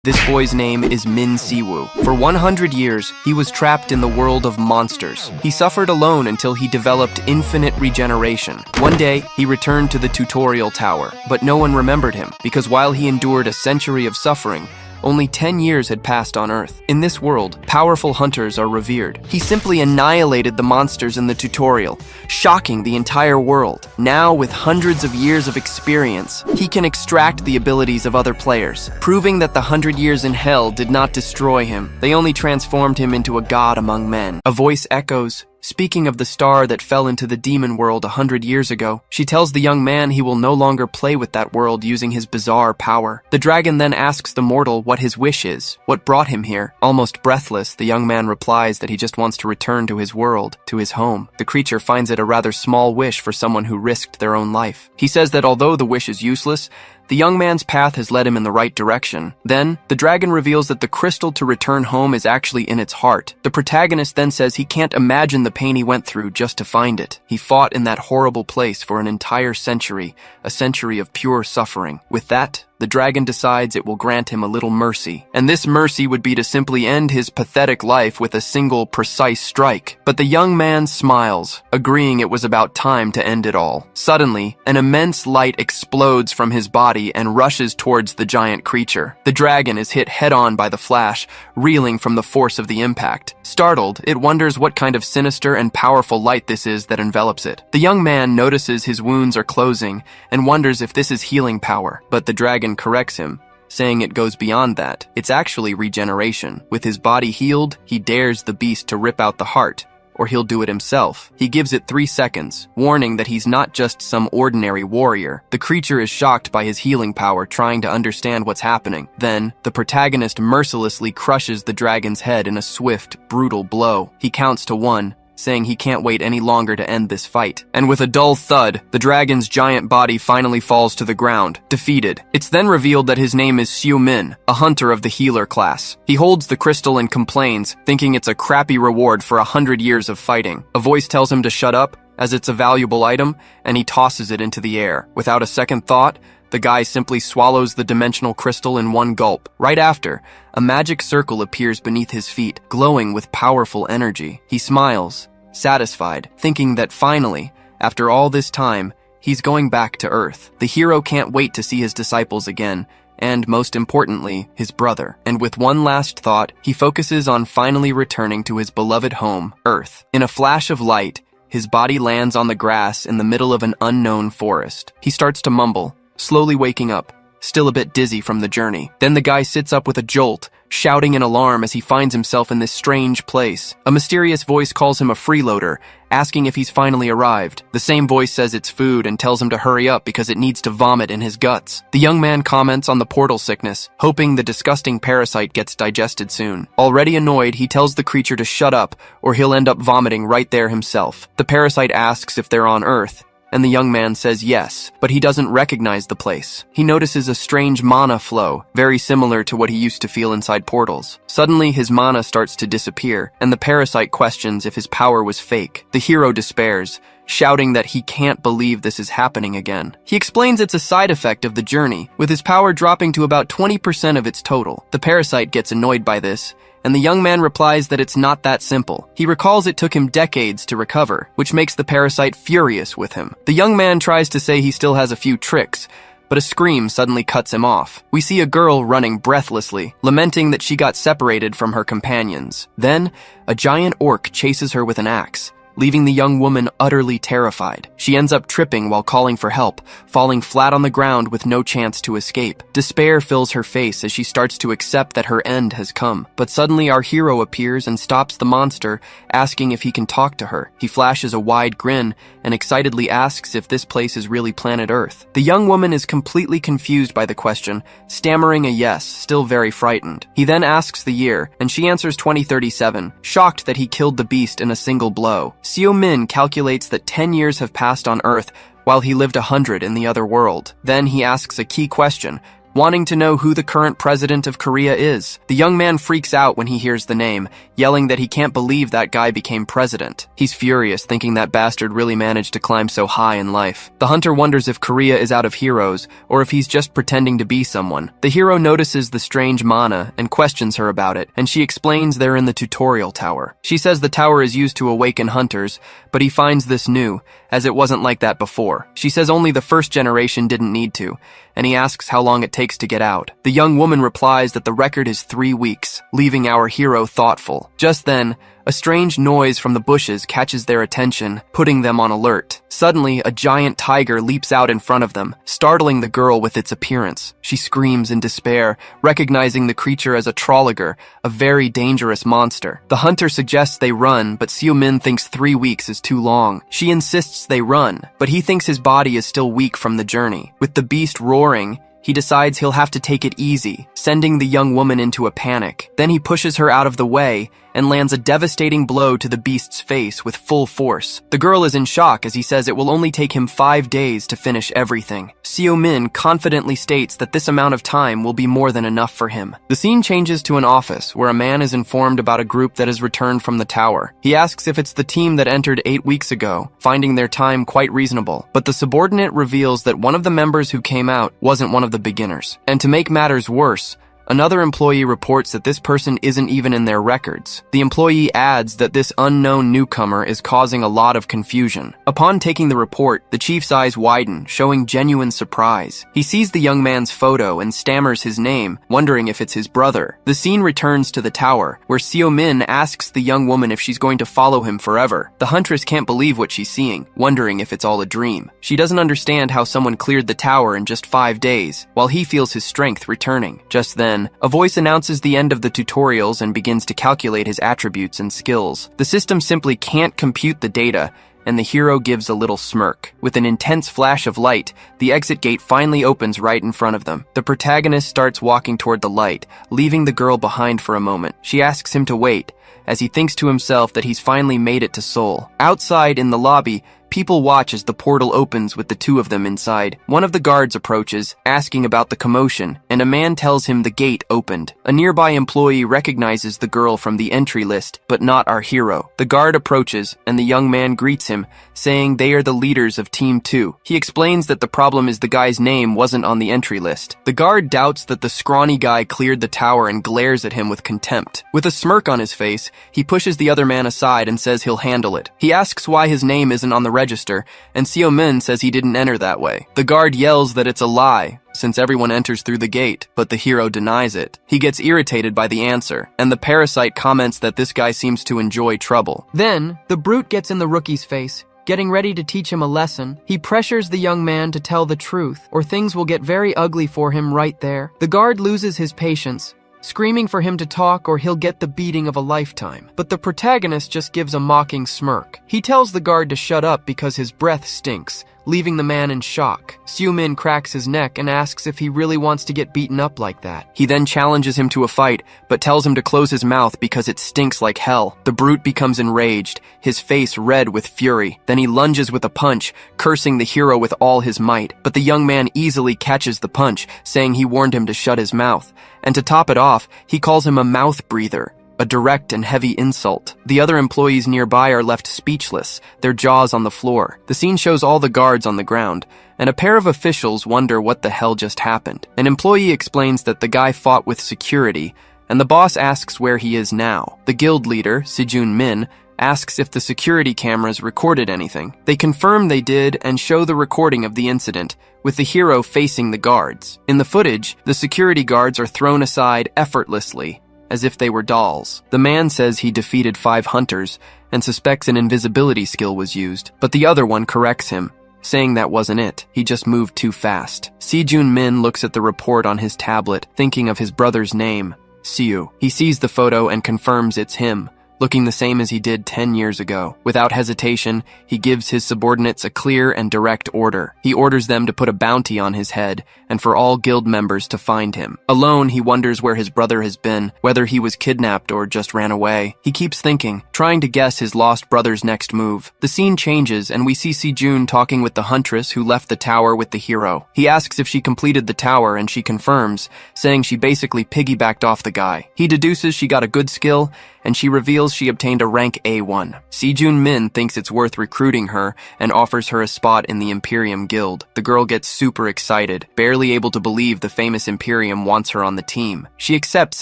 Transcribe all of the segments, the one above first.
This boy's name is Min Siwoo. For 100 years, he was trapped in the world of monsters. He suffered alone until he developed infinite regeneration. One day, he returned to the tutorial tower, but no one remembered him, because while he endured a century of suffering, only 10 years had passed on Earth. In this world, powerful hunters are revered. He simply annihilated the monsters in the tutorial, shocking the entire world. Now, with hundreds of years of experience, he can extract the abilities of other players, proving that the 100 years in hell did not destroy him. They only transformed him into a god among men. A voice echoes, speaking of the star that fell into the demon world 100 years ago. She tells the young man he will no longer play with that world using his bizarre power. The dragon then asks the mortal what his wish is, what brought him here. Almost breathless, the young man replies that he just wants to return to his world, to his home. The creature finds it a rather small wish for someone who risked their own life. He says that although the wish is useless, the young man's path has led him in the right direction. Then, the dragon reveals that the crystal to return home is actually in its heart. The protagonist then says he can't imagine the pain he went through just to find it. He fought in that horrible place for an entire century, a century of pure suffering. With that, the dragon decides it will grant him a little mercy. And this mercy would be to simply end his pathetic life with a single, precise strike. But the young man smiles, agreeing it was about time to end it all. Suddenly, an immense light explodes from his body and rushes towards the giant creature. The dragon is hit head-on by the flash, reeling from the force of the impact. Startled, it wonders what kind of sinister and powerful light this is that envelops it. The young man notices his wounds are closing and wonders if this is healing power, but the dragon corrects him, saying it goes beyond that. It's actually regeneration. With his body healed, he dares the beast to rip out the heart, or he'll do it himself. He gives it 3 seconds, warning that he's not just some ordinary warrior. The creature is shocked by his healing power, trying to understand what's happening. Then, the protagonist mercilessly crushes the dragon's head in a swift, brutal blow. He counts to 1, saying he can't wait any longer to end this fight. And with a dull thud, the dragon's giant body finally falls to the ground, defeated. It's then revealed that his name is Xiu Min, a hunter of the healer class. He holds the crystal and complains, thinking it's a crappy reward for 100 years of fighting. A voice tells him to shut up, as it's a valuable item, and he tosses it into the air. Without a second thought, the guy simply swallows the dimensional crystal in one gulp. Right after, a magic circle appears beneath his feet, glowing with powerful energy. He smiles, satisfied, thinking that finally, after all this time, he's going back to Earth. The hero can't wait to see his disciples again, and most importantly, his brother. And with one last thought, he focuses on finally returning to his beloved home, Earth. In a flash of light, his body lands on the grass in the middle of an unknown forest. He starts to mumble, slowly waking up, still a bit dizzy from the journey. Then the guy sits up with a jolt, shouting in alarm as he finds himself in this strange place. A mysterious voice calls him a freeloader, asking if he's finally arrived. The same voice says it's food and tells him to hurry up because it needs to vomit in his guts. The young man comments on the portal sickness, hoping the disgusting parasite gets digested soon. Already annoyed, he tells the creature to shut up or he'll end up vomiting right there himself. The parasite asks if they're on Earth, and the young man says yes, but he doesn't recognize the place. He notices a strange mana flow, very similar to what he used to feel inside portals. Suddenly, his mana starts to disappear, and the parasite questions if his power was fake. The hero despairs, shouting that he can't believe this is happening again. He explains it's a side effect of the journey, with his power dropping to about 20% of its total. The parasite gets annoyed by this, and the young man replies that it's not that simple. He recalls it took him decades to recover, which makes the parasite furious with him. The young man tries to say he still has a few tricks, but a scream suddenly cuts him off. We see a girl running breathlessly, lamenting that she got separated from her companions. Then, a giant orc chases her with an axe, leaving the young woman utterly terrified. She ends up tripping while calling for help, falling flat on the ground with no chance to escape. Despair fills her face as she starts to accept that her end has come. But suddenly our hero appears and stops the monster, asking if he can talk to her. He flashes a wide grin and excitedly asks if this place is really planet Earth. The young woman is completely confused by the question, stammering a yes, still very frightened. He then asks the year, and she answers 2037, shocked that he killed the beast in a single blow. Xiu Min calculates that 10 years have passed on Earth while he lived 100 in the other world. Then he asks a key question, wanting to know who the current president of Korea is. The young man freaks out when he hears the name, yelling that he can't believe that guy became president. He's furious, thinking that bastard really managed to climb so high in life. The hunter wonders if Korea is out of heroes, or if he's just pretending to be someone. The hero notices the strange mana and questions her about it, and she explains they're in the tutorial tower. She says the tower is used to awaken hunters, but he finds this new, as it wasn't like that before. She says only the first generation didn't need to, and he asks how long it takes to get out. The young woman replies that the record is 3 weeks, leaving our hero thoughtful. Just then, a strange noise from the bushes catches their attention, putting them on alert. Suddenly, a giant tiger leaps out in front of them, startling the girl with its appearance. She screams in despair, recognizing the creature as a trolliger, a very dangerous monster. The hunter suggests they run, but Seo-min thinks 3 weeks is too long. She insists they run, but he thinks his body is still weak from the journey. With the beast roaring, he decides he'll have to take it easy, sending the young woman into a panic. Then he pushes her out of the way and lands a devastating blow to the beast's face with full force. The girl is in shock as he says it will only take him 5 days to finish everything. Seo-min confidently states that this amount of time will be more than enough for him. The scene changes to an office where a man is informed about a group that has returned from the tower. He asks if it's the team that entered 8 weeks ago, finding their time quite reasonable. But the subordinate reveals that one of the members who came out wasn't one of the beginners. And to make matters worse, another employee reports that this person isn't even in their records. The employee adds that this unknown newcomer is causing a lot of confusion. Upon taking the report, the chief's eyes widen, showing genuine surprise. He sees the young man's photo and stammers his name, wondering if it's his brother. The scene returns to the tower, where Seo-min asks the young woman if she's going to follow him forever. The huntress can't believe what she's seeing, wondering if it's all a dream. She doesn't understand how someone cleared the tower in just 5 days, while he feels his strength returning. Just then, a voice announces the end of the tutorials and begins to calculate his attributes and skills. The system simply can't compute the data, and the hero gives a little smirk. With an intense flash of light, the exit gate finally opens right in front of them. The protagonist starts walking toward the light, leaving the girl behind for a moment. She asks him to wait, as he thinks to himself that he's finally made it to Seoul. Outside in the lobby, people watch as the portal opens with the two of them inside. One of the guards approaches, asking about the commotion, and a man tells him the gate opened. A nearby employee recognizes the girl from the entry list, but not our hero. The guard approaches, and the young man greets him, saying they are the leaders of Team 2. He explains that the problem is the guy's name wasn't on the entry list. The guard doubts that the scrawny guy cleared the tower and glares at him with contempt. With a smirk on his face, he pushes the other man aside and says he'll handle it. He asks why his name isn't on the register, and Seo-min says he didn't enter that way. The guard yells that it's a lie, since everyone enters through the gate, but the hero denies it. He gets irritated by the answer, and the parasite comments that this guy seems to enjoy trouble. Then, the brute gets in the rookie's face, getting ready to teach him a lesson. He pressures the young man to tell the truth, or things will get very ugly for him right there. The guard loses his patience, screaming for him to talk or he'll get the beating of a lifetime. But the protagonist just gives a mocking smirk. He tells the guard to shut up because his breath stinks, leaving the man in shock. Seo-min cracks his neck and asks if he really wants to get beaten up like that. He then challenges him to a fight, but tells him to close his mouth because it stinks like hell. The brute becomes enraged, his face red with fury. Then he lunges with a punch, cursing the hero with all his might. But the young man easily catches the punch, saying he warned him to shut his mouth. And to top it off, he calls him a mouth breather, a direct and heavy insult. The other employees nearby are left speechless, their jaws on the floor. The scene shows all the guards on the ground, and a pair of officials wonder what the hell just happened. An employee explains that the guy fought with security, and the boss asks where he is now. The guild leader, Sejun Min, asks if the security cameras recorded anything. They confirm they did and show the recording of the incident, with the hero facing the guards. In the footage, the security guards are thrown aside effortlessly, as if they were dolls. The man says he defeated 5 hunters and suspects an invisibility skill was used, but the other one corrects him, saying that wasn't it. He just moved too fast. Sejun Min looks at the report on his tablet, thinking of his brother's name, Siu. He sees the photo and confirms it's him, looking the same as he did 10 years ago. Without hesitation, he gives his subordinates a clear and direct order. He orders them to put a bounty on his head, and for all guild members to find him. Alone, he wonders where his brother has been, whether he was kidnapped or just ran away. He keeps thinking, trying to guess his lost brother's next move. The scene changes, and we see Si-jun talking with the huntress who left the tower with the hero. He asks if she completed the tower, and she confirms, saying she basically piggybacked off the guy. He deduces she got a good skill, and she reveals she obtained a rank A1. Si-jun Min thinks it's worth recruiting her and offers her a spot in the Imperium Guild. The girl gets super excited, barely able to believe the famous Imperium wants her on the team. She accepts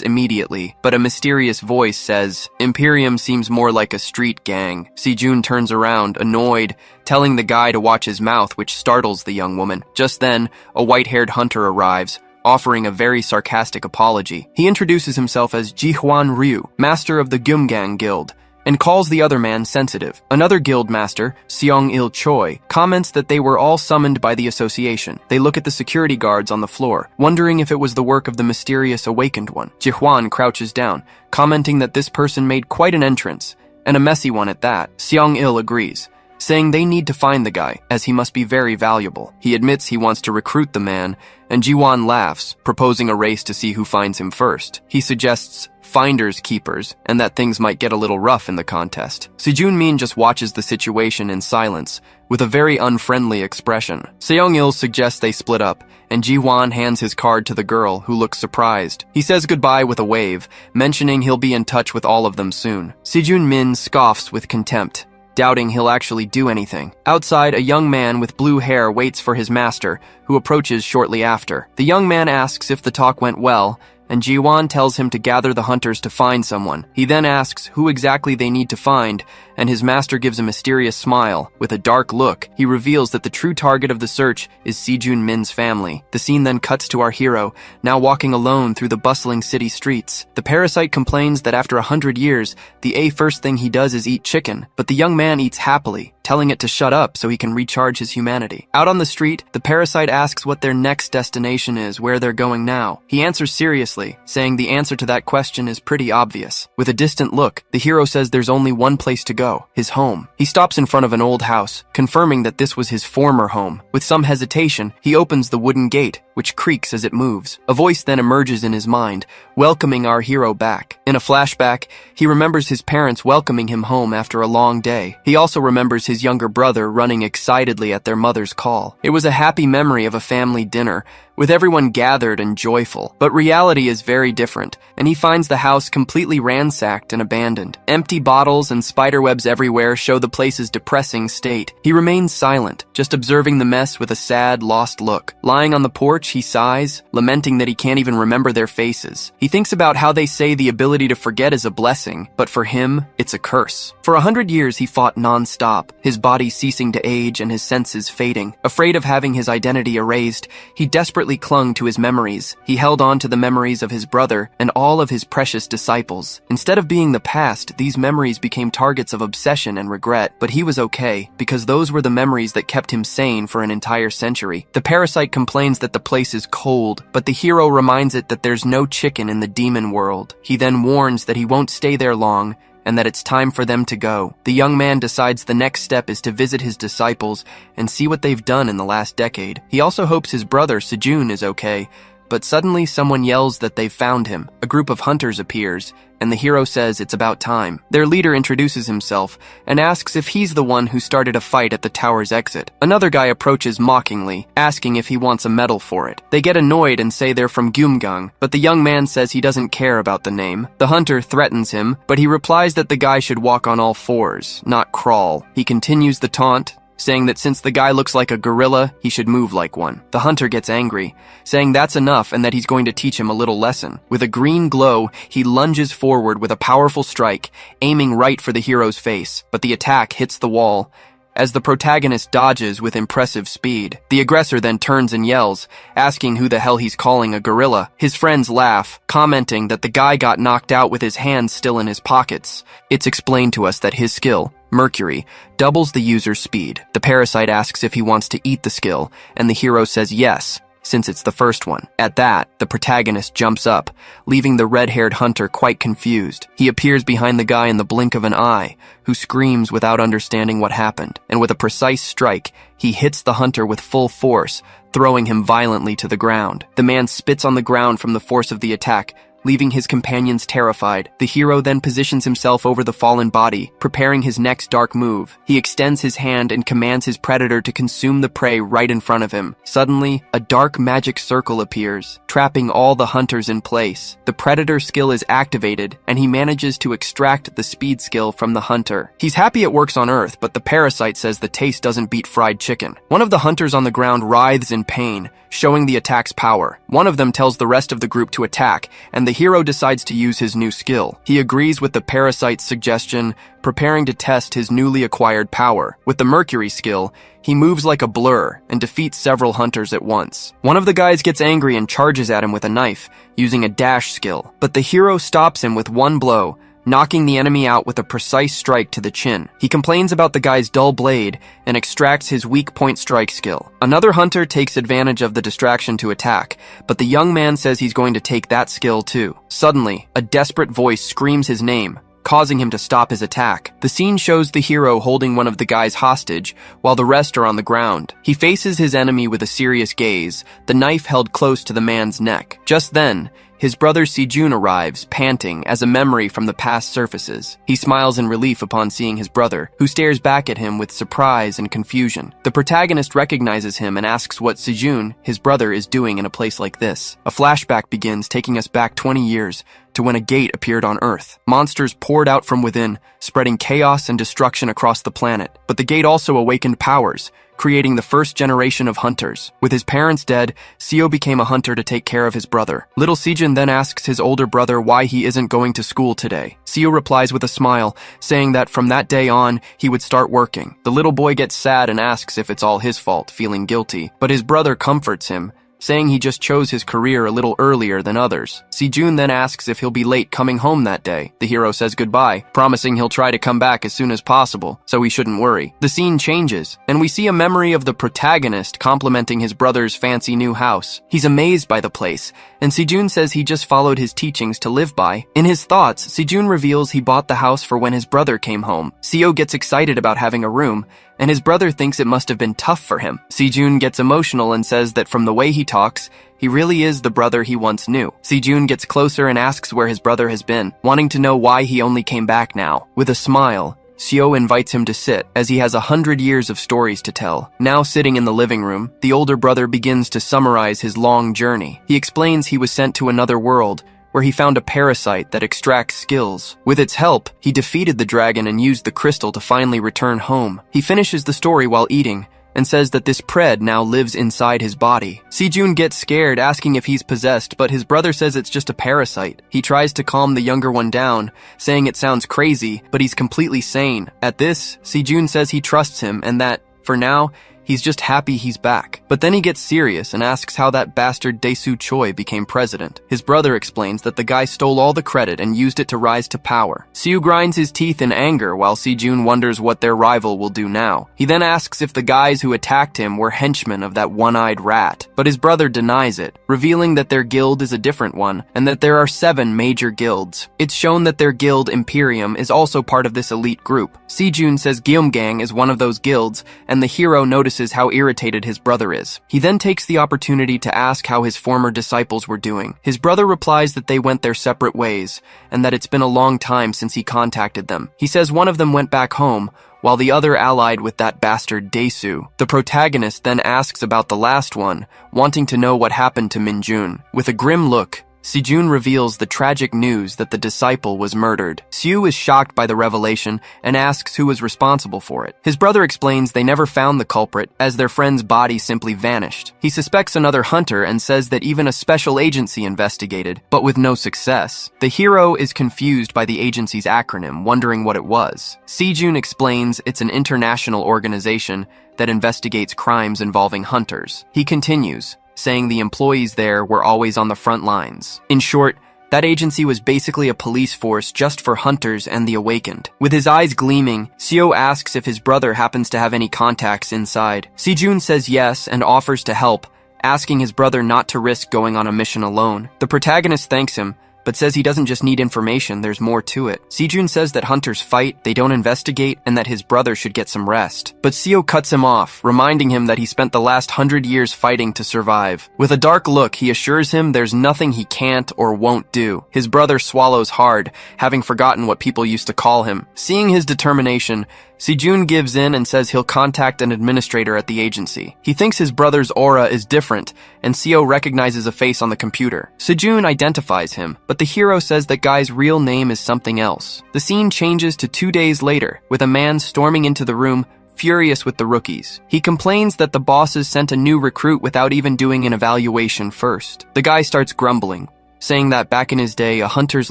immediately, but a mysterious voice says, "Imperium seems more like a street gang." Si-jun turns around, annoyed, telling the guy to watch his mouth, which startles the young woman. Just then, a white-haired hunter arrives, offering a very sarcastic apology. He introduces himself as Ji-hwan Ryu, master of the Gyumgang Guild, and calls the other man sensitive. Another guild master, Seong-il Choi, comments that they were all summoned by the association. They look at the security guards on the floor, wondering if it was the work of the mysterious awakened one. Ji-hwan crouches down, commenting that this person made quite an entrance, and a messy one at that. Seong-il agrees, saying they need to find the guy, as he must be very valuable. He admits he wants to recruit the man, and Ji-hwan laughs, proposing a race to see who finds him first. He suggests finders keepers, and that things might get a little rough in the contest. Si-jun Min just watches the situation in silence, with a very unfriendly expression. Seong-il suggests they split up, and Ji-hwan hands his card to the girl, who looks surprised. He says goodbye with a wave, mentioning he'll be in touch with all of them soon. Si-jun Min scoffs with contempt, doubting he'll actually do anything. Outside, a young man with blue hair waits for his master, who approaches shortly after. The young man asks if the talk went well, and Ji-hwan tells him to gather the hunters to find someone. He then asks who exactly they need to find, and his master gives a mysterious smile. With a dark look, he reveals that the true target of the search is Si-jun Min's family. The scene then cuts to our hero, now walking alone through the bustling city streets. The parasite complains that after 100 years, the first thing he does is eat chicken, but the young man eats happily, telling it to shut up so he can recharge his humanity. Out on the street, the parasite asks what their next destination is, where they're going now. He answers seriously, saying the answer to that question is pretty obvious. With a distant look, the hero says there's only one place to go, his home. He stops in front of an old house, confirming that this was his former home. With some hesitation, he opens the wooden gate, which creaks as it moves. A voice then emerges in his mind, welcoming our hero back. In a flashback, he remembers his parents welcoming him home after a long day. He also remembers his younger brother running excitedly at their mother's call. It was a happy memory of a family dinner, with everyone gathered and joyful. But reality is very different, and he finds the house completely ransacked and abandoned. Empty bottles and spiderwebs everywhere show the place's depressing state. He remains silent, just observing the mess with a sad, lost look. Lying on the porch, he sighs, lamenting that he can't even remember their faces. He thinks about how they say the ability to forget is a blessing, but for him, it's a curse. For 100 years, he fought non-stop, his body ceasing to age and his senses fading. Afraid of having his identity erased, he desperately clung to his memories. He held on to the memories of his brother and all of his precious disciples. Instead of being the past, these memories became targets of obsession and regret. But he was okay, because those were the memories that kept him sane for an entire century. The parasite complains that the place is cold, but the hero reminds it that there's no chicken in the demon world. He then warns that he won't stay there long, and that it's time for them to go. The young man decides the next step is to visit his disciples and see what they've done in the last decade. He also hopes his brother, Si-jun, is okay, but suddenly someone yells that they've found him. A group of hunters appears, and the hero says it's about time. Their leader introduces himself and asks if he's the one who started a fight at the tower's exit. Another guy approaches mockingly, asking if he wants a medal for it. They get annoyed and say they're from Gyumgang, but the young man says he doesn't care about the name. The hunter threatens him, but he replies that the guy should walk on all fours, not crawl. He continues the taunt, saying that since the guy looks like a gorilla, he should move like one. The hunter gets angry, saying that's enough and that he's going to teach him a little lesson. With a green glow, he lunges forward with a powerful strike, aiming right for the hero's face, but the attack hits the wall, as the protagonist dodges with impressive speed. The aggressor then turns and yells, asking who the hell he's calling a gorilla. His friends laugh, commenting that the guy got knocked out with his hands still in his pockets. It's explained to us that his skill, Mercury, doubles the user's speed. The parasite asks if he wants to eat the skill, and the hero says yes, since it's the first one. At that, the protagonist jumps up, leaving the red-haired hunter quite confused. He appears behind the guy in the blink of an eye, who screams without understanding what happened, and with a precise strike, he hits the hunter with full force, throwing him violently to the ground. The man spits on the ground from the force of the attack, leaving his companions terrified. The hero then positions himself over the fallen body, preparing his next dark move. He extends his hand and commands his predator to consume the prey right in front of him. Suddenly, a dark magic circle appears, trapping all the hunters in place. The predator skill is activated, and he manages to extract the speed skill from the hunter. He's happy it works on Earth, but the parasite says the taste doesn't beat fried chicken. One of the hunters on the ground writhes in pain, showing the attack's power. One of them tells the rest of the group to attack, and the hero decides to use his new skill. He agrees with the parasite's suggestion, preparing to test his newly acquired power. With the Mercury skill, he moves like a blur and defeats several hunters at once. One of the guys gets angry and charges at him with a knife, using a dash skill, but the hero stops him with one blow, knocking the enemy out with a precise strike to the chin. He complains about the guy's dull blade and extracts his weak point strike skill. Another hunter takes advantage of the distraction to attack, but the young man says he's going to take that skill too. Suddenly, a desperate voice screams his name, causing him to stop his attack. The scene shows the hero holding one of the guys hostage, while the rest are on the ground. He faces his enemy with a serious gaze, the knife held close to the man's neck. Just then, his brother Sejun arrives, panting, as a memory from the past surfaces. He smiles in relief upon seeing his brother, who stares back at him with surprise and confusion. The protagonist recognizes him and asks what Sejun, his brother, is doing in a place like this. A flashback begins, taking us back 20 years, to when a gate appeared on Earth. Monsters poured out from within, spreading chaos and destruction across the planet. But the gate also awakened powers, creating the first generation of hunters. With his parents dead, Seo became a hunter to take care of his brother. Little Sejun then asks his older brother why he isn't going to school today. Seo replies with a smile, saying that from that day on, he would start working. The little boy gets sad and asks if it's all his fault, feeling guilty. But his brother comforts him, saying he just chose his career a little earlier than others. Sejun then asks if he'll be late coming home that day. The hero says goodbye, promising he'll try to come back as soon as possible, so he shouldn't worry. The scene changes, and we see a memory of the protagonist complimenting his brother's fancy new house. He's amazed by the place, and Sejun says he just followed his teachings to live by. In his thoughts, Sejun reveals he bought the house for when his brother came home. Seo gets excited about having a room, and his brother thinks it must have been tough for him. Sejun gets emotional and says that from the way he talks, he really is the brother he once knew. Sejun gets closer and asks where his brother has been, wanting to know why he only came back now. With a smile, Seo invites him to sit, as he has 100 years of stories to tell. Now sitting in the living room, the older brother begins to summarize his long journey. He explains he was sent to another world, where he found a parasite that extracts skills. With its help, he defeated the dragon and used the crystal to finally return home. He finishes the story while eating, and says that this pred now lives inside his body. Sejun gets scared, asking if he's possessed, but his brother says it's just a parasite. He tries to calm the younger one down, saying it sounds crazy, but he's completely sane. At this, Sejun says he trusts him and that, for now, he's just happy he's back. But then he gets serious and asks how that bastard Dae-soo Choi became president. His brother explains that the guy stole all the credit and used it to rise to power. Seo grinds his teeth in anger while Sejun wonders what their rival will do now. He then asks if the guys who attacked him were henchmen of that one-eyed rat, but his brother denies it, revealing that their guild is a different one and that there are 7 major guilds. It's shown that their guild, Imperium, is also part of this elite group. Sejun says Gyeomgang is one of those guilds, and the hero notices how irritated his brother is. He then takes the opportunity to ask how his former disciples were doing. His brother replies that they went their separate ways, and that it's been a long time since he contacted them. He says one of them went back home, while the other allied with that bastard Dae-soo. The protagonist then asks about the last one, wanting to know what happened to Minjun. With a grim look, Sejun reveals the tragic news that the disciple was murdered. Seo is shocked by the revelation and asks who was responsible for it. His brother explains they never found the culprit, as their friend's body simply vanished. He suspects another hunter and says that even a special agency investigated, but with no success. The hero is confused by the agency's acronym, wondering what it was. Sejun explains it's an international organization that investigates crimes involving hunters. He continues, saying the employees there were always on the front lines. In short, that agency was basically a police force just for hunters and the awakened. With his eyes gleaming, Seo asks if his brother happens to have any contacts inside. Sejun says yes and offers to help, asking his brother not to risk going on a mission alone. The protagonist thanks him, but says he doesn't just need information, there's more to it. Sejun says that hunters fight, they don't investigate, and that his brother should get some rest. But Seo cuts him off, reminding him that he spent the last 100 years fighting to survive. With a dark look, he assures him there's nothing he can't or won't do. His brother swallows hard, having forgotten what people used to call him. Seeing his determination, Sejun gives in and says he'll contact an administrator at the agency. He thinks his brother's aura is different, and Seo recognizes a face on the computer. Sejun identifies him, but the hero says that guy's real name is something else. The scene changes to 2 days later, with a man storming into the room, furious with the rookies. He complains that the bosses sent a new recruit without even doing an evaluation first. The guy starts grumbling, saying that back in his day, a hunter's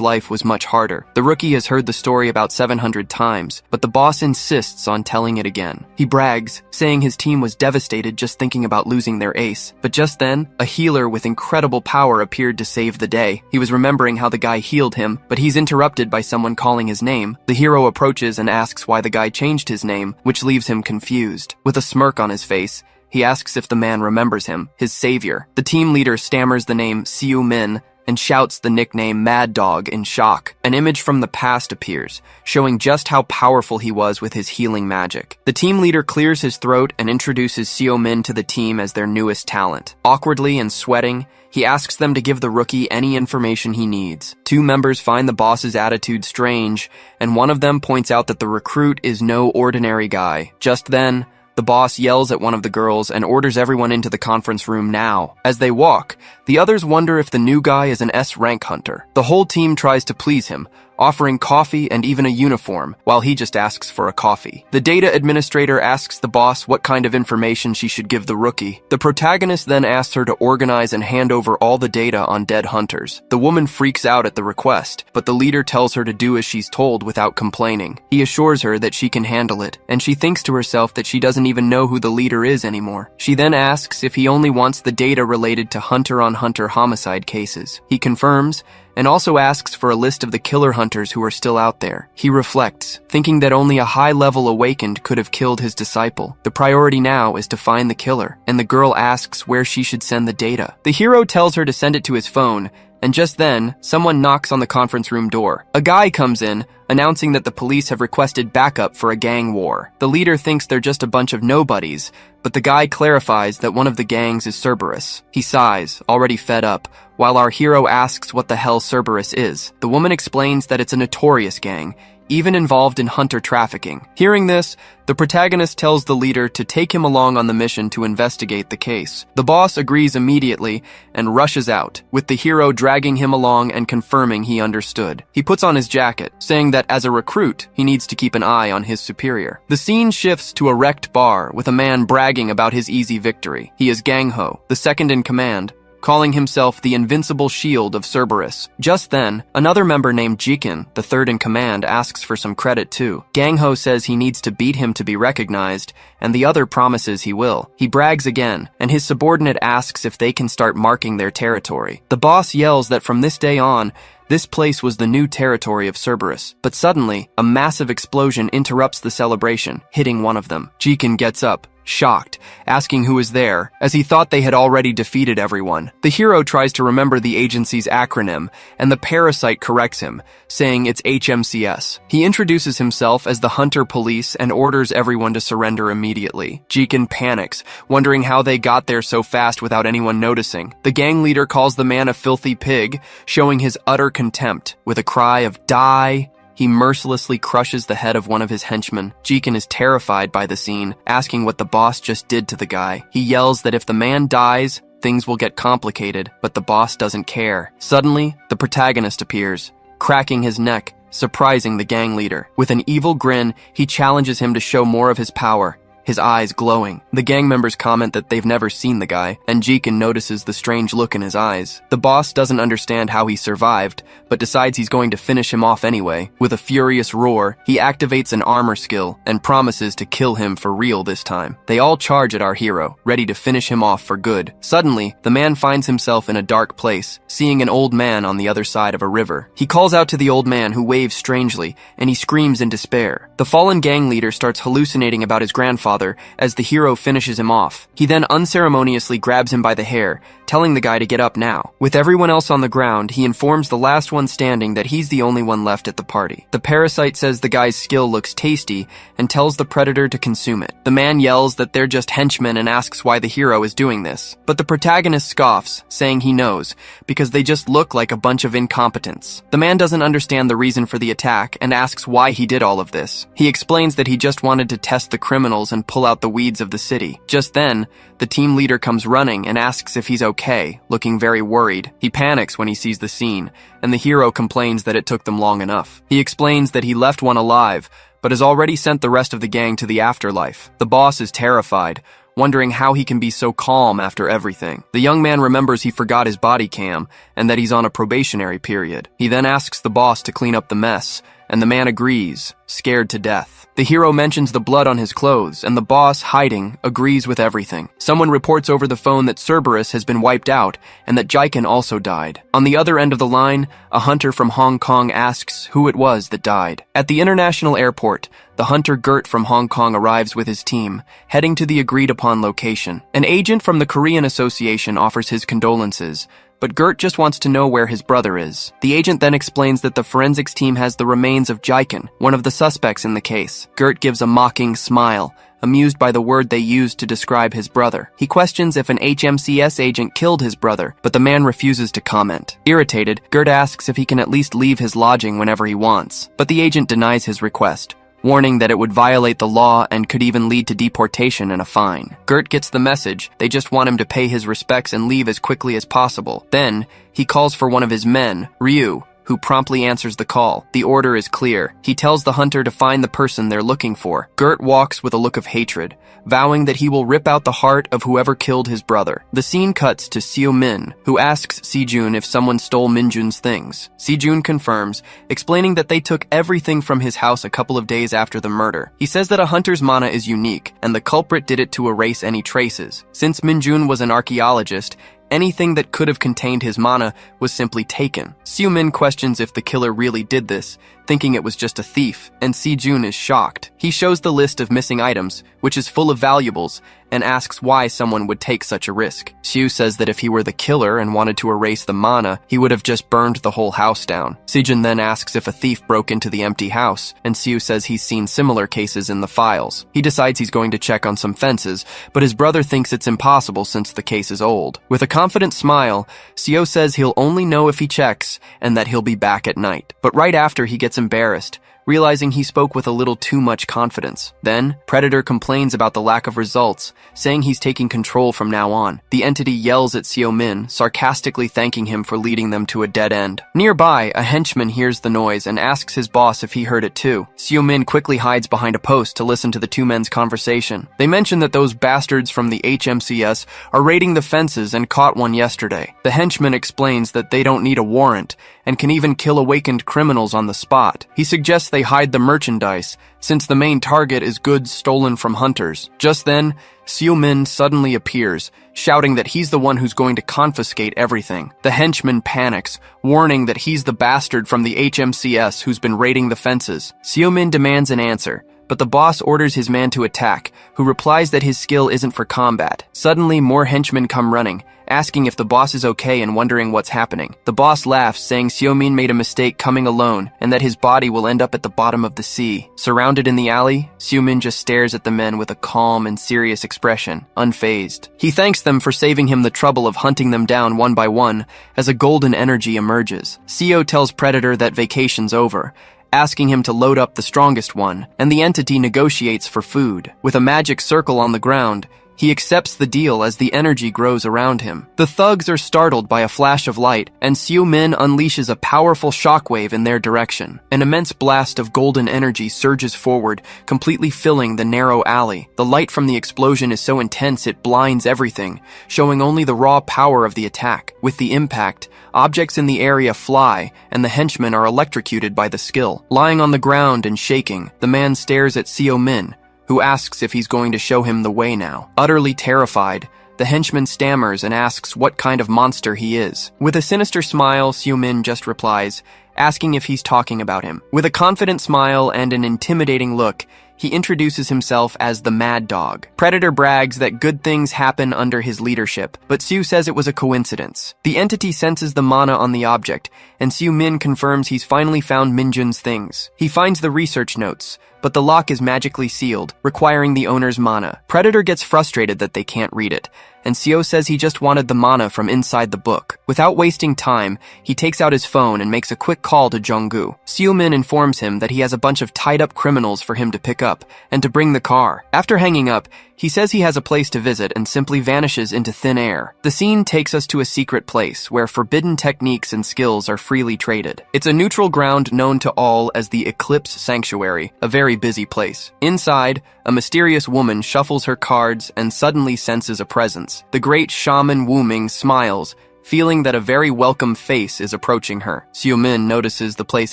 life was much harder. The rookie has heard the story about 700 times, but the boss insists on telling it again. He brags, saying his team was devastated just thinking about losing their ace. But just then, a healer with incredible power appeared to save the day. He was remembering how the guy healed him, but he's interrupted by someone calling his name. The hero approaches and asks why the guy changed his name, which leaves him confused. With a smirk on his face, he asks if the man remembers him, his savior. The team leader stammers the name Siu Min, and shouts the nickname Mad Dog in shock. An image from the past appears, showing just how powerful he was with his healing magic. The team leader clears his throat and introduces Seo Min to the team as their newest talent. Awkwardly and sweating, he asks them to give the rookie any information he needs. 2 members find the boss's attitude strange, and one of them points out that the recruit is no ordinary guy. Just then, the boss yells at one of the girls and orders everyone into the conference room now. As they walk, the others wonder if the new guy is an S-rank hunter. The whole team tries to please him, offering coffee and even a uniform, while he just asks for a coffee. The data administrator asks the boss what kind of information she should give the rookie. The protagonist then asks her to organize and hand over all the data on dead hunters. The woman freaks out at the request, but the leader tells her to do as she's told without complaining. He assures her that she can handle it, and she thinks to herself that she doesn't even know who the leader is anymore. She then asks if he only wants the data related to hunter-on-hunter homicide cases. He confirms, and also asks for a list of the killer hunters who are still out there. He reflects, thinking that only a high-level awakened could have killed his disciple. The priority now is to find the killer, and the girl asks where she should send the data. The hero tells her to send it to his phone, and just then, someone knocks on the conference room door. A guy comes in, announcing that the police have requested backup for a gang war. The leader thinks they're just a bunch of nobodies, but the guy clarifies that one of the gangs is Cerberus. He sighs, already fed up, while our hero asks what the hell Cerberus is. The woman explains that it's a notorious gang, even involved in hunter trafficking. Hearing this, the protagonist tells the leader to take him along on the mission to investigate the case. The boss agrees immediately and rushes out, with the hero dragging him along and confirming he understood. He puts on his jacket, saying that as a recruit, he needs to keep an eye on his superior. The scene shifts to a wrecked bar with a man bragging about his easy victory. He is Gang-ho, the second in command, calling himself the invincible shield of Cerberus. Just then, another member named Jikin, the third in command, asks for some credit too. Gang-ho says he needs to beat him to be recognized, and the other promises he will. He brags again, and his subordinate asks if they can start marking their territory. The boss yells that from this day on, this place was the new territory of Cerberus. But suddenly, a massive explosion interrupts the celebration, hitting one of them. Jikin gets up, shocked, asking who is there, as he thought they had already defeated everyone. The hero tries to remember the agency's acronym, and the parasite corrects him, saying it's HMCS. He introduces himself as the Hunter Police and orders everyone to surrender immediately. Jikin panics, wondering how they got there so fast without anyone noticing. The gang leader calls the man a filthy pig, showing his utter contempt. With a cry of "Die!" he mercilessly crushes the head of one of his henchmen. Jikin is terrified by the scene, asking what the boss just did to the guy. He yells that if the man dies, things will get complicated, but the boss doesn't care. Suddenly, the protagonist appears, cracking his neck, surprising the gang leader. With an evil grin, he challenges him to show more of his power, his eyes glowing. The gang members comment that they've never seen the guy, and Jikin notices the strange look in his eyes. The boss doesn't understand how he survived, but decides he's going to finish him off anyway. With a furious roar, he activates an armor skill and promises to kill him for real this time. They all charge at our hero, ready to finish him off for good. Suddenly, the man finds himself in a dark place, seeing an old man on the other side of a river. He calls out to the old man, who waves strangely, and he screams in despair. The fallen gang leader starts hallucinating about his grandfather father as the hero finishes him off. He then unceremoniously grabs him by the hair, telling the guy to get up now. With everyone else on the ground, he informs the last one standing that he's the only one left at the party. The parasite says the guy's skill looks tasty and tells the predator to consume it. The man yells that they're just henchmen and asks why the hero is doing this. But the protagonist scoffs, saying he knows, because they just look like a bunch of incompetents. The man doesn't understand the reason for the attack and asks why he did all of this. He explains that he just wanted to test the criminals and pull out the weeds of the city. Just then, the team leader comes running and asks if he's okay, looking very worried. He panics when he sees the scene, and the hero complains that it took them long enough. He explains that he left one alive, but has already sent the rest of the gang to the afterlife. The boss is terrified, wondering how he can be so calm after everything. The young man remembers he forgot his body cam and that he's on a probationary period. He then asks the boss to clean up the mess, and the man agrees, scared to death. The hero mentions the blood on his clothes, and the boss, hiding, agrees with everything. Someone reports over the phone that Cerberus has been wiped out, and that Jiken also died. On the other end of the line, a hunter from Hong Kong asks who it was that died. At the international airport, the hunter Gert from Hong Kong arrives with his team, heading to the agreed-upon location. An agent from the Korean Association offers his condolences, but Gert just wants to know where his brother is. The agent then explains that the forensics team has the remains of Jiken, one of the suspects in the case. Gert gives a mocking smile, amused by the word they used to describe his brother. He questions if an HMCS agent killed his brother, but the man refuses to comment. Irritated, Gert asks if he can at least leave his lodging whenever he wants, but the agent denies his request, warning that it would violate the law and could even lead to deportation and a fine. Gert gets the message. They just want him to pay his respects and leave as quickly as possible. Then, he calls for one of his men, Ryu, who promptly answers the call. The order is clear. He tells the hunter to find the person they're looking for. Gert walks with a look of hatred, vowing that he will rip out the heart of whoever killed his brother. The scene cuts to Seo Min, who asks Sejun if someone stole Minjun's things. Sejun confirms, explaining that they took everything from his house a couple of days after the murder. He says that a hunter's mana is unique, and the culprit did it to erase any traces. Since Minjun was an archaeologist, anything that could have contained his mana was simply taken. Seo Min questions if the killer really did this, thinking it was just a thief, and Sejun is shocked. He shows the list of missing items, which is full of valuables, and asks why someone would take such a risk. Seo says that if he were the killer and wanted to erase the mana, he would have just burned the whole house down. Sejun then asks if a thief broke into the empty house, and Seo says he's seen similar cases in the files. He decides he's going to check on some fences, but his brother thinks it's impossible since the case is old. With a confident smile, Seo says he'll only know if he checks, and that he'll be back at night. But right after, he gets embarrassed, realizing he spoke with a little too much confidence. Then, Predator complains about the lack of results, saying he's taking control from now on. The entity yells at Seo Min, sarcastically thanking him for leading them to a dead end. Nearby, a henchman hears the noise and asks his boss if he heard it too. Seo Min quickly hides behind a post to listen to the two men's conversation. They mention that those bastards from the HMCS are raiding the fences and caught one yesterday. The henchman explains that they don't need a warrant, and can even kill awakened criminals on the spot. He suggests they hide the merchandise, since the main target is goods stolen from hunters. Just then, Seo Min suddenly appears, shouting that he's the one who's going to confiscate everything. The henchman panics, warning that he's the bastard from the HMCS who's been raiding the fences. Seo Min demands an answer, but the boss orders his man to attack, who replies that his skill isn't for combat. Suddenly, more henchmen come running, asking if the boss is okay and wondering what's happening. The boss laughs, saying Seo Min made a mistake coming alone, and that his body will end up at the bottom of the sea. Surrounded in the alley, Seo Min just stares at the men with a calm and serious expression, unfazed. He thanks them for saving him the trouble of hunting them down one by one, as a golden energy emerges. Seo tells Predator that vacation's over, asking him to load up the strongest one, and the entity negotiates for food. With a magic circle on the ground, he accepts the deal as the energy grows around him. The thugs are startled by a flash of light, and Seo Min unleashes a powerful shockwave in their direction. An immense blast of golden energy surges forward, completely filling the narrow alley. The light from the explosion is so intense it blinds everything, showing only the raw power of the attack. With the impact, objects in the area fly, and the henchmen are electrocuted by the skill. Lying on the ground and shaking, the man stares at Seo Min, who asks if he's going to show him the way now. Utterly terrified, the henchman stammers and asks what kind of monster he is. With a sinister smile, Seo Min just replies, asking if he's talking about him. With a confident smile and an intimidating look, he introduces himself as the Mad Dog. Predator brags that good things happen under his leadership, but Seo says it was a coincidence. The entity senses the mana on the object, and Seo Min confirms he's finally found Minjun's things. He finds the research notes, but the lock is magically sealed, requiring the owner's mana. Predator gets frustrated that they can't read it, and Seo says he just wanted the mana from inside the book. Without wasting time, he takes out his phone and makes a quick call to Junggu. Seo Min informs him that he has a bunch of tied-up criminals for him to pick up, and to bring the car. After hanging up, he says he has a place to visit and simply vanishes into thin air. The scene takes us to a secret place where forbidden techniques and skills are freely traded. It's a neutral ground known to all as the Eclipse Sanctuary, a very busy place. Inside, a mysterious woman shuffles her cards and suddenly senses a presence. The great shaman Wu Ming smiles, feeling that a very welcome face is approaching her. Seo Min notices the place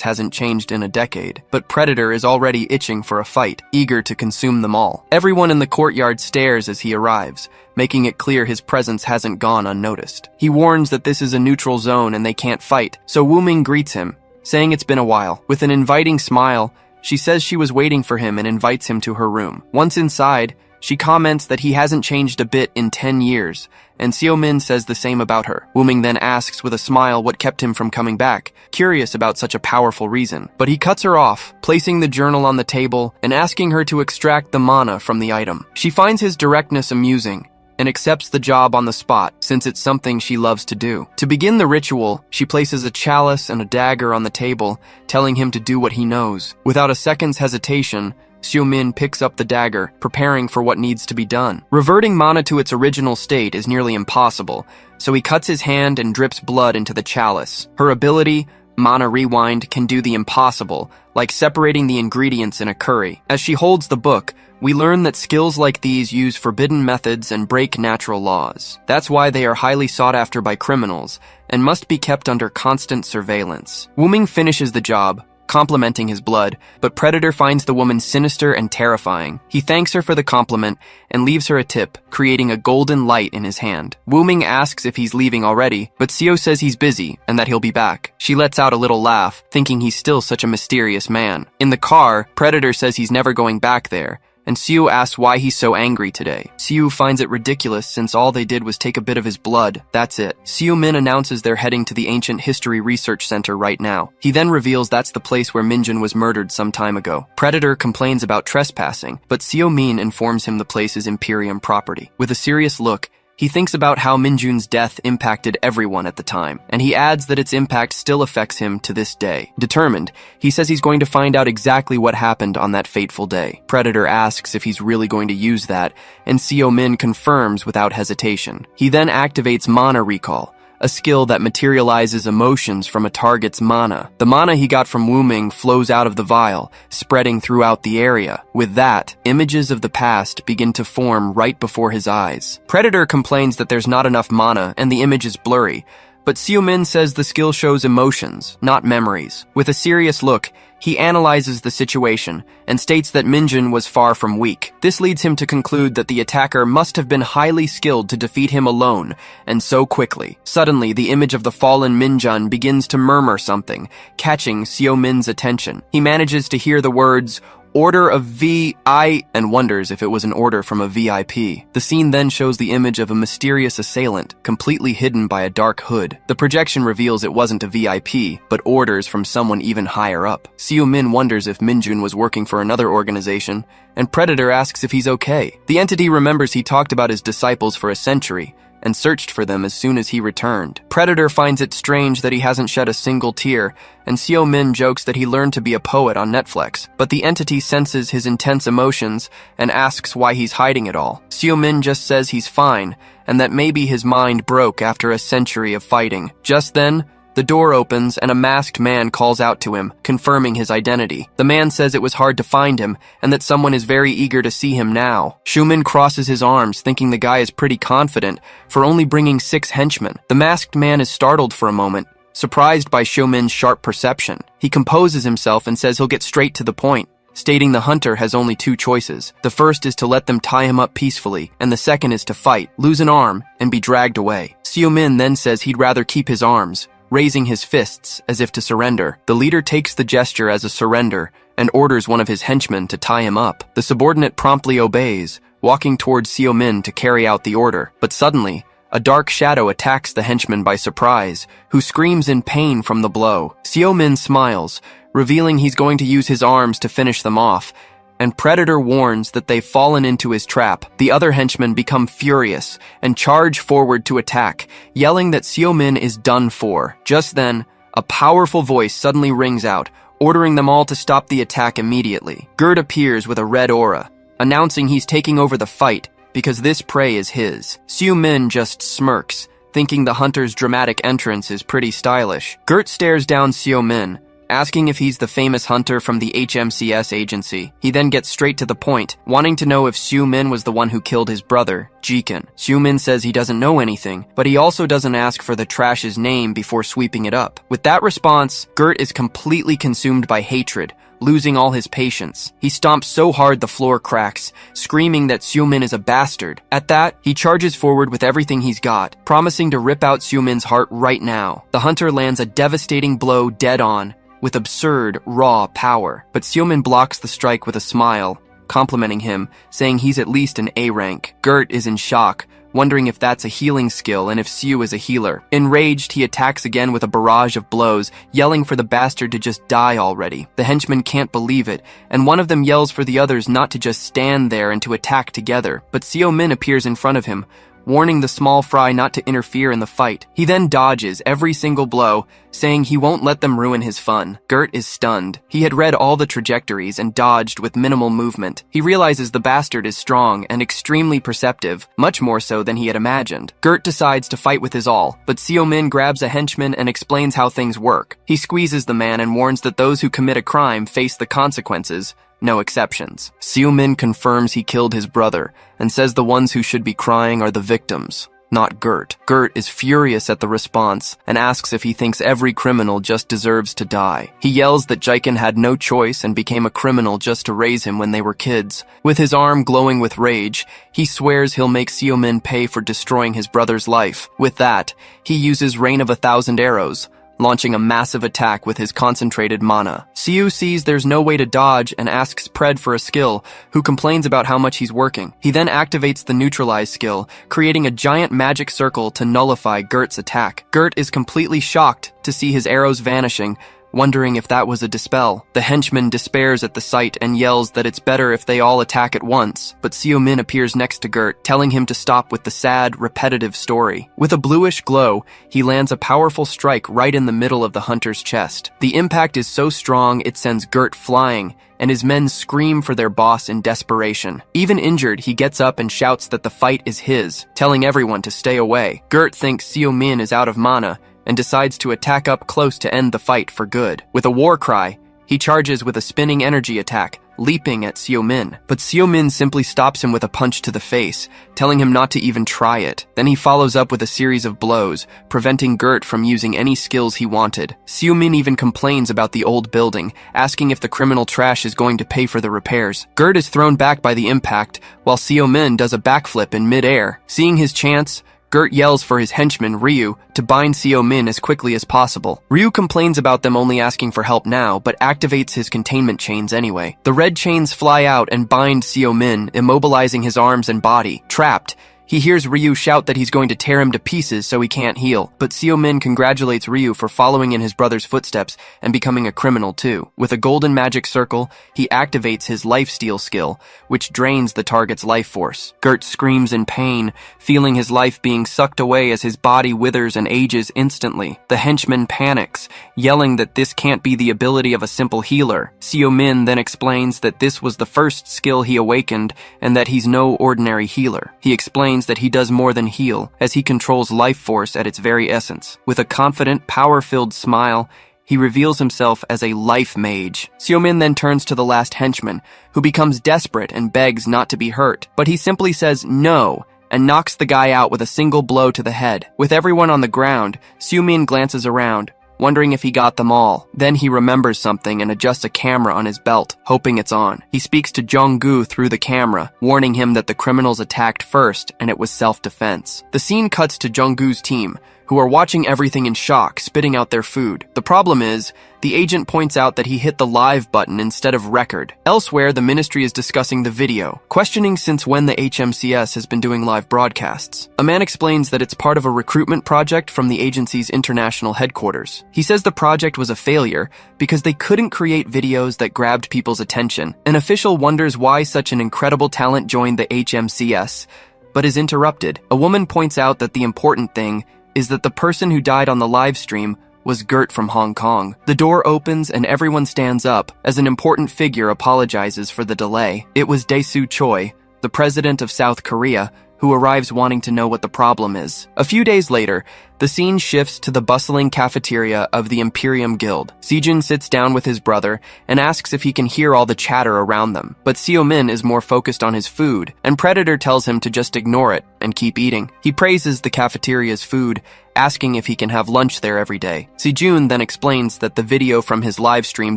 hasn't changed in a decade, but Predator is already itching for a fight, eager to consume them all. Everyone in the courtyard stares as he arrives, making it clear his presence hasn't gone unnoticed. He warns that this is a neutral zone and they can't fight, so Wu Ming greets him, saying it's been a while. With an inviting smile, she says she was waiting for him and invites him to her room. Once inside, she comments that he hasn't changed a bit in 10 years, and Seo Min says the same about her. Wu Ming then asks with a smile what kept him from coming back, curious about such a powerful reason. But he cuts her off, placing the journal on the table and asking her to extract the mana from the item. She finds his directness amusing, and accepts the job on the spot, since it's something she loves to do. To begin the ritual, she places a chalice and a dagger on the table, telling him to do what he knows. Without a second's hesitation, Seo Min picks up the dagger, preparing for what needs to be done. Reverting mana to its original state is nearly impossible, so he cuts his hand and drips blood into the chalice. Her ability, Mana Rewind, can do the impossible, like separating the ingredients in a curry. As she holds the book, we learn that skills like these use forbidden methods and break natural laws. That's why they are highly sought after by criminals, and must be kept under constant surveillance. Wu Ming finishes the job, complimenting his blood, but Predator finds the woman sinister and terrifying. He thanks her for the compliment and leaves her a tip, creating a golden light in his hand. Wu Ming asks if he's leaving already, but Seo says he's busy and that he'll be back. She lets out a little laugh, thinking he's still such a mysterious man. In the car, Predator says he's never going back there, and Seo asks why he's so angry today. Seo finds it ridiculous since all they did was take a bit of his blood. That's it. Seo Min announces they're heading to the Ancient History Research Center right now. He then reveals that's the place where Minjun was murdered some time ago. Predator complains about trespassing, but Seo Min informs him the place is Imperium property. With a serious look, he thinks about how Minjun's death impacted everyone at the time, and he adds that its impact still affects him to this day. Determined, he says he's going to find out exactly what happened on that fateful day. Predator asks if he's really going to use that, and Seo Min confirms without hesitation. He then activates Mana Recall, a skill that materializes emotions from a target's mana. The mana he got from Wu Ming flows out of the vial, spreading throughout the area. With that, images of the past begin to form right before his eyes. Predator complains that there's not enough mana and the image is blurry, but Seo Min says the skill shows emotions, not memories. With a serious look, he analyzes the situation and states that Minjun was far from weak. This leads him to conclude that the attacker must have been highly skilled to defeat him alone, and so quickly. Suddenly, the image of the fallen Minjun begins to murmur something, catching Seo Min's attention. He manages to hear the words, "Order of V.I." and wonders if it was an order from a VIP. The scene then shows the image of a mysterious assailant, completely hidden by a dark hood. The projection reveals it wasn't a VIP, but orders from someone even higher up. Seo Min wonders if Minjun was working for another organization, and Predator asks if he's okay. The entity remembers he talked about his disciples for a century, and searched for them as soon as he returned. Predator finds it strange that he hasn't shed a single tear, and Seo Min jokes that he learned to be a poet on Netflix. But the entity senses his intense emotions and asks why he's hiding it all. Seo Min just says he's fine, and that maybe his mind broke after a century of fighting. Just then, the door opens and a masked man calls out to him, confirming his identity. The man says it was hard to find him and that someone is very eager to see him now. Seo crosses his arms, thinking the guy is pretty confident for only bringing 6 henchmen. The masked man is startled for a moment, surprised by Seo sharp perception. He composes himself and says he'll get straight to the point, stating the hunter has only 2 choices. The first is to let them tie him up peacefully, and the second is to fight, lose an arm, and be dragged away. Seo then says he'd rather keep his arms, raising his fists as if to surrender. The leader takes the gesture as a surrender and orders one of his henchmen to tie him up. The subordinate promptly obeys, walking towards Seo Min to carry out the order. But suddenly, a dark shadow attacks the henchman by surprise, who screams in pain from the blow. Seo Min smiles, revealing he's going to use his arms to finish them off, and Predator warns that they've fallen into his trap. The other henchmen become furious and charge forward to attack, yelling that Seo Min is done for. Just then, a powerful voice suddenly rings out, ordering them all to stop the attack immediately. Gert appears with a red aura, announcing he's taking over the fight because this prey is his. Seo Min just smirks, thinking the hunter's dramatic entrance is pretty stylish. Gert stares down Seo Min, asking if he's the famous hunter from the HMCS agency. He then gets straight to the point, wanting to know if Seo Min was the one who killed his brother, Jikin. Seo Min says he doesn't know anything, but he also doesn't ask for the trash's name before sweeping it up. With that response, Gert is completely consumed by hatred, losing all his patience. He stomps so hard the floor cracks, screaming that Seo Min is a bastard. At that, he charges forward with everything he's got, promising to rip out Seo Min's heart right now. The hunter lands a devastating blow dead on, with absurd, raw power. But Seo Min blocks the strike with a smile, complimenting him, saying he's at least an A rank. Gert is in shock, wondering if that's a healing skill and if Seo is a healer. Enraged, he attacks again with a barrage of blows, yelling for the bastard to just die already. The henchmen can't believe it, and one of them yells for the others not to just stand there and to attack together. But Seo Min appears in front of him, warning the small fry not to interfere in the fight. He then dodges every single blow, saying he won't let them ruin his fun. Gert is stunned. He had read all the trajectories and dodged with minimal movement. He realizes the bastard is strong and extremely perceptive, much more so than he had imagined. Gert decides to fight with his all, but Seo Min grabs a henchman and explains how things work. He squeezes the man and warns that those who commit a crime face the consequences, no exceptions. Seo Min confirms he killed his brother and says the ones who should be crying are the victims, not Gert. Gert is furious at the response and asks if he thinks every criminal just deserves to die. He yells that Jikin had no choice and became a criminal just to raise him when they were kids. With his arm glowing with rage, he swears he'll make Seo Min pay for destroying his brother's life. With that, he uses Rain of 1,000 Arrows, launching a massive attack with his concentrated mana. Seo sees there's no way to dodge and asks Pred for a skill, who complains about how much he's working. He then activates the Neutralize skill, creating a giant magic circle to nullify Gert's attack. Gert is completely shocked to see his arrows vanishing, wondering if that was a dispel. The henchman despairs at the sight and yells that it's better if they all attack at once, but Seo Min appears next to Gert, telling him to stop with the sad, repetitive story. With a bluish glow, he lands a powerful strike right in the middle of the hunter's chest. The impact is so strong it sends Gert flying, and his men scream for their boss in desperation. Even injured, he gets up and shouts that the fight is his, telling everyone to stay away. Gert thinks Seo Min is out of mana, and decides to attack up close to end the fight for good. With a war cry, he charges with a spinning energy attack, leaping at Seo Min. But Seo Min simply stops him with a punch to the face, telling him not to even try it. Then he follows up with a series of blows, preventing Gert from using any skills he wanted. Seo Min even complains about the old building, asking if the criminal trash is going to pay for the repairs. Gert is thrown back by the impact, while Seo Min does a backflip in mid-air. Seeing his chance, Gert yells for his henchman, Ryu, to bind Seo Min as quickly as possible. Ryu complains about them only asking for help now, but activates his containment chains anyway. The red chains fly out and bind Seo Min, immobilizing his arms and body. Trapped, he hears Ryu shout that he's going to tear him to pieces so he can't heal, but Seo Min congratulates Ryu for following in his brother's footsteps and becoming a criminal too. With a golden magic circle, he activates his lifesteal skill, which drains the target's life force. Gert screams in pain, feeling his life being sucked away as his body withers and ages instantly. The henchman panics, yelling that this can't be the ability of a simple healer. Seo Min then explains that this was the first skill he awakened and that he's no ordinary healer. He explains that he does more than heal, as he controls life force at its very essence. With a confident, power-filled smile, he reveals himself as a life mage. Seo Min then turns to the last henchman, who becomes desperate and begs not to be hurt. But he simply says no, and knocks the guy out with a single blow to the head. With everyone on the ground, Seo Min glances around, wondering if he got them all. Then he remembers something and adjusts a camera on his belt, hoping it's on. He speaks to Jong-gu through the camera, warning him that the criminals attacked first and it was self-defense. The scene cuts to Jong-gu's team, who are watching everything in shock, spitting out their food. The problem is, the agent points out that he hit the live button instead of record. Elsewhere, the ministry is discussing the video, questioning since when the HMCS has been doing live broadcasts. A man explains that it's part of a recruitment project from the agency's international headquarters. He says the project was a failure because they couldn't create videos that grabbed people's attention. An official wonders why such an incredible talent joined the HMCS, but is interrupted. A woman points out that the important thing is that the person who died on the live stream was Gert from Hong Kong. The door opens and everyone stands up as an important figure apologizes for the delay. It was Dae-soo Choi, the president of South Korea, who arrives wanting to know what the problem is. A few days later, the scene shifts to the bustling cafeteria of the Imperium Guild. Sejun sits down with his brother and asks if he can hear all the chatter around them. But Seo-min is more focused on his food, and Predator tells him to just ignore it and keep eating. He praises the cafeteria's food, asking if he can have lunch there every day. Sejun then explains that the video from his live stream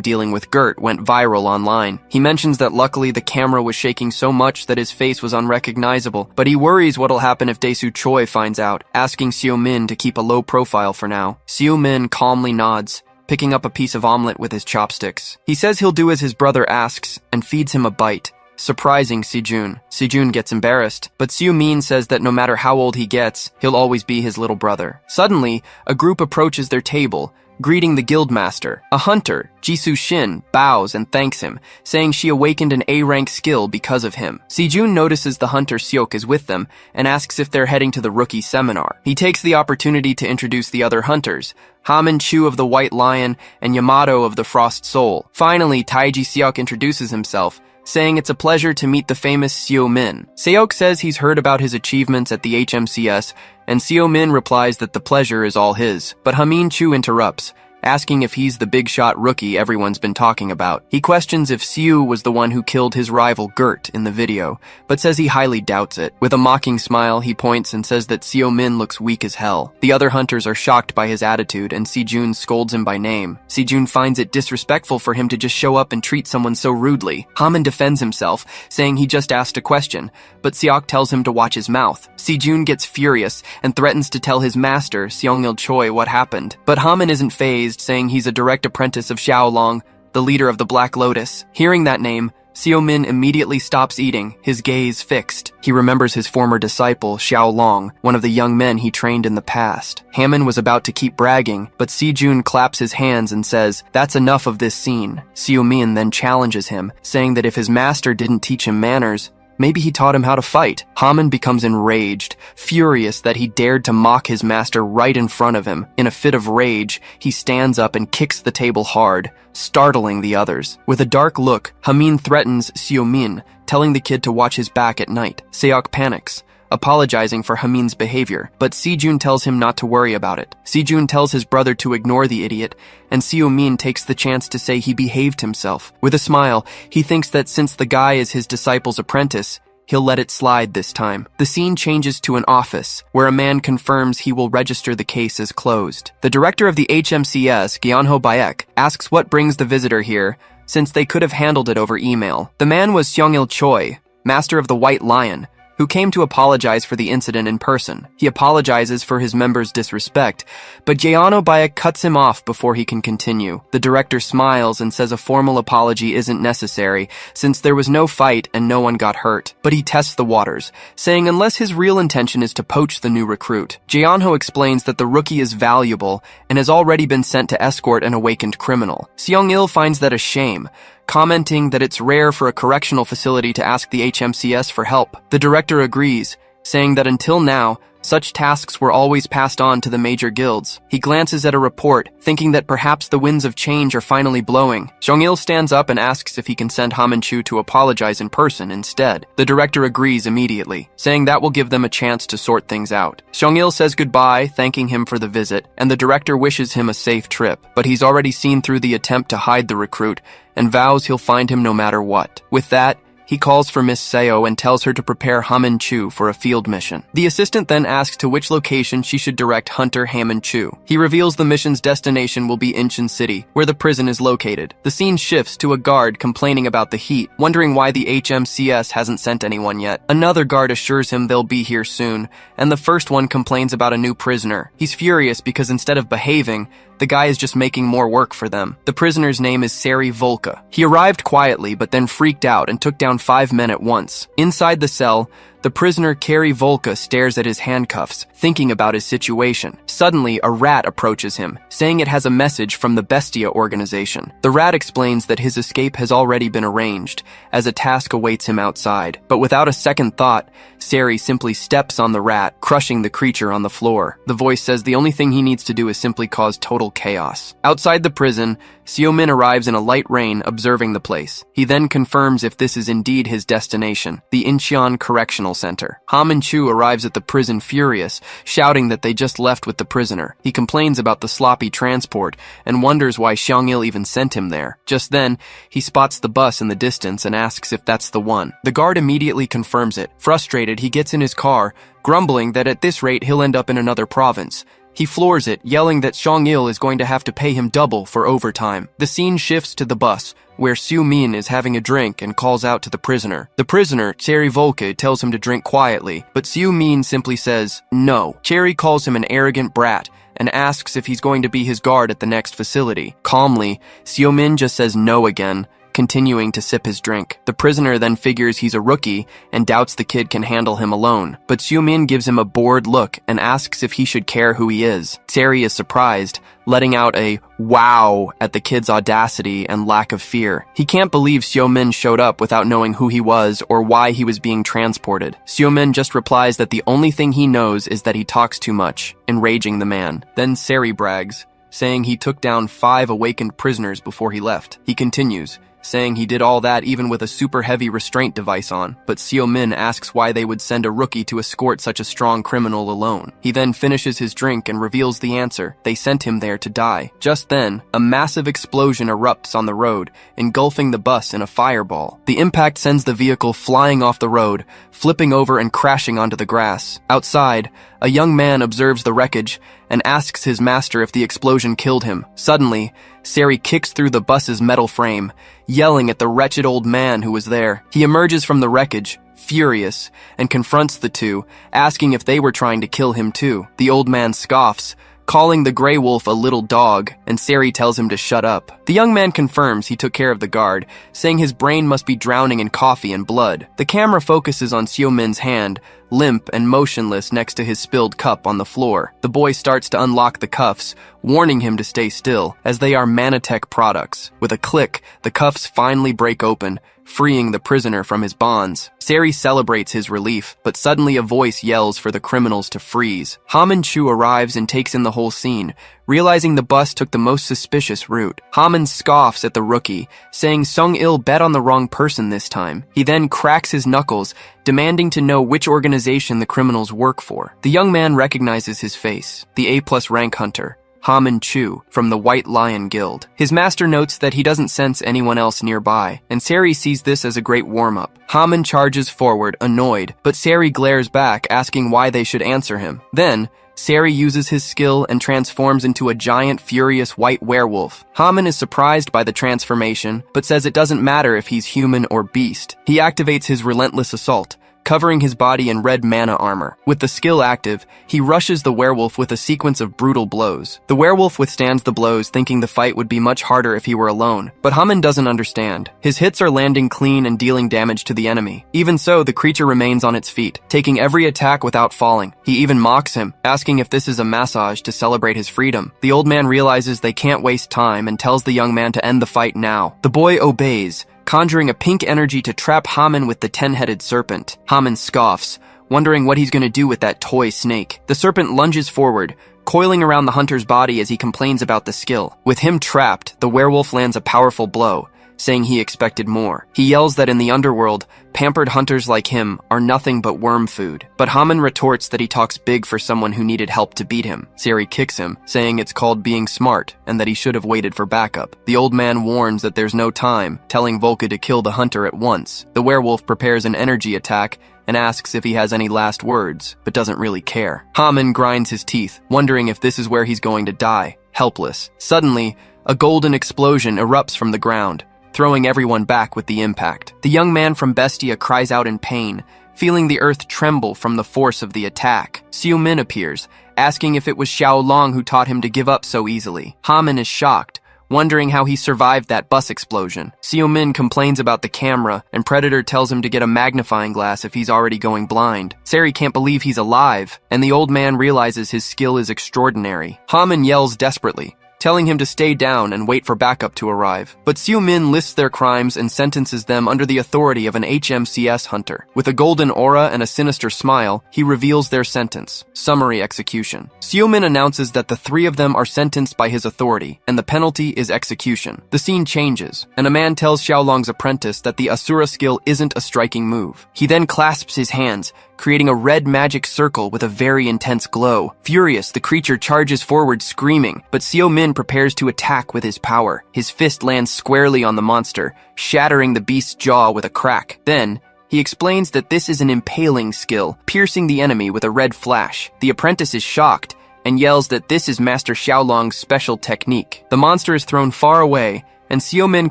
dealing with Gert went viral online. He mentions that luckily the camera was shaking so much that his face was unrecognizable, but he worries what'll happen if Dae-soo Choi finds out, asking Seo-min to keep a low profile for now. Seo-min calmly nods, picking up a piece of omelet with his chopsticks. He says he'll do as his brother asks and feeds him a bite, surprising Sejun. Sejun gets embarrassed, but Seo-min says that no matter how old he gets, he'll always be his little brother. Suddenly, a group approaches their table, greeting the guildmaster. A hunter, Jisoo Shin, bows and thanks him, saying she awakened an A-rank skill because of him. Sejun notices the hunter Seok is with them and asks if they're heading to the rookie seminar. He takes the opportunity to introduce the other hunters, Haman Chu of the White Lion and Yamato of the Frost Soul. Finally, Taiji Seok introduces himself, saying it's a pleasure to meet the famous Seo-min. Seok says he's heard about his achievements at the HMCS, and Seo-min replies that the pleasure is all his. But Hamin Chu interrupts, asking if he's the big-shot rookie everyone's been talking about. He questions if Seo was the one who killed his rival Gert in the video, but says he highly doubts it. With a mocking smile, he points and says that Seo-min looks weak as hell. The other hunters are shocked by his attitude, and Sejun scolds him by name. Sejun finds it disrespectful for him to just show up and treat someone so rudely. Haman defends himself, saying he just asked a question, but Seok tells him to watch his mouth. Sejun gets furious and threatens to tell his master, Seong-il Choi, what happened. But Haman isn't fazed, saying he's a direct apprentice of Xiaolong, the leader of the Black Lotus. Hearing that name, Seo-min immediately stops eating, his gaze fixed. He remembers his former disciple, Xiaolong, one of the young men he trained in the past. Haman was about to keep bragging, but Sejun claps his hands and says, "That's enough of this scene." Seo-min then challenges him, saying that if his master didn't teach him manners, maybe he taught him how to fight. Haman becomes enraged, furious that he dared to mock his master right in front of him. In a fit of rage, he stands up and kicks the table hard, startling the others. With a dark look, Hamin threatens Seo-min, telling the kid to watch his back at night. Seok panics, apologizing for Hamin's behavior, but Sejun tells him not to worry about it. Sejun tells his brother to ignore the idiot, and Seo-min takes the chance to say he behaved himself. With a smile, he thinks that since the guy is his disciple's apprentice, he'll let it slide this time. The scene changes to an office, where a man confirms he will register the case as closed. The director of the HMCS, Gyeonho Baek, asks what brings the visitor here, since they could have handled it over email. The man was Seong-il Choi, master of the White Lion, who came to apologize for the incident in person. He apologizes for his members' disrespect, but Gyeonho Baek cuts him off before he can continue. The director smiles and says a formal apology isn't necessary, since there was no fight and no one got hurt. But he tests the waters, saying unless his real intention is to poach the new recruit. Gyeonho explains that the rookie is valuable and has already been sent to escort an awakened criminal. Seong-il finds that a shame, commenting that it's rare for a correctional facility to ask the HMCS for help. The director agrees, saying that until now, such tasks were always passed on to the major guilds. He glances at a report, thinking that perhaps the winds of change are finally blowing. Seong-il stands up and asks if he can send Haman Chu to apologize in person instead. The director agrees immediately, saying that will give them a chance to sort things out. Seong-il says goodbye, thanking him for the visit, and the director wishes him a safe trip, but he's already seen through the attempt to hide the recruit and vows he'll find him no matter what. With that, He calls for Miss Seo and tells her to prepare Hamin Chu for a field mission. The assistant then asks to which location she should direct Hunter Hamin Chu. He reveals the mission's destination will be Incheon City, where the prison is located. The scene shifts to a guard complaining about the heat, wondering why the HMCS hasn't sent anyone yet. Another guard assures him they'll be here soon, and the first one complains about a new prisoner. He's furious because instead of behaving, the guy is just making more work for them. The prisoner's name is Sari Volka. He arrived quietly but then freaked out and took down 5 men at once. Inside the cell, the prisoner Kari Volka stares at his handcuffs, thinking about his situation. Suddenly, a rat approaches him, saying it has a message from the Bestia organization. The rat explains that his escape has already been arranged, as a task awaits him outside. But without a second thought, Sari simply steps on the rat, crushing the creature on the floor. The voice says the only thing he needs to do is simply cause total chaos. Outside the prison, Seo-min arrives in a light rain, observing the place. He then confirms if this is indeed his destination, the Incheon Correctional Center. Hamin Chu arrives at the prison furious, shouting that they just left with the prisoner. He complains about the sloppy transport and wonders why Xiang-il even sent him there. Just then, he spots the bus in the distance and asks if that's the one. The guard immediately confirms it. Frustrated, he gets in his car, grumbling that at this rate he'll end up in another province. He floors it, yelling that Xiang-il is going to have to pay him double for overtime. The scene shifts to the bus, where Seo-min is having a drink and calls out to the prisoner. The prisoner, Cherry Volke, tells him to drink quietly, but Seo-min simply says no. Cherry calls him an arrogant brat and asks if he's going to be his guard at the next facility. Calmly, Seo-min just says no again, continuing to sip his drink. The prisoner then figures he's a rookie and doubts the kid can handle him alone. But Seo-min gives him a bored look and asks if he should care who he is. Terry is surprised, letting out a wow at the kid's audacity and lack of fear. He can't believe Seo-min showed up without knowing who he was or why he was being transported. Seo-min just replies that the only thing he knows is that he talks too much, enraging the man. Then Sari brags, saying he took down 5 awakened prisoners before he left. He continues, saying he did all that even with a super heavy restraint device on, but Seo-min asks why they would send a rookie to escort such a strong criminal alone. He then finishes his drink and reveals the answer. They sent him there to die. Just then, a massive explosion erupts on the road, engulfing the bus in a fireball. The impact sends the vehicle flying off the road, flipping over and crashing onto the grass. Outside, a young man observes the wreckage and asks his master if the explosion killed him. Suddenly, Sari kicks through the bus's metal frame, yelling at the wretched old man who was there. He emerges from the wreckage, furious, and confronts the two, asking if they were trying to kill him too. The old man scoffs, calling the gray wolf a little dog, and Sari tells him to shut up. The young man confirms he took care of the guard, saying his brain must be drowning in coffee and blood. The camera focuses on Seo-min's hand, limp and motionless next to his spilled cup on the floor. The boy starts to unlock the cuffs, warning him to stay still, as they are Manatech products. With a click, the cuffs finally break open, freeing the prisoner from his bonds. Sari celebrates his relief, but suddenly a voice yells for the criminals to freeze. Hamin Chu arrives and takes in the whole scene, realizing the bus took the most suspicious route. Hamin scoffs at the rookie, saying Sung-il bet on the wrong person this time. He then cracks his knuckles, demanding to know which organization the criminals work for. The young man recognizes his face, the A+ rank hunter, Hamin Chu, from the White Lion Guild. His master notes that he doesn't sense anyone else nearby, and Sari sees this as a great warm-up. Hamin charges forward, annoyed, but Sari glares back, asking why they should answer him. Then, Sari uses his skill and transforms into a giant, furious white werewolf. Hamin is surprised by the transformation, but says it doesn't matter if he's human or beast. He activates his relentless assault, covering his body in red mana armor. With the skill active, he rushes the werewolf with a sequence of brutal blows. The werewolf withstands the blows, thinking the fight would be much harder if he were alone. But Hamin doesn't understand. His hits are landing clean and dealing damage to the enemy. Even so, the creature remains on its feet, taking every attack without falling. He even mocks him, asking if this is a massage to celebrate his freedom. The old man realizes they can't waste time and tells the young man to end the fight now. The boy obeys, conjuring a pink energy to trap Hamin with the 10-headed serpent. Hamin scoffs, wondering what he's going to do with that toy snake. The serpent lunges forward, coiling around the hunter's body as he complains about the skill. With him trapped, the werewolf lands a powerful blow, saying he expected more. He yells that in the underworld, pampered hunters like him are nothing but worm food. But Haman retorts that he talks big for someone who needed help to beat him. Sari kicks him, saying it's called being smart and that he should have waited for backup. The old man warns that there's no time, telling Volka to kill the hunter at once. The werewolf prepares an energy attack and asks if he has any last words, but doesn't really care. Haman grinds his teeth, wondering if this is where he's going to die, helpless. Suddenly, a golden explosion erupts from the ground, throwing everyone back with the impact. The young man from Bestia cries out in pain, feeling the earth tremble from the force of the attack. Xiu Min appears, asking if it was Xiao Long who taught him to give up so easily. Haman is shocked, wondering how he survived that bus explosion. Xiu Min complains about the camera, and Predator tells him to get a magnifying glass if he's already going blind. Sari can't believe he's alive, and the old man realizes his skill is extraordinary. Haman yells desperately, telling him to stay down and wait for backup to arrive. But Xiu Min lists their crimes and sentences them under the authority of an HMCS hunter. With a golden aura and a sinister smile, he reveals their sentence: summary execution. Xiu Min announces that the three of them are sentenced by his authority, and the penalty is execution. The scene changes, and a man tells Xiaolong's apprentice that the Asura skill isn't a striking move. He then clasps his hands, creating a red magic circle with a very intense glow. Furious, the creature charges forward screaming, but Xiu Min prepares to attack with his power. His fist lands squarely on the monster, shattering the beast's jaw with a crack. Then, he explains that this is an impaling skill, piercing the enemy with a red flash. The apprentice is shocked and yells that this is Master Xiaolong's special technique. The monster is thrown far away, and Xiu Min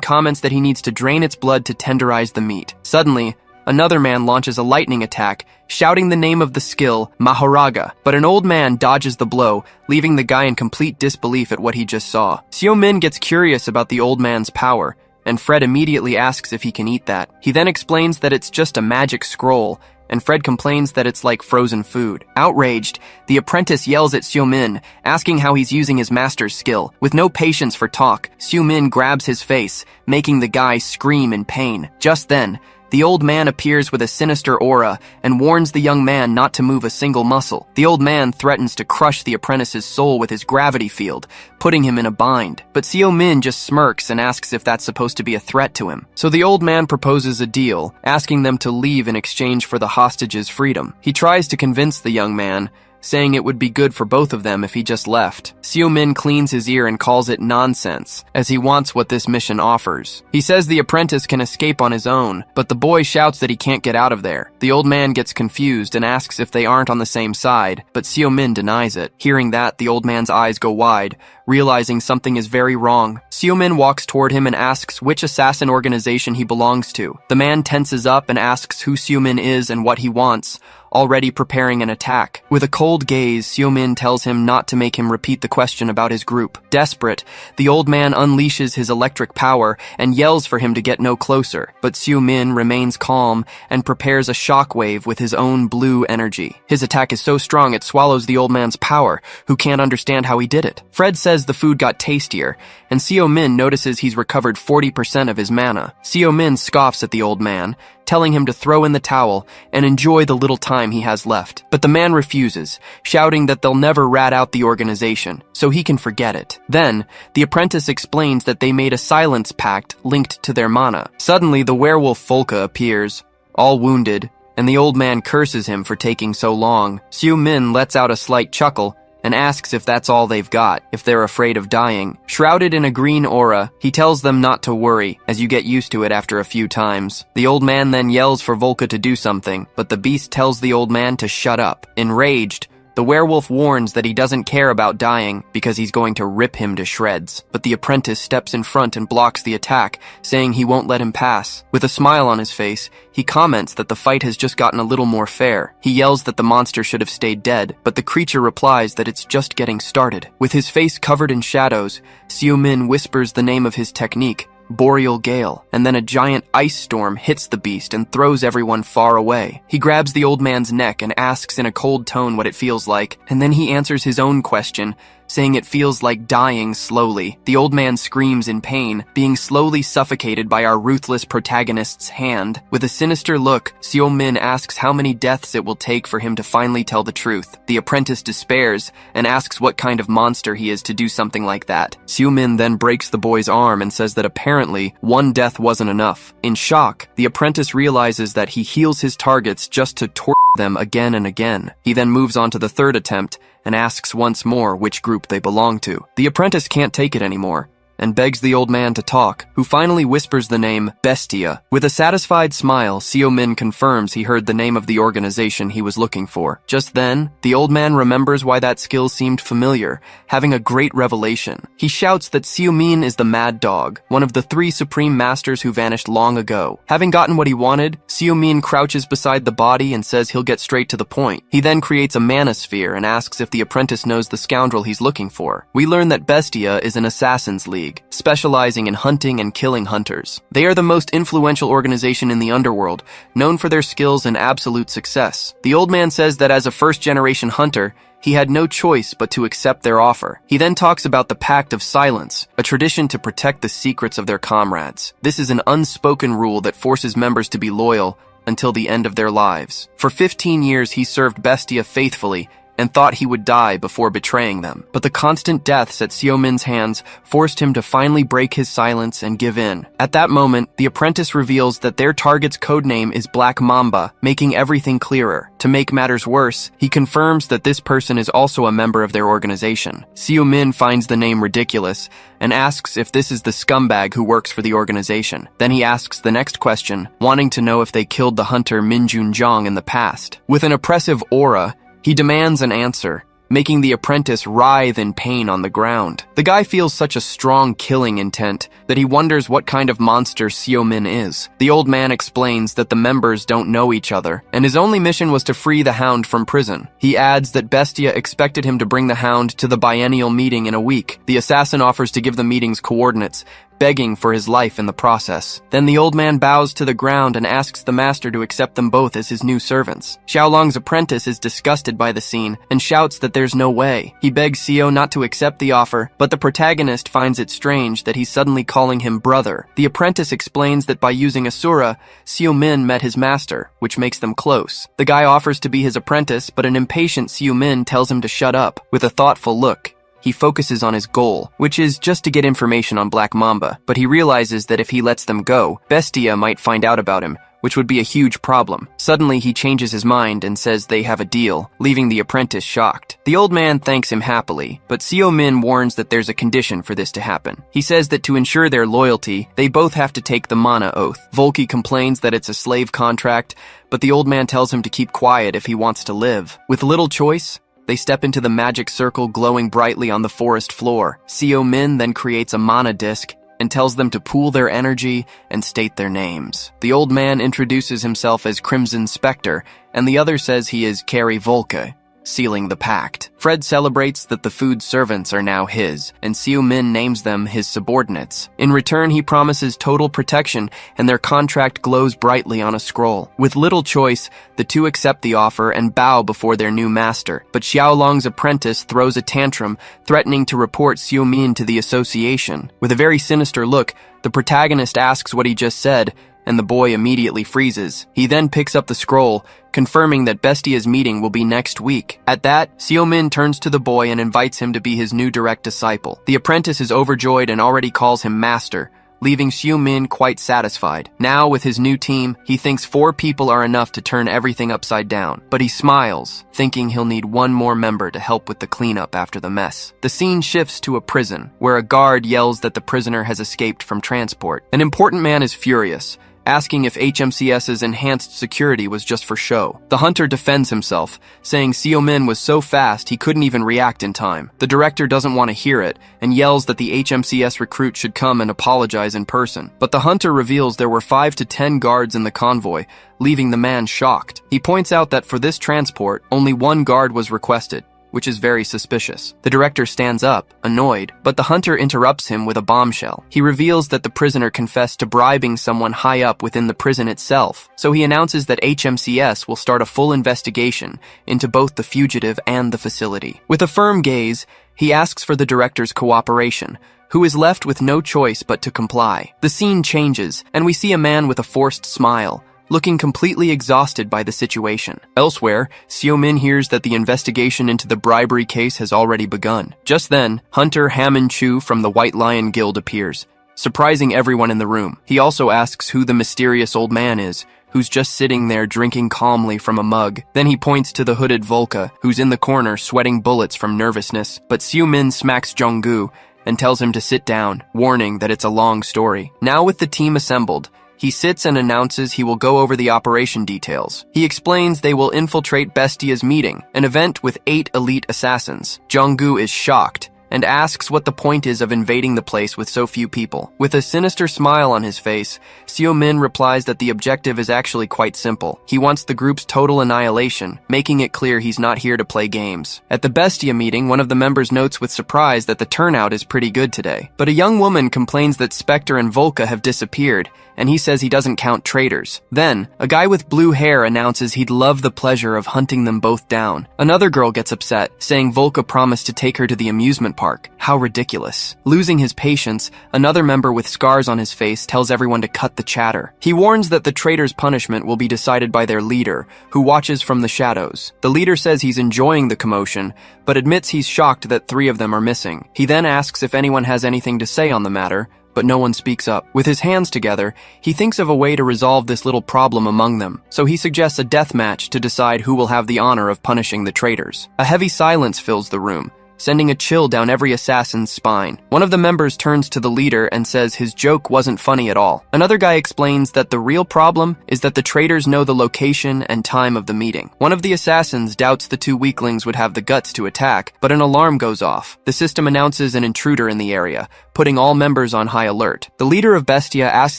comments that he needs to drain its blood to tenderize the meat. Suddenly, another man launches a lightning attack, shouting the name of the skill, Mahoraga, but an old man dodges the blow, leaving the guy in complete disbelief at what he just saw. Xiu Min gets curious about the old man's power, and Fred immediately asks if he can eat that. He then explains that it's just a magic scroll, and Fred complains that it's like frozen food. Outraged, the apprentice yells at Xiu Min, asking how he's using his master's skill. With no patience for talk, Xiu Min grabs his face, making the guy scream in pain. Just then, the old man appears with a sinister aura and warns the young man not to move a single muscle. The old man threatens to crush the apprentice's soul with his gravity field, putting him in a bind. But Xiu Min just smirks and asks if that's supposed to be a threat to him. So the old man proposes a deal, asking them to leave in exchange for the hostage's freedom. He tries to convince the young man, saying it would be good for both of them if he just left. Xiu Min cleans his ear and calls it nonsense, as he wants what this mission offers. He says the apprentice can escape on his own, but the boy shouts that he can't get out of there. The old man gets confused and asks if they aren't on the same side, but Xiu Min denies it. Hearing that, the old man's eyes go wide, realizing something is very wrong. Xiu Min walks toward him and asks which assassin organization he belongs to. The man tenses up and asks who Xiu Min is and what he wants, already preparing an attack. With a cold gaze, Xiu Min tells him not to make him repeat the question about his group. Desperate, the old man unleashes his electric power and yells for him to get no closer, but Xiu Min remains calm and prepares a shockwave with his own blue energy. His attack is so strong it swallows the old man's power, who can't understand how he did it. Fred says the food got tastier, and Xiu Min notices he's recovered 40% of his mana. Xiu Min scoffs at the old man, telling him to throw in the towel and enjoy the little time he has left. But the man refuses, shouting that they'll never rat out the organization, so he can forget it. Then, the apprentice explains that they made a silence pact linked to their mana. Suddenly, the werewolf Volka appears, all wounded, and the old man curses him for taking so long. Xiu Min lets out a slight chuckle and asks if that's all they've got, if they're afraid of dying. Shrouded in a green aura, he tells them not to worry, as you get used to it after a few times. The old man then yells for Volka to do something, but the beast tells the old man to shut up. Enraged, the werewolf warns that he doesn't care about dying because he's going to rip him to shreds. But the apprentice steps in front and blocks the attack, saying he won't let him pass. With a smile on his face, he comments that the fight has just gotten a little more fair. He yells that the monster should have stayed dead, but the creature replies that it's just getting started. With his face covered in shadows, Xiu Min whispers the name of his technique, Boreal Gale, and then a giant ice storm hits the beast and throws everyone far away. He grabs the old man's neck and asks in a cold tone what it feels like, and then he answers his own question, saying it feels like dying slowly. The old man screams in pain, being slowly suffocated by our ruthless protagonist's hand. With a sinister look, Seo Min asks how many deaths it will take for him to finally tell the truth. The apprentice despairs and asks what kind of monster he is to do something like that. Seo Min then breaks the boy's arm and says that apparently one death wasn't enough. In shock, the apprentice realizes that he heals his targets just to torture them again and again. He then moves on to the third attempt and asks once more which group they belong to. The apprentice can't take it anymore and begs the old man to talk, who finally whispers the name Bestia. With a satisfied smile, Seo Min confirms he heard the name of the organization he was looking for. Just then, the old man remembers why that skill seemed familiar, having a great revelation. He shouts that Seo Min is the Mad Dog, one of the 3 supreme masters who vanished long ago. Having gotten what he wanted, Seo Min crouches beside the body and says he'll get straight to the point. He then creates a manosphere and asks if the apprentice knows the scoundrel he's looking for. We learn that Bestia is an assassin's league, specializing in hunting and killing hunters. They are the most influential organization in the underworld, known for their skills and absolute success. The old man says that as a first-generation hunter, he had no choice but to accept their offer. He then talks about the Pact of Silence, a tradition to protect the secrets of their comrades. This is an unspoken rule that forces members to be loyal until the end of their lives. For 15 years, he served Bestia faithfully and thought he would die before betraying them. But the constant deaths at Seo Min's hands forced him to finally break his silence and give in. At that moment, the apprentice reveals that their target's codename is Black Mamba, making everything clearer. To make matters worse, he confirms that this person is also a member of their organization. Seo Min finds the name ridiculous and asks if this is the scumbag who works for the organization. Then he asks the next question, wanting to know if they killed the hunter Min Junjong in the past. With an oppressive aura, he demands an answer, making the apprentice writhe in pain on the ground. The guy feels such a strong killing intent that he wonders what kind of monster Seo Min is. The old man explains that the members don't know each other, and his only mission was to free the hound from prison. He adds that Bestia expected him to bring the hound to the biennial meeting in a week. The assassin offers to give the meeting's coordinates, begging for his life in the process. Then the old man bows to the ground and asks the master to accept them both as his new servants. Xiaolong's apprentice is disgusted by the scene and shouts that there's no way. He begs Seo not to accept the offer, but the protagonist finds it strange that he's suddenly calling him brother. The apprentice explains that by using Asura, Seo Min met his master, which makes them close. The guy offers to be his apprentice, but an impatient Seo Min tells him to shut up. With a thoughtful look, he focuses on his goal, which is just to get information on Black Mamba, but he realizes that if he lets them go, Bestia might find out about him, which would be a huge problem. Suddenly, he changes his mind and says they have a deal, leaving the apprentice shocked. The old man thanks him happily, but Seo Min warns that there's a condition for this to happen. He says that to ensure their loyalty, they both have to take the Mana Oath. Volky complains that it's a slave contract, but the old man tells him to keep quiet if he wants to live. With little choice, they step into the magic circle glowing brightly on the forest floor. Seo Min then creates a mana disc and tells them to pool their energy and state their names. The old man introduces himself as Crimson Spectre, and the other says he is Carrie Volke, sealing the pact. Fred celebrates that the food servants are now his, and Seo Min names them his subordinates. In return, he promises total protection, and their contract glows brightly on a scroll. With little choice, the two accept the offer and bow before their new master. But Xiaolong's apprentice throws a tantrum, threatening to report Seo Min to the association. With a very sinister look, the protagonist asks what he just said, and the boy immediately freezes. He then picks up the scroll, confirming that Bestia's meeting will be next week. At that, Seo Min turns to the boy and invites him to be his new direct disciple. The apprentice is overjoyed and already calls him master, leaving Seo Min quite satisfied. Now, with his new team, he thinks 4 people are enough to turn everything upside down. But he smiles, thinking he'll need 1 more member to help with the cleanup after the mess. The scene shifts to a prison, where a guard yells that the prisoner has escaped from transport. An important man is furious, asking if HMCS's enhanced security was just for show. The hunter defends himself, saying Seo Min was so fast he couldn't even react in time. The director doesn't want to hear it, and yells that the HMCS recruit should come and apologize in person. But the hunter reveals there were 5 to 10 guards in the convoy, leaving the man shocked. He points out that for this transport, only 1 guard was requested, which is very suspicious. The director stands up, annoyed, but the hunter interrupts him with a bombshell. He reveals that the prisoner confessed to bribing someone high up within the prison itself, so he announces that HMCS will start a full investigation into both the fugitive and the facility. With a firm gaze, He asks for the director's cooperation, who is left with no choice but to comply. The scene changes, and we see a man with a forced smile, looking completely exhausted by the situation. Elsewhere, Seo-min hears that the investigation into the bribery case has already begun. Just then, Hunter Hammond-Chu from the White Lion Guild appears, surprising everyone in the room. He also asks who the mysterious old man is, who's just sitting there drinking calmly from a mug. Then he points to the hooded Volka, who's in the corner sweating bullets from nervousness. But Seo-min smacks Jung-gu and tells him to sit down, warning that it's a long story. Now with the team assembled, he sits and announces he will go over the operation details. He explains they will infiltrate Bestia's meeting, an event with 8 elite assassins. Jung-gu is shocked and asks what the point is of invading the place with so few people. With a sinister smile on his face, Seo-min replies that the objective is actually quite simple. He wants the group's total annihilation, making it clear he's not here to play games. At the Bestia meeting, one of the members notes with surprise that the turnout is pretty good today. But a young woman complains that Spectre and Volka have disappeared, and he says he doesn't count traitors. Then, a guy with blue hair announces he'd love the pleasure of hunting them both down. Another girl gets upset, saying Volka promised to take her to the amusement park. How ridiculous. Losing his patience, another member with scars on his face tells everyone to cut the chatter. He warns that the traitor's punishment will be decided by their leader, who watches from the shadows. The leader says he's enjoying the commotion, but admits he's shocked that 3 of them are missing. He then asks if anyone has anything to say on the matter, but no one speaks up. With his hands together, he thinks of a way to resolve this little problem among them, so he suggests a death match to decide who will have the honor of punishing the traitors. A heavy silence fills the room, sending a chill down every assassin's spine. One of the members turns to the leader and says his joke wasn't funny at all. Another guy explains that the real problem is that the traitors know the location and time of the meeting. One of the assassins doubts the 2 weaklings would have the guts to attack, but an alarm goes off. The system announces an intruder in the area, putting all members on high alert. The leader of Bestia asks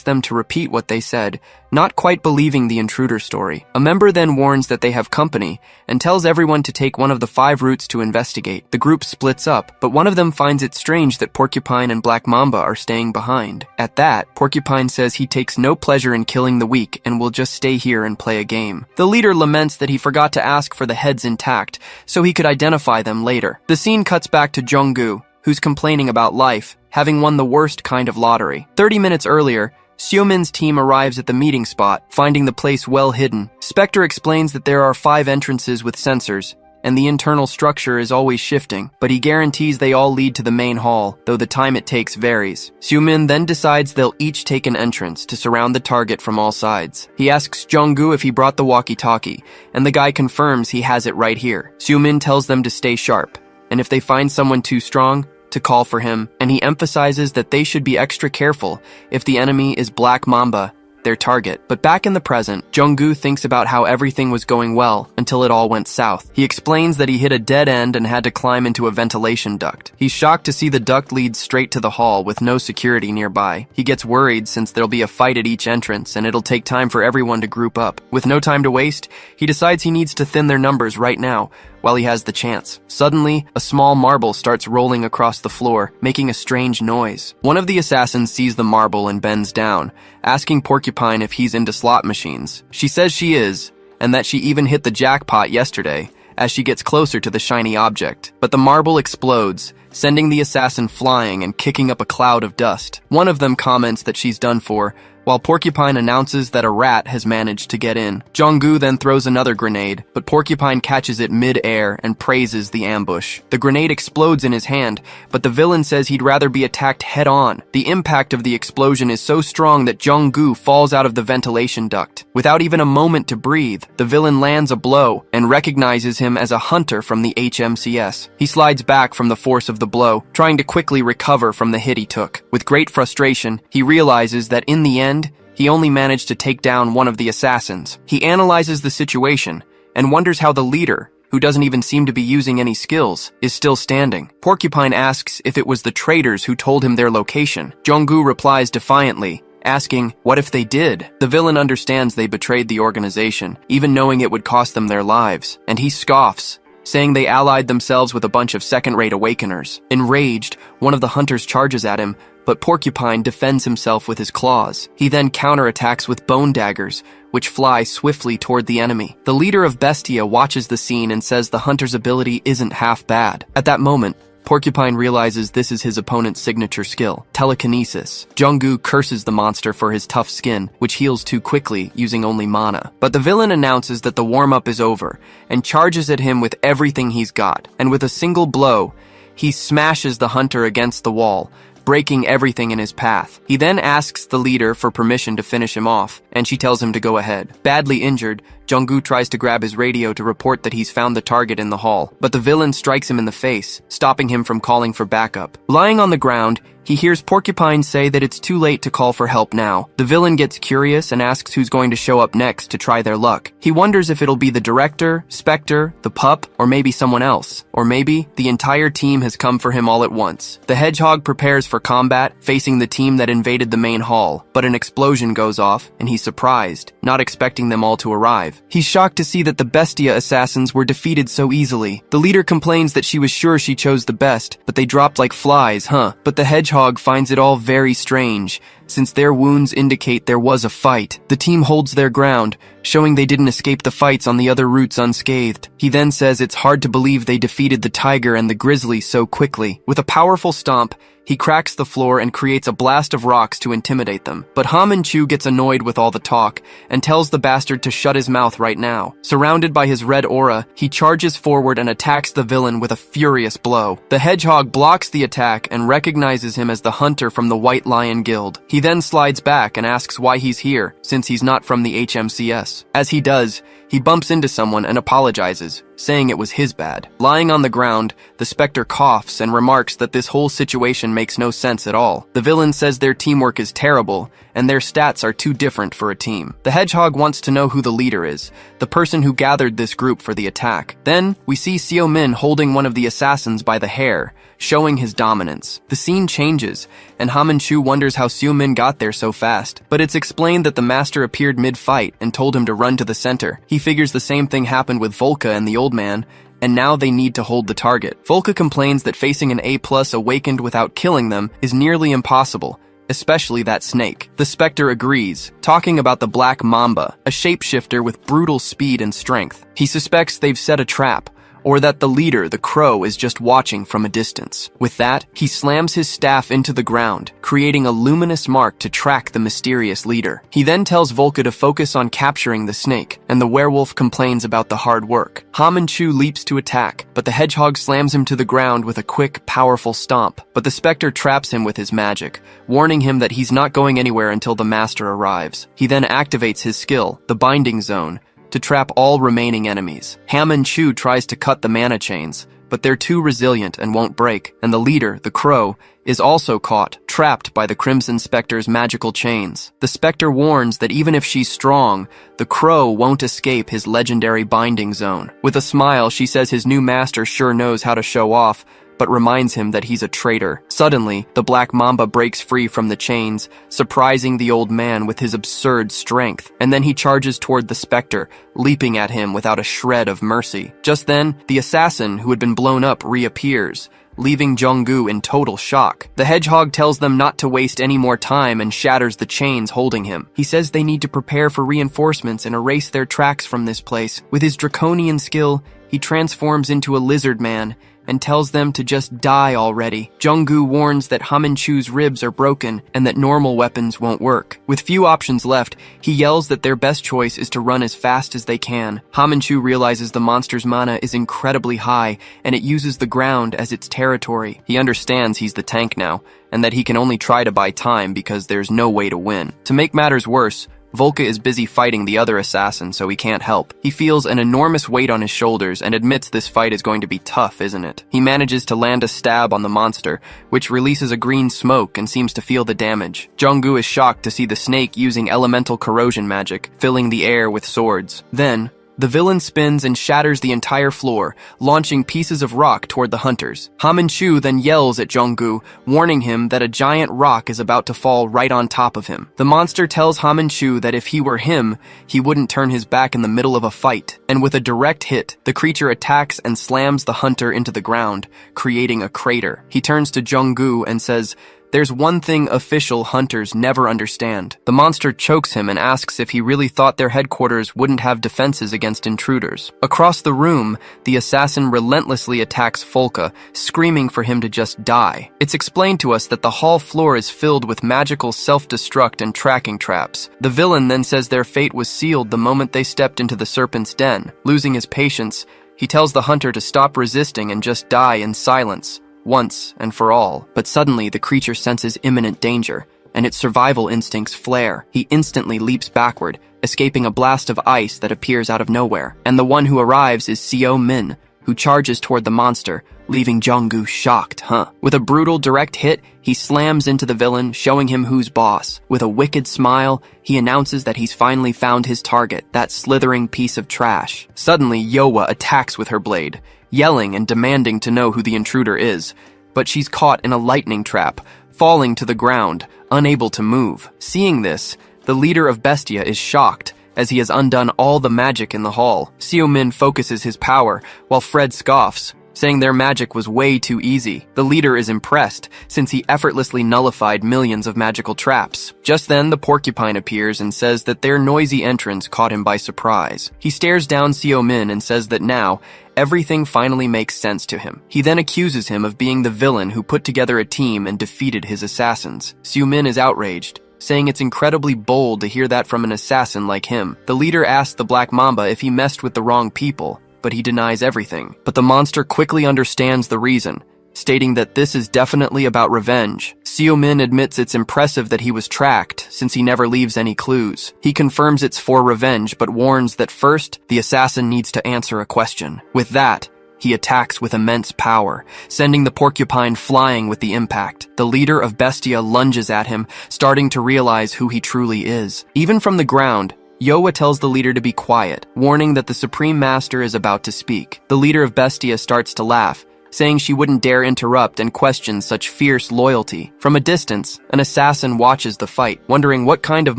them to repeat what they said, not quite believing the intruder story. A member then warns that they have company and tells everyone to take one of the 5 routes to investigate. The group splits up, but one of them finds it strange that Porcupine and Black Mamba are staying behind. At that, Porcupine says he takes no pleasure in killing the weak and will just stay here and play a game. The leader laments that he forgot to ask for the heads intact, so he could identify them later. The scene cuts back to Jung-gu, who's complaining about life, having won the worst kind of lottery. 30 minutes earlier, Seo-min's team arrives at the meeting spot, finding the place well hidden. Spectre explains that there are 5 entrances with sensors, and the internal structure is always shifting, but he guarantees they all lead to the main hall, though the time it takes varies. Seo-min then decides they'll each take an entrance to surround the target from all sides. He asks Jung-gu if he brought the walkie-talkie, and the guy confirms he has it right here. Seo-min tells them to stay sharp, and if they find someone too strong, to call for him, and he emphasizes that they should be extra careful if the enemy is Black Mamba, their target. But back in the present, Jung-gu thinks about how everything was going well until it all went south. He explains that he hit a dead end and had to climb into a ventilation duct. He's shocked to see the duct lead straight to the hall with no security nearby. He gets worried since there'll be a fight at each entrance and it'll take time for everyone to group up. With no time to waste, he decides he needs to thin their numbers right now, while he has the chance. Suddenly, a small marble starts rolling across the floor, making a strange noise. One of the assassins sees the marble and bends down, asking Porcupine if he's into slot machines. She says she is, and that she even hit the jackpot yesterday, as she gets closer to the shiny object. But the marble explodes, sending the assassin flying and kicking up a cloud of dust. One of them comments that she's done for, while Porcupine announces that a rat has managed to get in. Jung-gu then throws another grenade, but Porcupine catches it mid-air and praises the ambush. The grenade explodes in his hand, but the villain says he'd rather be attacked head-on. The impact of the explosion is so strong that Jung-gu falls out of the ventilation duct. Without even a moment to breathe, the villain lands a blow and recognizes him as a hunter from the HMCS. He slides back from the force of the blow, trying to quickly recover from the hit he took. With great frustration, he realizes that in the end, he only managed to take down one of the assassins. He analyzes the situation and wonders how the leader, who doesn't even seem to be using any skills, is still standing. Porcupine asks if it was the traitors who told him their location. Jung-gu replies defiantly, asking, what if they did? The villain understands they betrayed the organization, even knowing it would cost them their lives, and he scoffs, saying they allied themselves with a bunch of second-rate awakeners. Enraged, one of the hunters charges at him, but Porcupine defends himself with his claws. He then counterattacks with bone daggers, which fly swiftly toward the enemy. The leader of Bestia watches the scene and says the hunter's ability isn't half bad. At that moment, Porcupine realizes this is his opponent's signature skill, telekinesis. Jung-gu curses the monster for his tough skin, which heals too quickly, using only mana. But the villain announces that the warm-up is over, and charges at him with everything he's got. And with a single blow, he smashes the hunter against the wall, breaking everything in his path. He then asks the leader for permission to finish him off, and she tells him to go ahead. Badly injured, Jung-gu tries to grab his radio to report that he's found the target in the hall, but the villain strikes him in the face, stopping him from calling for backup. Lying on the ground, he hears Porcupine say that it's too late to call for help now. The villain gets curious and asks who's going to show up next to try their luck. He wonders if it'll be the director, Spectre, the pup, or maybe someone else. Or maybe the entire team has come for him all at once. The hedgehog prepares for combat, facing the team that invaded the main hall, but an explosion goes off, and he's surprised, not expecting them all to arrive. He's shocked to see that the Bestia assassins were defeated so easily. The leader complains that she was sure she chose the best, but they dropped like flies, huh? But the hedgehog finds it all very strange, since their wounds indicate there was a fight. The team holds their ground, showing they didn't escape the fights on the other routes unscathed. He then says it's hard to believe they defeated the tiger and the grizzly so quickly. With a powerful stomp, he cracks the floor and creates a blast of rocks to intimidate them. But Ha Manchu gets annoyed with all the talk and tells the bastard to shut his mouth right now. Surrounded by his red aura, he charges forward and attacks the villain with a furious blow. The hedgehog blocks the attack and recognizes him as the hunter from the White Lion Guild. He then slides back and asks why he's here, since he's not from the HMCS. As he does, he bumps into someone and apologizes, saying it was his bad. Lying on the ground, the Spectre coughs and remarks that this whole situation makes no sense at all. The villain says their teamwork is terrible, and their stats are too different for a team. The hedgehog wants to know who the leader is, the person who gathered this group for the attack. Then, we see Seo Min holding one of the assassins by the hair, showing his dominance. The scene changes, and Ha Manchu wonders how Seo Min got there so fast, but it's explained that the master appeared mid-fight and told him to run to the center. He figures the same thing happened with Volca and the old man, and now they need to hold the target. Volca complains that facing an A+ awakened without killing them is nearly impossible, especially that snake. The Spectre agrees, talking about the Black Mamba, a shapeshifter with brutal speed and strength. He suspects they've set a trap, or that the leader, the crow, is just watching from a distance. With that, he slams his staff into the ground, creating a luminous mark to track the mysterious leader. He then tells Volca to focus on capturing the snake, and the werewolf complains about the hard work. Ha Manchu leaps to attack, but the hedgehog slams him to the ground with a quick, powerful stomp. But the Spectre traps him with his magic, warning him that he's not going anywhere until the master arrives. He then activates his skill, the Binding Zone, to trap all remaining enemies. Ha Manchu tries to cut the mana chains, but they're too resilient and won't break, and the leader, the crow, is also caught, trapped by the Crimson Spectre's magical chains. The Spectre warns that even if she's strong, the crow won't escape his legendary Binding Zone. With a smile, she says his new master sure knows how to show off, but reminds him that he's a traitor. Suddenly, the Black Mamba breaks free from the chains, surprising the old man with his absurd strength, and then he charges toward the Spectre, leaping at him without a shred of mercy. Just then, the assassin who had been blown up reappears, leaving Jung-gu in total shock. The hedgehog tells them not to waste any more time and shatters the chains holding him. He says they need to prepare for reinforcements and erase their tracks from this place. With his draconian skill, he transforms into a lizard man and tells them to just die already. Jung-gu warns that Ha Manchu's ribs are broken and that normal weapons won't work. With few options left, he yells that their best choice is to run as fast as they can. Ha Manchu realizes the monster's mana is incredibly high and it uses the ground as its territory. He understands he's the tank now and that he can only try to buy time because there's no way to win. To make matters worse, Volca is busy fighting the other assassin, so he can't help. He feels an enormous weight on his shoulders and admits this fight is going to be tough, isn't it? He manages to land a stab on the monster, which releases a green smoke and seems to feel the damage. Jung-gu is shocked to see the snake using elemental corrosion magic, filling the air with swords. Then, the villain spins and shatters the entire floor, launching pieces of rock toward the hunters. Ha Manchu then yells at Jung-gu, warning him that a giant rock is about to fall right on top of him. The monster tells Ha Manchu that if he were him, he wouldn't turn his back in the middle of a fight. And with a direct hit, the creature attacks and slams the hunter into the ground, creating a crater. He turns to Jung-gu and says, There's one thing official hunters never understand. The monster chokes him and asks if he really thought their headquarters wouldn't have defenses against intruders. Across the room, the assassin relentlessly attacks Folka, screaming for him to just die. It's explained to us that the hall floor is filled with magical self-destruct and tracking traps. The villain then says their fate was sealed the moment they stepped into the serpent's den. Losing his patience, he tells the hunter to stop resisting and just die in silence, once and for all. But suddenly, the creature senses imminent danger, and its survival instincts flare. He instantly leaps backward, escaping a blast of ice that appears out of nowhere. And the one who arrives is Seo Min, who charges toward the monster, leaving Jonggu shocked, With a brutal direct hit, he slams into the villain, showing him who's boss. With a wicked smile, he announces that he's finally found his target, that slithering piece of trash. Suddenly, Yowa attacks with her blade, yelling and demanding to know who the intruder is. But she's caught in a lightning trap, falling to the ground, unable to move. Seeing this, the leader of Bestia is shocked, as he has undone all the magic in the hall. Seo Min focuses his power, while Fred scoffs, saying their magic was way too easy. The leader is impressed, since he effortlessly nullified millions of magical traps. Just then, the porcupine appears and says that their noisy entrance caught him by surprise. He stares down Seo Min and says that now, everything finally makes sense to him. He then accuses him of being the villain who put together a team and defeated his assassins. Seo Min is outraged, saying it's incredibly bold to hear that from an assassin like him. The leader asks the Black Mamba if he messed with the wrong people, but he denies everything. But the monster quickly understands the reason, stating that this is definitely about revenge. Seo Min admits it's impressive that he was tracked, since he never leaves any clues. He confirms it's for revenge, but warns that first, the assassin needs to answer a question. With that, he attacks with immense power, sending the porcupine flying with the impact. The leader of Bestia lunges at him, starting to realize who he truly is. Even from the ground, Yowa tells the leader to be quiet, warning that the Supreme Master is about to speak. The leader of Bestia starts to laugh, saying she wouldn't dare interrupt and question such fierce loyalty. From a distance, an assassin watches the fight, wondering what kind of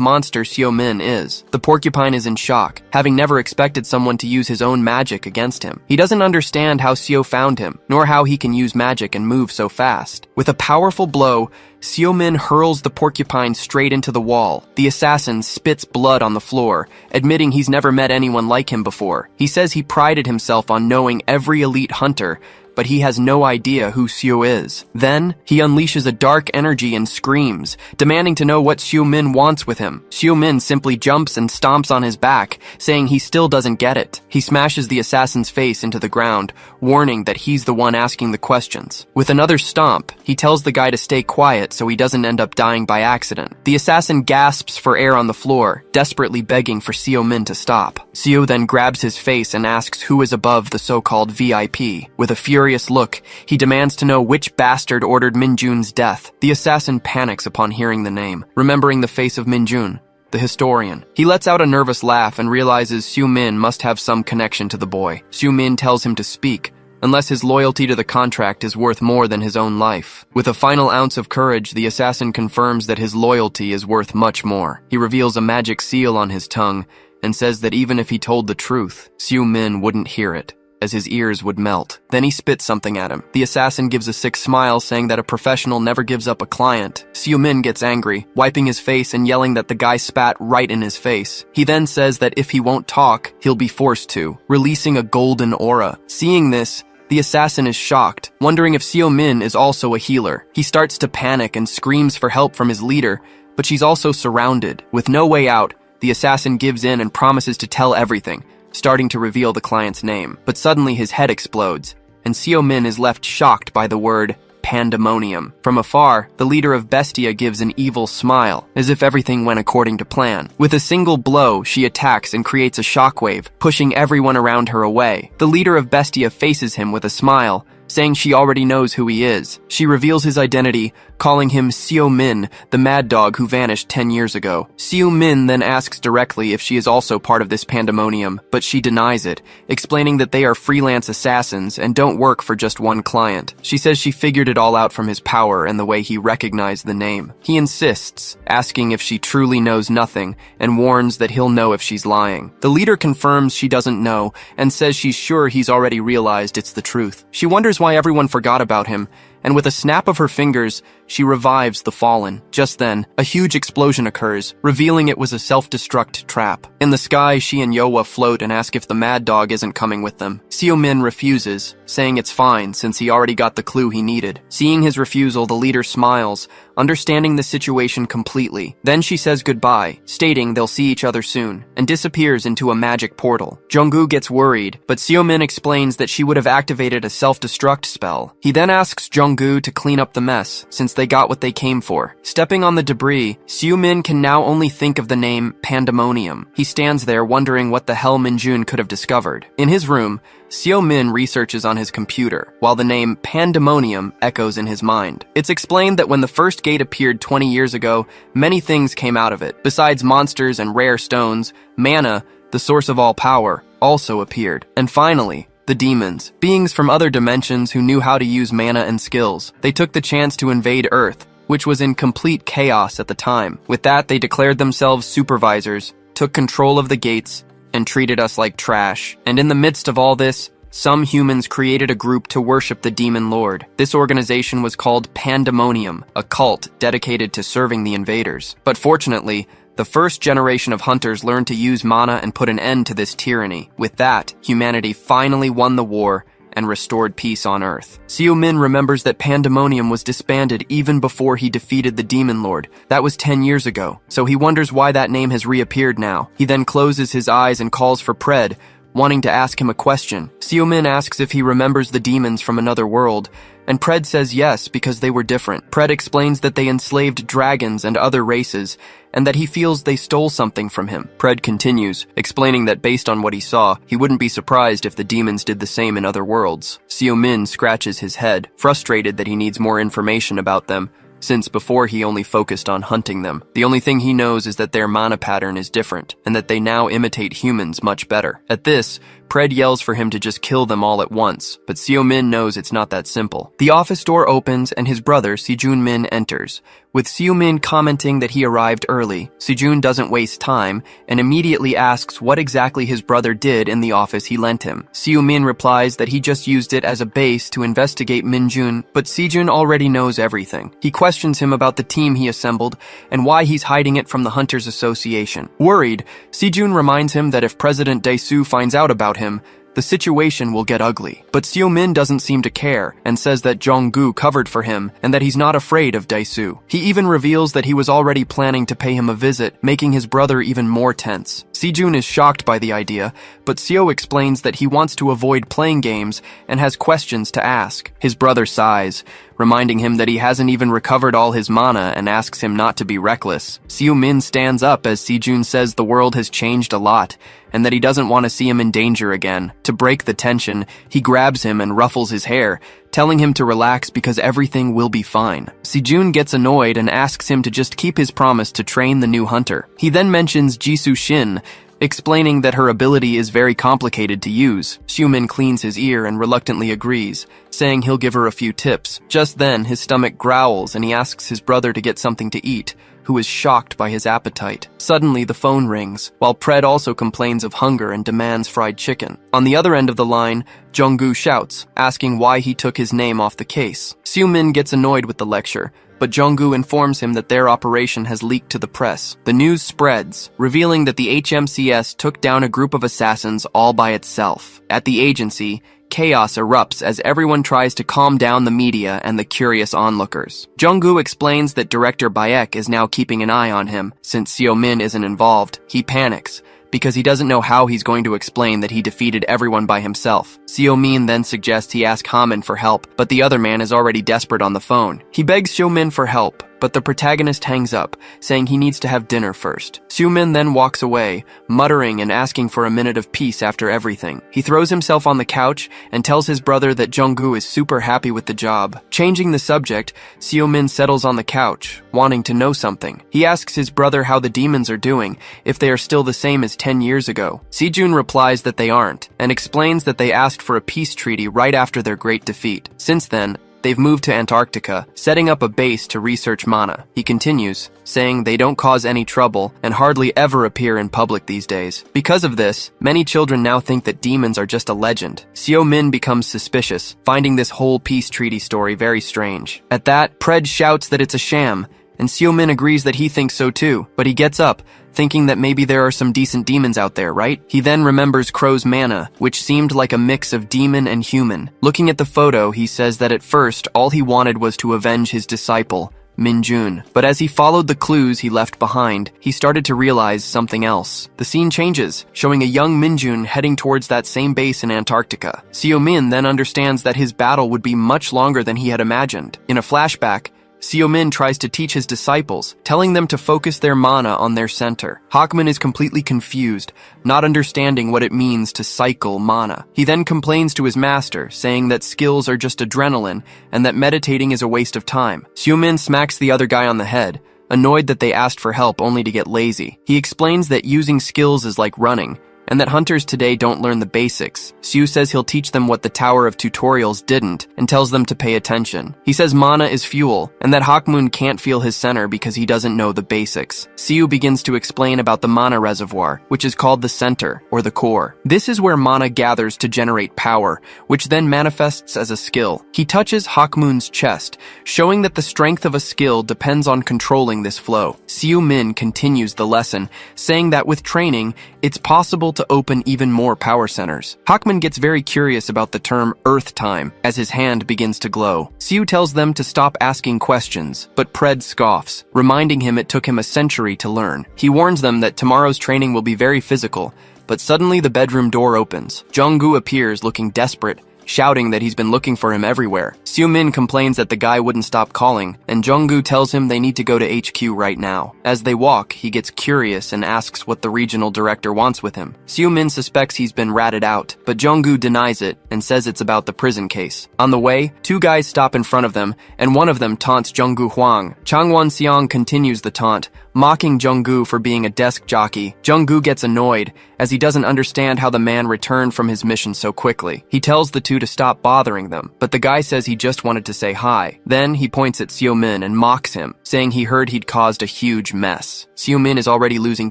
monster Seo Min is. The porcupine is in shock, having never expected someone to use his own magic against him. He doesn't understand how Seo found him, nor how he can use magic and move so fast. With a powerful blow, Seo Min hurls the porcupine straight into the wall. The assassin spits blood on the floor, admitting he's never met anyone like him before. He says he prided himself on knowing every elite hunter, but he has no idea who Seo is. Then, he unleashes a dark energy and screams, demanding to know what Seo Min wants with him. Seo Min simply jumps and stomps on his back, saying he still doesn't get it. He smashes the assassin's face into the ground, warning that he's the one asking the questions. With another stomp, he tells the guy to stay quiet so he doesn't end up dying by accident. The assassin gasps for air on the floor, desperately begging for Seo Min to stop. Seo then grabs his face and asks who is above the so-called VIP. With a furious look, he demands to know which bastard ordered Minjun's death. The assassin panics upon hearing the name, remembering the face of Minjun, the historian. He lets out a nervous laugh and realizes Seo Min must have some connection to the boy. Seo Min tells him to speak, unless his loyalty to the contract is worth more than his own life. With a final ounce of courage, the assassin confirms that his loyalty is worth much more. He reveals a magic seal on his tongue and says that even if he told the truth, Seo Min wouldn't hear it, as his ears would melt. Then he spits something at him. The assassin gives a sick smile, saying that a professional never gives up a client. Seo Min gets angry, wiping his face and yelling that the guy spat right in his face. He then says that if he won't talk, he'll be forced to, releasing a golden aura. Seeing this, the assassin is shocked, wondering if Seo Min is also a healer. He starts to panic and screams for help from his leader, but she's also surrounded. With no way out, the assassin gives in and promises to tell everything, starting to reveal the client's name. But suddenly his head explodes, and Seo Min is left shocked by the word pandemonium. From afar, the leader of Bestia gives an evil smile, as if everything went according to plan. With a single blow, she attacks and creates a shockwave, pushing everyone around her away. The leader of Bestia faces him with a smile, saying she already knows who he is. She reveals his identity, calling him Seo Min, the mad dog who vanished 10 years ago. Seo Min then asks directly if she is also part of this pandemonium, but she denies it, explaining that they are freelance assassins and don't work for just one client. She says she figured it all out from his power and the way he recognized the name. He insists, asking if she truly knows nothing, and warns that he'll know if she's lying. The leader confirms she doesn't know, and says she's sure he's already realized it's the truth. She wonders why everyone forgot about him, and with a snap of her fingers, she revives the fallen. Just then, a huge explosion occurs, revealing it was a self-destruct trap. In the sky, she and Yowa float and ask if the mad dog isn't coming with them. Seo-min refuses, saying it's fine since he already got the clue he needed. Seeing his refusal, the leader smiles, understanding the situation completely. Then she says goodbye, stating they'll see each other soon, and disappears into a magic portal. Jung-gu gets worried, but Seo-min explains that she would have activated a self-destruct spell. He then asks Jung-gu to clean up the mess, since they got what they came for. Stepping on the debris, Seo-min can now only think of the name Pandemonium. He stands there wondering what the hell Min-jun could have discovered. In his room, Seo-min researches on his computer, while the name Pandemonium echoes in his mind. It's explained that when the first gate appeared 20 years ago, many things came out of it. Besides monsters and rare stones, mana, the source of all power, also appeared. And finally, the demons, beings from other dimensions who knew how to use mana and skills. They took the chance to invade Earth, which was in complete chaos at the time. With that, they declared themselves supervisors, took control of the gates, and treated us like trash. And in the midst of all this, some humans created a group to worship the demon lord. This organization was called Pandemonium, a cult dedicated to serving the invaders. But fortunately, the first generation of hunters learned to use mana and put an end to this tyranny. With that, humanity finally won the war and restored peace on Earth. Seo-min remembers that Pandemonium was disbanded even before he defeated the Demon Lord. That was 10 years ago, so he wonders why that name has reappeared now. He then closes his eyes and calls for Pred, wanting to ask him a question. Seo-min asks if he remembers the demons from another world, and Pred says yes because they were different. Pred explains that they enslaved dragons and other races, and that he feels they stole something from him. Pred continues, explaining that based on what he saw, he wouldn't be surprised if the demons did the same in other worlds. Seo-min scratches his head, frustrated that he needs more information about them, since before he only focused on hunting them. The only thing he knows is that their mana pattern is different, and that they now imitate humans much better. At this, Pred yells for him to just kill them all at once, but Seo-min knows it's not that simple. The office door opens and his brother, Sejun-min, enters, with Seo-min commenting that he arrived early. Sejun doesn't waste time and immediately asks what exactly his brother did in the office he lent him. Seo-min replies that he just used it as a base to investigate Min-jun, but Sejun already knows everything. He questions him about the team he assembled and why he's hiding it from the Hunters Association. Worried, Sejun reminds him that if President Dae-soo finds out about him, the situation will get ugly. But Seo-min doesn't seem to care and says that Jung-gu covered for him and that he's not afraid of Dae-soo. He even reveals that he was already planning to pay him a visit, making his brother even more tense. Sejun is shocked by the idea, but Seo explains that he wants to avoid playing games and has questions to ask. His brother sighs, reminding him that he hasn't even recovered all his mana and asks him not to be reckless. Seo-min stands up as Sejun says the world has changed a lot and that he doesn't want to see him in danger again. To break the tension, he grabs him and ruffles his hair, telling him to relax because everything will be fine. Sejun gets annoyed and asks him to just keep his promise to train the new hunter. He then mentions Jisoo Shin, explaining that her ability is very complicated to use. Seo-min cleans his ear and reluctantly agrees, saying he'll give her a few tips. Just then, his stomach growls and he asks his brother to get something to eat, who is shocked by his appetite. Suddenly, the phone rings, while Pred also complains of hunger and demands fried chicken. On the other end of the line, Jung-gu shouts, asking why he took his name off the case. Seo-min gets annoyed with the lecture, but Jung-gu informs him that their operation has leaked to the press. The news spreads, revealing that the HMCS took down a group of assassins all by itself. At the agency, chaos erupts as everyone tries to calm down the media and the curious onlookers. Jung-gu explains that Director Baek is now keeping an eye on him. Since Seo-min isn't involved, he panics, because he doesn't know how he's going to explain that he defeated everyone by himself. Seo-min then suggests he ask Hamin for help, but the other man is already desperate on the phone. He begs Seo-min for help, but the protagonist hangs up, saying he needs to have dinner first. Seo-min then walks away, muttering and asking for a minute of peace after everything. He throws himself on the couch and tells his brother that Jung-gu is super happy with the job. Changing the subject, Seo-min settles on the couch, wanting to know something. He asks his brother how the demons are doing, if they are still the same as 10 years ago. Sejun replies that they aren't, and explains that they asked for a peace treaty right after their great defeat. Since then, They've moved to Antarctica, setting up a base to research mana. He continues, saying they don't cause any trouble and hardly ever appear in public these days. Because of this, many children now think that demons are just a legend. Seo Min becomes suspicious, finding this whole peace treaty story very strange. At that, Pred shouts that it's a sham, and Seo Min agrees that he thinks so too, but he gets up, thinking that maybe there are some decent demons out there, right? He then remembers Crow's mana, which seemed like a mix of demon and human. Looking at the photo, he says that at first, all he wanted was to avenge his disciple, Minjun. But as he followed the clues he left behind, he started to realize something else. The scene changes, showing a young Minjun heading towards that same base in Antarctica. Seo Min then understands that his battle would be much longer than he had imagined. In a flashback, Seo Min tries to teach his disciples, telling them to focus their mana on their center. Hawkman is completely confused, not understanding what it means to cycle mana. He then complains to his master, saying that skills are just adrenaline and that meditating is a waste of time. Seo Min smacks the other guy on the head, annoyed that they asked for help only to get lazy. He explains that using skills is like running, and that hunters today don't learn the basics. Siu says he'll teach them what the Tower of Tutorials didn't, and tells them to pay attention. He says mana is fuel, and that Hawkmoon can't feel his center because he doesn't know the basics. Siu begins to explain about the mana reservoir, which is called the center, or the core. This is where mana gathers to generate power, which then manifests as a skill. He touches Hawkmoon's chest, showing that the strength of a skill depends on controlling this flow. Siu Min continues the lesson, saying that with training, it's possible to open even more power centers. Hawkman gets very curious about the term Earth Time as his hand begins to glow. Siu tells them to stop asking questions, but Pred scoffs, reminding him it took him a century to learn. He warns them that tomorrow's training will be very physical, but suddenly the bedroom door opens. Junggu appears looking desperate, shouting that he's been looking for him everywhere. Seo Min complains that the guy wouldn't stop calling, and Junggu tells him they need to go to HQ right now. As they walk, he gets curious and asks what the regional director wants with him. Seo Min suspects he's been ratted out, but Junggu denies it and says it's about the prison case. On the way, two guys stop in front of them, and one of them taunts Junggu Huang. Changwon Xiang continues the taunt, mocking Junggu for being a desk jockey. Junggu gets annoyed, as he doesn't understand how the man returned from his mission so quickly. He tells the two to stop bothering them, but the guy says he just wanted to say hi. Then he points at Seo Min and mocks him, saying he heard he'd caused a huge mess. Seo Min is already losing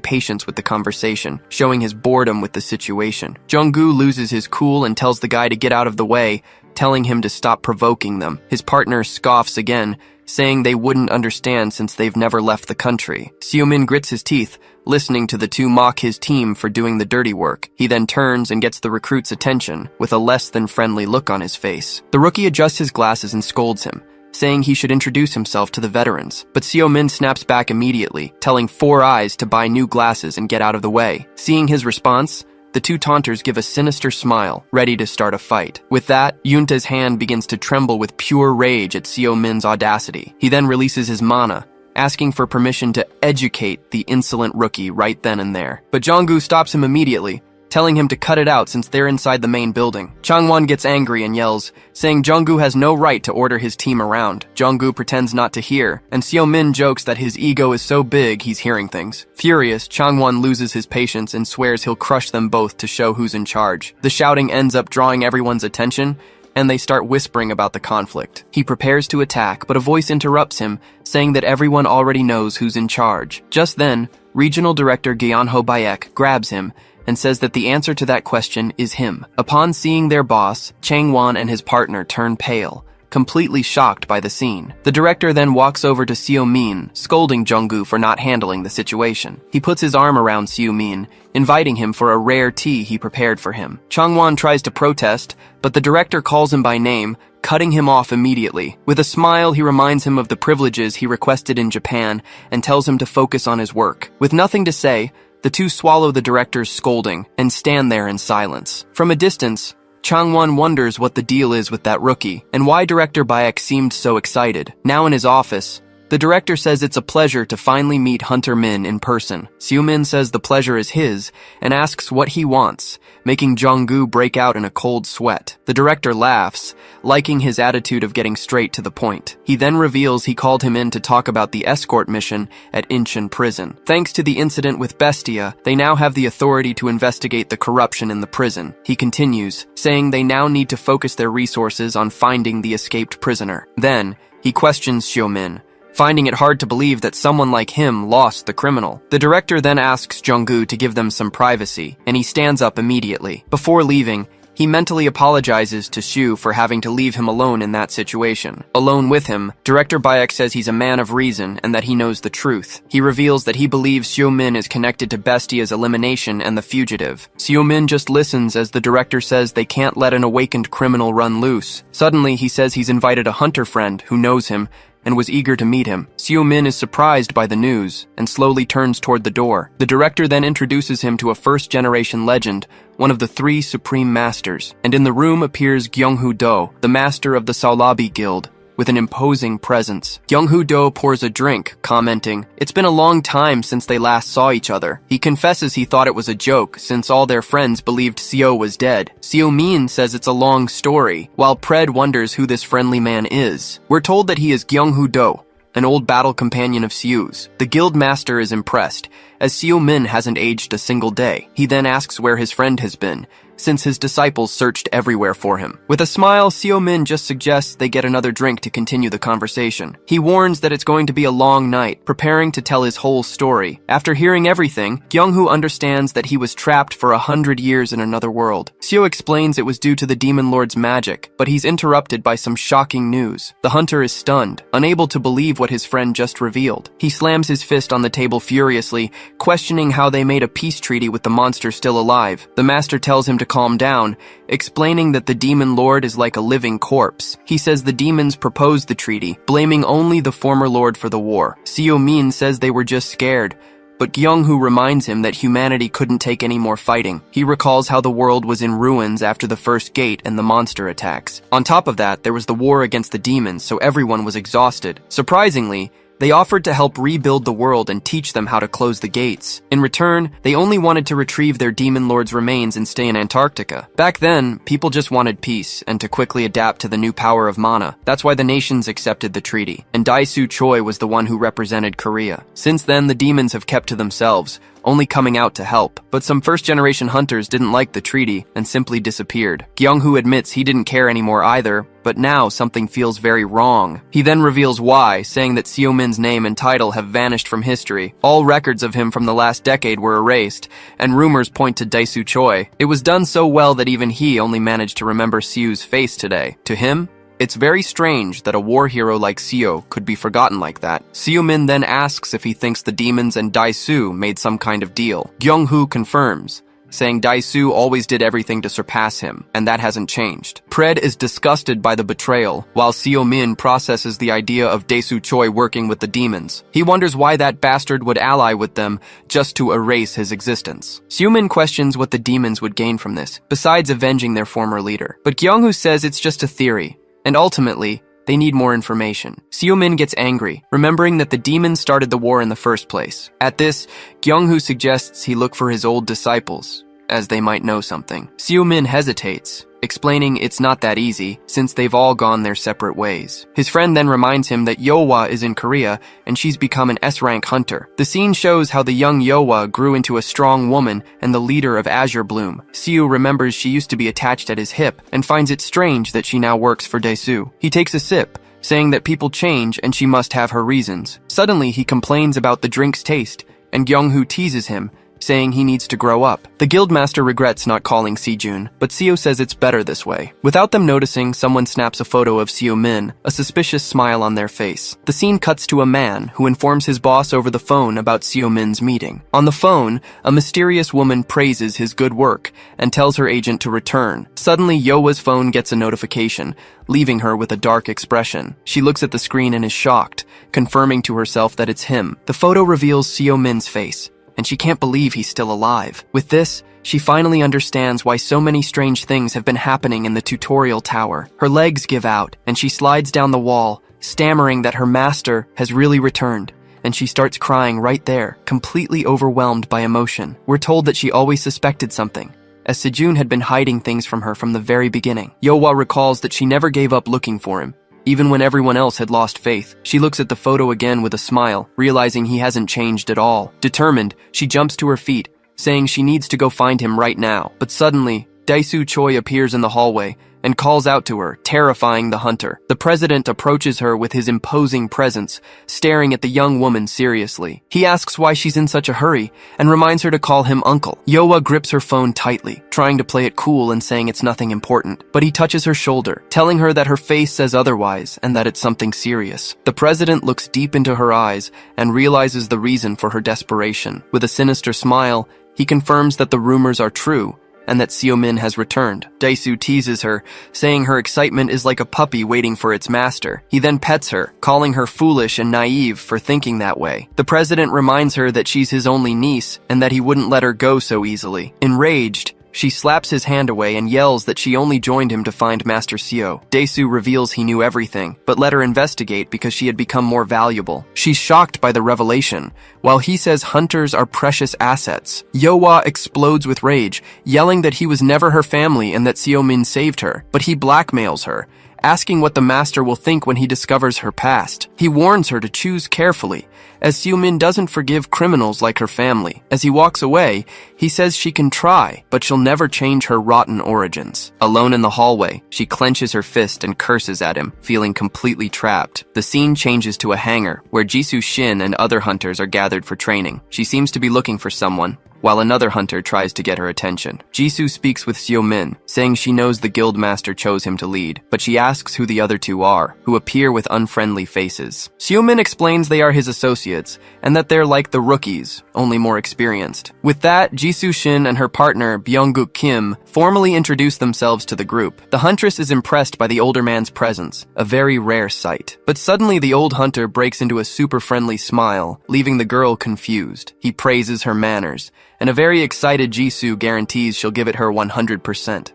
patience with the conversation, showing his boredom with the situation. Junggu loses his cool and tells the guy to get out of the way, telling him to stop provoking them. His partner scoffs again, saying they wouldn't understand since they've never left the country. Seo Min grits his teeth, listening to the two mock his team for doing the dirty work. He then turns and gets the recruit's attention, with a less than friendly look on his face. The rookie adjusts his glasses and scolds him, saying he should introduce himself to the veterans. But Seo Min snaps back immediately, telling Four Eyes to buy new glasses and get out of the way. Seeing his response, the two taunters give a sinister smile, ready to start a fight. With that, Yunta's hand begins to tremble with pure rage at Seo Min's audacity. He then releases his mana, asking for permission to educate the insolent rookie right then and there. But Junggu stops him immediately, telling him to cut it out since they're inside the main building. Changwon gets angry and yells, saying Junggu has no right to order his team around. Junggu pretends not to hear, and Seo Min jokes that his ego is so big he's hearing things. Furious, Changwon loses his patience and swears he'll crush them both to show who's in charge. The shouting ends up drawing everyone's attention, and they start whispering about the conflict. He prepares to attack, but a voice interrupts him, saying that everyone already knows who's in charge. Just then, Regional Director Gyeonho Bayek grabs him and says that the answer to that question is him. Upon seeing their boss, Changwon and his partner turn pale, completely shocked by the scene. The director then walks over to Seo Min, scolding Junggu for not handling the situation. He puts his arm around Seo Min, inviting him for a rare tea he prepared for him. Changwon tries to protest, but the director calls him by name, cutting him off immediately. With a smile, he reminds him of the privileges he requested in Japan and tells him to focus on his work. With nothing to say, the two swallow the director's scolding and stand there in silence. From a distance, Changwon wonders what the deal is with that rookie and why Director Bayek seemed so excited. Now in his office, The director says it's a pleasure to finally meet Hunter Min in person. Seo-min says the pleasure is his and asks what he wants, making Jung-gu break out in a cold sweat. The director laughs, liking his attitude of getting straight to the point. He then reveals he called him in to talk about the escort mission at Incheon prison. Thanks to the incident with Bestia, they now have the authority to investigate the corruption in the prison. He continues, saying they now need to focus their resources on finding the escaped prisoner. Then, he questions Seo-min, finding it hard to believe that someone like him lost the criminal. The director then asks Jung-gu to give them some privacy, and he stands up immediately. Before leaving, he mentally apologizes to Shu for having to leave him alone in that situation. Alone with him, Director Bayek says he's a man of reason and that he knows the truth. He reveals that he believes Seo-min is connected to Bestia's elimination and the fugitive. Seo-min just listens as the director says they can't let an awakened criminal run loose. Suddenly, he says he's invited a hunter friend who knows him and was eager to meet him. Seo-min is surprised by the news and slowly turns toward the door. The director then introduces him to a first-generation legend, one of the 3 supreme masters, and in the room appears Gyung-hoo Do, the master of the Saolabi Guild, with an imposing presence. Gyung-hoo Do pours a drink, commenting, "It's been a long time since they last saw each other." He confesses he thought it was a joke, since all their friends believed Seo was dead. Seo-min says it's a long story, while Pred wonders who this friendly man is. We're told that he is Gyung-hoo Do, an old battle companion of Seo's. The guild master is impressed, as Seo-min hasn't aged a single day. He then asks where his friend has been, since his disciples searched everywhere for him. With a smile, Seo-min just suggests they get another drink to continue the conversation. He warns that it's going to be a long night, preparing to tell his whole story. After hearing everything, Gyung-hoo understands that he was trapped for 100 years in another world. Seo explains it was due to the Demon Lord's magic, but he's interrupted by some shocking news. The hunter is stunned, unable to believe what his friend just revealed. He slams his fist on the table furiously, questioning how they made a peace treaty with the monster still alive. The master tells him to calm down, explaining that the Demon Lord is like a living corpse. He says the demons proposed the treaty, blaming only the former lord for the war. Seo-min says they were just scared, but Gyung-hoo reminds him that humanity couldn't take any more fighting. He recalls how the world was in ruins after the first gate and the monster attacks. On top of that, there was the war against the demons, so everyone was exhausted. Surprisingly, they offered to help rebuild the world and teach them how to close the gates. In return, they only wanted to retrieve their Demon Lord's remains and stay in Antarctica. Back then, people just wanted peace and to quickly adapt to the new power of mana. That's why the nations accepted the treaty, and Dae-soo Choi was the one who represented Korea. Since then, the demons have kept to themselves, only coming out to help. But some first-generation hunters didn't like the treaty and simply disappeared. Gyung-hoo admits he didn't care anymore either, but now something feels very wrong. He then reveals why, saying that Seo-min's name and title have vanished from history. All records of him from the last decade were erased, and rumors point to Dae-soo Choi. It was done so well that even he only managed to remember Seo's face today. To him, it's very strange that a war hero like Seo could be forgotten like that. Seo-min then asks if he thinks the demons and Dae-soo made some kind of deal. Gyung-hoo confirms, saying Dae-soo always did everything to surpass him, and that hasn't changed. Pred is disgusted by the betrayal, while Seo-min processes the idea of Dae-soo Choi working with the demons. He wonders why that bastard would ally with them just to erase his existence. Seo-min questions what the demons would gain from this, besides avenging their former leader. But Gyung-hoo says it's just a theory, and ultimately, they need more information. Seo-min gets angry, remembering that the demons started the war in the first place. At this, Gyung-hoo suggests he look for his old disciples, as they might know something. Seo-min hesitates, explaining it's not that easy, since they've all gone their separate ways. His friend then reminds him that Yeohwa is in Korea, and she's become an S-rank hunter. The scene shows how the young Yeohwa grew into a strong woman and the leader of Azure Bloom. Seo remembers she used to be attached at his hip, and finds it strange that she now works for Dae-soo. He takes a sip, saying that people change and she must have her reasons. Suddenly, he complains about the drink's taste, and Gyung-hoo teases him, saying he needs to grow up. The guildmaster regrets not calling Sejun, but Seo says it's better this way. Without them noticing, someone snaps a photo of Seo-min, a suspicious smile on their face. The scene cuts to a man who informs his boss over the phone about Seo-min's meeting. On the phone, a mysterious woman praises his good work and tells her agent to return. Suddenly, Yeohwa's phone gets a notification, leaving her with a dark expression. She looks at the screen and is shocked, confirming to herself that it's him. The photo reveals Seo-min's face, and she can't believe he's still alive. With this, she finally understands why so many strange things have been happening in the tutorial tower. Her legs give out, and she slides down the wall, stammering that her master has really returned, and she starts crying right there, completely overwhelmed by emotion. We're told that she always suspected something, as Sejun had been hiding things from her from the very beginning. Yeohwa recalls that she never gave up looking for him, even when everyone else had lost faith. She looks at the photo again with a smile, realizing he hasn't changed at all. Determined, she jumps to her feet, saying she needs to go find him right now. But suddenly, Dae-soo Choi appears in the hallway and calls out to her, terrifying the hunter. The president approaches her with his imposing presence, staring at the young woman seriously. He asks why she's in such a hurry and reminds her to call him uncle. Yeohwa grips her phone tightly, trying to play it cool and saying it's nothing important. But he touches her shoulder, telling her that her face says otherwise and that it's something serious. The president looks deep into her eyes and realizes the reason for her desperation. With a sinister smile, he confirms that the rumors are true and that Seo-min has returned. Dae-soo teases her, saying her excitement is like a puppy waiting for its master. He then pets her, calling her foolish and naive for thinking that way. The president reminds her that she's his only niece and that he wouldn't let her go so easily. Enraged, she slaps his hand away and yells that she only joined him to find Master Seo. Dae-soo reveals he knew everything, but let her investigate because she had become more valuable. She's shocked by the revelation, while he says hunters are precious assets. Yeohwa explodes with rage, yelling that he was never her family and that Seo-min saved her, but he blackmails her, asking what the master will think when he discovers her past. He warns her to choose carefully, as Seo-min doesn't forgive criminals like her family. As he walks away, he says she can try, but she'll never change her rotten origins. Alone in the hallway, she clenches her fist and curses at him, feeling completely trapped. The scene changes to a hangar, where Jisoo Shin and other hunters are gathered for training. She seems to be looking for someone, while another hunter tries to get her attention. Jisoo speaks with Seo-min, saying she knows the guild master chose him to lead, but she asks who the other two are, who appear with unfriendly faces. Seo-min explains they are his associates, and that they're like the rookies, only more experienced. With that, Jisoo Shin and her partner, Byung-guk Kim, formally introduce themselves to the group. The huntress is impressed by the older man's presence, a very rare sight. But suddenly the old hunter breaks into a super friendly smile, leaving the girl confused. He praises her manners, and a very excited Jisoo guarantees she'll give it her 100%.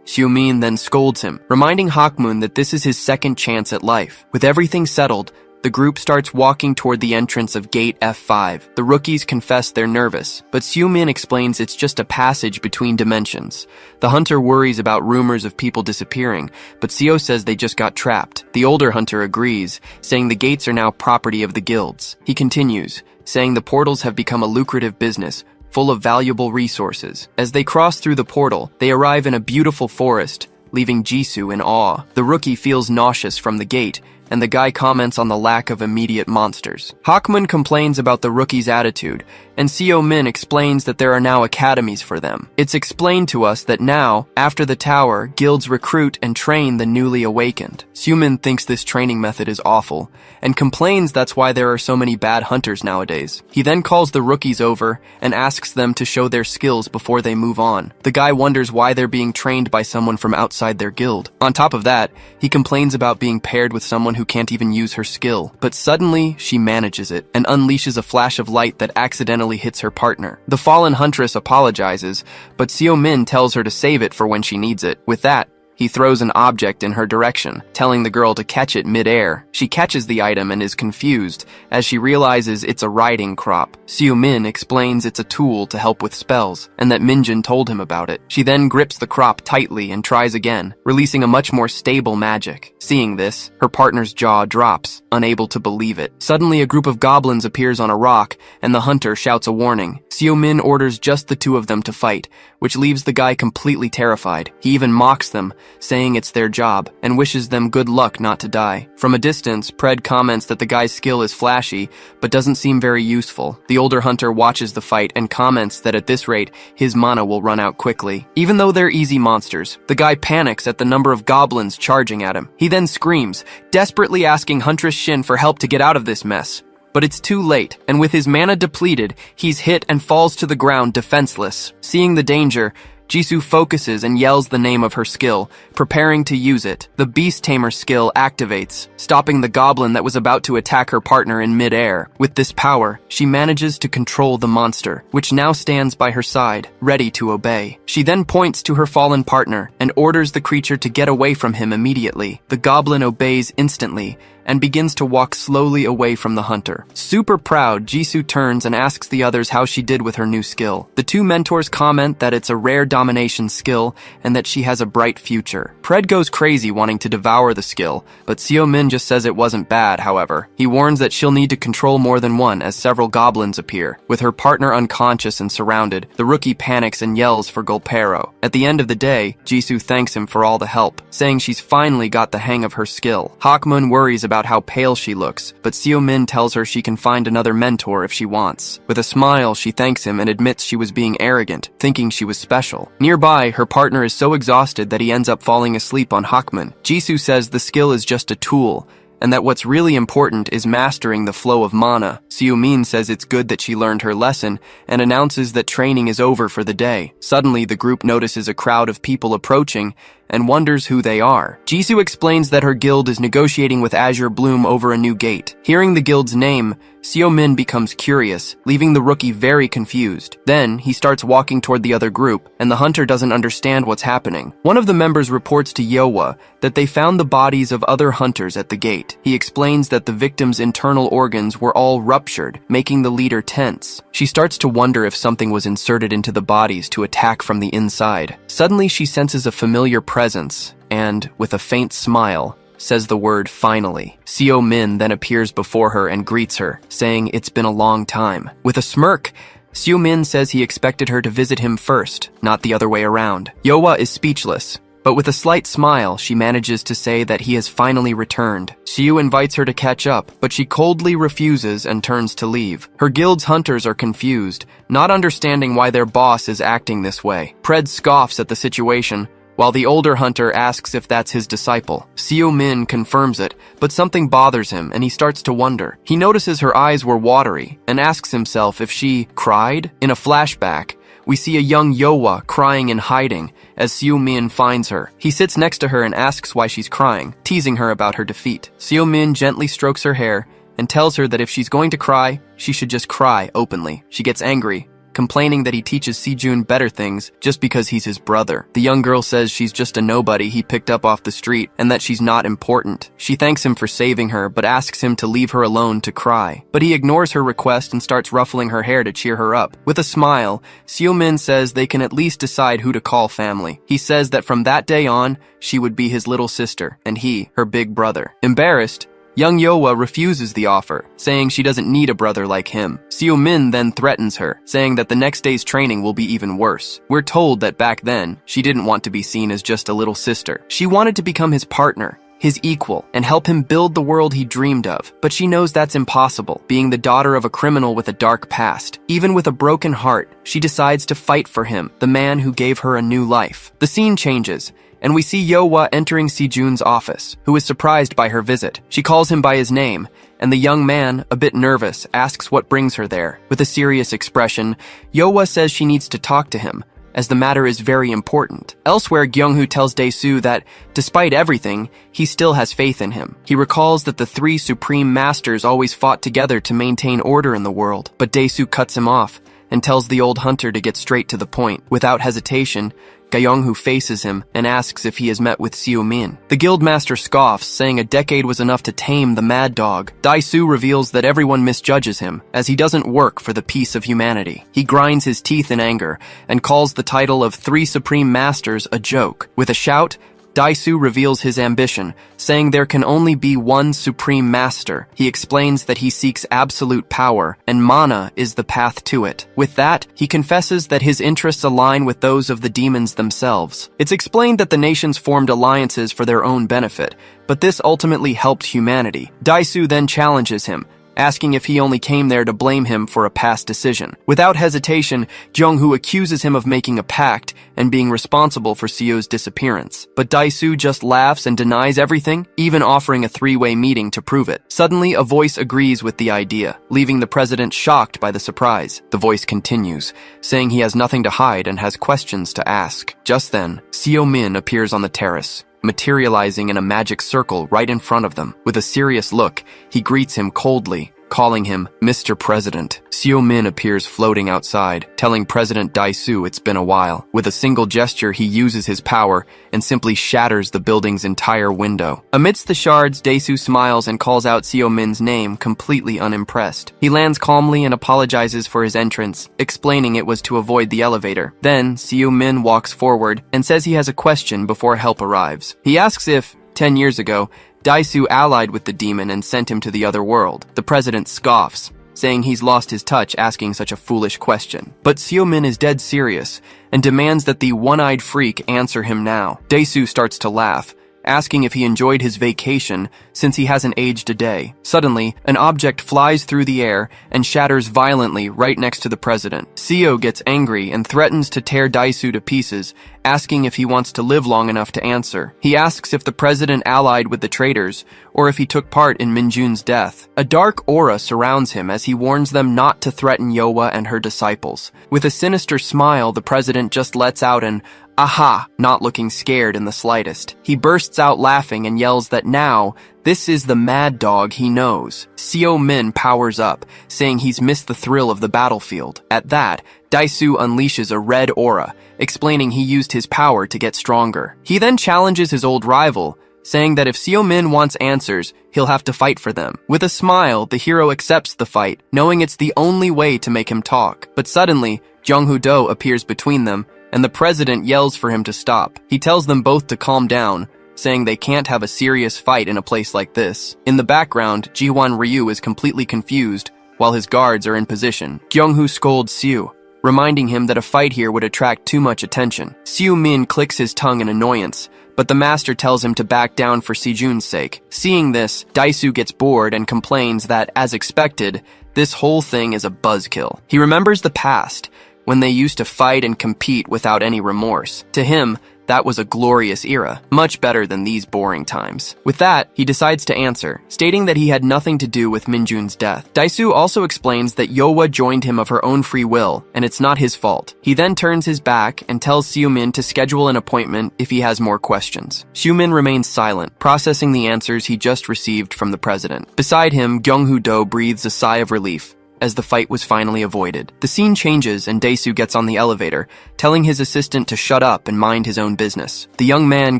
Seo-min then scolds him, reminding Hakmun that this is his second chance at life. With everything settled, the group starts walking toward the entrance of Gate F5. The rookies confess they're nervous, but Seo-min explains it's just a passage between dimensions. The hunter worries about rumors of people disappearing, but Seo says they just got trapped. The older hunter agrees, saying the gates are now property of the guilds. He continues, saying the portals have become a lucrative business, full of valuable resources. As they cross through the portal, they arrive in a beautiful forest, leaving Jisoo in awe. The rookie feels nauseous from the gate, and the guy comments on the lack of immediate monsters. Hakmun complains about the rookie's attitude, and Seo-min explains that there are now academies for them. It's explained to us that now, after the tower, guilds recruit and train the newly awakened. Seo-min thinks this training method is awful, and complains that's why there are so many bad hunters nowadays. He then calls the rookies over and asks them to show their skills before they move on. The guy wonders why they're being trained by someone from outside their guild. On top of that, he complains about being paired with someone who can't even use her skill. But suddenly, she manages it and unleashes a flash of light that accidentally hits her partner. The fallen huntress apologizes, but Seo-min tells her to save it for when she needs it. With that, he throws an object in her direction, telling the girl to catch it mid-air. She catches the item and is confused, as she realizes it's a riding crop. Seo-min explains it's a tool to help with spells, and that Minjin told him about it. She then grips the crop tightly and tries again, releasing a much more stable magic. Seeing this, her partner's jaw drops, unable to believe it. Suddenly, a group of goblins appears on a rock, and the hunter shouts a warning. Seo-min orders just the two of them to fight, which leaves the guy completely terrified. He even mocks them, saying it's their job, and wishes them good luck not to die. From a distance, Pred comments that the guy's skill is flashy, but doesn't seem very useful. The older hunter watches the fight and comments that at this rate, his mana will run out quickly. Even though they're easy monsters, the guy panics at the number of goblins charging at him. He then screams, desperately asking Huntress Shin for help to get out of this mess. But it's too late, and with his mana depleted, he's hit and falls to the ground defenseless. Seeing the danger, Jisoo focuses and yells the name of her skill, preparing to use it. The Beast Tamer skill activates, stopping the goblin that was about to attack her partner in mid-air. With this power, she manages to control the monster, which now stands by her side, ready to obey. She then points to her fallen partner and orders the creature to get away from him immediately. The goblin obeys instantly, and begins to walk slowly away from the hunter. Super proud, Jisoo turns and asks the others how she did with her new skill. The two mentors comment that it's a rare domination skill and that she has a bright future. Pred goes crazy wanting to devour the skill, but Seo-min just says it wasn't bad, however. He warns that she'll need to control more than one as several goblins appear. With her partner unconscious and surrounded, the rookie panics and yells for Golpero. At the end of the day, Jisoo thanks him for all the help, saying she's finally got the hang of her skill. Hakmun worries about how pale she looks, but Seo-min tells her she can find another mentor if she wants. With a smile, she thanks him and admits she was being arrogant, thinking she was special. Nearby, her partner is so exhausted that he ends up falling asleep on Hakmun. Jisoo says the skill is just a tool, and that what's really important is mastering the flow of mana. Seo-min says it's good that she learned her lesson and announces that training is over for the day. Suddenly, the group notices a crowd of people approaching and wonders who they are. Jisoo explains that her guild is negotiating with Azure Bloom over a new gate. Hearing the guild's name, Seo-min becomes curious, leaving the rookie very confused. Then, he starts walking toward the other group, and the hunter doesn't understand what's happening. One of the members reports to Yeowa that they found the bodies of other hunters at the gate. He explains that the victims' internal organs were all ruptured, making the leader tense. She starts to wonder if something was inserted into the bodies to attack from the inside. Suddenly, she senses a familiar presence, and, with a faint smile, says the word finally. Seo-min then appears before her and greets her, saying it's been a long time. With a smirk, Seo-min says he expected her to visit him first, not the other way around. Yeowa is speechless, but with a slight smile, she manages to say that he has finally returned. Seo invites her to catch up, but she coldly refuses and turns to leave. Her guild's hunters are confused, not understanding why their boss is acting this way. Pred scoffs at the situation, while the older hunter asks if that's his disciple. Seo-min confirms it, but something bothers him and he starts to wonder. He notices her eyes were watery and asks himself if she cried. In a flashback, we see a young Yeowa crying and hiding as Seo-min finds her. He sits next to her and asks why she's crying, teasing her about her defeat. Seo-min gently strokes her hair and tells her that if she's going to cry, she should just cry openly. She gets angry, complaining that he teaches Sejun better things just because he's his brother. The young girl says she's just a nobody he picked up off the street and that she's not important. She thanks him for saving her, but asks him to leave her alone to cry. But he ignores her request and starts ruffling her hair to cheer her up. With a smile, Seo-min says they can at least decide who to call family. He says that from that day on, she would be his little sister, and he, her big brother. Embarrassed, young Yeowa refuses the offer, saying she doesn't need a brother like him. Seo-min then threatens her, saying that the next day's training will be even worse. We're told that back then, she didn't want to be seen as just a little sister. She wanted to become his partner, his equal, and help him build the world he dreamed of. But she knows that's impossible, being the daughter of a criminal with a dark past. Even with a broken heart, she decides to fight for him, the man who gave her a new life. The scene changes, and we see Yeowa entering Sejun's office, who is surprised by her visit. She calls him by his name, and the young man, a bit nervous, asks what brings her there. With a serious expression, Yeowa says she needs to talk to him, as the matter is very important. Elsewhere, Gyeonghu tells Dae-soo that, despite everything, he still has faith in him. He recalls that the three supreme masters always fought together to maintain order in the world, but Dae-soo cuts him off and tells the old hunter to get straight to the point. Without hesitation, Gyeonghu faces him and asks if he has met with Seo-min. The guildmaster scoffs, saying a decade was enough to tame the mad dog. Dae-soo reveals that everyone misjudges him, as he doesn't work for the peace of humanity. He grinds his teeth in anger and calls the title of Three Supreme Masters a joke. With a shout, Dae-soo reveals his ambition, saying there can only be one supreme master. He explains that he seeks absolute power, and mana is the path to it. With that, he confesses that his interests align with those of the demons themselves. It's explained that the nations formed alliances for their own benefit, but this ultimately helped humanity. Dae-soo then challenges him, asking if he only came there to blame him for a past decision. Without hesitation, Gyeonghu accuses him of making a pact and being responsible for Seo's disappearance. But Dae-soo just laughs and denies everything, even offering a three-way meeting to prove it. Suddenly, a voice agrees with the idea, leaving the president shocked by the surprise. The voice continues, saying he has nothing to hide and has questions to ask. Just then, Seo-min appears on the terrace, materializing in a magic circle right in front of them. With a serious look, he greets him coldly, calling him Mr. President. Seo Min appears floating outside, telling President Dai-su it's been a while. With a single gesture, he uses his power and simply shatters the building's entire window. Amidst the shards, Dai-su smiles and calls out Seo Min's name, completely unimpressed. He lands calmly and apologizes for his entrance, explaining it was to avoid the elevator. Then, Seo Min walks forward and says he has a question before help arrives. He asks if, 10 years ago, Dai-su allied with the demon and sent him to the other world. The president scoffs, saying he's lost his touch asking such a foolish question. But Seo Min is dead serious and demands that the one-eyed freak answer him now. Dai-su starts to laugh, asking if he enjoyed his vacation since he hasn't aged a day. Suddenly, an object flies through the air and shatters violently right next to the president. Seo gets angry and threatens to tear Dai-su to pieces, asking if he wants to live long enough to answer. He asks if the president allied with the traitors or if he took part in Minjun's death. A dark aura surrounds him as he warns them not to threaten Yowa and her disciples. With a sinister smile, the president just lets out an "aha," not looking scared in the slightest. He bursts out laughing and yells that now, this is the mad dog he knows. Seo Min powers up, saying he's missed the thrill of the battlefield. At that, Dai-su unleashes a red aura, explaining he used his power to get stronger. He then challenges his old rival, saying that if Seo Min wants answers, he'll have to fight for them. With a smile, the hero accepts the fight, knowing it's the only way to make him talk. But suddenly, Jung-hoo-do appears between them, and the president yells for him to stop. He tells them both to calm down, saying they can't have a serious fight in a place like this. In the background, Ji-hwan Ryu is completely confused, while his guards are in position. Kyung-hoo scolds Seo, reminding him that a fight here would attract too much attention. Seo Min clicks his tongue in annoyance, but the master tells him to back down for Sejun's sake. Seeing this, Dai-su gets bored and complains that, as expected, this whole thing is a buzzkill. He remembers the past, when they used to fight and compete without any remorse. To him, that was a glorious era, much better than these boring times. With that, he decides to answer, stating that he had nothing to do with Minjun's death. Dai-su also explains that Yowa joined him of her own free will, and it's not his fault. He then turns his back and tells Seo Min to schedule an appointment if he has more questions. Seo Min remains silent, processing the answers he just received from the president. Beside him, Kyung-hoo-do breathes a sigh of relief, as the fight was finally avoided. The scene changes and Dai-su gets on the elevator, telling his assistant to shut up and mind his own business. The young man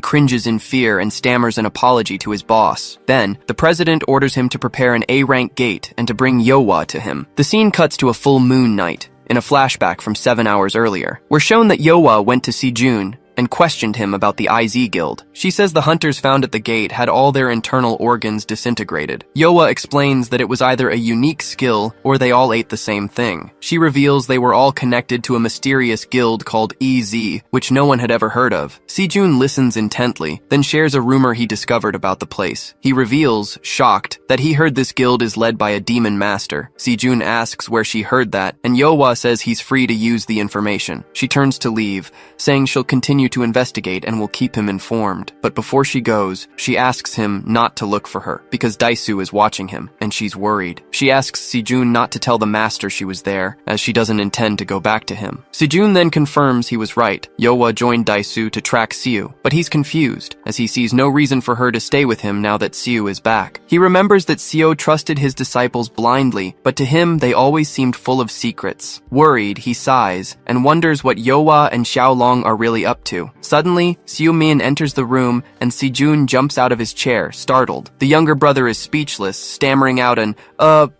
cringes in fear and stammers an apology to his boss. Then, the president orders him to prepare an A-rank gate and to bring Yowa to him. The scene cuts to a full moon night, in a flashback from 7 hours earlier. We're shown that Yowa went to Sejun and questioned him about the IZ Guild. She says the hunters found at the gate had all their internal organs disintegrated. Yowa explains that it was either a unique skill or they all ate the same thing. She reveals they were all connected to a mysterious guild called EZ, which no one had ever heard of. Sejun listens intently, then shares a rumor he discovered about the place. He reveals, shocked, that he heard this guild is led by a demon master. Sejun asks where she heard that, and Yowa says he's free to use the information. She turns to leave, saying she'll continue to investigate and will keep him informed. But before she goes, she asks him not to look for her, because Dai-su is watching him, and she's worried. She asks Sejun not to tell the master she was there, as she doesn't intend to go back to him. Sejun then confirms he was right. Yowa joined Dai-su to track Seo, but he's confused, as he sees no reason for her to stay with him now that Seo is back. He remembers that Seo trusted his disciples blindly, but to him they always seemed full of secrets. Worried, he sighs, and wonders what Yowa and Xiaolong are really up to. Suddenly, Seo Min enters the room and Sejun jumps out of his chair, startled. The younger brother is speechless, stammering out an,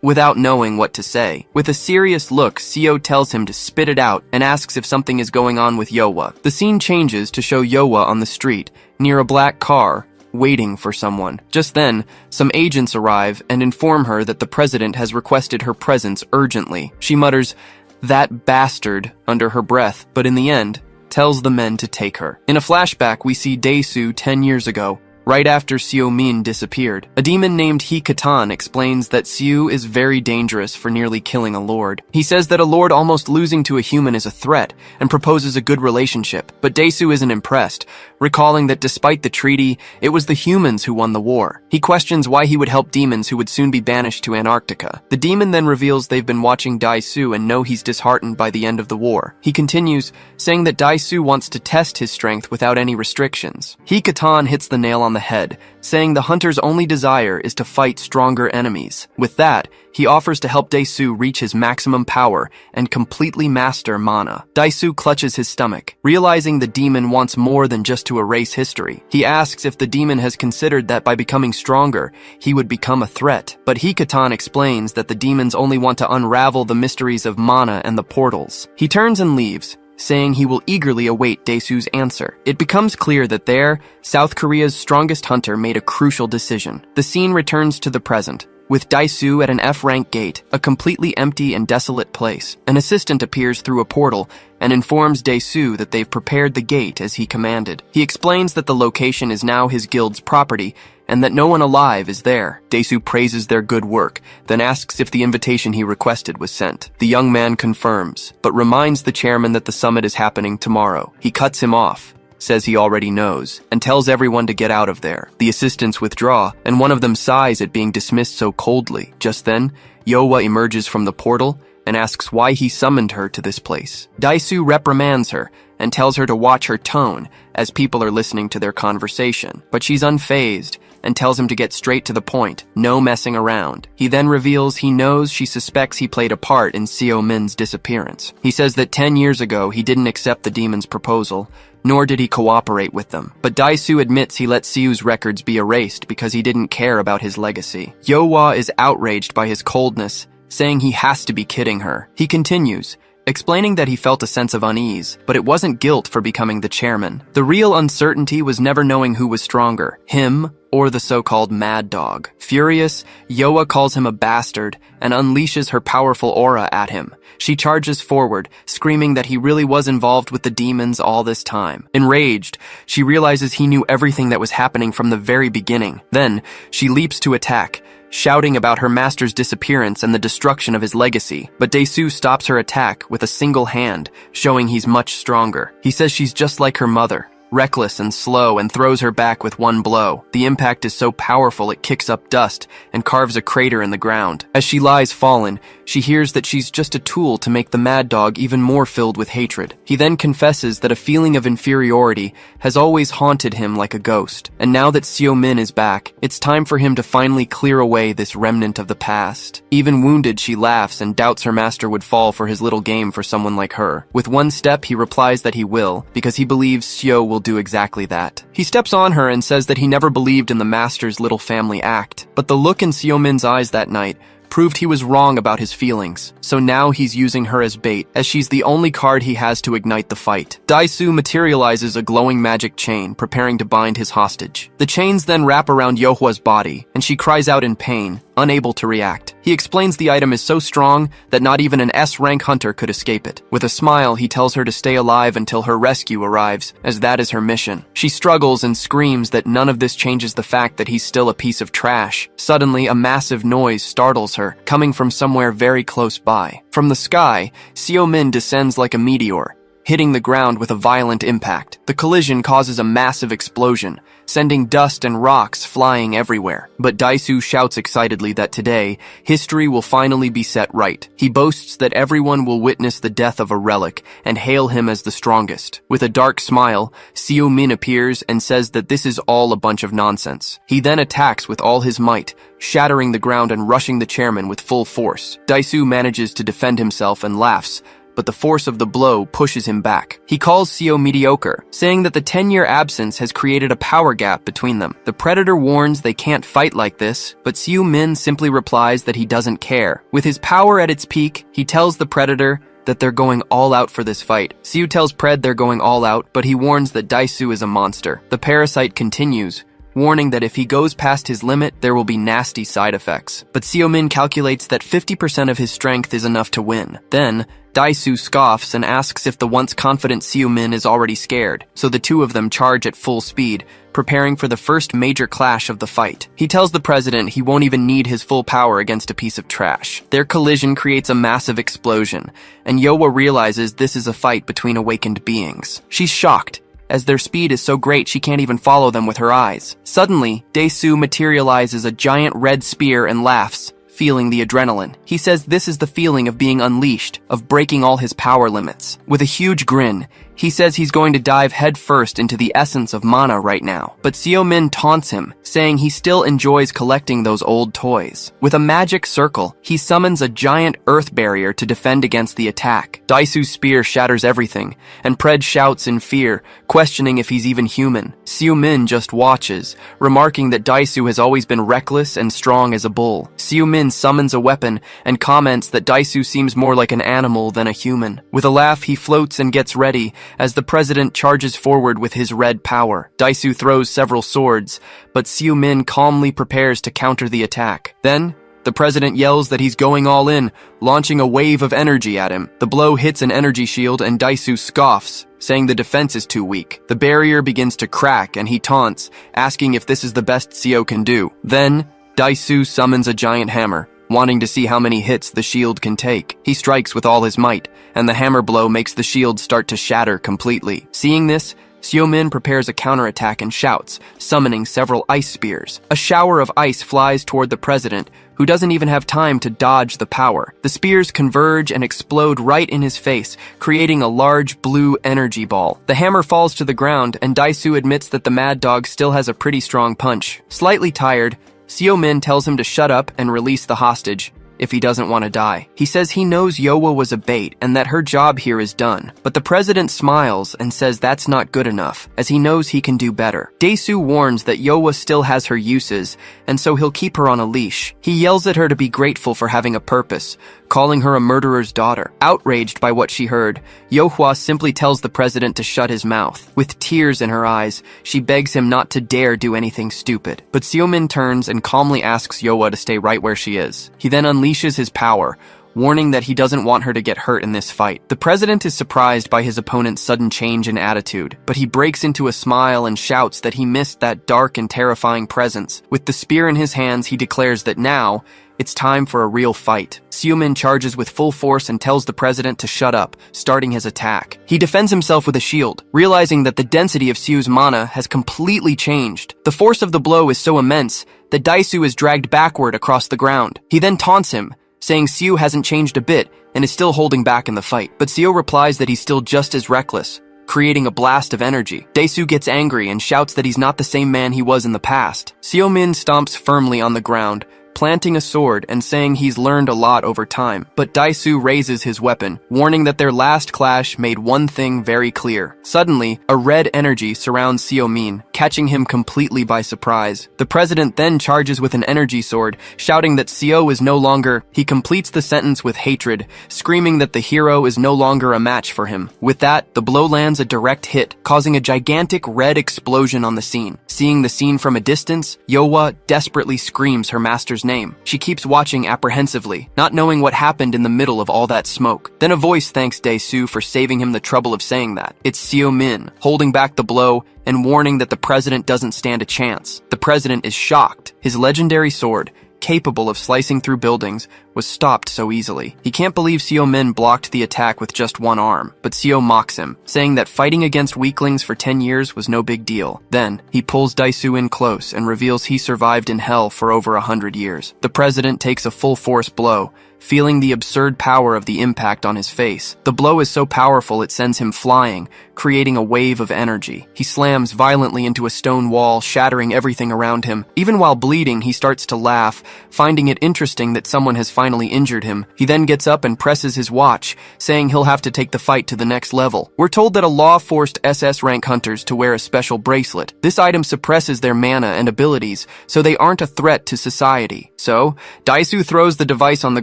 without knowing what to say. With a serious look, Seo tells him to spit it out and asks if something is going on with Yowa. The scene changes to show Yowa on the street, near a black car, waiting for someone. Just then, some agents arrive and inform her that the president has requested her presence urgently. She mutters, "That bastard," under her breath, but in the end, tells the men to take her. In a flashback, we see Dai-su 10 years ago, right after Seo Min disappeared. A demon named He-Katan explains that Seo is very dangerous for nearly killing a lord. He says that a lord almost losing to a human is a threat, and proposes a good relationship, but Dai-su isn't impressed, recalling that despite the treaty, it was the humans who won the war. He questions why he would help demons who would soon be banished to Antarctica. The demon then reveals they've been watching Dai-su and know he's disheartened by the end of the war. He continues, saying that Dai-su wants to test his strength without any restrictions. He-Katan hits the nail on the the head, saying the hunter's only desire is to fight stronger enemies. With that, he offers to help Dae-soo reach his maximum power and completely master mana. Dae-soo clutches his stomach, realizing the demon wants more than just to erase history. He asks if the demon has considered that by becoming stronger, he would become a threat. But Hikatan explains that the demons only want to unravel the mysteries of mana and the portals. He turns and leaves, saying he will eagerly await Dae-soo's answer. It becomes clear that there, South Korea's strongest hunter made a crucial decision. The scene returns to the present, with Dae-soo at an F-rank gate, a completely empty and desolate place. An assistant appears through a portal and informs Dae-soo that they've prepared the gate as he commanded. He explains that the location is now his guild's property and that no one alive is there. Dae-soo praises their good work, then asks if the invitation he requested was sent. The young man confirms, but reminds the chairman that the summit is happening tomorrow. He cuts him off, says he already knows, and tells everyone to get out of there. The assistants withdraw, and one of them sighs at being dismissed so coldly. Just then, Yohwa emerges from the portal and asks why he summoned her to this place. Dae-soo reprimands her and tells her to watch her tone as people are listening to their conversation. But she's unfazed and tells him to get straight to the point, no messing around. He then reveals he knows she suspects he played a part in Seo Min's disappearance. He says that 10 years ago he didn't accept the demon's proposal, nor did he cooperate with them. But Dae-soo admits he let Seo's records be erased because he didn't care about his legacy. Yohwa is outraged by his coldness, saying he has to be kidding her. He continues, explaining that he felt a sense of unease, but it wasn't guilt for becoming the chairman. The real uncertainty was never knowing who was stronger, him or the so-called mad dog. Furious, Yohwa calls him a bastard and unleashes her powerful aura at him. She charges forward, screaming that he really was involved with the demons all this time. Enraged, she realizes he knew everything that was happening from the very beginning. Then, she leaps to attack, shouting about her master's disappearance and the destruction of his legacy. But Dae-soo stops her attack with a single hand, showing he's much stronger. He says she's just like her mother, reckless and slow, and throws her back with one blow. The impact is so powerful it kicks up dust and carves a crater in the ground. As she lies fallen, she hears that she's just a tool to make the mad dog even more filled with hatred. He then confesses that a feeling of inferiority has always haunted him like a ghost. And now that Seo Min is back, it's time for him to finally clear away this remnant of the past. Even wounded, she laughs and doubts her master would fall for his little game for someone like her. With one step, he replies that he will, because he believes Seo will do exactly that. He steps on her and says that he never believed in the master's little family act. But the look in Seo Min's eyes that night proved he was wrong about his feelings, so now he's using her as bait, as she's the only card he has to ignite the fight. Dae-soo materializes a glowing magic chain, preparing to bind his hostage. The chains then wrap around Yohwa's body, and she cries out in pain, unable to react. He explains the item is so strong that not even an S-rank hunter could escape it. With a smile, he tells her to stay alive until her rescue arrives, as that is her mission. She struggles and screams that none of this changes the fact that he's still a piece of trash. Suddenly, a massive noise startles her, coming from somewhere very close by. From the sky, Seo Min descends like a meteor, hitting the ground with a violent impact. The collision causes a massive explosion, sending dust and rocks flying everywhere. But Dae-soo shouts excitedly that today, history will finally be set right. He boasts that everyone will witness the death of a relic and hail him as the strongest. With a dark smile, Seo Min appears and says that this is all a bunch of nonsense. He then attacks with all his might, shattering the ground and rushing the chairman with full force. Dae-soo manages to defend himself and laughs, but the force of the blow pushes him back. He calls Seo mediocre, saying that the 10-year absence has created a power gap between them. The Predator warns they can't fight like this, but Seo Min simply replies that he doesn't care. With his power at its peak, he tells the Predator that they're going all out for this fight. Seo tells Pred they're going all out, but he warns that Dae-soo is a monster. The parasite continues, warning that if he goes past his limit, there will be nasty side effects. But Seo Min calculates that 50% of his strength is enough to win. Then, Dae-soo scoffs and asks if the once confident Seo Min is already scared, so the two of them charge at full speed, preparing for the first major clash of the fight. He tells the president he won't even need his full power against a piece of trash. Their collision creates a massive explosion, and Yohwa realizes this is a fight between awakened beings. She's shocked, as their speed is so great she can't even follow them with her eyes. Suddenly, Dae-soo materializes a giant red spear and laughs, feeling the adrenaline. He says this is the feeling of being unleashed, of breaking all his power limits. With a huge grin, He says he's going to dive headfirst into the essence of mana right now, but Seo-min taunts him, saying he still enjoys collecting those old toys. With a magic circle, he summons a giant earth barrier to defend against the attack. Daisu's spear shatters everything, and Pred shouts in fear, questioning if he's even human. Seo-min just watches, remarking that Daisu has always been reckless and strong as a bull. Seo-min summons a weapon and comments that Daisu seems more like an animal than a human. With a laugh, he floats and gets ready as the president charges forward with his red power. Daisu throws several swords, but Seo-min calmly prepares to counter the attack. Then, the president yells that he's going all in, launching a wave of energy at him. The blow hits an energy shield and Daisu scoffs, saying the defense is too weak. The barrier begins to crack and he taunts, asking if this is the best Seo can do. Then, Daisu summons a giant hammer, wanting to see how many hits the shield can take. He strikes with all his might, and the hammer blow makes the shield start to shatter completely. Seeing this, Seo-min prepares a counterattack and shouts, summoning several ice spears. A shower of ice flies toward the president, who doesn't even have time to dodge the power. The spears converge and explode right in his face, creating a large blue energy ball. The hammer falls to the ground, and Daisu admits that the mad dog still has a pretty strong punch. Slightly tired, Seo-min tells him to shut up and release the hostage, if he doesn't want to die. He says he knows Yowa was a bait and that her job here is done. But the president smiles and says that's not good enough, as he knows he can do better. Daisu warns that Yowa still has her uses, and so he'll keep her on a leash. He yells at her to be grateful for having a purpose, calling her a murderer's daughter. Outraged by what she heard, Yohua simply tells the president to shut his mouth. With tears in her eyes, she begs him not to dare do anything stupid. But Seo-min turns and calmly asks Yowa to stay right where she is. He then unleashes his power, warning that he doesn't want her to get hurt in this fight. The president is surprised by his opponent's sudden change in attitude, but he breaks into a smile and shouts that he missed that dark and terrifying presence. With the spear in his hands, he declares that now, it's time for a real fight. Seo-min charges with full force and tells the president to shut up, starting his attack. He defends himself with a shield, realizing that the density of Seo's mana has completely changed. The force of the blow is so immense that Daisu is dragged backward across the ground. He then taunts him, saying Seo hasn't changed a bit and is still holding back in the fight. But Seo replies that he's still just as reckless, creating a blast of energy. Daisu gets angry and shouts that he's not the same man he was in the past. Seo-min stomps firmly on the ground, planting a sword and saying he's learned a lot over time. But Daisu raises his weapon, warning that their last clash made one thing very clear. Suddenly, a red energy surrounds Seo-min, catching him completely by surprise. The president then charges with an energy sword, shouting that Seo is no longer... He completes the sentence with hatred, screaming that the hero is no longer a match for him. With that, the blow lands a direct hit, causing a gigantic red explosion on the scene. Seeing the scene from a distance, Yowa desperately screams her master's name. She keeps watching apprehensively, not knowing what happened in the middle of all that smoke. Then a voice thanks Daisu for saving him the trouble of saying that. It's Seo-min, holding back the blow and warning that the president doesn't stand a chance. The president is shocked. His legendary sword, capable of slicing through buildings, was stopped so easily. He can't believe Seo-min blocked the attack with just one arm, but Seo mocks him, saying that fighting against weaklings for 10 years was no big deal. Then, he pulls Daisu in close and reveals he survived in hell for over 100 years. The president takes a full-force blow, feeling the absurd power of the impact on his face. The blow is so powerful it sends him flying, creating a wave of energy. He slams violently into a stone wall, shattering everything around him. Even while bleeding, he starts to laugh, finding it interesting that someone has finally injured him. He then gets up and presses his watch, saying he'll have to take the fight to the next level. We're told that a law forced SS rank hunters to wear a special bracelet. This item suppresses their mana and abilities, so they aren't a threat to society. So, Daisu throws the device on the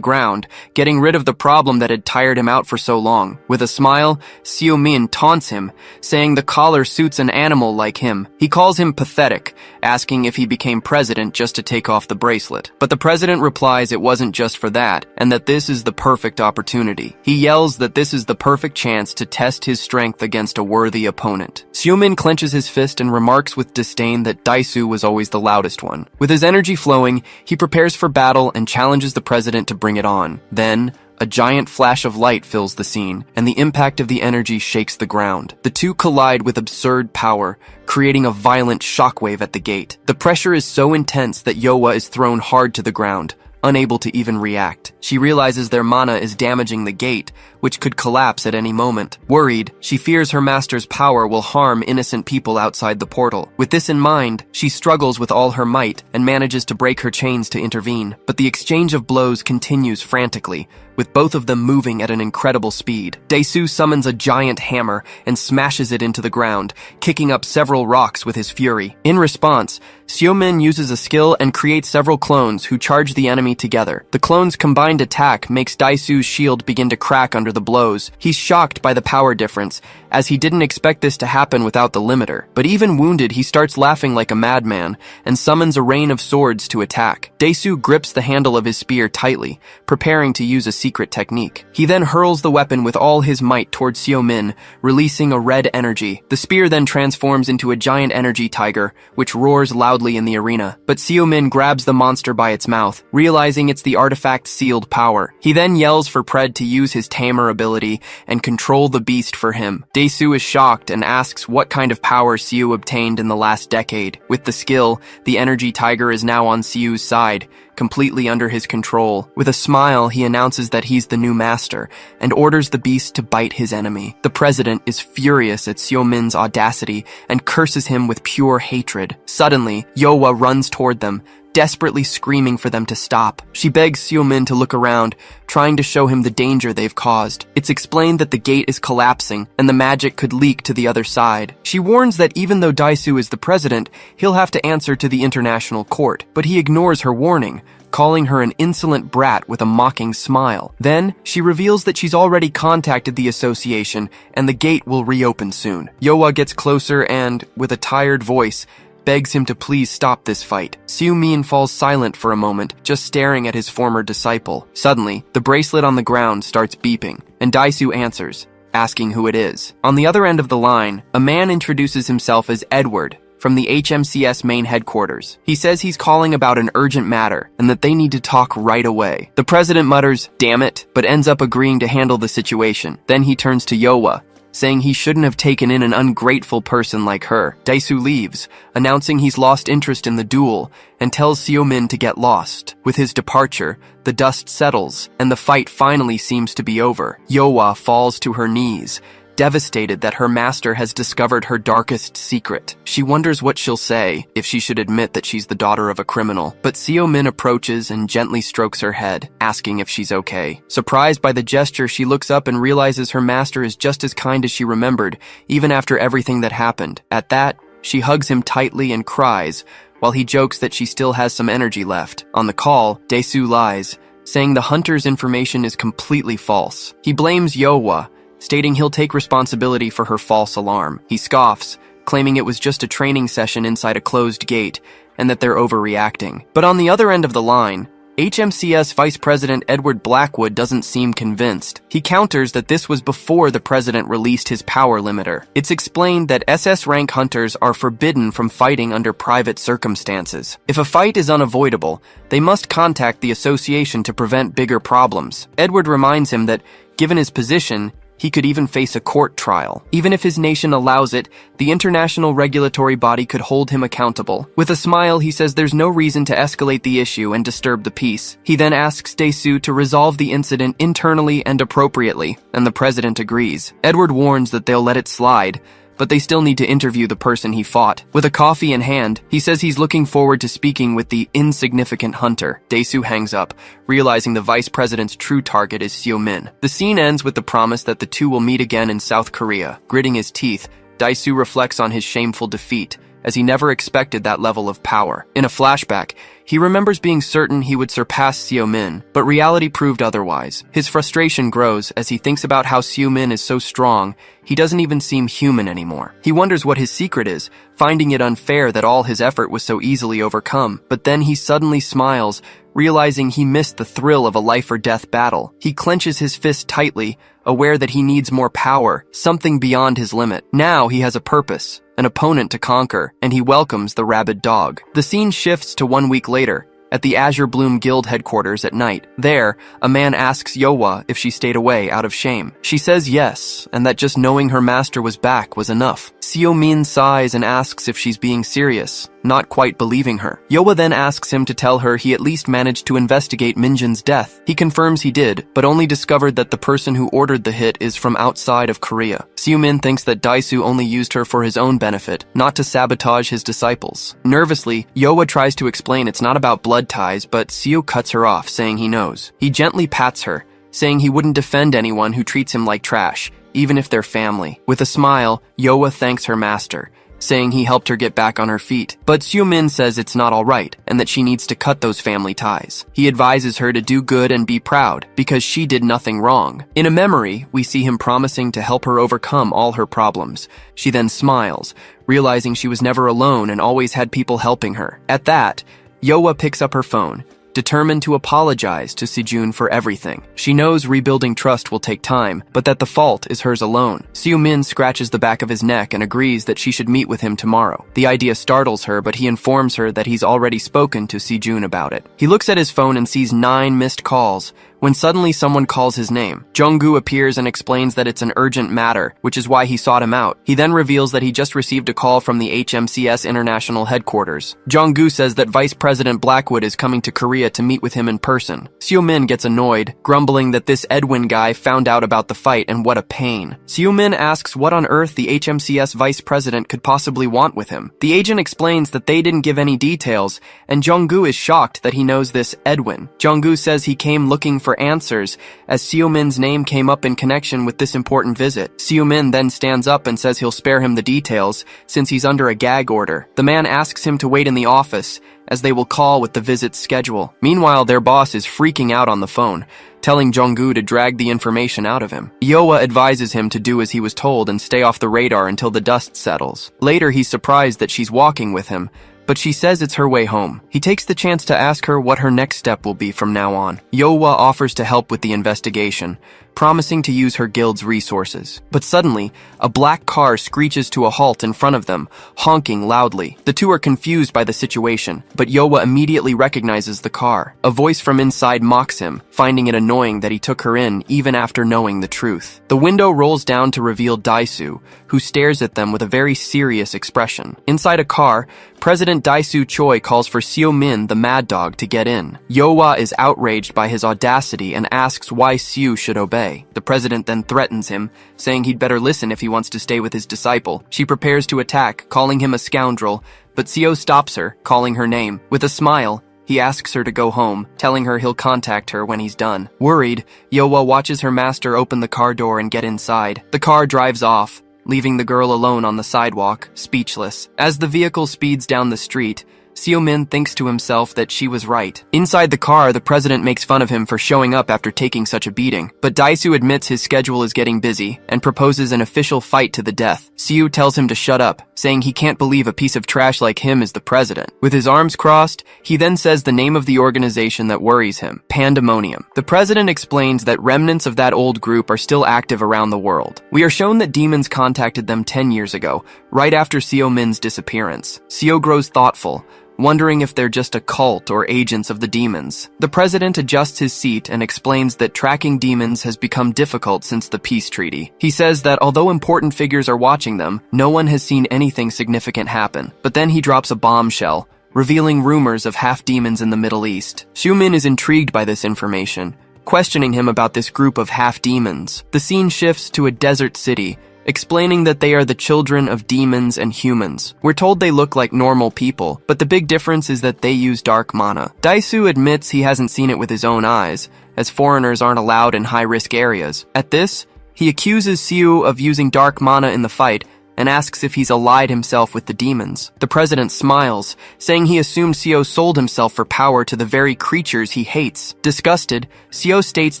ground, getting rid of the problem that had tired him out for so long. With a smile, Seo-min taunts him, saying the collar suits an animal like him. He calls him pathetic, asking if he became president just to take off the bracelet. But the president replies it wasn't just for that, and that this is the perfect opportunity. He yells that this is the perfect chance to test his strength against a worthy opponent. Seo-min clenches his fist and remarks with disdain that Daisu was always the loudest one. With his energy flowing, he prepares for battle and challenges the president to bring it on. Then, a giant flash of light fills the scene, and the impact of the energy shakes the ground. The two collide with absurd power, creating a violent shockwave at the gate. The pressure is so intense that Yowa is thrown hard to the ground, unable to even react. She realizes their mana is damaging the gate, which could collapse at any moment. Worried, she fears her master's power will harm innocent people outside the portal. With this in mind, she struggles with all her might and manages to break her chains to intervene. But the exchange of blows continues frantically, with both of them moving at an incredible speed. Dae-soo summons a giant hammer and smashes it into the ground, kicking up several rocks with his fury. In response, Seo-min uses a skill and creates several clones who charge the enemy together. The clones' combined attack makes Dae-soo's shield begin to crack under the blows. He's shocked by the power difference, as he didn't expect this to happen without the limiter. But even wounded, he starts laughing like a madman and summons a rain of swords to attack. Dae-soo grips the handle of his spear tightly, preparing to use a secret technique. He then hurls the weapon with all his might towards Seo-min, releasing a red energy. The spear then transforms into a giant energy tiger, which roars loudly in the arena. But Seo-min grabs the monster by its mouth, realizing it's the artifact's sealed power. He then yells for Pred to use his tamer ability and control the beast for him. Dae-soo is shocked and asks what kind of power Seo obtained in the last decade. With the skill, the energy tiger is now on Seo's side, completely under his control. With a smile, he announces that he's the new master and orders the beast to bite his enemy. The president is furious at Seo-min's audacity and curses him with pure hatred. Suddenly, Yohwa runs toward them, desperately screaming for them to stop. She begs Seo-min to look around, trying to show him the danger they've caused. It's explained that the gate is collapsing and the magic could leak to the other side. She warns that even though Dae-soo is the president, he'll have to answer to the international court, but he ignores her warning, calling her an insolent brat with a mocking smile. Then, she reveals that she's already contacted the association and the gate will reopen soon. Yohwa gets closer and, with a tired voice, begs him to please stop this fight. Seo-min falls silent for a moment, just staring at his former disciple. Suddenly, the bracelet on the ground starts beeping, and Dae-soo answers, asking who it is. On the other end of the line, a man introduces himself as Edward, from the HMCS main headquarters. He says he's calling about an urgent matter and that they need to talk right away. The president mutters, "Damn it," but ends up agreeing to handle the situation. Then he turns to Yohwa, saying he shouldn't have taken in an ungrateful person like her. Dae-soo leaves, announcing he's lost interest in the duel, and tells Seo-min to get lost. With his departure, the dust settles, and the fight finally seems to be over. Yohwa falls to her knees, devastated that her master has discovered her darkest secret. She wonders what she'll say if she should admit that she's the daughter of a criminal. But Seo-min approaches and gently strokes her head, asking if she's okay. Surprised by the gesture, she looks up and realizes her master is just as kind as she remembered, even after everything that happened. At that, she hugs him tightly and cries, while he jokes that she still has some energy left. On the call, Dae-soo lies, saying the hunter's information is completely false. He blames Yohwa, stating he'll take responsibility for her false alarm. He scoffs, claiming it was just a training session inside a closed gate, and that they're overreacting. But on the other end of the line, HMCS Vice President Edward Blackwood doesn't seem convinced. He counters that this was before the president released his power limiter. It's explained that SS rank hunters are forbidden from fighting under private circumstances. If a fight is unavoidable, they must contact the association to prevent bigger problems. Edward reminds him that, given his position, he could even face a court trial. Even if his nation allows it, the international regulatory body could hold him accountable. With a smile, he says there's no reason to escalate the issue and disturb the peace. He then asks Dae-soo to resolve the incident internally and appropriately, and the president agrees. Edward warns that they'll let it slide, but they still need to interview the person he fought. With a coffee in hand, he says he's looking forward to speaking with the insignificant hunter. Dae-soo hangs up, realizing the vice president's true target is Seo-min. The scene ends with the promise that the two will meet again in South Korea. Gritting his teeth, Dae-soo reflects on his shameful defeat, as he never expected that level of power. In a flashback, he remembers being certain he would surpass Seo-min, but reality proved otherwise. His frustration grows as he thinks about how Seo-min is so strong, he doesn't even seem human anymore. He wonders what his secret is, finding it unfair that all his effort was so easily overcome. But then he suddenly smiles, realizing he missed the thrill of a life-or-death battle. He clenches his fist tightly, aware that he needs more power, something beyond his limit. Now he has a purpose, an opponent to conquer, and he welcomes the rabid dog. The scene shifts to 1 week later, at the Azure Bloom Guild headquarters at night. There, a man asks Yohwa if she stayed away out of shame. She says yes, and that just knowing her master was back was enough. Seo-min sighs and asks if she's being serious. not quite believing her. Yoa then asks him to tell her he at least managed to investigate Minjin's death. He confirms he did, but only discovered that the person who ordered the hit is from outside of Korea. Seo-min thinks that Daisu only used her for his own benefit, not to sabotage his disciples. Nervously, Yoa tries to explain it's not about blood ties, but Seo cuts her off, saying he knows. He gently pats her, saying he wouldn't defend anyone who treats him like trash, even if they're family. With a smile, Yoa thanks her master, saying he helped her get back on her feet. But Seo-min says it's not alright, and that she needs to cut those family ties. He advises her to do good and be proud, because she did nothing wrong. In a memory, we see him promising to help her overcome all her problems. She then smiles, realizing she was never alone and always had people helping her. At that, Yoa picks up her phone, determined to apologize to Sejun for everything. She knows rebuilding trust will take time, but that the fault is hers alone. Seo-min scratches the back of his neck and agrees that she should meet with him tomorrow. The idea startles her, but he informs her that he's already spoken to Sejun about it. He looks at his phone and sees 9 missed calls, when suddenly someone calls his name. Jung-gu appears and explains that it's an urgent matter, which is why he sought him out. He then reveals that he just received a call from the HMCS International Headquarters. Jung-gu says that Vice President Blackwood is coming to Korea to meet with him in person. Seo-min gets annoyed, grumbling that this Edwin guy found out about the fight and what a pain. Seo-min asks what on earth the HMCS Vice President could possibly want with him. The agent explains that they didn't give any details, and Jung-gu is shocked that he knows this Edwin. Jung-gu says he came looking for answers, as Seo-min's name came up in connection with this important visit. Seo-min then stands up and says he'll spare him the details, since he's under a gag order. The man asks him to wait in the office, as they will call with the visit's schedule. Meanwhile, their boss is freaking out on the phone, telling Jung-gu to drag the information out of him. Yoa advises him to do as he was told and stay off the radar until the dust settles. Later, he's surprised that she's walking with him, but she says it's her way home. He takes the chance to ask her what her next step will be from now on. Yoa offers to help with the investigation, promising to use her guild's resources. But suddenly, a black car screeches to a halt in front of them, honking loudly. The two are confused by the situation, but Yoa immediately recognizes the car. A voice from inside mocks him, finding it annoying that he took her in even after knowing the truth. The window rolls down to reveal Daisu, who stares at them with a very serious expression. Inside a car, President Daisu Choi calls for Seo-min, the mad dog, to get in. Yoa is outraged by his audacity and asks why Seo should obey. The president then threatens him, saying he'd better listen if he wants to stay with his disciple. She prepares to attack, calling him a scoundrel, but Seo stops her, calling her name. With a smile, he asks her to go home, telling her he'll contact her when he's done. Worried, Yoa watches her master open the car door and get inside. The car drives off, leaving the girl alone on the sidewalk, speechless. As the vehicle speeds down the street, Seo-min thinks to himself that she was right. Inside the car, the president makes fun of him for showing up after taking such a beating. But Daisu admits his schedule is getting busy and proposes an official fight to the death. Seo tells him to shut up, saying he can't believe a piece of trash like him is the president. With his arms crossed, he then says the name of the organization that worries him, Pandemonium. The president explains that remnants of that old group are still active around the world. We are shown that demons contacted them 10 years ago, right after Seo-min's disappearance. Seo grows thoughtful, wondering if they're just a cult or agents of the demons. The president adjusts his seat and explains that tracking demons has become difficult since the peace treaty. He says that although important figures are watching them, no one has seen anything significant happen. But then he drops a bombshell, revealing rumors of half-demons in the Middle East. Seo-min is intrigued by this information, questioning him about this group of half-demons. The scene shifts to a desert city, explaining that they are the children of demons and humans. We're told they look like normal people, but the big difference is that they use dark mana. Daisu admits he hasn't seen it with his own eyes, as foreigners aren't allowed in high-risk areas. At this, he accuses Seo of using dark mana in the fight and asks if he's allied himself with the demons. The president smiles, saying he assumed Seo sold himself for power to the very creatures he hates. Disgusted, Seo states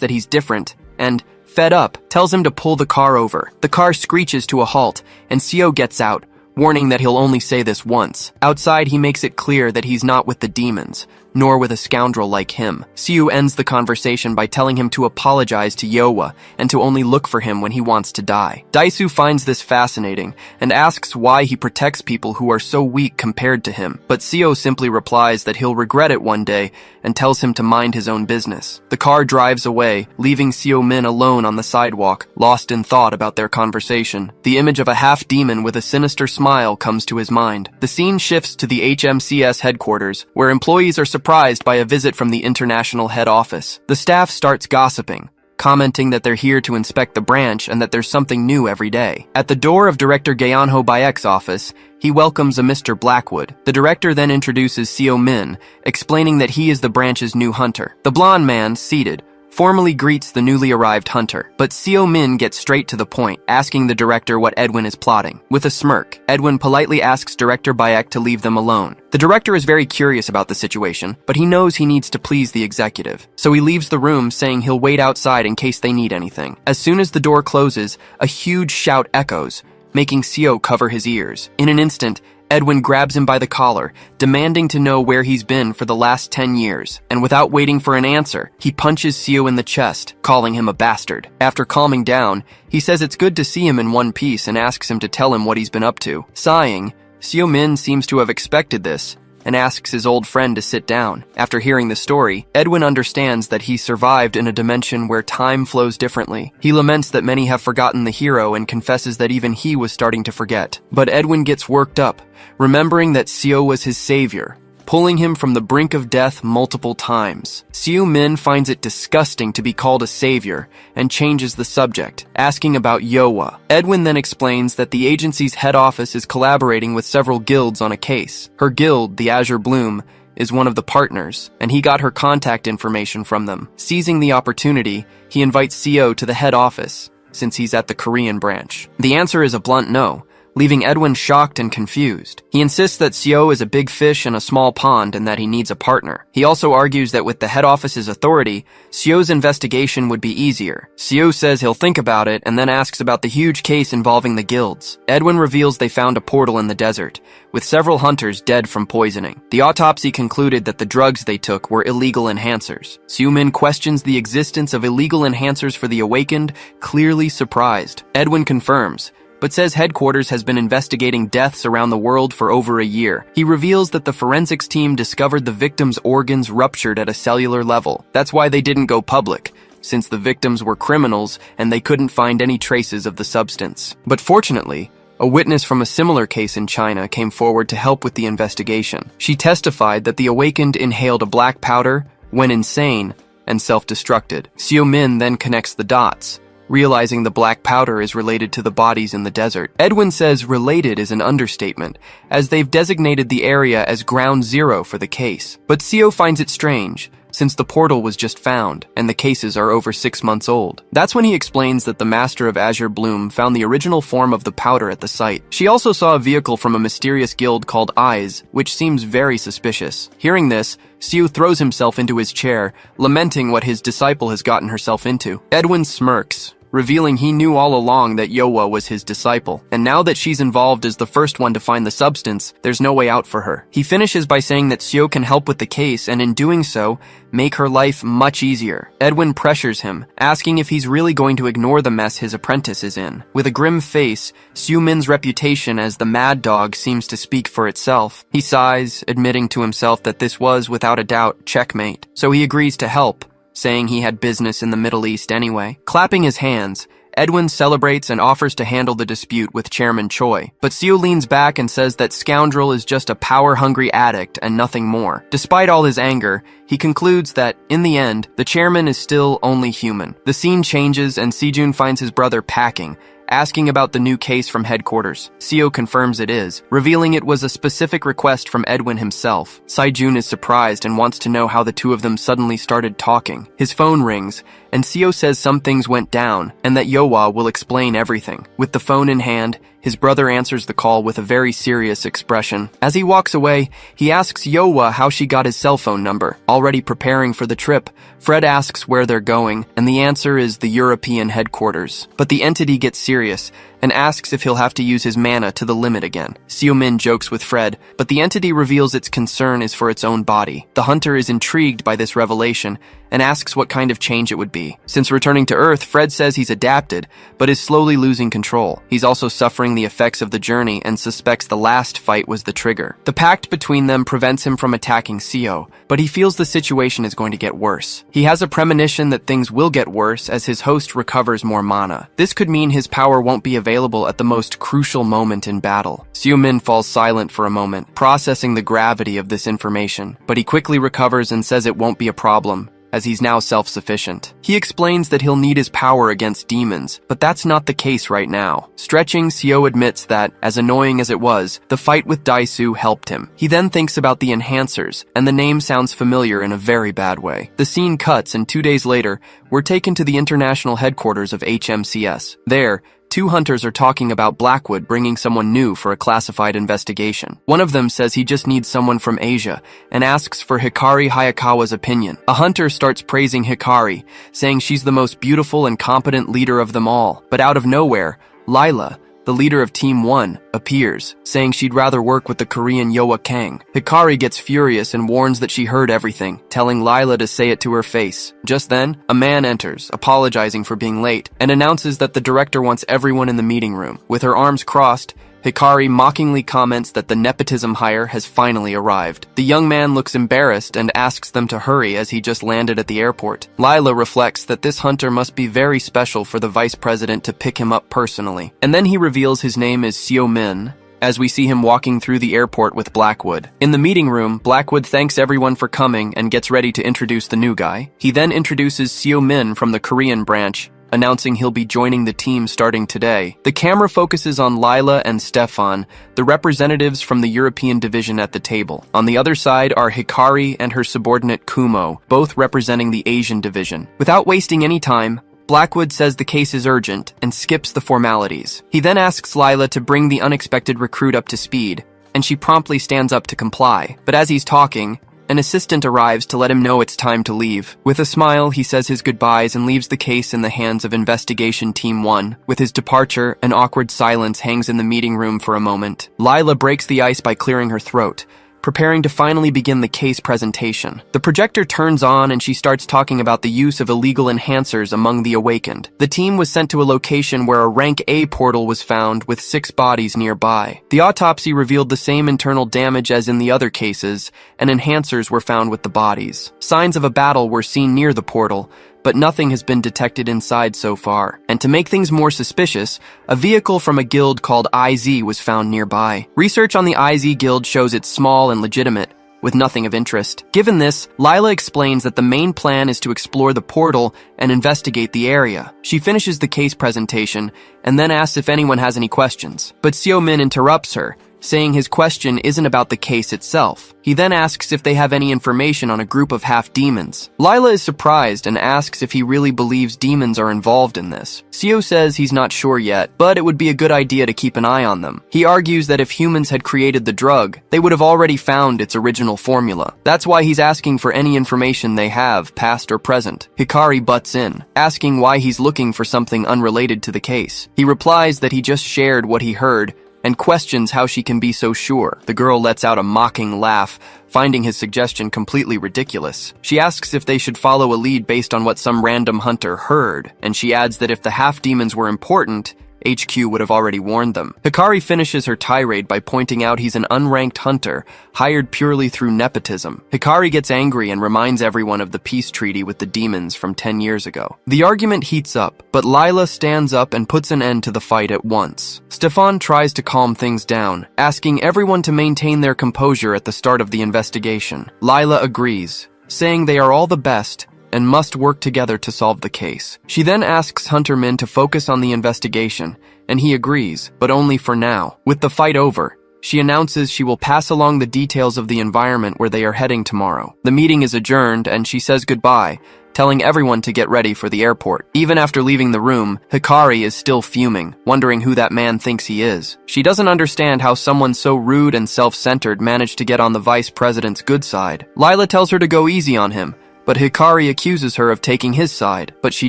that he's different, and fed up, tells him to pull the car over. The car screeches to a halt, and Seo gets out, warning that he'll only say this once. Outside, he makes it clear that he's not with the demons, nor with a scoundrel like him. Siu ends the conversation by telling him to apologize to Yowa and to only look for him when he wants to die. Daisu finds this fascinating and asks why he protects people who are so weak compared to him, but Seo simply replies that he'll regret it one day and tells him to mind his own business. The car drives away, leaving Seo Min alone on the sidewalk, lost in thought about their conversation. The image of a half-demon with a sinister smile comes to his mind. The scene shifts to the HMCS headquarters, where employees are surprised by a visit from the international head office. The staff starts gossiping, commenting that they're here to inspect the branch and that there's something new every day. At the door of Director Gaeonho Bayek's office, he welcomes a Mr. Blackwood. The director then introduces Seo Min, explaining that he is the branch's new hunter. The blonde man, seated, formally greets the newly arrived hunter, but Seo Min gets straight to the point, asking the director what Edwin is plotting. With a smirk, Edwin politely asks Director Bayek to leave them alone. The director is very curious about the situation, but he knows he needs to please the executive, so he leaves the room saying he'll wait outside in case they need anything. As soon as the door closes, a huge shout echoes, making Seo cover his ears. In an instant, Edwin grabs him by the collar, demanding to know where he's been for the last 10 years, and without waiting for an answer, he punches Seo in the chest, calling him a bastard. After calming down, he says it's good to see him in one piece and asks him to tell him what he's been up to. Sighing, Seo Min seems to have expected this, and asks his old friend to sit down. After hearing the story, Edwin understands that he survived in a dimension where time flows differently. He laments that many have forgotten the hero and confesses that even he was starting to forget. But Edwin gets worked up, remembering that Seo was his savior, pulling him from the brink of death multiple times. Seo Min finds it disgusting to be called a savior and changes the subject, asking about Yowa. Edwin then explains that the agency's head office is collaborating with several guilds on a case. Her guild, the Azure Bloom, is one of the partners, and he got her contact information from them. Seizing the opportunity, he invites Seo to the head office, since he's at the Korean branch. The answer is a blunt no, leaving Edwin shocked and confused. He insists that Seo is a big fish in a small pond and that he needs a partner. He also argues that with the head office's authority, Seo's investigation would be easier. Seo says he'll think about it and then asks about the huge case involving the guilds. Edwin reveals they found a portal in the desert, with several hunters dead from poisoning. The autopsy concluded that the drugs they took were illegal enhancers. Seo Min questions the existence of illegal enhancers for the awakened, clearly surprised. Edwin confirms, but says headquarters has been investigating deaths around the world for over a year. He reveals that the forensics team discovered the victims' organs ruptured at a cellular level. That's why they didn't go public, since the victims were criminals and they couldn't find any traces of the substance. But fortunately, a witness from a similar case in China came forward to help with the investigation. She testified that the awakened inhaled a black powder, went insane, and self-destructed. Seo Min then connects the dots, realizing the black powder is related to the bodies in the desert. Edwin says related is an understatement, as they've designated the area as Ground Zero for the case. But Seo finds it strange, since the portal was just found, and the cases are over 6 months old. That's when he explains that the Master of Azure Bloom found the original form of the powder at the site. She also saw a vehicle from a mysterious guild called Eyes, which seems very suspicious. Hearing this, Seo throws himself into his chair, lamenting what his disciple has gotten herself into. Edwin smirks, revealing he knew all along that Yowa was his disciple, and now that she's involved as the first one to find the substance, there's no way out for her. He finishes by saying that Seo can help with the case, and in doing so, make her life much easier. Edwin pressures him, asking if he's really going to ignore the mess his apprentice is in. With a grim face, Seo Min's reputation as the mad dog seems to speak for itself. He sighs, admitting to himself that this was, without a doubt, checkmate, so he agrees to help, saying he had business in the Middle East anyway. Clapping his hands, Edwin celebrates and offers to handle the dispute with Chairman Choi, but Seo leans back and says that Scoundrel is just a power-hungry addict and nothing more. Despite all his anger, he concludes that, in the end, the chairman is still only human. The scene changes and Sejun finds his brother packing, asking about the new case from headquarters. Seo confirms it is, revealing it was a specific request from Edwin himself. Sejun is surprised and wants to know how the two of them suddenly started talking. His phone rings, and Seo says some things went down, and that Yowa will explain everything. With the phone in hand, his brother answers the call with a very serious expression. As he walks away, he asks Yowa how she got his cell phone number. Already preparing for the trip, Fred asks where they're going, and the answer is the European headquarters. But the entity gets serious and asks if he'll have to use his mana to the limit again. Seo-min jokes with Fred, but the entity reveals its concern is for its own body. The hunter is intrigued by this revelation and asks what kind of change it would be. Since returning to Earth, Fred says he's adapted, but is slowly losing control. He's also suffering the effects of the journey and suspects the last fight was the trigger. The pact between them prevents him from attacking Seo, but he feels the situation is going to get worse. He has a premonition that things will get worse as his host recovers more mana. This could mean his power won't be available at the most crucial moment in battle. Seo-min falls silent for a moment, processing the gravity of this information, but he quickly recovers and says it won't be a problem, as he's now self-sufficient. He explains that he'll need his power against demons, but that's not the case right now. Stretching, Seo admits that, as annoying as it was, the fight with Daisu helped him. He then thinks about the enhancers, and the name sounds familiar in a very bad way. The scene cuts, and 2 days later, we're taken to the international headquarters of HMCS. There, 2 hunters are talking about Blackwood bringing someone new for a classified investigation. One of them says he just needs someone from Asia and asks for Hikari Hayakawa's opinion. A hunter starts praising Hikari, saying she's the most beautiful and competent leader of them all. But out of nowhere, Lila, the leader of Team 1, appears, saying she'd rather work with the Korean Yoa Kang. Hikari gets furious and warns that she heard everything, telling Lila to say it to her face. Just then, a man enters, apologizing for being late, and announces that the director wants everyone in the meeting room. With her arms crossed, Hikari mockingly comments that the nepotism hire has finally arrived. The young man looks embarrassed and asks them to hurry as he just landed at the airport. Lila reflects that this hunter must be very special for the vice president to pick him up personally. And then he reveals his name is Seo-min, as we see him walking through the airport with Blackwood. In the meeting room, Blackwood thanks everyone for coming and gets ready to introduce the new guy. He then introduces Seo-min from the Korean branch, announcing he'll be joining the team starting today. The camera focuses on Lila and Stefan, the representatives from the European division at the table. On the other side are Hikari and her subordinate Kumo, both representing the Asian division. Without wasting any time, Blackwood says the case is urgent and skips the formalities. He then asks Lila to bring the unexpected recruit up to speed, and she promptly stands up to comply. But as he's talking, an assistant arrives to let him know it's time to leave. With a smile, he says his goodbyes and leaves the case in the hands of Investigation Team 1. With his departure, an awkward silence hangs in the meeting room for a moment. Lila breaks the ice by clearing her throat, preparing to finally begin the case presentation. The projector turns on and she starts talking about the use of illegal enhancers among the awakened. The team was sent to a location where a rank A portal was found with 6 bodies nearby. The autopsy revealed the same internal damage as in the other cases, and enhancers were found with the bodies. Signs of a battle were seen near the portal, but nothing has been detected inside so far. And to make things more suspicious, a vehicle from a guild called IZ was found nearby. Research on the IZ guild shows it's small and legitimate, with nothing of interest. Given this, Lila explains that the main plan is to explore the portal and investigate the area. She finishes the case presentation and then asks if anyone has any questions. But Seo-min interrupts her, saying his question isn't about the case itself. He then asks if they have any information on a group of half-demons. Lila is surprised and asks if he really believes demons are involved in this. Seo says he's not sure yet, but it would be a good idea to keep an eye on them. He argues that if humans had created the drug, they would have already found its original formula. That's why he's asking for any information they have, past or present. Hikari butts in, asking why he's looking for something unrelated to the case. He replies that he just shared what he heard, and questions how she can be so sure. The girl lets out a mocking laugh, finding his suggestion completely ridiculous. She asks if they should follow a lead based on what some random hunter heard, and she adds that if the half-demons were important, HQ would have already warned them. Hikari finishes her tirade by pointing out he's an unranked hunter, hired purely through nepotism. Hikari gets angry and reminds everyone of the peace treaty with the demons from 10 years ago. The argument heats up, but Lila stands up and puts an end to the fight at once. Stefan tries to calm things down, asking everyone to maintain their composure at the start of the investigation. Lila agrees, saying they are all the best and must work together to solve the case. She then asks Hunter Min to focus on the investigation, and he agrees, but only for now. With the fight over, she announces she will pass along the details of the environment where they are heading tomorrow. The meeting is adjourned, and she says goodbye, telling everyone to get ready for the airport. Even after leaving the room, Hikari is still fuming, wondering who that man thinks he is. She doesn't understand how someone so rude and self-centered managed to get on the vice president's good side. Lila tells her to go easy on him, but Hikari accuses her of taking his side, but she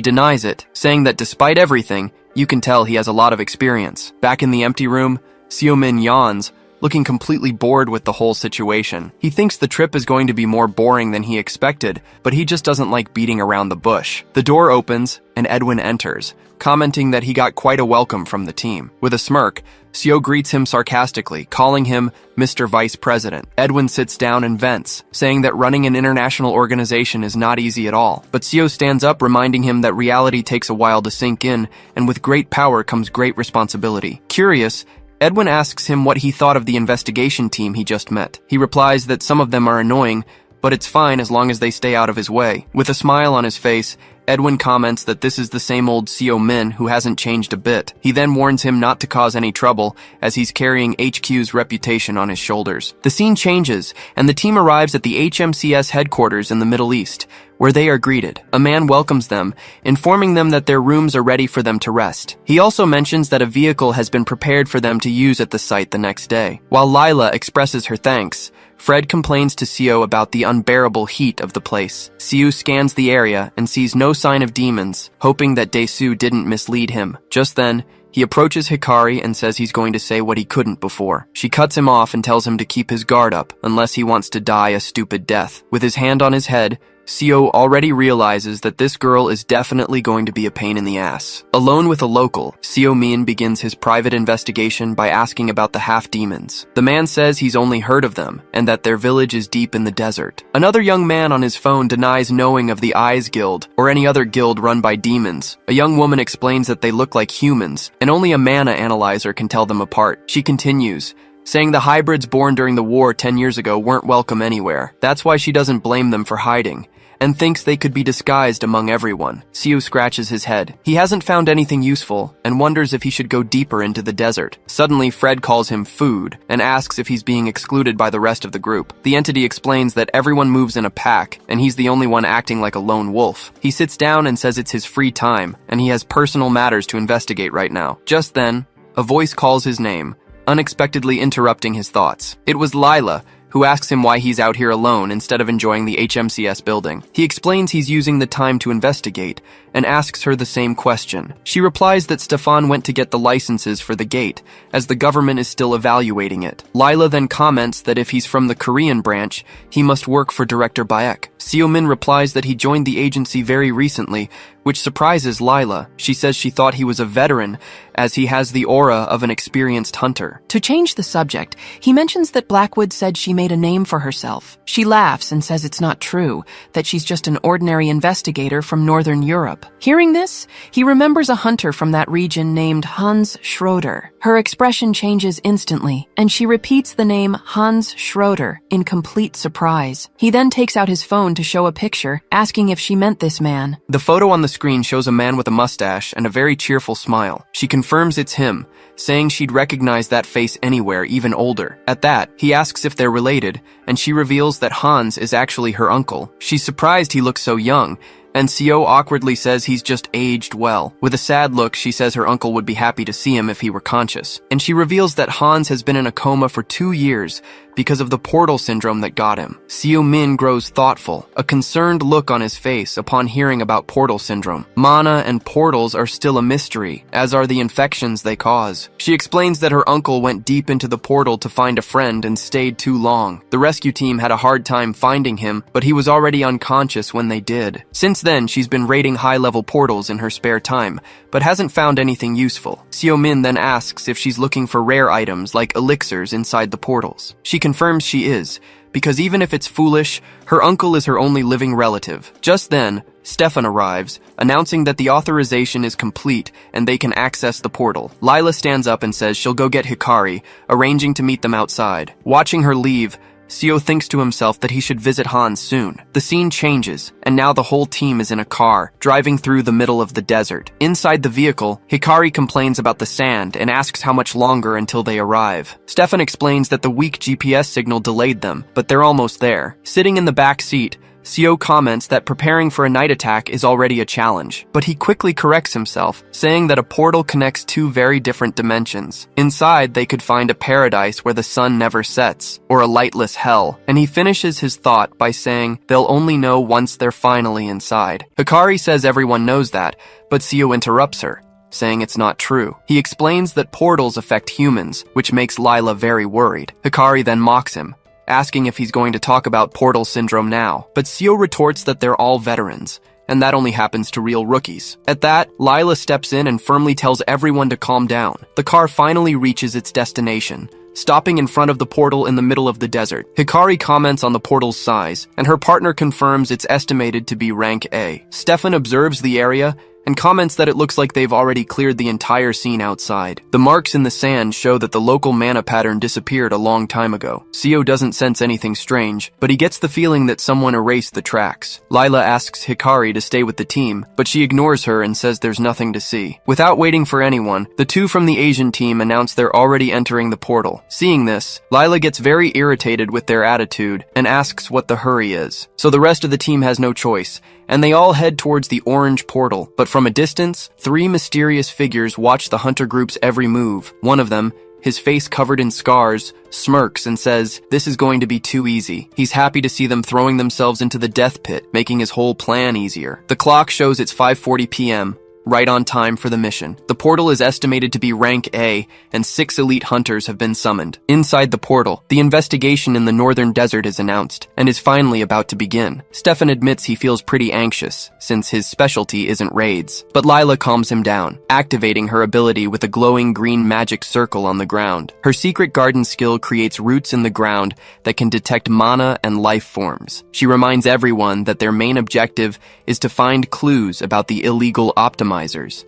denies it, saying that despite everything, You can tell he has a lot of experience. Back in the empty room, Seo-min yawns, looking completely bored with the whole situation. He thinks the trip is going to be more boring than he expected, but he just doesn't like beating around the bush. The door opens, and Edwin enters, commenting that he got quite a welcome from the team. With a smirk, Seo greets him sarcastically, calling him Mr. Vice President. Edwin sits down and vents, saying that running an international organization is not easy at all. But Seo stands up, reminding him that reality takes a while to sink in, and with great power comes great responsibility. Curious, Edwin asks him what he thought of the investigation team he just met. He replies that some of them are annoying, but it's fine as long as they stay out of his way. With a smile on his face, Edwin comments that this is the same old Seo-min who hasn't changed a bit. He then warns him not to cause any trouble, as he's carrying HQ's reputation on his shoulders. The scene changes, and the team arrives at the HMCS headquarters in the Middle East, where they are greeted. A man welcomes them, informing them that their rooms are ready for them to rest. He also mentions that a vehicle has been prepared for them to use at the site the next day. While Lila expresses her thanks, Fred complains to Seo about the unbearable heat of the place. Seo scans the area and sees no sign of demons, hoping that Dae-soo didn't mislead him. Just then, he approaches Hikari and says he's going to say what he couldn't before. She cuts him off and tells him to keep his guard up, unless he wants to die a stupid death. With his hand on his head, Seo already realizes that this girl is definitely going to be a pain in the ass. Alone with a local, Seo-min begins his private investigation by asking about the half-demons. The man says he's only heard of them, and that their village is deep in the desert. Another young man on his phone denies knowing of the Eyes Guild, or any other guild run by demons. A young woman explains that they look like humans, and only a mana analyzer can tell them apart. She continues, saying the hybrids born during the war 10 years ago weren't welcome anywhere. That's why she doesn't blame them for hiding, and thinks they could be disguised among everyone. Seo scratches his head. He hasn't found anything useful, and wonders if he should go deeper into the desert. Suddenly, Fred calls him food, and asks if he's being excluded by the rest of the group. The entity explains that everyone moves in a pack, and he's the only one acting like a lone wolf. He sits down and says it's his free time, and he has personal matters to investigate right now. Just then, a voice calls his name, unexpectedly interrupting his thoughts. It was Lila, who asks him why he's out here alone instead of enjoying the HMCS building. He explains he's using the time to investigate, and asks her the same question. She replies that Stefan went to get the licenses for the gate, as the government is still evaluating it. Lila then comments that if he's from the Korean branch, he must work for Director Baek. Seo-min replies that he joined the agency very recently, which surprises Lila. She says she thought he was a veteran, as he has the aura of an experienced hunter. To change the subject, he mentions that Blackwood said she made a name for herself. She laughs and says it's not true, that she's just an ordinary investigator from Northern Europe. Hearing this, he remembers a hunter from that region named Hans Schroeder. Her expression changes instantly, and she repeats the name Hans Schroeder in complete surprise. He then takes out his phone to show a picture, asking if she meant this man. The photo on the screen shows a man with a mustache and a very cheerful smile. She confirms it's him, saying she'd recognize that face anywhere, even older. At that, he asks if they're related, and she reveals that Hans is actually her uncle. She's surprised he looks so young, and Seo awkwardly says he's just aged well. With a sad look, she says her uncle would be happy to see him if he were conscious. And she reveals that Hans has been in a coma for 2 years because of the portal syndrome that got him. Seo-min grows thoughtful, a concerned look on his face upon hearing about portal syndrome. Mana and portals are still a mystery, as are the infections they cause. She explains that her uncle went deep into the portal to find a friend and stayed too long. The rescue team had a hard time finding him, but he was already unconscious when they did. Since then, she's been raiding high-level portals in her spare time, but hasn't found anything useful. Seo-min then asks if she's looking for rare items like elixirs inside the portals. She confirms she is, because even if it's foolish, her uncle is her only living relative. Just then, Stefan arrives, announcing that the authorization is complete and they can access the portal. Lila stands up and says she'll go get Hikari, arranging to meet them outside. Watching her leave, Seo thinks to himself that he should visit Hans soon. The scene changes, and now the whole team is in a car, driving through the middle of the desert. Inside the vehicle, Hikari complains about the sand and asks how much longer until they arrive. Stefan explains that the weak GPS signal delayed them, but they're almost there. Sitting in the back seat, Seo comments that preparing for a night attack is already a challenge, but he quickly corrects himself, saying that a portal connects 2 very different dimensions. Inside, they could find a paradise where the sun never sets, or a lightless hell, and he finishes his thought by saying they'll only know once they're finally inside. Hikari says everyone knows that, but Seo interrupts her. saying it's not true. He explains that portals affect humans, which makes Lila very worried. Hikari then mocks him, asking if he's going to talk about portal syndrome now. But Seo retorts that they're all veterans, and that only happens to real rookies. At that, Lila steps in and firmly tells everyone to calm down. The car finally reaches its destination, stopping in front of the portal in the middle of the desert. Hikari comments on the portal's size, and her partner confirms it's estimated to be rank A. Stefan observes the area and comments that it looks like they've already cleared the entire scene outside. The marks in the sand show that the local mana pattern disappeared a long time ago. Seo doesn't sense anything strange, but he gets the feeling that someone erased the tracks. Lila asks Hikari to stay with the team, but she ignores her and says there's nothing to see. Without waiting for anyone, the two from the Asian team announce they're already entering the portal. Seeing this, Lila gets very irritated with their attitude and asks what the hurry is. So the rest of the team has no choice, and they all head towards the orange portal. But from a distance, three mysterious figures watch the hunter group's every move. One of them, his face covered in scars, smirks and says, "This is going to be too easy." He's happy to see them throwing themselves into the death pit, making his whole plan easier. The clock shows it's 5:40 p.m., right on time for the mission. The portal is estimated to be rank A, and 6 elite hunters have been summoned. Inside the portal, the investigation in the northern desert is announced, and is finally about to begin. Stefan admits he feels pretty anxious, since his specialty isn't raids. But Lila calms him down, activating her ability with a glowing green magic circle on the ground. Her secret garden skill creates roots in the ground that can detect mana and life forms. She reminds everyone that their main objective is to find clues about the illegal optimizers.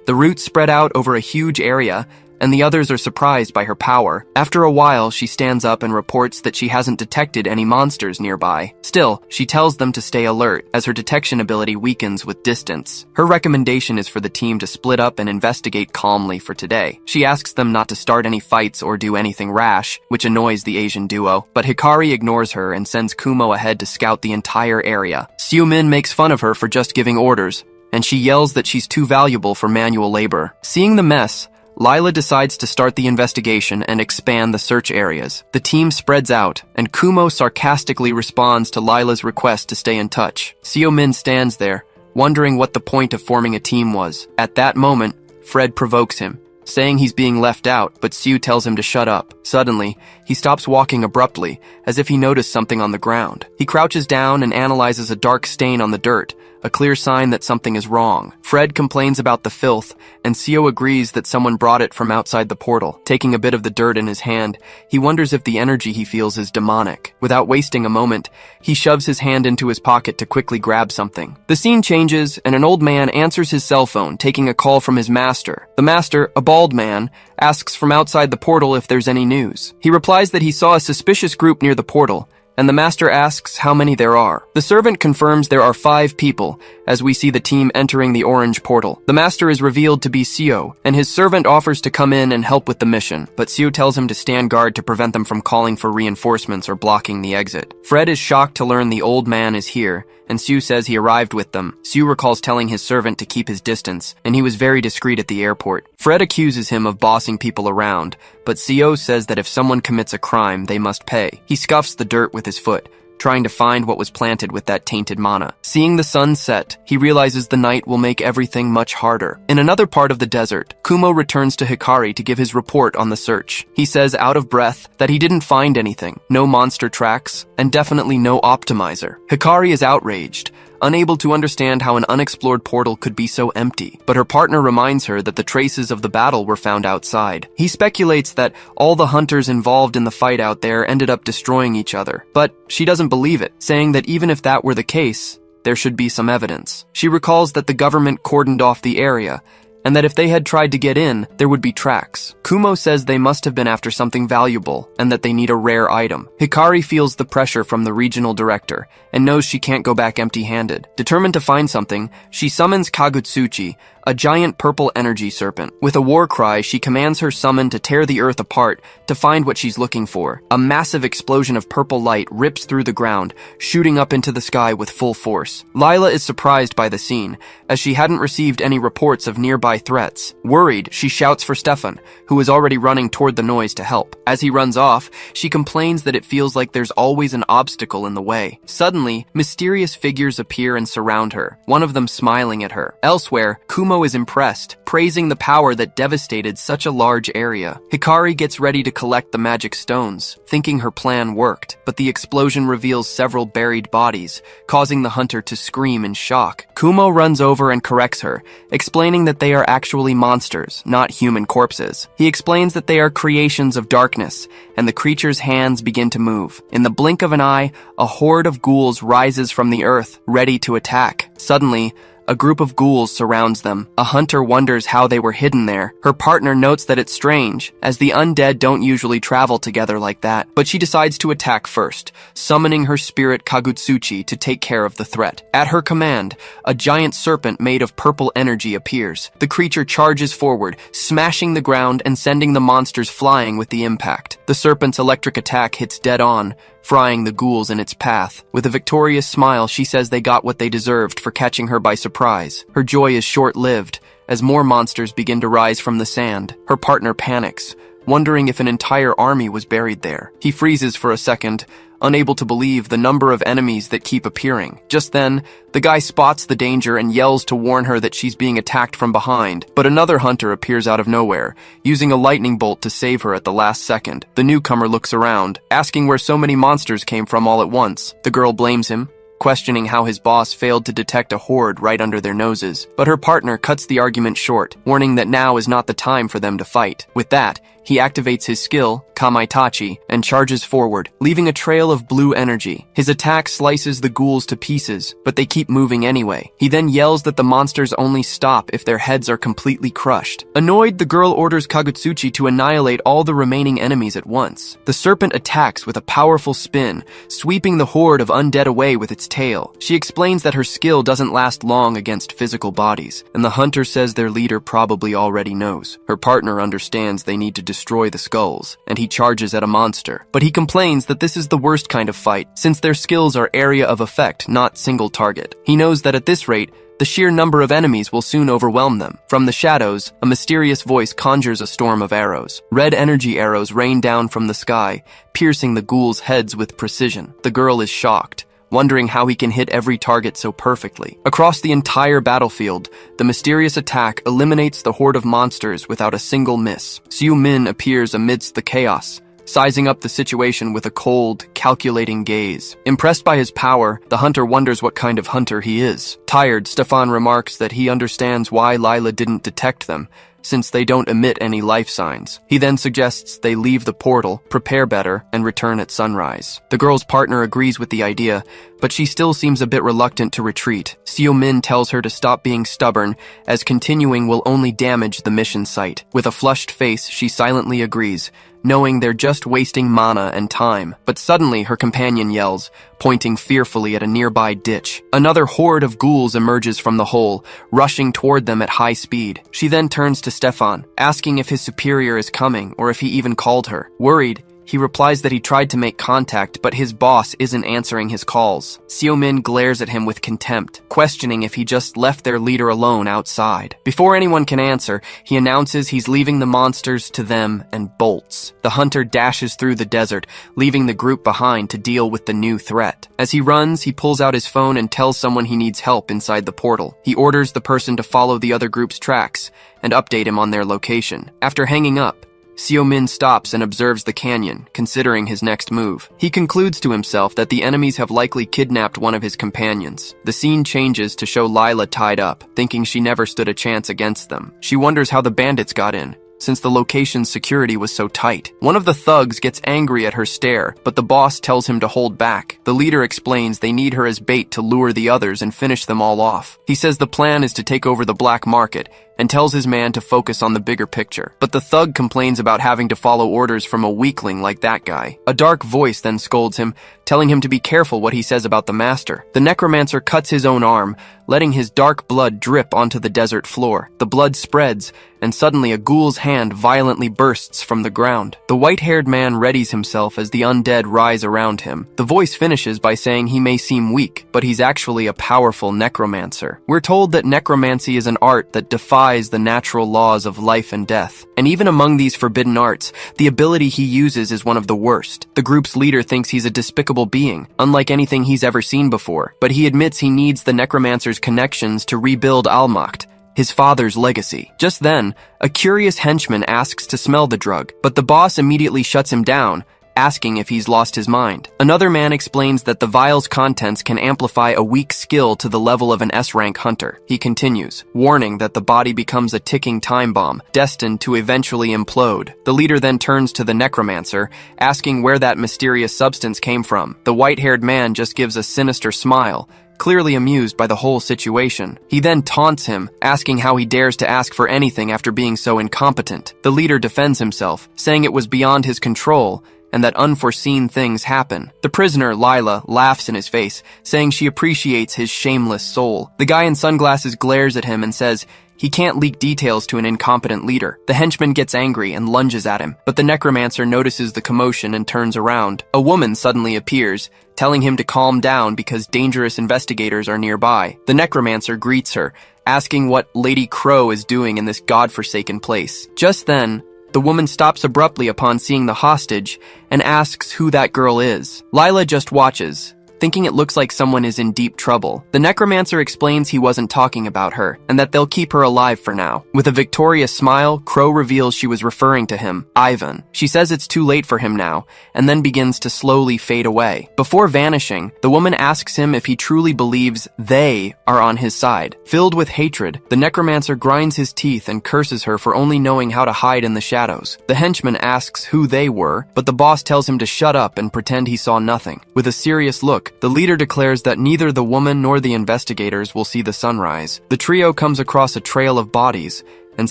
The roots spread out over a huge area, and the others are surprised by her power. After a while, she stands up and reports that she hasn't detected any monsters nearby. Still, she tells them to stay alert, as her detection ability weakens with distance. Her recommendation is for the team to split up and investigate calmly for today. She asks them not to start any fights or do anything rash, which annoys the Asian duo, but Hikari ignores her and sends Kumo ahead to scout the entire area. Seo-min makes fun of her for just giving orders, and she yells that she's too valuable for manual labor. Seeing the mess, Lila decides to start the investigation and expand the search areas. The team spreads out, and Kumo sarcastically responds to Lila's request to stay in touch. Seo-min stands there, wondering what the point of forming a team was. At that moment, Fred provokes him, saying he's being left out, but Seo tells him to shut up. Suddenly, he stops walking abruptly, as if he noticed something on the ground. He crouches down and analyzes a dark stain on the dirt, a clear sign that something is wrong. Fred complains about the filth, and Seo agrees that someone brought it from outside the portal. Taking a bit of the dirt in his hand, he wonders if the energy he feels is demonic. Without wasting a moment, he shoves his hand into his pocket to quickly grab something. The scene changes, and an old man answers his cell phone, taking a call from his master. The master, a bald man, asks from outside the portal if there's any news. He replies that he saw a suspicious group near the portal, and the master asks how many there are. The servant confirms there are 5 people, as we see the team entering the orange portal. The master is revealed to be Seo, and his servant offers to come in and help with the mission, but Seo tells him to stand guard to prevent them from calling for reinforcements or blocking the exit. Fred is shocked to learn the old man is here, and Seo says he arrived with them. Seo recalls telling his servant to keep his distance, and he was very discreet at the airport. Fred accuses him of bossing people around, but Seo says that if someone commits a crime, they must pay. He scuffs the dirt with his foot, trying to find what was planted with that tainted mana. Seeing the sun set, he realizes the night will make everything much harder. In another part of the desert, Kumo returns to Hikari to give his report on the search. He says, out of breath, that he didn't find anything, no monster tracks, and definitely no optimizer. Hikari is outraged, unable to understand how an unexplored portal could be so empty, but her partner reminds her that the traces of the battle were found outside. He speculates that all the hunters involved in the fight out there ended up destroying each other, but she doesn't believe it, saying that even if that were the case, there should be some evidence. She recalls that the government cordoned off the area, and that if they had tried to get in, there would be tracks. Kumo says they must have been after something valuable, and that they need a rare item. Hikari feels the pressure from the regional director, and knows she can't go back empty-handed. Determined to find something, she summons Kagutsuchi, a giant purple energy serpent. With a war cry, she commands her summon to tear the earth apart to find what she's looking for. A massive explosion of purple light rips through the ground, shooting up into the sky with full force. Lila is surprised by the scene, as she hadn't received any reports of nearby threats. Worried, she shouts for Stefan, who is already running toward the noise to help. As he runs off, she complains that it feels like there's always an obstacle in the way. Suddenly, mysterious figures appear and surround her, one of them smiling at her. Elsewhere, Kumo Kumo is impressed, praising the power that devastated such a large area. Hikari gets ready to collect the magic stones, thinking her plan worked, but the explosion reveals several buried bodies, causing the hunter to scream in shock. Kumo runs over and corrects her, explaining that they are actually monsters, not human corpses. He explains that they are creations of darkness, and the creature's hands begin to move. In the blink of an eye, a horde of ghouls rises from the earth, ready to attack. Suddenly, a group of ghouls surrounds them. A hunter wonders how they were hidden there. Her partner notes that it's strange, as the undead don't usually travel together like that, but she decides to attack first, summoning her spirit Kagutsuchi to take care of the threat. At her command, a giant serpent made of purple energy appears. The creature charges forward, smashing the ground and sending the monsters flying with the impact. The serpent's electric attack hits dead on, frying the ghouls in its path. With a victorious smile, she says they got what they deserved for catching her by surprise. Her joy is short-lived, as more monsters begin to rise from the sand. Her partner panics, wondering if an entire army was buried there. He freezes for a second, unable to believe the number of enemies that keep appearing. Just then, the guy spots the danger and yells to warn her that she's being attacked from behind, but another hunter appears out of nowhere, using a lightning bolt to save her at the last second. The newcomer looks around, asking where so many monsters came from all at once. The girl blames him, questioning how his boss failed to detect a horde right under their noses. But her partner cuts the argument short, warning that now is not the time for them to fight. With that, he activates his skill, Kamaitachi, and charges forward, leaving a trail of blue energy. His attack slices the ghouls to pieces, but they keep moving anyway. He then yells that the monsters only stop if their heads are completely crushed. Annoyed, the girl orders Kagutsuchi to annihilate all the remaining enemies at once. The serpent attacks with a powerful spin, sweeping the horde of undead away with its tail. She explains that her skill doesn't last long against physical bodies, and the hunter says their leader probably already knows. Her partner understands they need to destroy the skulls, and he charges at a monster. But he complains that this is the worst kind of fight, since their skills are area of effect, not single target. He knows that at this rate, the sheer number of enemies will soon overwhelm them. From the shadows, a mysterious voice conjures a storm of arrows. Red energy arrows rain down from the sky, piercing the ghouls' heads with precision. The girl is shocked, wondering how he can hit every target so perfectly. Across the entire battlefield, the mysterious attack eliminates the horde of monsters without a single miss. Xiu Min appears amidst the chaos, sizing up the situation with a cold, calculating gaze. Impressed by his power, the hunter wonders what kind of hunter he is. Tired, Stefan remarks that he understands why Lila didn't detect them, since they don't emit any life signs. He then suggests they leave the portal, prepare better, and return at sunrise. The girl's partner agrees with the idea, but she still seems a bit reluctant to retreat. Xiu Min tells her to stop being stubborn, as continuing will only damage the mission site. With a flushed face, she silently agrees, knowing they're just wasting mana and time. But suddenly her companion yells, pointing fearfully at a nearby ditch. Another horde of ghouls emerges from the hole, rushing toward them at high speed. She then turns to Stefan, asking if his superior is coming or if he even called her. Worried, he replies that he tried to make contact, but his boss isn't answering his calls. Xiu Min glares at him with contempt, questioning if he just left their leader alone outside. Before anyone can answer, he announces he's leaving the monsters to them and bolts. The hunter dashes through the desert, leaving the group behind to deal with the new threat. As he runs, he pulls out his phone and tells someone he needs help inside the portal. He orders the person to follow the other group's tracks and update him on their location. After hanging up, Xiu Min stops and observes the canyon, considering his next move. He concludes to himself that the enemies have likely kidnapped one of his companions. The scene changes to show Lila tied up, thinking she never stood a chance against them. She wonders how the bandits got in, since the location's security was so tight. One of the thugs gets angry at her stare, but the boss tells him to hold back. The leader explains they need her as bait to lure the others and finish them all off. He says the plan is to take over the black market, and tells his man to focus on the bigger picture. But the thug complains about having to follow orders from a weakling like that guy. A dark voice then scolds him, telling him to be careful what he says about the master. The necromancer cuts his own arm, letting his dark blood drip onto the desert floor. The blood spreads, and suddenly a ghoul's hand violently bursts from the ground. The white-haired man readies himself as the undead rise around him. The voice finishes by saying he may seem weak, but he's actually a powerful necromancer. We're told that necromancy is an art that defies the natural laws of life and death. And even among these forbidden arts, the ability he uses is one of the worst. The group's leader thinks he's a despicable being, unlike anything he's ever seen before, but he admits he needs the necromancer's connections to rebuild Almacht, his father's legacy. Just then, a curious henchman asks to smell the drug, but the boss immediately shuts him down, asking if he's lost his mind. Another man explains that the vial's contents can amplify a weak skill to the level of an S-rank hunter. He continues, warning that the body becomes a ticking time bomb, destined to eventually implode. The leader then turns to the necromancer, asking where that mysterious substance came from. The white-haired man just gives a sinister smile, clearly amused by the whole situation. He then taunts him, asking how he dares to ask for anything after being so incompetent. The leader defends himself, saying it was beyond his control, and that unforeseen things happen. The prisoner, Lila, laughs in his face, saying she appreciates his shameless soul. The guy in sunglasses glares at him and says he can't leak details to an incompetent leader. The henchman gets angry and lunges at him, but the necromancer notices the commotion and turns around. A woman suddenly appears, telling him to calm down because dangerous investigators are nearby. The necromancer greets her, asking what Lady Crow is doing in this godforsaken place. Just then, the woman stops abruptly upon seeing the hostage and asks who that girl is. Lila just watches, thinking it looks like someone is in deep trouble. The necromancer explains he wasn't talking about her, and that they'll keep her alive for now. With a victorious smile, Crow reveals she was referring to him, Ivan. She says it's too late for him now, and then begins to slowly fade away. Before vanishing, the woman asks him if he truly believes they are on his side. Filled with hatred, the necromancer grinds his teeth and curses her for only knowing how to hide in the shadows. The henchman asks who they were, but the boss tells him to shut up and pretend he saw nothing. With a serious look, the leader declares that neither the woman nor the investigators will see the sunrise. The trio comes across a trail of bodies, and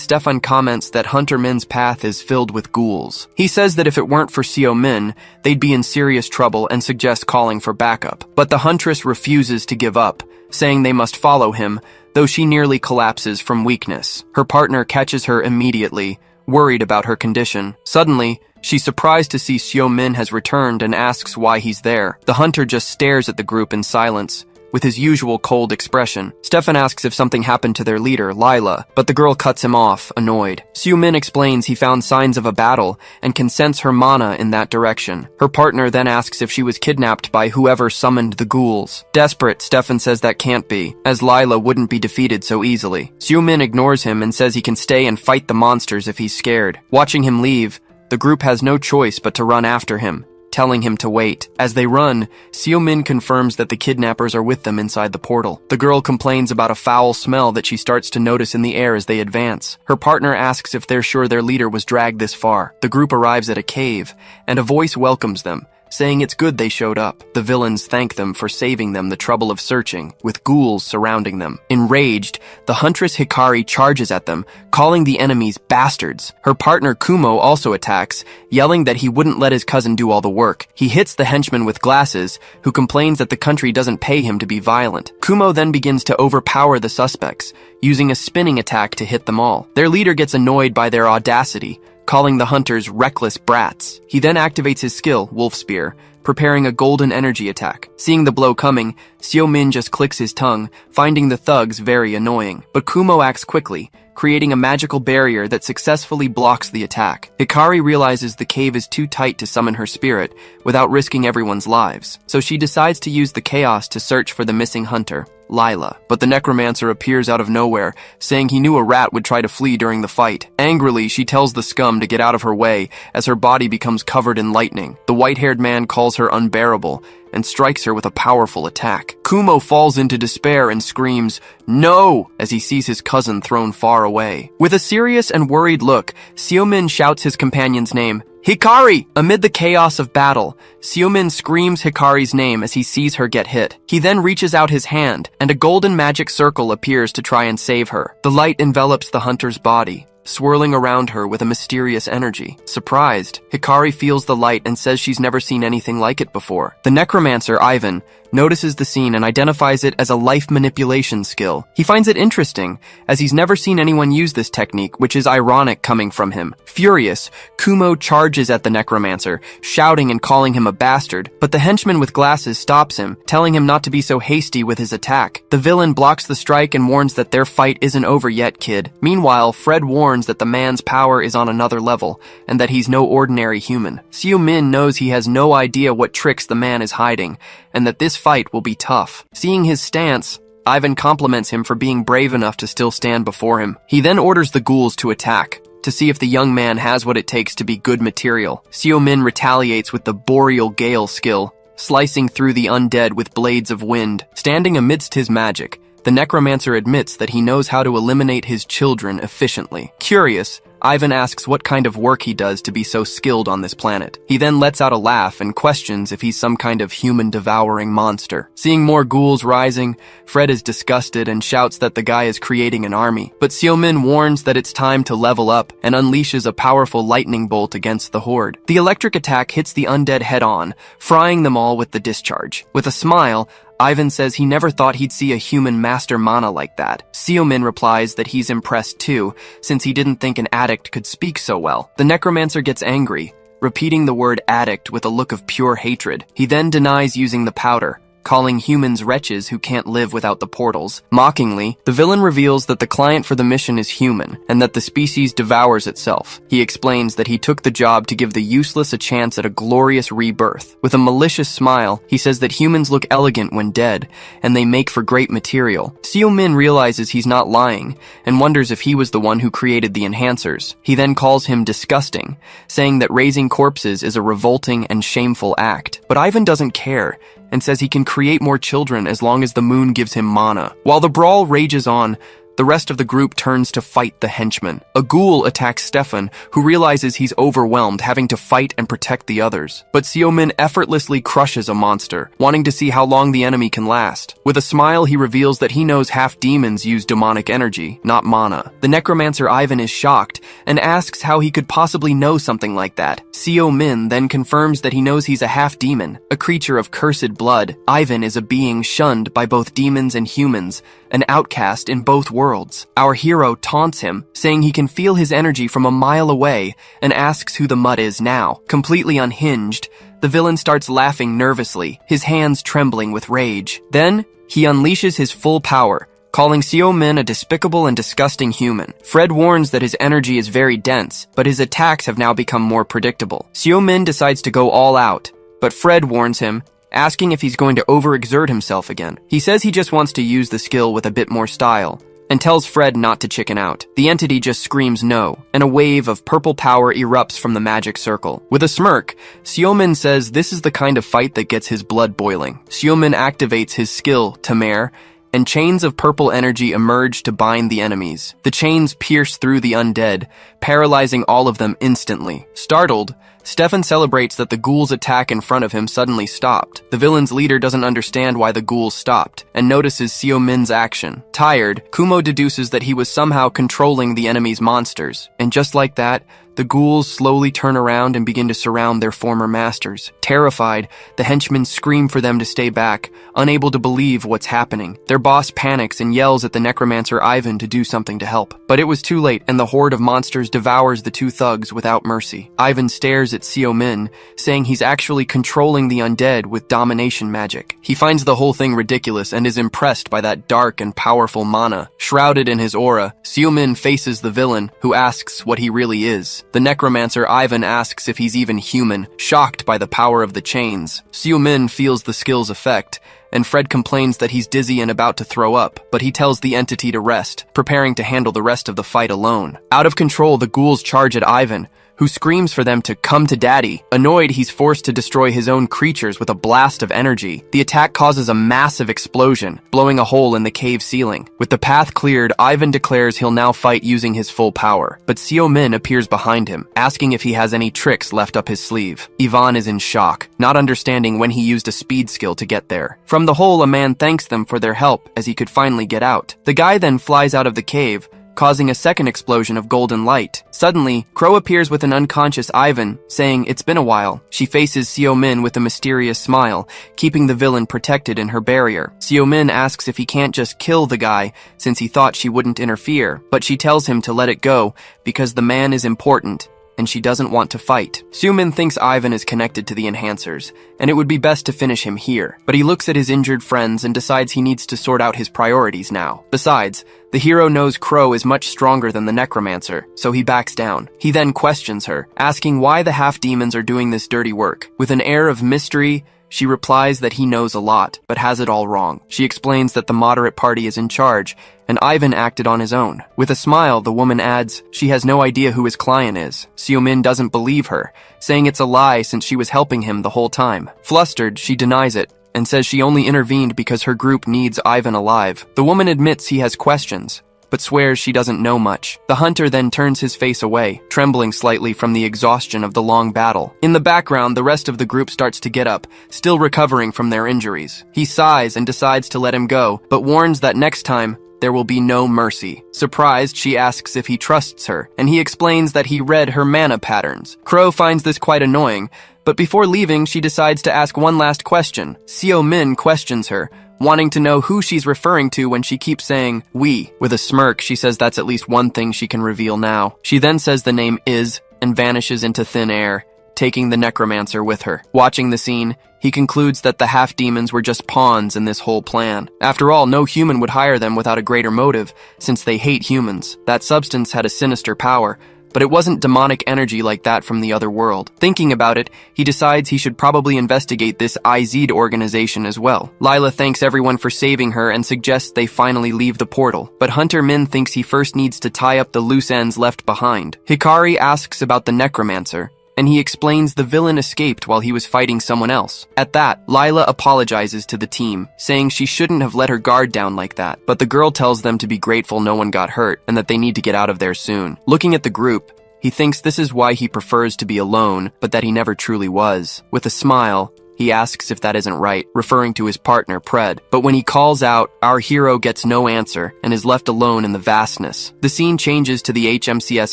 Stefan comments that Hunter Min's path is filled with ghouls. He says that if it weren't for Seo Min, they'd be in serious trouble and suggests calling for backup. But the huntress refuses to give up, saying they must follow him, though she nearly collapses from weakness. Her partner catches her immediately, worried about her condition. Suddenly, she's surprised to see Seo Min has returned and asks why he's there. The hunter just stares at the group in silence, with his usual cold expression. Stefan asks if something happened to their leader, Lila, but the girl cuts him off, annoyed. Seo Min explains he found signs of a battle and can sense her mana in that direction. Her partner then asks if she was kidnapped by whoever summoned the ghouls. Desperate, Stefan says that can't be, as Lila wouldn't be defeated so easily. Seo Min ignores him and says he can stay and fight the monsters if he's scared. Watching him leave, the group has no choice but to run after him, telling him to wait. As they run, Seo Min confirms that the kidnappers are with them inside the portal. The girl complains about a foul smell that she starts to notice in the air as they advance. Her partner asks if they're sure their leader was dragged this far. The group arrives at a cave, and a voice welcomes them, saying it's good they showed up. The villains thank them for saving them the trouble of searching, with ghouls surrounding them. Enraged, the huntress Hikari charges at them, calling the enemies bastards. Her partner Kumo also attacks, yelling that he wouldn't let his cousin do all the work. He hits the henchman with glasses, who complains that the country doesn't pay him to be violent. Kumo then begins to overpower the suspects, using a spinning attack to hit them all. Their leader gets annoyed by their audacity, calling the hunters reckless brats. He then activates his skill, Wolf Spear, preparing a golden energy attack. Seeing the blow coming, Seo Min just clicks his tongue, finding the thugs very annoying. But Kumo acts quickly, creating a magical barrier that successfully blocks the attack. Hikari realizes the cave is too tight to summon her spirit without risking everyone's lives, so she decides to use the chaos to search for the missing hunter, Lila. But the necromancer appears out of nowhere, saying he knew a rat would try to flee during the fight. Angrily, she tells the scum to get out of her way as her body becomes covered in lightning. The white-haired man calls her unbearable and strikes her with a powerful attack. Kumo falls into despair and screams, "No!" as he sees his cousin thrown far away. With a serious and worried look, Seo Min shouts his companion's name, "Hikari!" Amid the chaos of battle, Seo Min screams Hikari's name as he sees her get hit. He then reaches out his hand, and a golden magic circle appears to try and save her. The light envelops the hunter's body, swirling around her with a mysterious energy. Surprised, Hikari feels the light and says she's never seen anything like it before. The necromancer, Ivan, notices the scene and identifies it as a life manipulation skill. He finds it interesting, as he's never seen anyone use this technique, which is ironic coming from him. Furious, Kumo charges at the necromancer, shouting and calling him a bastard, but the henchman with glasses stops him, telling him not to be so hasty with his attack. The villain blocks the strike and warns that their fight isn't over yet, kid. Meanwhile, Fred warns that the man's power is on another level, and that he's no ordinary human. Seo Min knows he has no idea what tricks the man is hiding, and that this fight will be tough. Seeing his stance, Ivan compliments him for being brave enough to still stand before him. He then orders the ghouls to attack, to see if the young man has what it takes to be good material. Seo-min retaliates with the boreal gale skill, slicing through the undead with blades of wind. Standing amidst his magic, the necromancer admits that he knows how to eliminate his children efficiently. Curious, Ivan asks what kind of work he does to be so skilled on this planet. He then lets out a laugh and questions if he's some kind of human-devouring monster. Seeing more ghouls rising, Fred is disgusted and shouts that the guy is creating an army. But Seo-min warns that it's time to level up and unleashes a powerful lightning bolt against the horde. The electric attack hits the undead head-on, frying them all with the discharge. With a smile, Ivan says he never thought he'd see a human master mana like that. Seo-min replies that he's impressed too, since he didn't think an addict could speak so well. The necromancer gets angry, repeating the word addict with a look of pure hatred. He then denies using the powder, calling humans wretches who can't live without the portals. Mockingly, the villain reveals that the client for the mission is human, and that the species devours itself. He explains that he took the job to give the useless a chance at a glorious rebirth. With a malicious smile, he says that humans look elegant when dead, and they make for great material. Seo-min realizes he's not lying, and wonders if he was the one who created the enhancers. He then calls him disgusting, saying that raising corpses is a revolting and shameful act. But Ivan doesn't care, and says he can create more children as long as the moon gives him mana. While the brawl rages on, the rest of the group turns to fight the henchmen. A ghoul attacks Stefan, who realizes he's overwhelmed, having to fight and protect the others. But Seo-min effortlessly crushes a monster, wanting to see how long the enemy can last. With a smile, he reveals that he knows half-demons use demonic energy, not mana. The necromancer Ivan is shocked, and asks how he could possibly know something like that. Seo-min then confirms that he knows he's a half-demon, a creature of cursed blood. Ivan is a being shunned by both demons and humans, an outcast in both worlds. Our hero taunts him, saying he can feel his energy from a mile away, and asks who the mutt is now. Completely unhinged, the villain starts laughing nervously, his hands trembling with rage. Then, he unleashes his full power, calling Seo-min a despicable and disgusting human. Fred warns that his energy is very dense, but his attacks have now become more predictable. Seo-min decides to go all out, but Fred warns him, asking if he's going to overexert himself again. He says he just wants to use the skill with a bit more style, and tells Fred not to chicken out. The entity just screams no, and a wave of purple power erupts from the magic circle. With a smirk, Seo-min says this is the kind of fight that gets his blood boiling. Seo-min activates his skill, Tamer, and chains of purple energy emerge to bind the enemies. The chains pierce through the undead, paralyzing all of them instantly. Startled, Stefan celebrates that the ghouls' attack in front of him suddenly stopped. The villain's leader doesn't understand why the ghouls stopped, and notices Seo-min's action. Tired, Kumo deduces that he was somehow controlling the enemy's monsters. And just like that, the ghouls slowly turn around and begin to surround their former masters. Terrified, the henchmen scream for them to stay back, unable to believe what's happening. Their boss panics and yells at the necromancer Ivan to do something to help. But it was too late, and the horde of monsters devours the two thugs without mercy. Ivan stares at Seo-min, saying he's actually controlling the undead with domination magic. He finds the whole thing ridiculous and is impressed by that dark and powerful mana. Shrouded in his aura, Seo-min faces the villain, who asks what he really is. The necromancer Ivan asks if he's even human, shocked by the power of the chains. Seo-min feels the skill's effect, and Fred complains that he's dizzy and about to throw up, but he tells the entity to rest, preparing to handle the rest of the fight alone. Out of control, the ghouls charge at Ivan, who screams for them to come to daddy. Annoyed, he's forced to destroy his own creatures with a blast of energy. The attack causes a massive explosion, blowing a hole in the cave ceiling. With the path cleared, Ivan declares he'll now fight using his full power. But Seo-min appears behind him, asking if he has any tricks left up his sleeve. Ivan is in shock, not understanding when he used a speed skill to get there. From the hole, a man thanks them for their help as he could finally get out. The guy then flies out of the cave, causing a second explosion of golden light. Suddenly, Crow appears with an unconscious Ivan, saying it's been a while. She faces Seo-min with a mysterious smile, keeping the villain protected in her barrier. Seo-min asks if he can't just kill the guy, since he thought she wouldn't interfere, but she tells him to let it go, because the man is important, and she doesn't want to fight. Seo-min thinks Ivan is connected to the enhancers, and it would be best to finish him here. But he looks at his injured friends and decides he needs to sort out his priorities now. Besides, the hero knows Crow is much stronger than the necromancer, so he backs down. He then questions her, asking why the half-demons are doing this dirty work. With an air of mystery, She replies that he knows a lot, but has it all wrong. She explains that the moderate party is in charge, and Ivan acted on his own. With a smile, the woman adds she has no idea who his client is. Seo-min doesn't believe her, saying it's a lie since she was helping him the whole time. Flustered, she denies it, and says she only intervened because her group needs Ivan alive. The woman admits he has questions, but swears she doesn't know much. The hunter then turns his face away, trembling slightly from the exhaustion of the long battle. In the background, the rest of the group starts to get up, still recovering from their injuries. He sighs and decides to let him go, but warns that next time, there will be no mercy. Surprised, she asks if he trusts her, and he explains that he read her mana patterns. Crow finds this quite annoying, but before leaving, she decides to ask one last question. Seo-min questions her, wanting to know who she's referring to when she keeps saying, we. With a smirk, she says that's at least one thing she can reveal now. She then says the name is and vanishes into thin air, taking the necromancer with her. Watching the scene, he concludes that the half-demons were just pawns in this whole plan. After all, no human would hire them without a greater motive, since they hate humans. That substance had a sinister power, but it wasn't demonic energy like that from the other world. Thinking about it, he decides he should probably investigate this IZ organization as well. Lila thanks everyone for saving her and suggests they finally leave the portal, but Hunter Min thinks he first needs to tie up the loose ends left behind. Hikari asks about the necromancer, and he explains the villain escaped while he was fighting someone else. At that, Lila apologizes to the team, saying she shouldn't have let her guard down like that, but the girl tells them to be grateful no one got hurt and that they need to get out of there soon. Looking at the group, he thinks this is why he prefers to be alone, but that he never truly was. With a smile, he asks if that isn't right, referring to his partner, Pred. But when he calls out, our hero gets no answer and is left alone in the vastness. The scene changes to the HMCS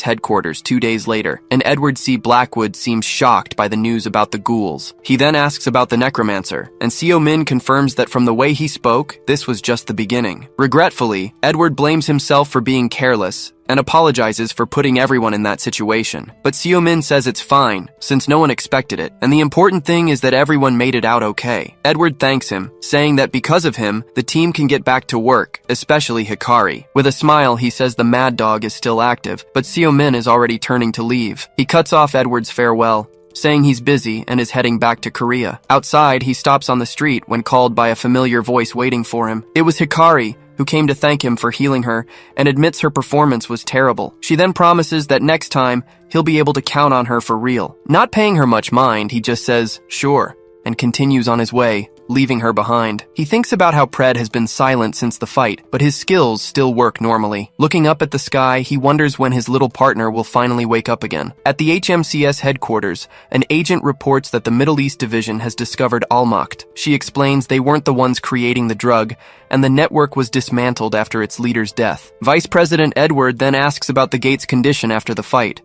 headquarters 2 days later, and Edward C. Blackwood seems shocked by the news about the ghouls. He then asks about the necromancer, and Seo-min confirms that from the way he spoke, this was just the beginning. Regretfully, Edward blames himself for being careless and apologizes for putting everyone in that situation. But Seo-min says it's fine, since no one expected it, and the important thing is that everyone made it out okay. Edward thanks him, saying that because of him, the team can get back to work, especially Hikari. With a smile, he says the mad dog is still active, but Seo-min is already turning to leave. He cuts off Edward's farewell, saying he's busy and is heading back to Korea. Outside, he stops on the street when called by a familiar voice waiting for him. It was Hikari, who came to thank him for healing her and admits her performance was terrible. She then promises that next time, he'll be able to count on her for real. Not paying her much mind, he just says, sure, and continues on his way, leaving her behind. He thinks about how Pred has been silent since the fight, but his skills still work normally. Looking up at the sky, he wonders when his little partner will finally wake up again. At the HMCS headquarters, an agent reports that the Middle East Division has discovered Almacht. She explains they weren't the ones creating the drug, and the network was dismantled after its leader's death. Vice President Edward then asks about the gate's condition after the fight.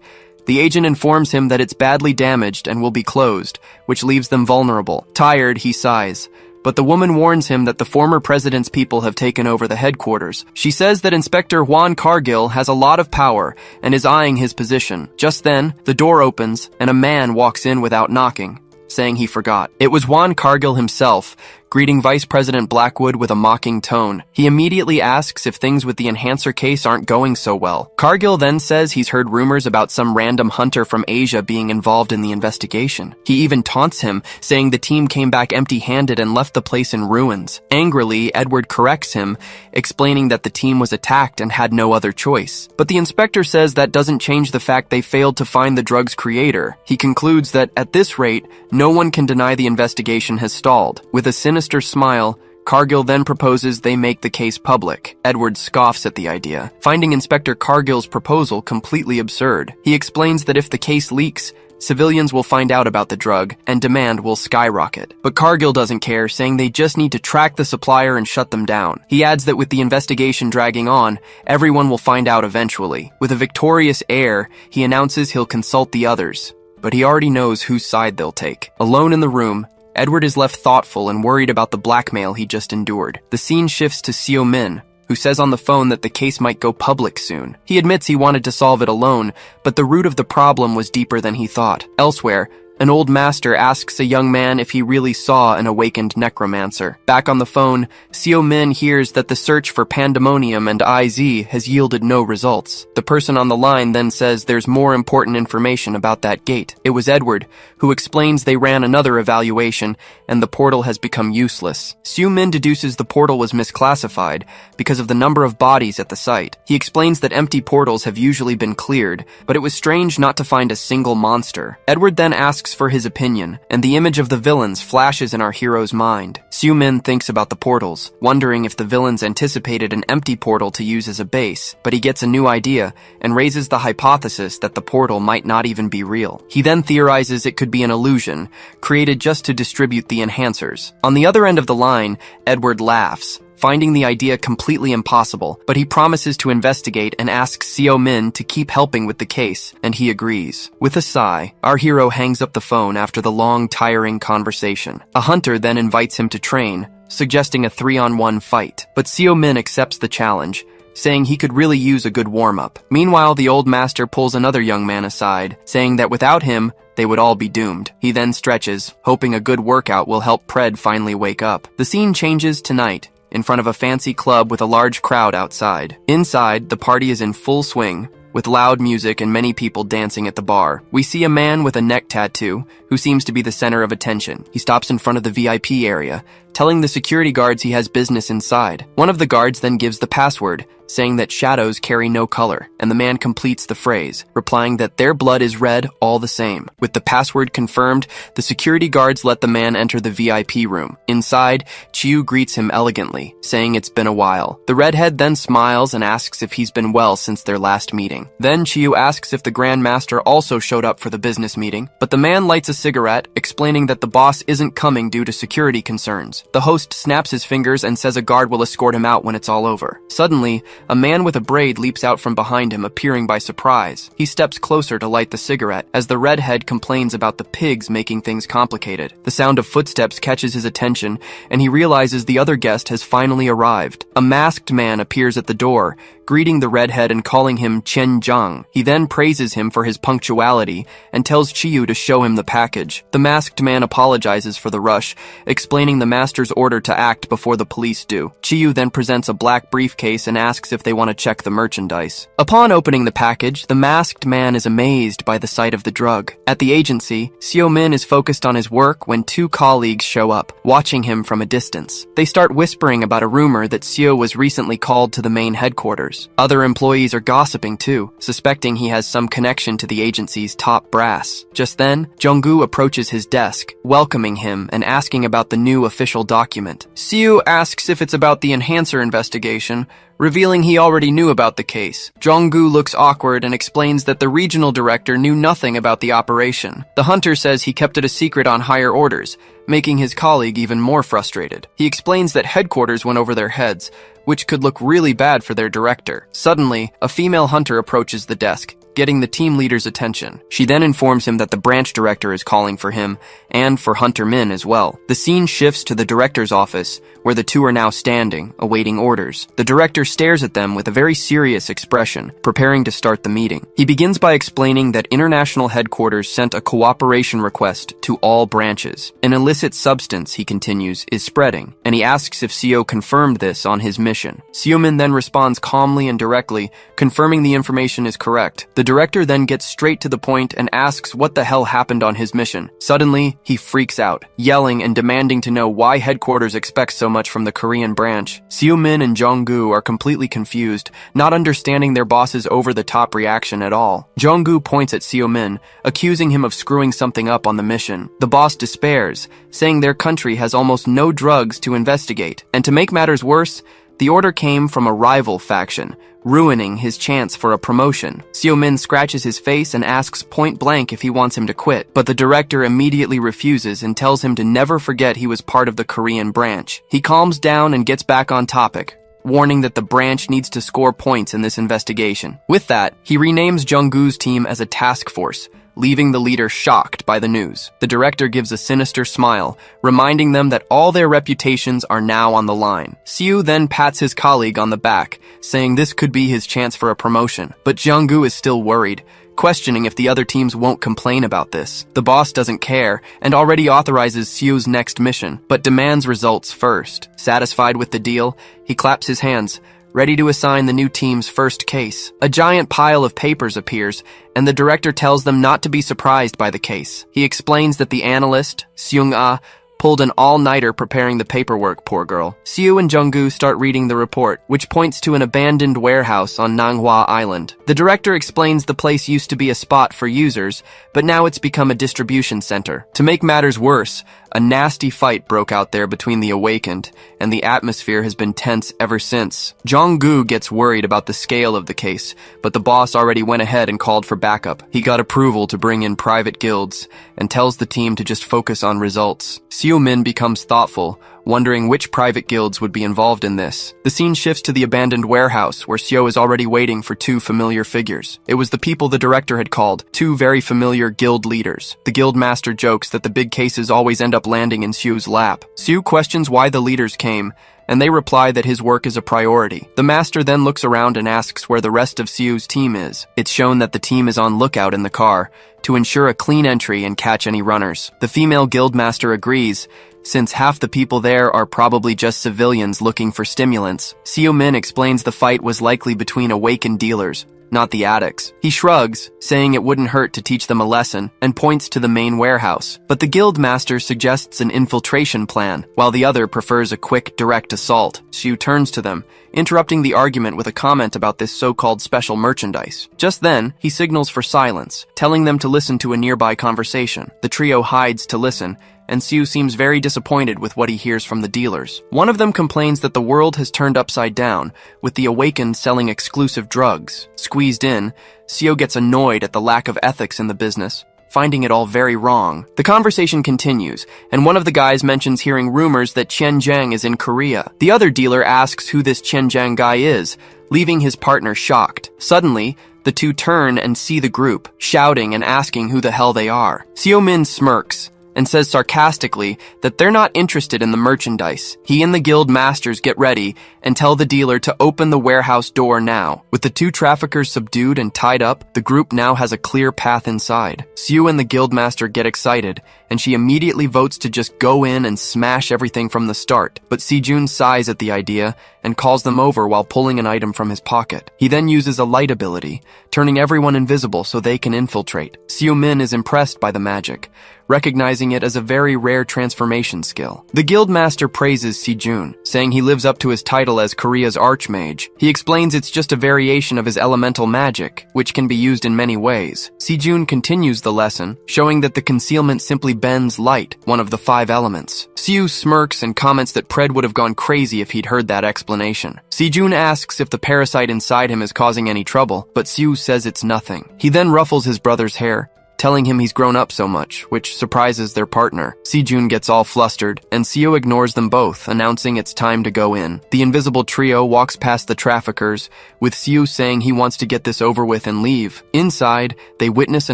The agent informs him that it's badly damaged and will be closed, which leaves them vulnerable. Tired, he sighs. But the woman warns him that the former president's people have taken over the headquarters. She says that Inspector Juan Cargill has a lot of power and is eyeing his position. Just then, the door opens and a man walks in without knocking, saying he forgot. It was Juan Cargill himself, greeting Vice President Blackwood with a mocking tone. He immediately asks if things with the enhancer case aren't going so well. Cargill then says he's heard rumors about some random hunter from Asia being involved in the investigation. He even taunts him, saying the team came back empty-handed and left the place in ruins. Angrily, Edward corrects him, explaining that the team was attacked and had no other choice. But the inspector says that doesn't change the fact they failed to find the drug's creator. He concludes that, at this rate, no one can deny the investigation has stalled. With a sinister smile, Cargill then proposes they make the case public. Edward scoffs at the idea, finding Inspector Cargill's proposal completely absurd. He explains that if the case leaks, civilians will find out about the drug, and demand will skyrocket. But Cargill doesn't care, saying they just need to track the supplier and shut them down. He adds that with the investigation dragging on, everyone will find out eventually. With a victorious air, he announces he'll consult the others, but he already knows whose side they'll take. Alone in the room, Edward is left thoughtful and worried about the blackmail he just endured. The scene shifts to Seo-min, who says on the phone that the case might go public soon. He admits he wanted to solve it alone, but the root of the problem was deeper than he thought. Elsewhere, An old master asks a young man if he really saw an awakened necromancer. Back on the phone, Seo-min hears that the search for Pandemonium and IZ has yielded no results. The person on the line then says there's more important information about that gate. It was Edward, who explains they ran another evaluation and the portal has become useless. Seo-min deduces the portal was misclassified because of the number of bodies at the site. He explains that empty portals have usually been cleared, but it was strange not to find a single monster. Edward then asks for his opinion, and the image of the villains flashes in our hero's mind. Seo-min thinks about the portals, wondering if the villains anticipated an empty portal to use as a base, but he gets a new idea and raises the hypothesis that the portal might not even be real. He then theorizes it could be an illusion, created just to distribute the enhancers. On the other end of the line, Edward laughs, finding the idea completely impossible, but he promises to investigate and asks Seo-min to keep helping with the case, and he agrees. With a sigh, our hero hangs up the phone after the long, tiring conversation. A hunter then invites him to train, suggesting a 3-on-1 fight, but Seo-min accepts the challenge, saying he could really use a good warm-up. Meanwhile, the old master pulls another young man aside, saying that without him, they would all be doomed. He then stretches, hoping a good workout will help Pred finally wake up. The scene changes to night, in front of a fancy club with a large crowd outside. Inside, the party is in full swing, with loud music and many people dancing at the bar. We see a man with a neck tattoo, who seems to be the center of attention. He stops in front of the VIP area, telling the security guards he has business inside. One of the guards then gives the password, saying that shadows carry no color, and the man completes the phrase, replying that their blood is red all the same. With the password confirmed, the security guards let the man enter the VIP room. Inside, Chiyu greets him elegantly, saying it's been a while. The redhead then smiles and asks if he's been well since their last meeting. Then Chiyu asks if the Grand Master also showed up for the business meeting, but the man lights a cigarette, explaining that the boss isn't coming due to security concerns. The host snaps his fingers and says a guard will escort him out when it's all over. Suddenly, a man with a braid leaps out from behind him, appearing by surprise. He steps closer to light the cigarette, as the redhead complains about the pigs making things complicated. The sound of footsteps catches his attention, and he realizes the other guest has finally arrived. A masked man appears at the door, greeting the redhead and calling him Chen Zhang. He then praises him for his punctuality and tells Chiyu to show him the package. The masked man apologizes for the rush, explaining the master's order to act before the police do. Chiyu then presents a black briefcase and asks if they want to check the merchandise. Upon opening the package, the masked man is amazed by the sight of the drug. At the agency, Seo-min is focused on his work when two colleagues show up, watching him from a distance. They start whispering about a rumor that Seo was recently called to the main headquarters. Other employees are gossiping too, suspecting he has some connection to the agency's top brass. Just then, Jung-gu approaches his desk, welcoming him and asking about the new official document. Seo asks if it's about the enhancer investigation, revealing he already knew about the case. Jung-gu looks awkward and explains that the regional director knew nothing about the operation. The hunter says he kept it a secret on higher orders, making his colleague even more frustrated. He explains that headquarters went over their heads, which could look really bad for their director. Suddenly, a female hunter approaches the desk, getting the team leader's attention. She then informs him that the branch director is calling for him, and for Hunter Min as well. The scene shifts to the director's office, where the two are now standing, awaiting orders. The director stares at them with a very serious expression, preparing to start the meeting. He begins by explaining that international headquarters sent a cooperation request to all branches. An illicit substance, he continues, is spreading, and he asks if Seo confirmed this on his mission. Seo-min then responds calmly and directly, confirming the information is correct. The director then gets straight to the point and asks what the hell happened on his mission. Suddenly, he freaks out, yelling and demanding to know why headquarters expects so much from the Korean branch. Seo-min and Jung-gu are completely confused, not understanding their boss's over-the-top reaction at all. Jung-gu points at Seo-min, accusing him of screwing something up on the mission. The boss despairs, saying their country has almost no drugs to investigate. And to make matters worse, the order came from a rival faction, ruining his chance for a promotion. Seo-min scratches his face and asks point blank if he wants him to quit, but the director immediately refuses and tells him to never forget he was part of the Korean branch. He calms down and gets back on topic, warning that the branch needs to score points in this investigation. With that, he renames Jung-gu's team as a task force, leaving the leader shocked by the news. The director gives a sinister smile, reminding them that all their reputations are now on the line. Seo then pats his colleague on the back, saying this could be his chance for a promotion. But Jung-gu is still worried, questioning if the other teams won't complain about this. The boss doesn't care and already authorizes Seo's next mission, but demands results first. Satisfied with the deal, he claps his hands, ready to assign the new team's first case. A giant pile of papers appears, and the director tells them not to be surprised by the case. He explains that the analyst, Seung-ah, pulled an all-nighter preparing the paperwork, poor girl. Seo and Junggu start reading the report, which points to an abandoned warehouse on Manhwa Island. The director explains the place used to be a spot for users, but now it's become a distribution center. To make matters worse, a nasty fight broke out there between the Awakened, and the atmosphere has been tense ever since. Junggu gets worried about the scale of the case, but the boss already went ahead and called for backup. He got approval to bring in private guilds, and tells the team to just focus on results. Min becomes thoughtful, wondering which private guilds would be involved in this. The scene shifts to the abandoned warehouse, where Seo is already waiting for two familiar figures. It was the people the director had called, two very familiar guild leaders. The guild master jokes that the big cases always end up landing in Seo's lap. Seo questions why the leaders came, and they reply that his work is a priority. The master then looks around and asks where the rest of Seo's team is. It's shown that the team is on lookout in the car to ensure a clean entry and catch any runners. The female guild master agrees, since half the people there are probably just civilians looking for stimulants. Seo Min explains the fight was likely between awakened dealers, not the addicts. He shrugs, saying it wouldn't hurt to teach them a lesson, and points to the main warehouse. But the guild master suggests an infiltration plan, while the other prefers a quick, direct assault. Seo turns to them, interrupting the argument with a comment about this so-called special merchandise. Just then, he signals for silence, telling them to listen to a nearby conversation. The trio hides to listen, and Seo seems very disappointed with what he hears from the dealers. One of them complains that the world has turned upside down, with the Awakened selling exclusive drugs. Squeezed in, Seo gets annoyed at the lack of ethics in the business, finding it all very wrong. The conversation continues, and one of the guys mentions hearing rumors that Chen Jiang is in Korea. The other dealer asks who this Chen Jiang guy is, leaving his partner shocked. Suddenly, the two turn and see the group, shouting and asking who the hell they are. Seo Min smirks and says sarcastically that they're not interested in the merchandise. He and the guild masters get ready and tell the dealer to open the warehouse door now. With the two traffickers subdued and tied up, the group now has a clear path inside. Seo and the guild master get excited, and she immediately votes to just go in and smash everything from the start. But Sejun sighs at the idea and calls them over while pulling an item from his pocket. He then uses a light ability, turning everyone invisible so they can infiltrate. Seo Min is impressed by the magic, recognizing it as a very rare transformation skill. The guildmaster praises Sejun, saying he lives up to his title as Korea's archmage. He explains it's just a variation of his elemental magic, which can be used in many ways. Sejun continues the lesson, showing that the concealment simply bends light, one of the 5 elements. Seo smirks and comments that Pred would have gone crazy if he'd heard that explanation. Sejun asks if the parasite inside him is causing any trouble, but Seo says it's nothing. He then ruffles his brother's hair, telling him he's grown up so much, which surprises their partner. Sejun gets all flustered, and Seo ignores them both, announcing it's time to go in. The invisible trio walks past the traffickers, with Seo saying he wants to get this over with and leave. Inside, they witness a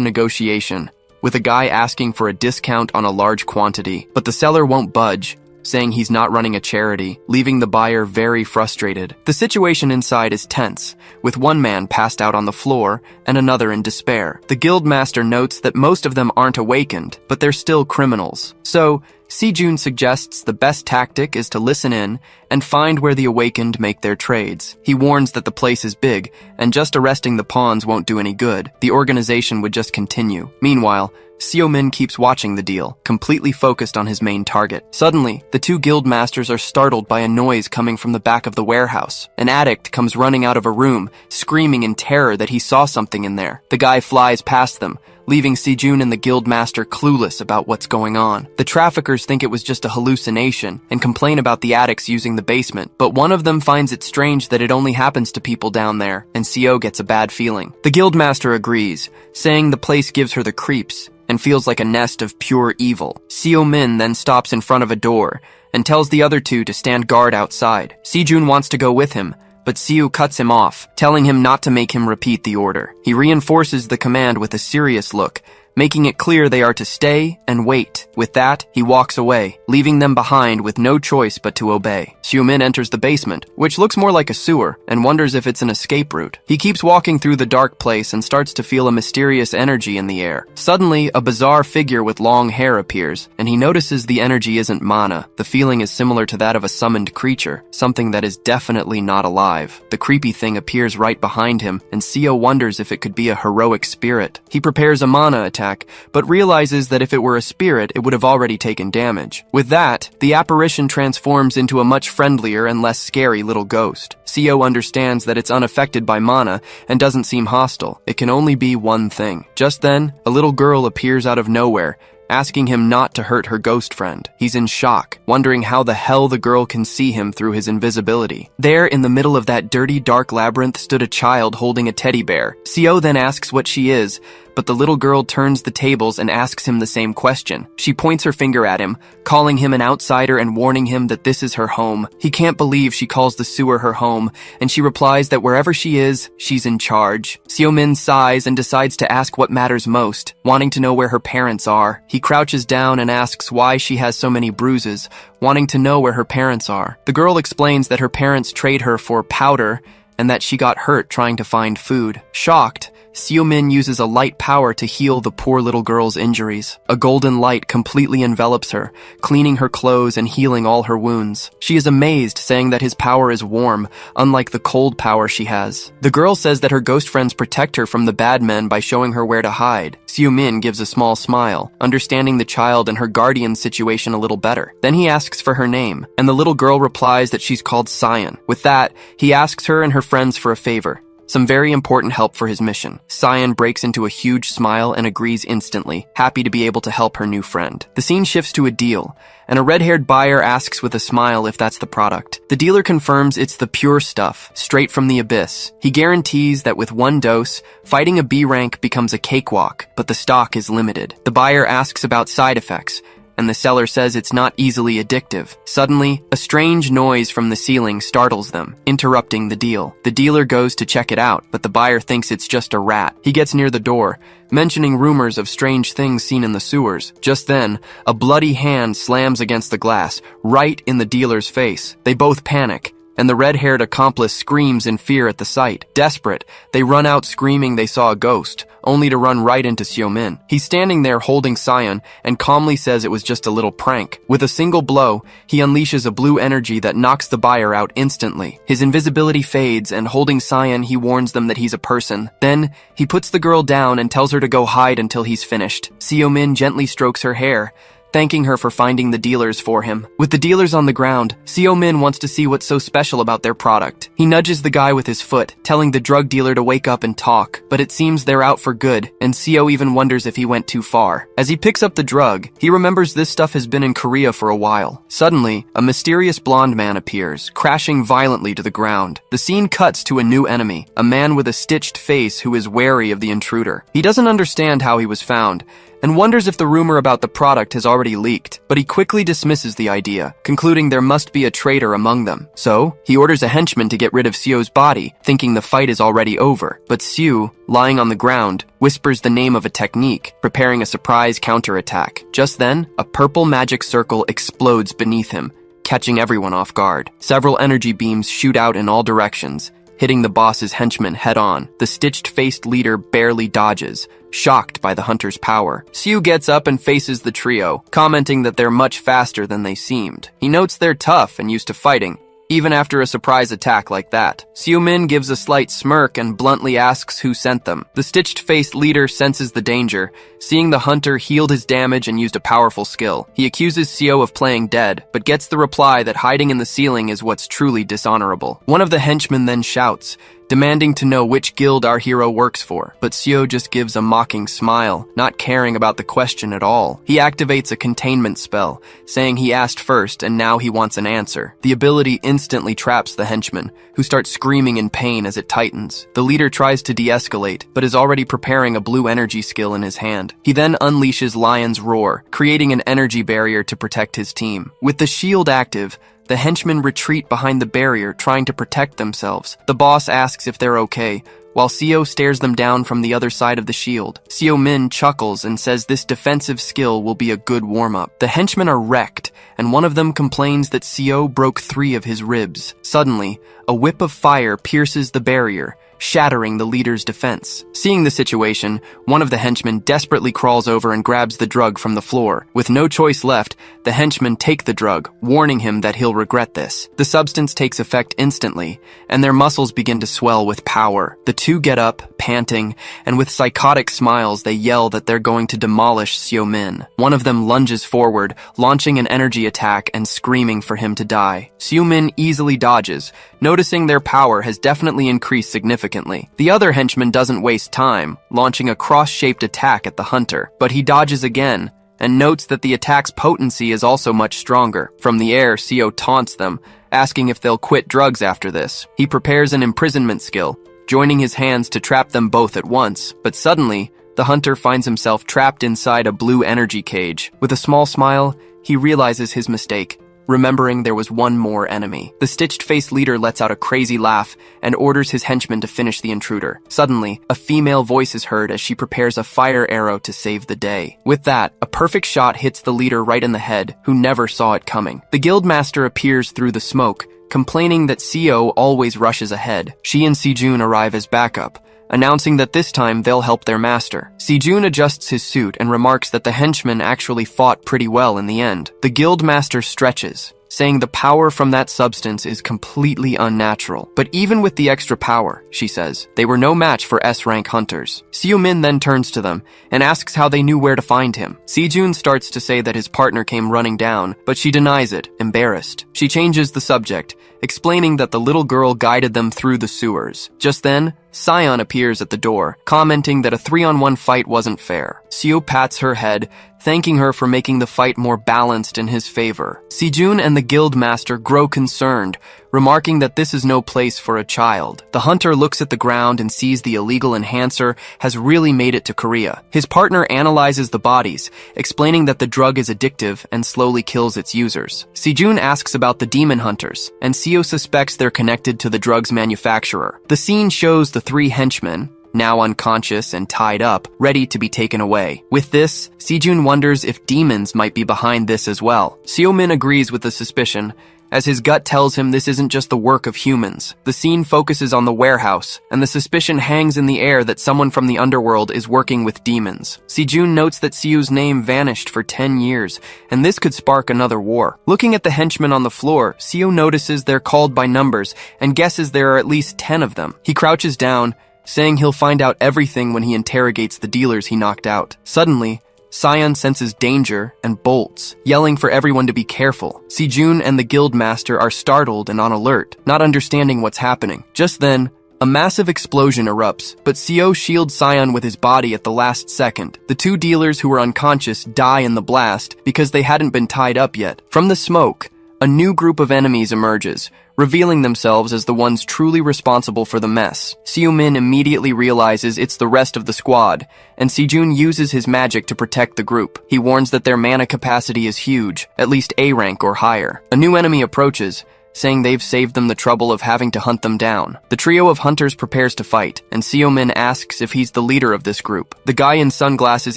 negotiation, with a guy asking for a discount on a large quantity, but the seller won't budge, saying he's not running a charity, leaving the buyer very frustrated. The situation inside is tense, with one man passed out on the floor and another in despair. The guildmaster notes that most of them aren't awakened, but they're still criminals. So, Sejun suggests the best tactic is to listen in and find where the awakened make their trades. He warns that the place is big, and just arresting the pawns won't do any good. The organization would just continue. Meanwhile, Seo Min keeps watching the deal, completely focused on his main target. Suddenly, the two guild masters are startled by a noise coming from the back of the warehouse. An addict comes running out of a room, screaming in terror that he saw something in there. The guy flies past them, leaving Sejun and the guild master clueless about what's going on. The traffickers think it was just a hallucination and complain about the addicts using the basement, but one of them finds it strange that it only happens to people down there, and Seo gets a bad feeling. The guild master agrees, saying the place gives her the creeps and feels like a nest of pure evil. Seo Min then stops in front of a door and tells the other two to stand guard outside. Sejun wants to go with him, but Seo cuts him off, telling him not to make him repeat the order. He reinforces the command with a serious look, making it clear they are to stay and wait. With that, he walks away, leaving them behind with no choice but to obey. Xiumin enters the basement, which looks more like a sewer, and wonders if it's an escape route. He keeps walking through the dark place and starts to feel a mysterious energy in the air. Suddenly, a bizarre figure with long hair appears, and he notices the energy isn't mana. The feeling is similar to that of a summoned creature, something that is definitely not alive. The creepy thing appears right behind him, and Seo wonders if it could be a heroic spirit. He prepares a mana attack, but realizes that if it were a spirit, it would have already taken damage. With that, the apparition transforms into a much friendlier and less scary little ghost. Seo understands that it's unaffected by mana and doesn't seem hostile. It can only be one thing. Just then, a little girl appears out of nowhere, asking him not to hurt her ghost friend. He's in shock, wondering how the hell the girl can see him through his invisibility. There, in the middle of that dirty, dark labyrinth, stood a child holding a teddy bear. Seo then asks what she is, but the little girl turns the tables and asks him the same question. She points her finger at him, calling him an outsider and warning him that this is her home. He can't believe she calls the sewer her home, and she replies that wherever she is, she's in charge. Xiumin sighs and decides to ask what matters most, wanting to know where her parents are. He crouches down and asks why she has so many bruises, wanting to know where her parents are. The girl explains that her parents trade her for powder and that she got hurt trying to find food. Shocked, Xiumin uses a light power to heal the poor little girl's injuries. A golden light completely envelops her, cleaning her clothes and healing all her wounds. She is amazed, saying that his power is warm, unlike the cold power she has. The girl says that her ghost friends protect her from the bad men by showing her where to hide. Xiumin gives a small smile, understanding the child and her guardian's situation a little better. Then he asks for her name, and the little girl replies that she's called Cyan. With that, he asks her and her friends for a favor. Some very important help for his mission. Cyan breaks into a huge smile and agrees instantly, happy to be able to help her new friend. The scene shifts to a deal, and a red-haired buyer asks with a smile if that's the product. The dealer confirms it's the pure stuff, straight from the abyss. He guarantees that with one dose, fighting a B rank becomes a cakewalk, but the stock is limited. The buyer asks about side effects, and the seller says it's not easily addictive. Suddenly, a strange noise from the ceiling startles them, interrupting the deal. The dealer goes to check it out, but the buyer thinks it's just a rat. He gets near the door, mentioning rumors of strange things seen in the sewers. Just then, a bloody hand slams against the glass, right in the dealer's face. They both panic, and the red-haired accomplice screams in fear at the sight. Desperate, they run out screaming they saw a ghost, only to run right into Xiumin. He's standing there holding Cyan and calmly says it was just a little prank. With a single blow, he unleashes a blue energy that knocks the buyer out instantly. His invisibility fades, and holding Cyan, he warns them that he's a person. Then, he puts the girl down and tells her to go hide until he's finished. Xiumin gently strokes her hair, thanking her for finding the dealers for him. With the dealers on the ground, Xiumin wants to see what's so special about their product. He nudges the guy with his foot, telling the drug dealer to wake up and talk, but it seems they're out for good, and Seo even wonders if he went too far. As he picks up the drug, he remembers this stuff has been in Korea for a while. Suddenly, a mysterious blonde man appears, crashing violently to the ground. The scene cuts to a new enemy, a man with a stitched face who is wary of the intruder. He doesn't understand how he was found, and wonders if the rumor about the product has already leaked, but he quickly dismisses the idea, concluding there must be a traitor among them. So, he orders a henchman to get rid of Sio's body, thinking the fight is already over. But Sio, lying on the ground, whispers the name of a technique, preparing a surprise counterattack. Just then, a purple magic circle explodes beneath him, catching everyone off guard. Several energy beams shoot out in all directions, hitting the boss's henchmen head-on. The stitched-faced leader barely dodges, shocked by the hunter's power. Sio gets up and faces the trio, commenting that they're much faster than they seemed. He notes they're tough and used to fighting, even after a surprise attack like that. Xiumin gives a slight smirk and bluntly asks who sent them. The stitched-faced leader senses the danger, seeing the hunter healed his damage and used a powerful skill. He accuses Sio of playing dead, but gets the reply that hiding in the ceiling is what's truly dishonorable. One of the henchmen then shouts, demanding to know which guild our hero works for, but Sio just gives a mocking smile, not caring about the question at all. He activates a containment spell, saying he asked first and now he wants an answer. The ability instantly traps the henchman, who starts screaming in pain as it tightens. The leader tries to de-escalate, but is already preparing a blue energy skill in his hand. He then unleashes Lion's Roar, creating an energy barrier to protect his team. With the shield active, the henchmen retreat behind the barrier, trying to protect themselves. The boss asks if they're okay, while Seo stares them down from the other side of the shield. Seo Min chuckles and says this defensive skill will be a good warm-up. The henchmen are wrecked, and one of them complains that Seo broke 3 of his ribs. Suddenly, a whip of fire pierces the barrier, shattering the leader's defense. Seeing the situation, one of the henchmen desperately crawls over and grabs the drug from the floor. With no choice left, the henchmen take the drug, warning him that he'll regret this. The substance takes effect instantly, and their muscles begin to swell with power. The 2 get up, panting, and with psychotic smiles they yell that they're going to demolish Seo Min. One of them lunges forward, launching an energy attack and screaming for him to die. Seo Min easily dodges, noticing their power has definitely increased significantly. The other henchman doesn't waste time, launching a cross-shaped attack at the hunter, but he dodges again, and notes that the attack's potency is also much stronger. From the air, Seo taunts them, asking if they'll quit drugs after this. He prepares an imprisonment skill, joining his hands to trap them both at once, but suddenly, the hunter finds himself trapped inside a blue energy cage. With a small smile, he realizes his mistake, remembering there was one more enemy. The stitched-faced leader lets out a crazy laugh and orders his henchmen to finish the intruder. Suddenly, a female voice is heard as she prepares a fire arrow to save the day. With that, a perfect shot hits the leader right in the head, who never saw it coming. The guildmaster appears through the smoke, complaining that Seo always rushes ahead. She and Sejun arrive as backup, announcing that this time they'll help their master. Sejun adjusts his suit and remarks that the henchmen actually fought pretty well in the end. The guildmaster stretches, saying the power from that substance is completely unnatural. But even with the extra power, she says, they were no match for S-rank hunters. Seo Min then turns to them and asks how they knew where to find him. Sejun starts to say that his partner came running down, but she denies it, embarrassed. She changes the subject, explaining that the little girl guided them through the sewers. Just then, Sion appears at the door, commenting that a 3-on-1 fight wasn't fair. Seo pats her head, thanking her for making the fight more balanced in his favor. Sejun and the guildmaster grow concerned, remarking that this is no place for a child. The hunter looks at the ground and sees the illegal enhancer has really made it to Korea. His partner analyzes the bodies, explaining that the drug is addictive and slowly kills its users. Sejun asks about the demon hunters, and Seo suspects they're connected to the drug's manufacturer. The scene shows the 3 henchmen, now unconscious and tied up, ready to be taken away. With this, Sejun wonders if demons might be behind this as well. Seo Min agrees with the suspicion, as his gut tells him this isn't just the work of humans. The scene focuses on the warehouse, and the suspicion hangs in the air that someone from the underworld is working with demons. Sejun notes that Seo's name vanished for 10 years, and this could spark another war. Looking at the henchmen on the floor, Seo notices they're called by numbers and guesses there are at least 10 of them. He crouches down, saying he'll find out everything when he interrogates the dealers he knocked out. Suddenly, Sion senses danger and bolts, yelling for everyone to be careful. Sejun and the guildmaster are startled and on alert, not understanding what's happening. Just then, a massive explosion erupts, but Seo shields Sion with his body at the last second. The 2 dealers who were unconscious die in the blast because they hadn't been tied up yet. From the smoke, a new group of enemies emerges, revealing themselves as the ones truly responsible for the mess. Seo Min immediately realizes it's the rest of the squad, and Sejun uses his magic to protect the group. He warns that their mana capacity is huge, at least A rank or higher. A new enemy approaches, saying they've saved them the trouble of having to hunt them down. The trio of hunters prepares to fight, and Seo Min asks if he's the leader of this group. The guy in sunglasses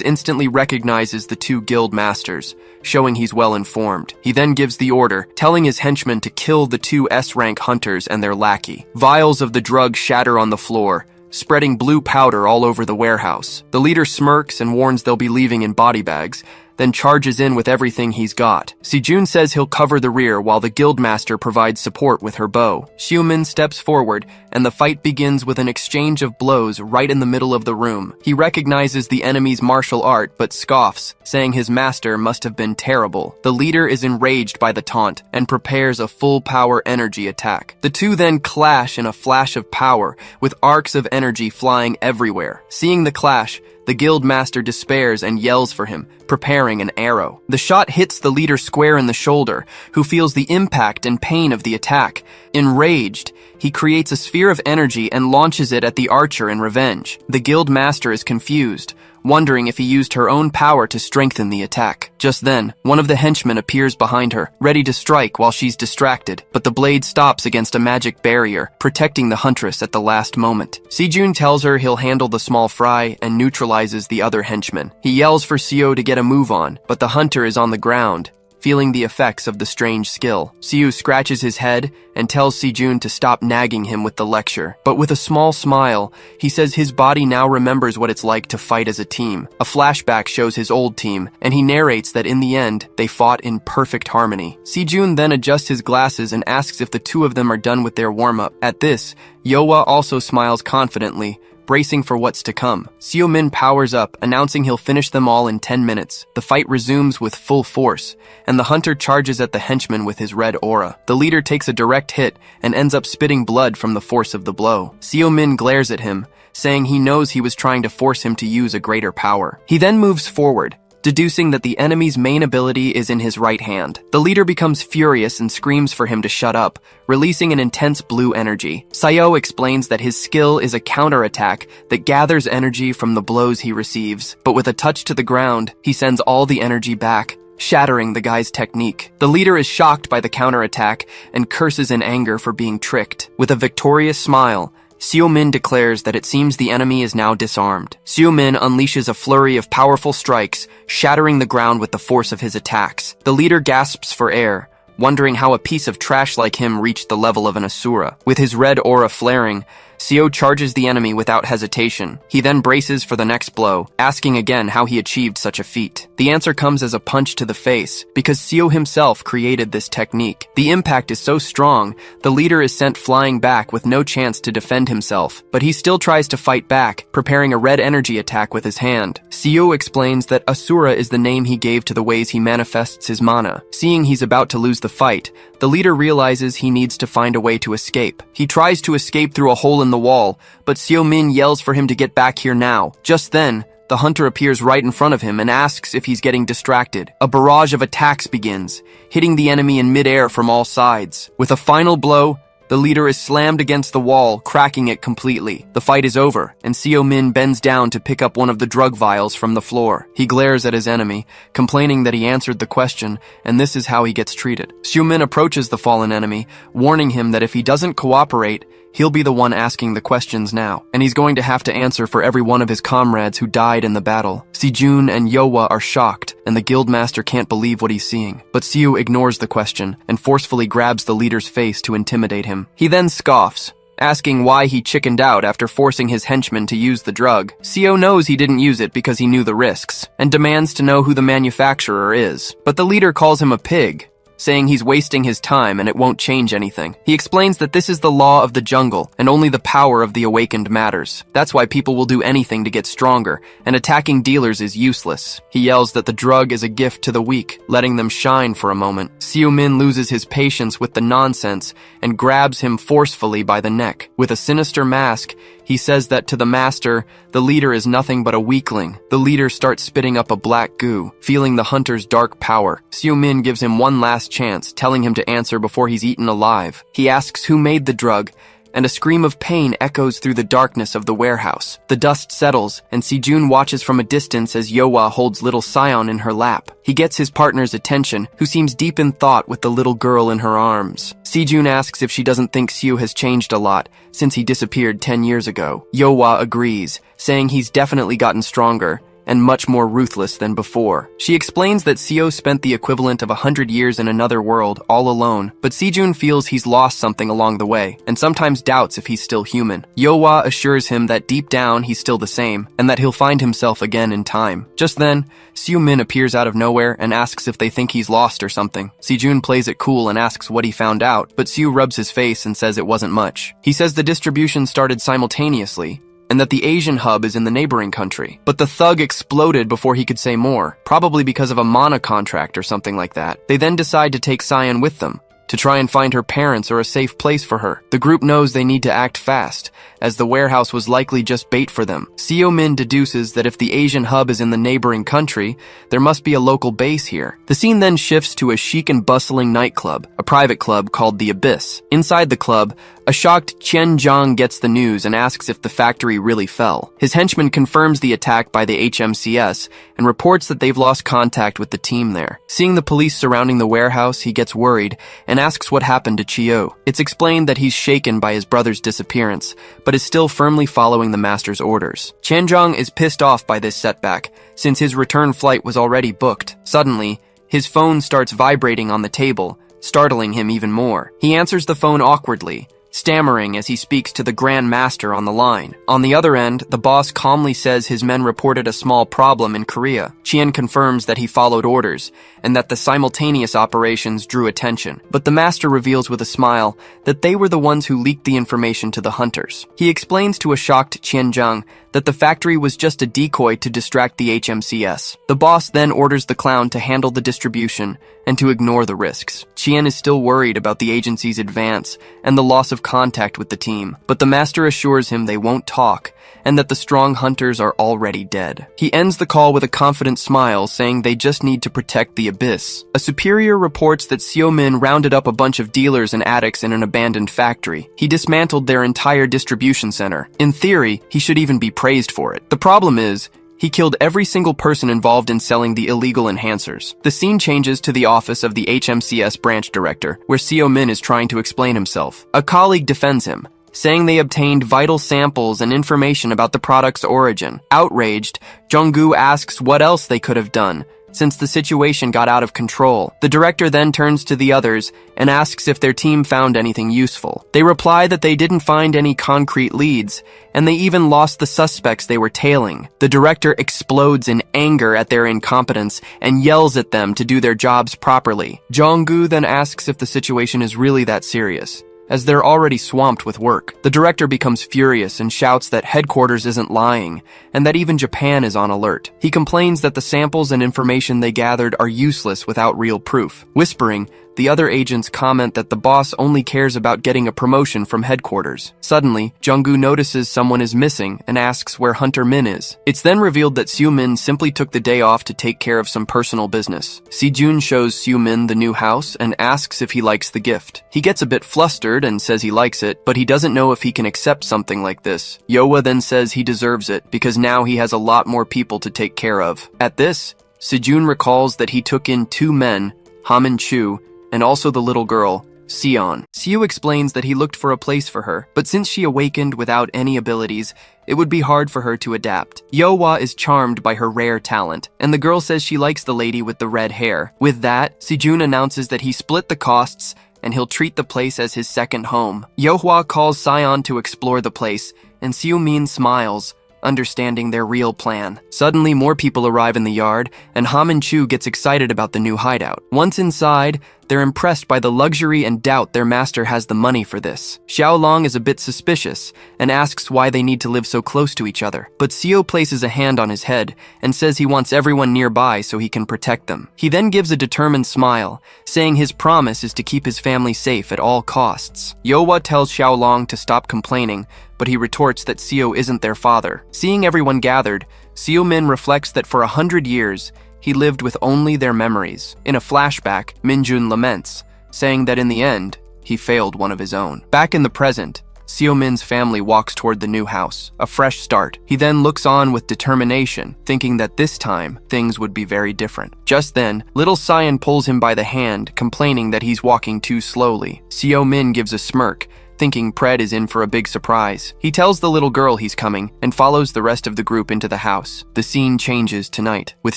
instantly recognizes the 2 guild masters, showing he's well informed. He then gives the order, telling his henchmen to kill the 2 S-rank hunters and their lackey. Vials of the drug shatter on the floor, spreading blue powder all over the warehouse. The leader smirks and warns they'll be leaving in body bags, then charges in with everything he's got. Sejun says he'll cover the rear while the guildmaster provides support with her bow. Seo Min steps forward, and the fight begins with an exchange of blows right in the middle of the room. He recognizes the enemy's martial art, but scoffs, saying his master must have been terrible. The leader is enraged by the taunt, and prepares a full-power energy attack. The 2 then clash in a flash of power, with arcs of energy flying everywhere. Seeing the clash, the guild master despairs and yells for him, preparing an arrow. The shot hits the leader square in the shoulder, who feels the impact and pain of the attack. Enraged, he creates a sphere of energy and launches it at the archer in revenge. The guild master is confused, wondering if he used her own power to strengthen the attack. Just then, one of the henchmen appears behind her, ready to strike while she's distracted, but the blade stops against a magic barrier, protecting the huntress at the last moment. Sejun tells her he'll handle the small fry and neutralizes the other henchman. He yells for Seo to get a move on, but the hunter is on the ground, feeling the effects of the strange skill. Seo scratches his head and tells Sejun to stop nagging him with the lecture. But with a small smile, he says his body now remembers what it's like to fight as a team. A flashback shows his old team, and he narrates that in the end, they fought in perfect harmony. Sejun then adjusts his glasses and asks if the two of them are done with their warm-up. At this, Yoa also smiles confidently, bracing for what's to come. Seo Min powers up, announcing he'll finish them all in 10 minutes. The fight resumes with full force, and the hunter charges at the henchman with his red aura. The leader takes a direct hit and ends up spitting blood from the force of the blow. Seo Min glares at him, saying he knows he was trying to force him to use a greater power. He then moves forward, deducing that the enemy's main ability is in his right hand. The leader becomes furious and screams for him to shut up, releasing an intense blue energy. Sayo explains that his skill is a counterattack that gathers energy from the blows he receives, but with a touch to the ground, he sends all the energy back, shattering the guy's technique. The leader is shocked by the counterattack and curses in anger for being tricked. With a victorious smile, Seo Min declares that it seems the enemy is now disarmed. Seo Min unleashes a flurry of powerful strikes, shattering the ground with the force of his attacks. The leader gasps for air, wondering how a piece of trash like him reached the level of an Asura. With his red aura flaring, Seo charges the enemy without hesitation. He then braces for the next blow, asking again how he achieved such a feat. The answer comes as a punch to the face, because Seo himself created this technique. The impact is so strong, the leader is sent flying back with no chance to defend himself, but he still tries to fight back, preparing a red energy attack with his hand. Seo explains that Asura is the name he gave to the ways he manifests his mana. Seeing he's about to lose the fight, the leader realizes he needs to find a way to escape. He tries to escape through a hole in the wall, but Seo Min yells for him to get back here now. Just then, the hunter appears right in front of him and asks if he's getting distracted. A barrage of attacks begins, hitting the enemy in midair from all sides. With a final blow, the leader is slammed against the wall, cracking it completely. The fight is over, and Seo Min bends down to pick up one of the drug vials from the floor. He glares at his enemy, complaining that he answered the question, and this is how he gets treated. Seo Min approaches the fallen enemy, warning him that if he doesn't cooperate, he'll be the one asking the questions now, and he's going to have to answer for every one of his comrades who died in the battle. Sejun and Yowa are shocked, and the guildmaster can't believe what he's seeing. But Seo ignores the question and forcefully grabs the leader's face to intimidate him. He then scoffs, asking why he chickened out after forcing his henchmen to use the drug. Seo knows he didn't use it because he knew the risks, and demands to know who the manufacturer is. But the leader calls him a pig, saying he's wasting his time and it won't change anything. He explains that this is the law of the jungle, and only the power of the awakened matters. That's why people will do anything to get stronger, and attacking dealers is useless. He yells that the drug is a gift to the weak, letting them shine for a moment. Seo Min loses his patience with the nonsense and grabs him forcefully by the neck. With a sinister mask, he says that to the master, the leader is nothing but a weakling. The leader starts spitting up a black goo, feeling the hunter's dark power. Seo Min gives him one last chance, telling him to answer before he's eaten alive. He asks who made the drug, and a scream of pain echoes through the darkness of the warehouse. The dust settles, and Sejun watches from a distance as Yowa holds little Sion in her lap. He gets his partner's attention, who seems deep in thought with the little girl in her arms. Sejun asks if she doesn't think Seo has changed a lot since he disappeared 10 years ago. Yowa agrees, saying he's definitely gotten stronger and much more ruthless than before. She explains that Seo spent the equivalent of 100 years in another world, all alone, but Sejun feels he's lost something along the way, and sometimes doubts if he's still human. Yowa assures him that deep down he's still the same, and that he'll find himself again in time. Just then, Seo Min appears out of nowhere and asks if they think he's lost or something. Sejun plays it cool and asks what he found out, but Seo rubs his face and says it wasn't much. He says the distribution started simultaneously, and that the Asian hub is in the neighboring country. But the thug exploded before he could say more, probably because of a mana contract or something like that. They then decide to take Sion with them, to try and find her parents or a safe place for her. The group knows they need to act fast, as the warehouse was likely just bait for them. Seo-min deduces that if the Asian hub is in the neighboring country, there must be a local base here. The scene then shifts to a chic and bustling nightclub, a private club called The Abyss. Inside the club, a shocked Chen Zhang gets the news and asks if the factory really fell. His henchman confirms the attack by the HMCS and reports that they've lost contact with the team there. Seeing the police surrounding the warehouse, he gets worried and asks what happened to Chio. It's explained that he's shaken by his brother's disappearance, but is still firmly following the master's orders. Chen Zhang is pissed off by this setback, since his return flight was already booked. Suddenly, his phone starts vibrating on the table, startling him even more. He answers the phone awkwardly, stammering as he speaks to the Grand Master on the line. On the other end, the boss calmly says his men reported a small problem in Korea. Chien confirms that he followed orders, and that the simultaneous operations drew attention. But the master reveals with a smile that they were the ones who leaked the information to the hunters. He explains to a shocked Chen Zhang that the factory was just a decoy to distract the HMCS. The boss then orders the clown to handle the distribution and to ignore the risks. Chien is still worried about the agency's advance and the loss of contact with the team, but the master assures him they won't talk and that the strong hunters are already dead. He ends the call with a confident smile, saying they just need to protect the Abyss. A superior reports that Seo-min rounded up a bunch of dealers and addicts in an abandoned factory. He dismantled their entire distribution center. In theory, he should even be praised for it. The problem is, he killed every single person involved in selling the illegal enhancers. The scene changes to the office of the HMCS branch director, where Seo-min is trying to explain himself. A colleague defends him, saying they obtained vital samples and information about the product's origin. Outraged, Jong-gu asks what else they could have done, since the situation got out of control. The director then turns to the others and asks if their team found anything useful. They reply that they didn't find any concrete leads, and they even lost the suspects they were tailing. The director explodes in anger at their incompetence and yells at them to do their jobs properly. Jong-gu then asks if the situation is really that serious, as they're already swamped with work. The director becomes furious and shouts that headquarters isn't lying, and that even Japan is on alert. He complains that the samples and information they gathered are useless without real proof. Whispering, the other agents comment that the boss only cares about getting a promotion from headquarters. Suddenly, Jung-gu notices someone is missing and asks where Hunter Min is. It's then revealed that Seo-min simply took the day off to take care of some personal business. Si-jun shows Seo-min the new house and asks if he likes the gift. He gets a bit flustered and says he likes it, but he doesn't know if he can accept something like this. Yoa then says he deserves it because now he has a lot more people to take care of. At this, Si-jun recalls that he took in 2 men, Hamin Chu, and also the little girl, Sion. Seo explains that he looked for a place for her, but since she awakened without any abilities, it would be hard for her to adapt. Yohwa is charmed by her rare talent, and the girl says she likes the lady with the red hair. With that, Sejun announces that he split the costs and he'll treat the place as his second home. Yohwa calls Sion to explore the place, and Seo-min smiles, understanding their real plan. Suddenly, more people arrive in the yard, and Hamin Chu gets excited about the new hideout. Once inside, they're impressed by the luxury and doubt their master has the money for this. Xiaolong is a bit suspicious and asks why they need to live so close to each other. But Seo places a hand on his head and says he wants everyone nearby so he can protect them. He then gives a determined smile, saying his promise is to keep his family safe at all costs. Yohwa tells Xiaolong to stop complaining, but he retorts that Seo isn't their father. Seeing everyone gathered, Seo-min reflects that for 100 years, he lived with only their memories. In a flashback, Minjun laments, saying that in the end, he failed one of his own. Back in the present, Seo-min's family walks toward the new house, a fresh start. He then looks on with determination, thinking that this time, things would be very different. Just then, little Sion pulls him by the hand, complaining that he's walking too slowly. Seo-min gives a smirk, thinking Pred is in for a big surprise. He tells the little girl he's coming and follows the rest of the group into the house. The scene changes to night, with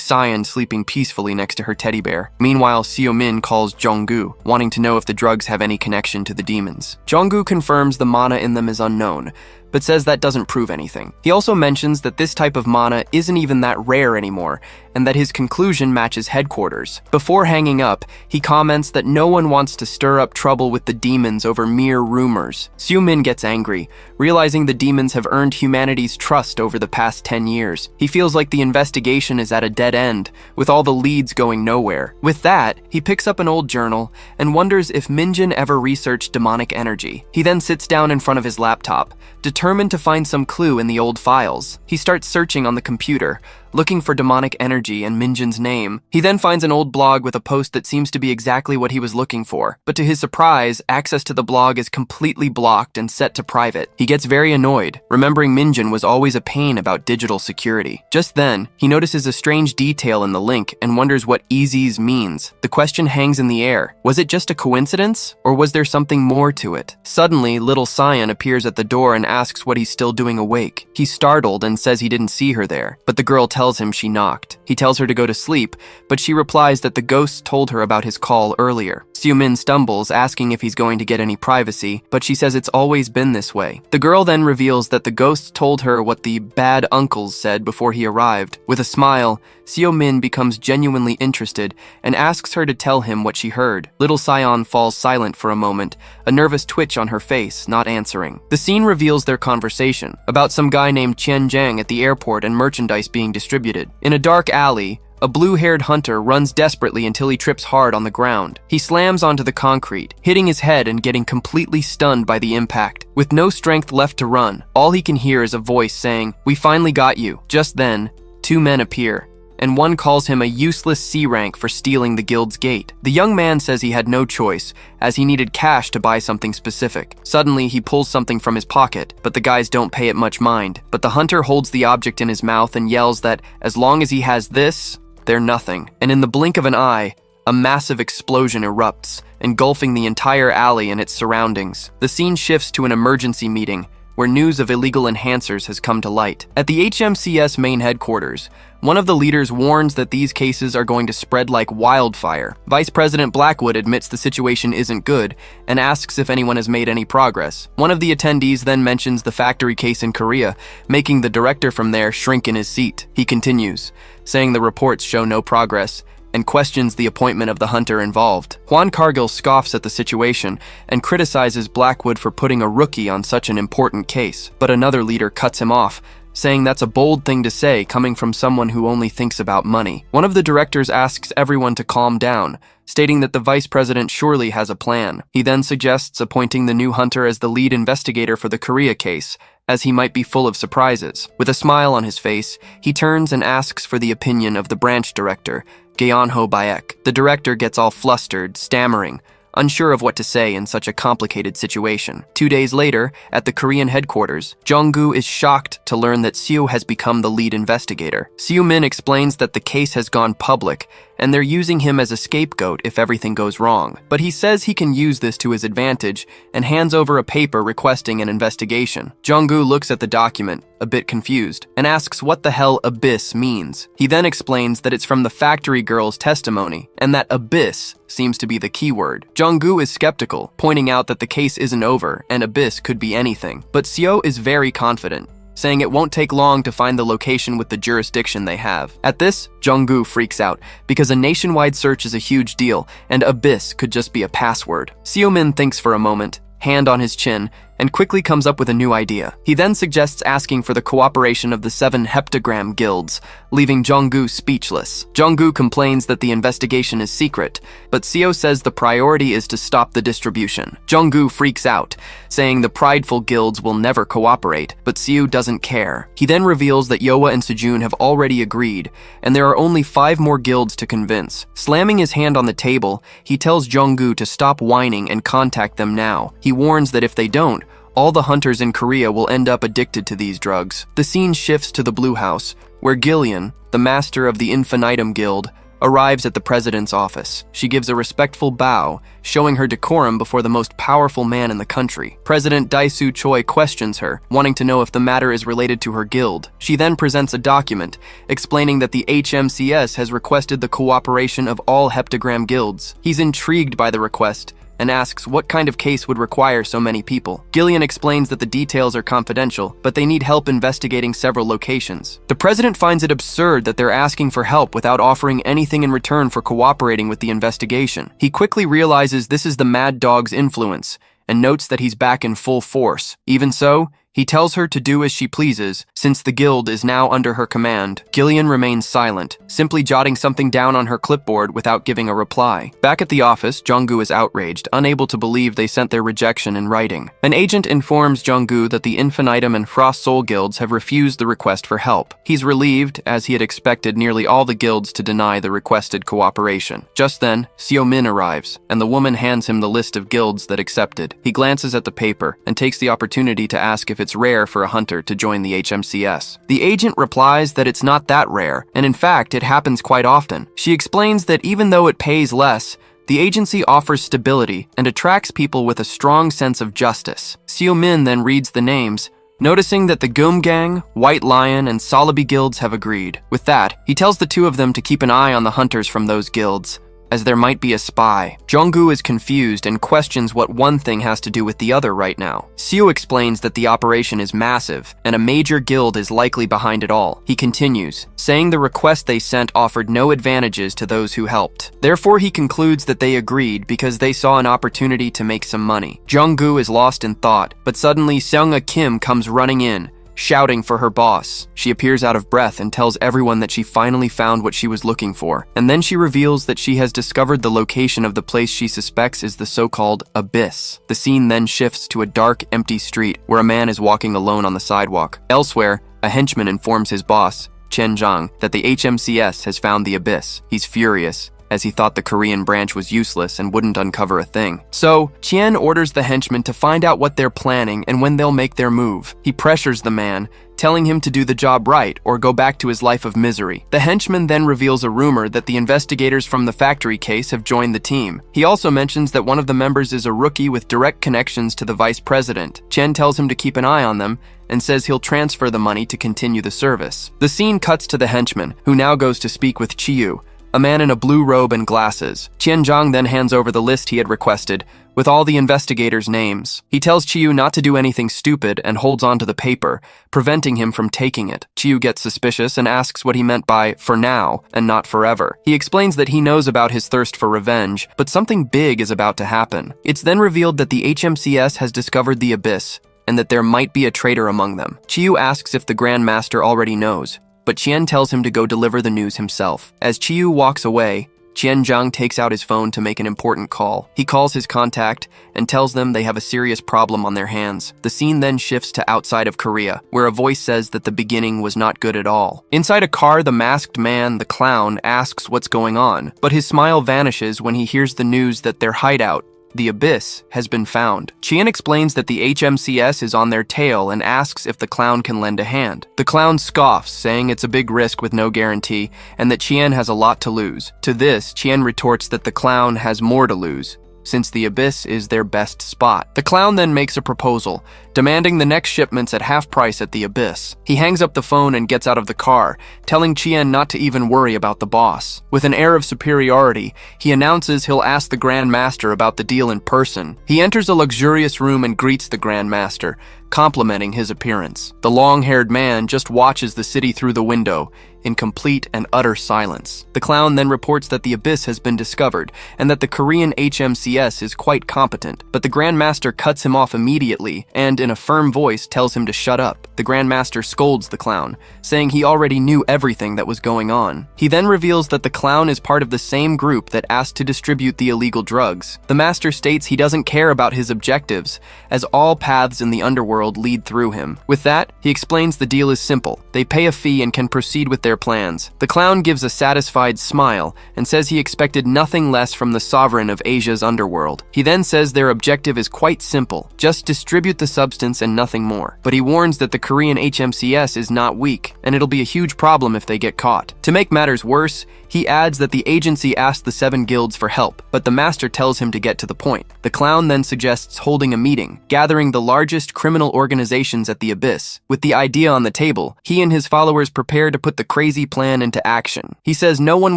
Sion sleeping peacefully next to her teddy bear. Meanwhile, Seo-min calls Jong-gu, wanting to know if the drugs have any connection to the demons. Jong-gu confirms the mana in them is unknown, but says that doesn't prove anything. He also mentions that this type of mana isn't even that rare anymore, and that his conclusion matches headquarters. Before hanging up, he comments that no one wants to stir up trouble with the demons over mere rumors. Seo-min gets angry, realizing the demons have earned humanity's trust over the past 10 years. He feels like the investigation is at a dead end, with all the leads going nowhere. With that, he picks up an old journal and wonders if Minjin ever researched demonic energy. He then sits down in front of his laptop, determined to find some clue in the old files. He starts searching on the computer, looking for demonic energy and Minjin's name. He then finds an old blog with a post that seems to be exactly what he was looking for, but to his surprise, access to the blog is completely blocked and set to private. He gets very annoyed, remembering Minjin was always a pain about digital security. Just then, he notices a strange detail in the link and wonders what "easies" means. The question hangs in the air. Was it just a coincidence, or was there something more to it? Suddenly, little Cyan appears at the door and asks what he's still doing awake. He's startled and says he didn't see her there, but the girl tells him she knocked. He tells her to go to sleep, but she replies that the ghost told her about his call earlier. Seo-min stumbles, asking if he's going to get any privacy, but she says it's always been this way. The girl then reveals that the ghost told her what the bad uncles said before he arrived. With a smile, Seo-min becomes genuinely interested and asks her to tell him what she heard. Little Cyan falls silent for a moment, a nervous twitch on her face, not answering. The scene reveals their conversation about some guy named Qian Zhang at the airport and merchandise being distributed. In a dark alley, a blue-haired hunter runs desperately until he trips hard on the ground. He slams onto the concrete, hitting his head and getting completely stunned by the impact. With no strength left to run, all he can hear is a voice saying, "We finally got you." Just then, two men appear, and one calls him a useless C rank for stealing the guild's gate. The young man says he had no choice, as he needed cash to buy something specific. Suddenly, he pulls something from his pocket, but the guys don't pay it much mind. But the hunter holds the object in his mouth and yells that as long as he has this, they're nothing. And in the blink of an eye, a massive explosion erupts, engulfing the entire alley and its surroundings. The scene shifts to an emergency meeting, where news of illegal enhancers has come to light. At the HMCS main headquarters, one of the leaders warns that these cases are going to spread like wildfire. Vice President Blackwood admits the situation isn't good and asks if anyone has made any progress. One of the attendees then mentions the factory case in Korea, making the director from there shrink in his seat. He continues, saying the reports show no progress, and questions the appointment of the hunter involved. Juan Cargill scoffs at the situation and criticizes Blackwood for putting a rookie on such an important case, but another leader cuts him off, saying that's a bold thing to say coming from someone who only thinks about money. One of the directors asks everyone to calm down, stating that the vice president surely has a plan. He then suggests appointing the new hunter as the lead investigator for the Korea case, as he might be full of surprises. With a smile on his face, he turns and asks for the opinion of the branch director, Gaeonho Baek. The director gets all flustered, stammering, unsure of what to say in such a complicated situation. 2 days later, at the Korean headquarters, Jong-gu is shocked to learn that Seo has become the lead investigator. Seo-min explains that the case has gone public, and they're using him as a scapegoat if everything goes wrong. But he says he can use this to his advantage and hands over a paper requesting an investigation. Jong-gu looks at the document, a bit confused, and asks what the hell abyss means. He then explains that it's from the factory girl's testimony, and that abyss seems to be the keyword. Jong-gu is skeptical, pointing out that the case isn't over and abyss could be anything. But Seo is very confident, saying it won't take long to find the location with the jurisdiction they have. At this, Jong-gu freaks out, because a nationwide search is a huge deal, and abyss could just be a password. Seo-min thinks for a moment, hand on his chin, and quickly comes up with a new idea. He then suggests asking for the cooperation of the 7 heptagram guilds, leaving Jong-gu speechless. Jong-gu complains that the investigation is secret, but Seo says the priority is to stop the distribution. Jong-gu freaks out, saying the prideful guilds will never cooperate, but Seo doesn't care. He then reveals that Yoa and Sejun have already agreed, and there are only 5 more guilds to convince. Slamming his hand on the table, he tells Jong-gu to stop whining and contact them now. He warns that if they don't, all the hunters in Korea will end up addicted to these drugs. The scene shifts to the Blue House, where Gillian, the master of the Infinitum Guild, arrives at the president's office. She gives a respectful bow, showing her decorum before the most powerful man in the country. President Daisu Choi questions her, wanting to know if the matter is related to her guild. She then presents a document, explaining that the HMCS has requested the cooperation of all heptagram guilds. He's intrigued by the request, and asks what kind of case would require so many people. Gillian explains that the details are confidential, but they need help investigating several locations. The president finds it absurd that they're asking for help without offering anything in return for cooperating with the investigation. He quickly realizes this is the Mad Dog's influence, and notes that he's back in full force. Even so, he tells her to do as she pleases, since the guild is now under her command. Gillian remains silent, simply jotting something down on her clipboard without giving a reply. Back at the office, Jung-gu is outraged, unable to believe they sent their rejection in writing. An agent informs Jung-gu that the Infinitum and Frost Soul guilds have refused the request for help. He's relieved, as he had expected nearly all the guilds to deny the requested cooperation. Just then, Seo-min arrives, and the woman hands him the list of guilds that accepted. He glances at the paper and takes the opportunity to ask if it's rare for a hunter to join the HMCS. The agent replies that it's not that rare, and in fact, it happens quite often. She explains that even though it pays less, the agency offers stability and attracts people with a strong sense of justice. Seo-min then reads the names, noticing that the Gum Gang, White Lion, and Salabi guilds have agreed. With that, he tells the two of them to keep an eye on the hunters from those guilds, as there might be a spy. Jung-gu is confused and questions what one thing has to do with the other right now. Seo explains that the operation is massive, and a major guild is likely behind it all. He continues, saying the request they sent offered no advantages to those who helped. Therefore, he concludes that they agreed because they saw an opportunity to make some money. Jung-gu is lost in thought, but suddenly Seung-a Kim comes running in, shouting for her boss. She appears out of breath and tells everyone that she finally found what she was looking for. And then she reveals that she has discovered the location of the place she suspects is the so-called abyss. The scene then shifts to a dark, empty street where a man is walking alone on the sidewalk. Elsewhere, a henchman informs his boss, Chen Zhang, that the HMCS has found the abyss. He's furious, as he thought the Korean branch was useless and wouldn't uncover a thing. So, Chien orders the henchman to find out what they're planning and when they'll make their move. He pressures the man, telling him to do the job right or go back to his life of misery. The henchman then reveals a rumor that the investigators from the factory case have joined the team. He also mentions that one of the members is a rookie with direct connections to the vice president. Chen tells him to keep an eye on them and says he'll transfer the money to continue the service. The scene cuts to the henchman, who now goes to speak with Chiyu, a man in a blue robe and glasses. Qian Zhang then hands over the list he had requested, with all the investigators' names. He tells Chiyu not to do anything stupid and holds on to the paper, preventing him from taking it. Chiyu gets suspicious and asks what he meant by "for now" and not "forever." He explains that he knows about his thirst for revenge, but something big is about to happen. It's then revealed that the HMCS has discovered the abyss, and that there might be a traitor among them. Chiyu asks if the Grand Master already knows, but Qian tells him to go deliver the news himself. As Chiyu walks away, Qian Zhang takes out his phone to make an important call. He calls his contact and tells them they have a serious problem on their hands. The scene then shifts to outside of Korea, where a voice says that the beginning was not good at all. Inside a car, the masked man, the clown, asks what's going on, but his smile vanishes when he hears the news that their hideout, the abyss, has been found. Qian explains that the HMCS is on their tail and asks if the clown can lend a hand. The clown scoffs, saying it's a big risk with no guarantee, and that Qian has a lot to lose. To this, Qian retorts that the clown has more to lose, since the abyss is their best spot. The clown then makes a proposal, demanding the next shipments at half price at the abyss. He hangs up the phone and gets out of the car, telling Qian not to even worry about the boss. With an air of superiority, he announces he'll ask the Grand Master about the deal in person. He enters a luxurious room and greets the Grand Master, complimenting his appearance. The long-haired man just watches the city through the window, in complete and utter silence. The clown then reports that the abyss has been discovered, and that the Korean HMCS is quite competent, but the Grand Master cuts him off immediately, and in a firm voice tells him to shut up. The Grand Master scolds the clown, saying he already knew everything that was going on. He then reveals that the clown is part of the same group that asked to distribute the illegal drugs. The Master states he doesn't care about his objectives, as all paths in the underworld lead through him. With that, he explains the deal is simple. They pay a fee and can proceed with their plans. The clown gives a satisfied smile and says he expected nothing less from the sovereign of Asia's underworld. He then says their objective is quite simple, just distribute the substance and nothing more. But he warns that the Korean HMCS is not weak, and it'll be a huge problem if they get caught. To make matters worse, he adds that the agency asked the 7 guilds for help, but the master tells him to get to the point. The clown then suggests holding a meeting, gathering the largest criminal criminal organizations at the Abyss. With the idea on the table, he and his followers prepare to put the crazy plan into action. He says no one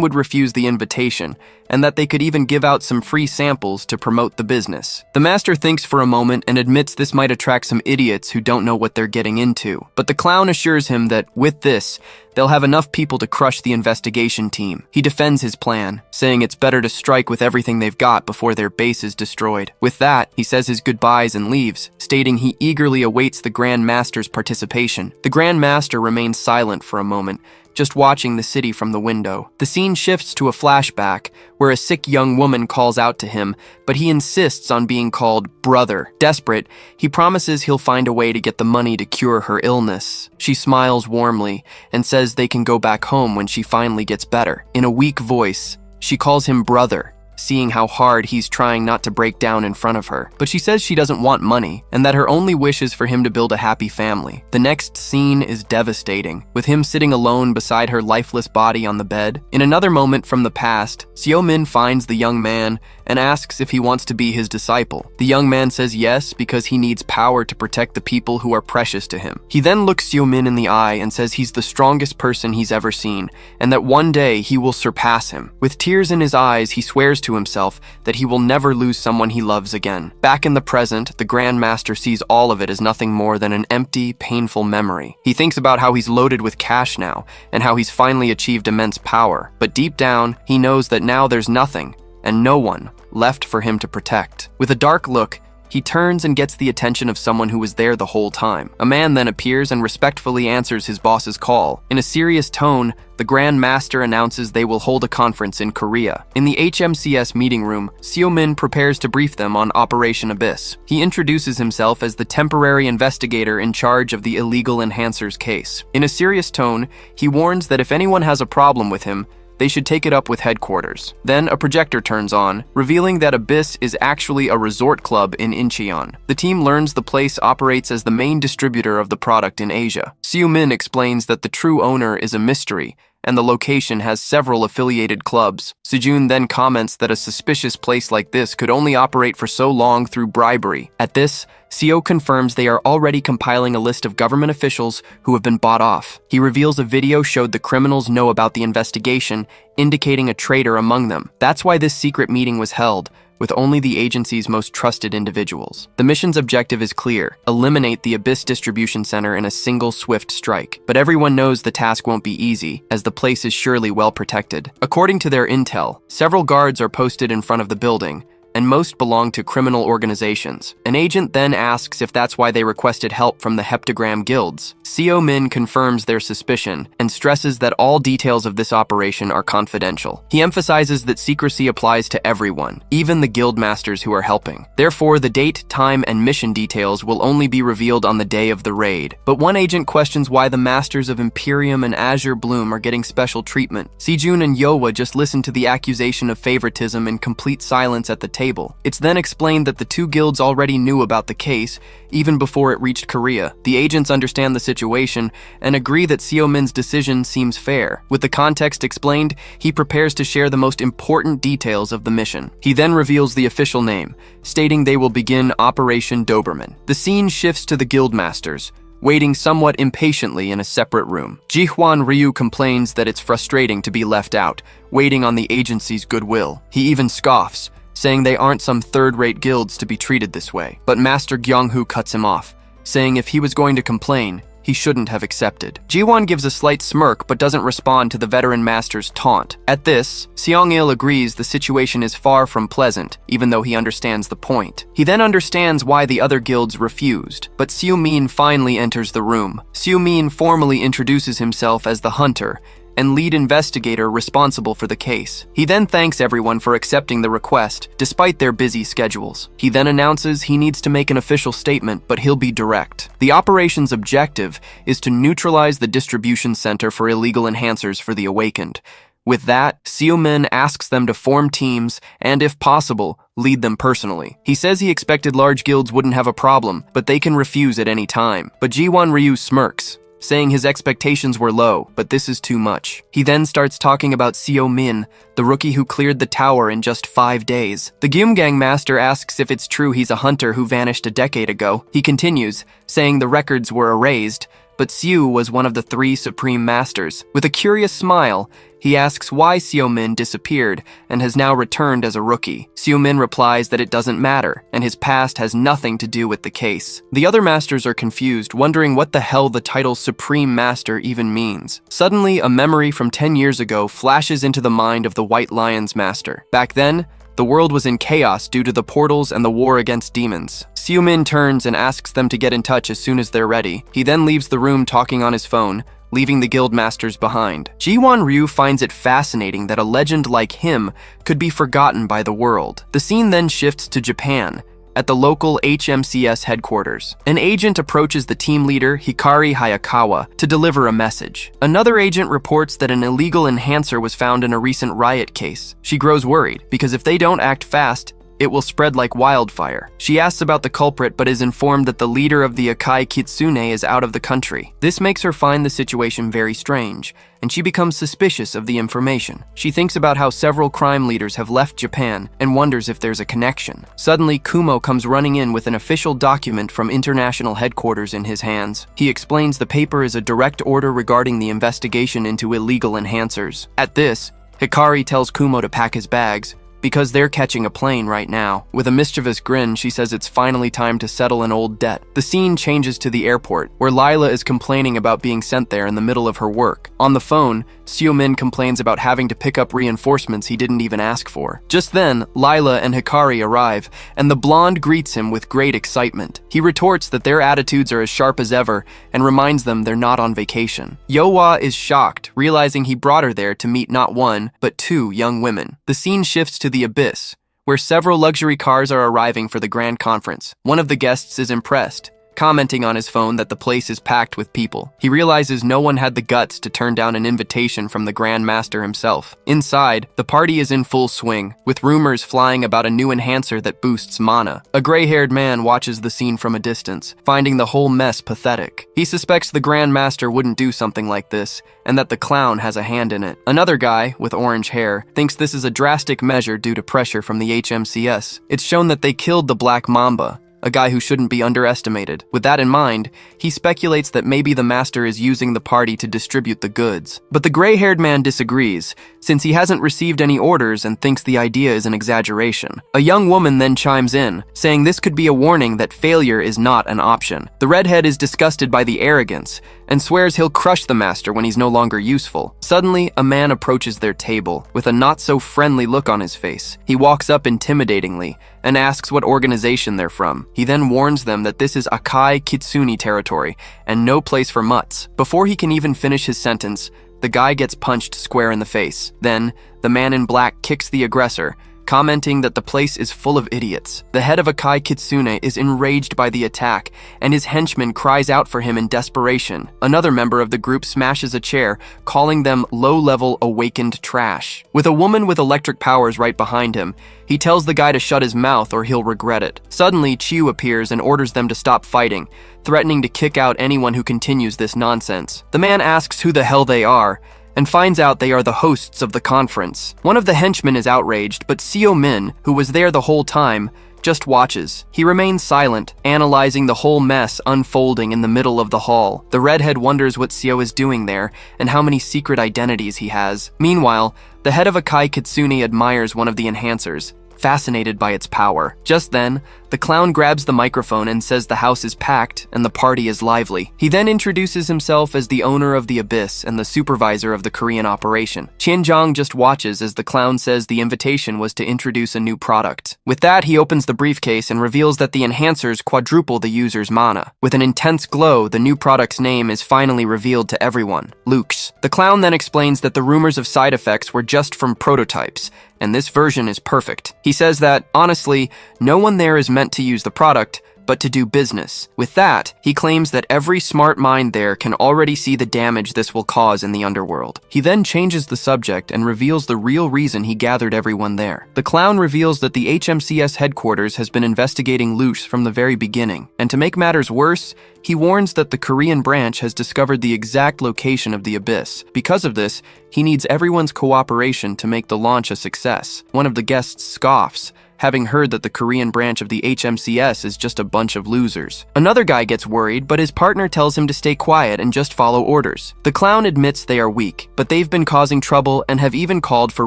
would refuse the invitation, and that they could even give out some free samples to promote the business. The master thinks for a moment and admits this might attract some idiots who don't know what they're getting into. But the clown assures him that with this, they'll have enough people to crush the investigation team. He defends his plan, saying it's better to strike with everything they've got before their base is destroyed. With that, he says his goodbyes and leaves, stating he eagerly awaits the Grand Master's participation. The Grand Master remains silent for a moment, just watching the city from the window. The scene shifts to a flashback, where a sick young woman calls out to him, but he insists on being called brother. Desperate, he promises he'll find a way to get the money to cure her illness. She smiles warmly and says they can go back home when she finally gets better. In a weak voice, she calls him brother, seeing how hard he's trying not to break down in front of her. But she says she doesn't want money, and that her only wish is for him to build a happy family. The next scene is devastating, with him sitting alone beside her lifeless body on the bed. In another moment from the past, Seo-min finds the young man and asks if he wants to be his disciple. The young man says yes because he needs power to protect the people who are precious to him. He then looks Seo-min in the eye and says he's the strongest person he's ever seen, and that one day he will surpass him. With tears in his eyes, he swears to himself that he will never lose someone he loves again. Back in the present, the Grand Master sees all of it as nothing more than an empty, painful memory. He thinks about how he's loaded with cash now, and how he's finally achieved immense power. But deep down, he knows that now there's nothing, and no one, left for him to protect. With a dark look, he turns and gets the attention of someone who was there the whole time. A man then appears and respectfully answers his boss's call. In a serious tone, the Grand Master announces they will hold a conference in Korea. In the HMCS meeting room, Seo-min prepares to brief them on Operation Abyss. He introduces himself as the temporary investigator in charge of the illegal enhancers case. In a serious tone, he warns that if anyone has a problem with him, they should take it up with headquarters. Then a projector turns on, revealing that Abyss is actually a resort club in Incheon. The team learns the place operates as the main distributor of the product in Asia. Seo-min explains that the true owner is a mystery, and the location has several affiliated clubs. Sejun then comments that a suspicious place like this could only operate for so long through bribery. At this, Seo confirms they are already compiling a list of government officials who have been bought off. He reveals a video showed the criminals know about the investigation, indicating a traitor among them. That's why this secret meeting was held, with only the agency's most trusted individuals. The mission's objective is clear: eliminate the Abyss distribution center in a single swift strike. But everyone knows the task won't be easy, as the place is surely well protected. According to their intel, several guards are posted in front of the building, and most belong to criminal organizations. An agent then asks if that's why they requested help from the heptagram guilds. Seo-min confirms their suspicion and stresses that all details of this operation are confidential. He emphasizes that secrecy applies to everyone, even the guild masters who are helping. Therefore, the date, time, and mission details will only be revealed on the day of the raid. But one agent questions why the masters of Imperium and Azure Bloom are getting special treatment. Sejun and Yowa just listen to the accusation of favoritism in complete silence at the table. It's then explained that the two guilds already knew about the case, even before it reached Korea. The agents understand the situation and agree that Seo-min's decision seems fair. With the context explained, he prepares to share the most important details of the mission. He then reveals the official name, stating they will begin Operation Doberman. The scene shifts to the guild masters, waiting somewhat impatiently in a separate room. Ji-hwan Ryu complains that it's frustrating to be left out, waiting on the agency's goodwill. He even scoffs, saying they aren't some third-rate guilds to be treated this way. But Master Gyeong-hoo cuts him off, saying if he was going to complain, he shouldn't have accepted. Ji-won gives a slight smirk but doesn't respond to the veteran master's taunt. At this, Seong-il agrees the situation is far from pleasant, even though he understands the point. He then understands why the other guilds refused, but Seo-min finally enters the room. Seo-min formally introduces himself as the hunter and lead investigator responsible for the case. He then thanks everyone for accepting the request, despite their busy schedules. He then announces he needs to make an official statement, but he'll be direct. The operation's objective is to neutralize the distribution center for illegal enhancers for the Awakened. With that, Seo-min asks them to form teams and, if possible, lead them personally. He says he expected large guilds wouldn't have a problem, but they can refuse at any time. But Ji-won Ryu smirks, saying his expectations were low, but this is too much. He then starts talking about Seo Min, the rookie who cleared the tower in just 5 days. The Gyumgang master asks if it's true he's a hunter who vanished a decade ago. He continues, saying the records were erased, but Siu was one of the 3 supreme masters. With a curious smile, he asks why Seo Min disappeared and has now returned as a rookie. Seo Min replies that it doesn't matter, and his past has nothing to do with the case. The other masters are confused, wondering what the hell the title Supreme Master even means. Suddenly, a memory from 10 years ago flashes into the mind of the White Lion's master. Back then, the world was in chaos due to the portals and the war against demons. Seo Min turns and asks them to get in touch as soon as they're ready. He then leaves the room talking on his phone, leaving the guild masters behind. Ji-won Ryu finds it fascinating that a legend like him could be forgotten by the world. The scene then shifts to Japan, at the local HMCS headquarters. An agent approaches the team leader, Hikari Hayakawa, to deliver a message. Another agent reports that an illegal enhancer was found in a recent riot case. She grows worried, because if they don't act fast, it will spread like wildfire. She asks about the culprit but is informed that the leader of the Akai Kitsune is out of the country. This makes her find the situation very strange, and she becomes suspicious of the information. She thinks about how several crime leaders have left Japan and wonders if there's a connection. Suddenly, Kumo comes running in with an official document from international headquarters in his hands. He explains the paper is a direct order regarding the investigation into illegal enhancers. At this, Hikari tells Kumo to pack his bags, because they're catching a plane right now. With a mischievous grin, she says it's finally time to settle an old debt. The scene changes to the airport, where Lila is complaining about being sent there in the middle of her work. On the phone, Seo Min complains about having to pick up reinforcements he didn't even ask for. Just then, Lila and Hikari arrive, and the blonde greets him with great excitement. He retorts that their attitudes are as sharp as ever, and reminds them they're not on vacation. Yohwa is shocked, realizing he brought her there to meet not 1, but 2 young women. The scene shifts to the Abyss, where several luxury cars are arriving for the grand conference. One of the guests is impressed, commenting on his phone that the place is packed with people. He realizes no one had the guts to turn down an invitation from the Grand Master himself. Inside, the party is in full swing, with rumors flying about a new enhancer that boosts mana. A gray-haired man watches the scene from a distance, finding the whole mess pathetic. He suspects the Grand Master wouldn't do something like this, and that the clown has a hand in it. Another guy, with orange hair, thinks this is a drastic measure due to pressure from the HMCS. It's shown that they killed the Black Mamba, a guy who shouldn't be underestimated. With that in mind, he speculates that maybe the master is using the party to distribute the goods. But the gray-haired man disagrees, since he hasn't received any orders and thinks the idea is an exaggeration. A young woman then chimes in, saying this could be a warning that failure is not an option. The redhead is disgusted by the arrogance, and swears he'll crush the master when he's no longer useful. Suddenly, a man approaches their table, with a not-so-friendly look on his face. He walks up intimidatingly, and asks what organization they're from. He then warns them that this is Akai Kitsune territory, and no place for mutts. Before he can even finish his sentence, the guy gets punched square in the face. Then, the man in black kicks the aggressor, commenting that the place is full of idiots. The head of Akai Kitsune is enraged by the attack, and his henchman cries out for him in desperation. Another member of the group smashes a chair, calling them low-level awakened trash. With a woman with electric powers right behind him, he tells the guy to shut his mouth or he'll regret it. Suddenly, Chiu appears and orders them to stop fighting, threatening to kick out anyone who continues this nonsense. The man asks who the hell they are, and finds out they are the hosts of the conference. One of the henchmen is outraged, but Seo Min, who was there the whole time, just watches. He remains silent, analyzing the whole mess unfolding in the middle of the hall. The redhead wonders what Seo is doing there, and how many secret identities he has. Meanwhile, the head of Akai Kitsune admires one of the enhancers, fascinated by its power. Just then, the clown grabs the microphone and says the house is packed and the party is lively. He then introduces himself as the owner of the Abyss and the supervisor of the Korean operation. Qianzhang just watches as the clown says the invitation was to introduce a new product. With that, he opens the briefcase and reveals that the enhancers quadruple the user's mana. With an intense glow, the new product's name is finally revealed to everyone, Lux. The clown then explains that the rumors of side effects were just from prototypes, and this version is perfect. He says that, honestly, no one there is meant to use the product, but to do business. With that, he claims that every smart mind there can already see the damage this will cause in the underworld. He then changes the subject and reveals the real reason he gathered everyone there. The clown reveals that the HMCS headquarters has been investigating Luce from the very beginning, and to make matters worse, he warns that the Korean branch has discovered the exact location of the abyss. Because of this, he needs everyone's cooperation to make the launch a success. One of the guests scoffs, having heard that the Korean branch of the HMCS is just a bunch of losers. Another guy gets worried, but his partner tells him to stay quiet and just follow orders. The clown admits they are weak, but they've been causing trouble and have even called for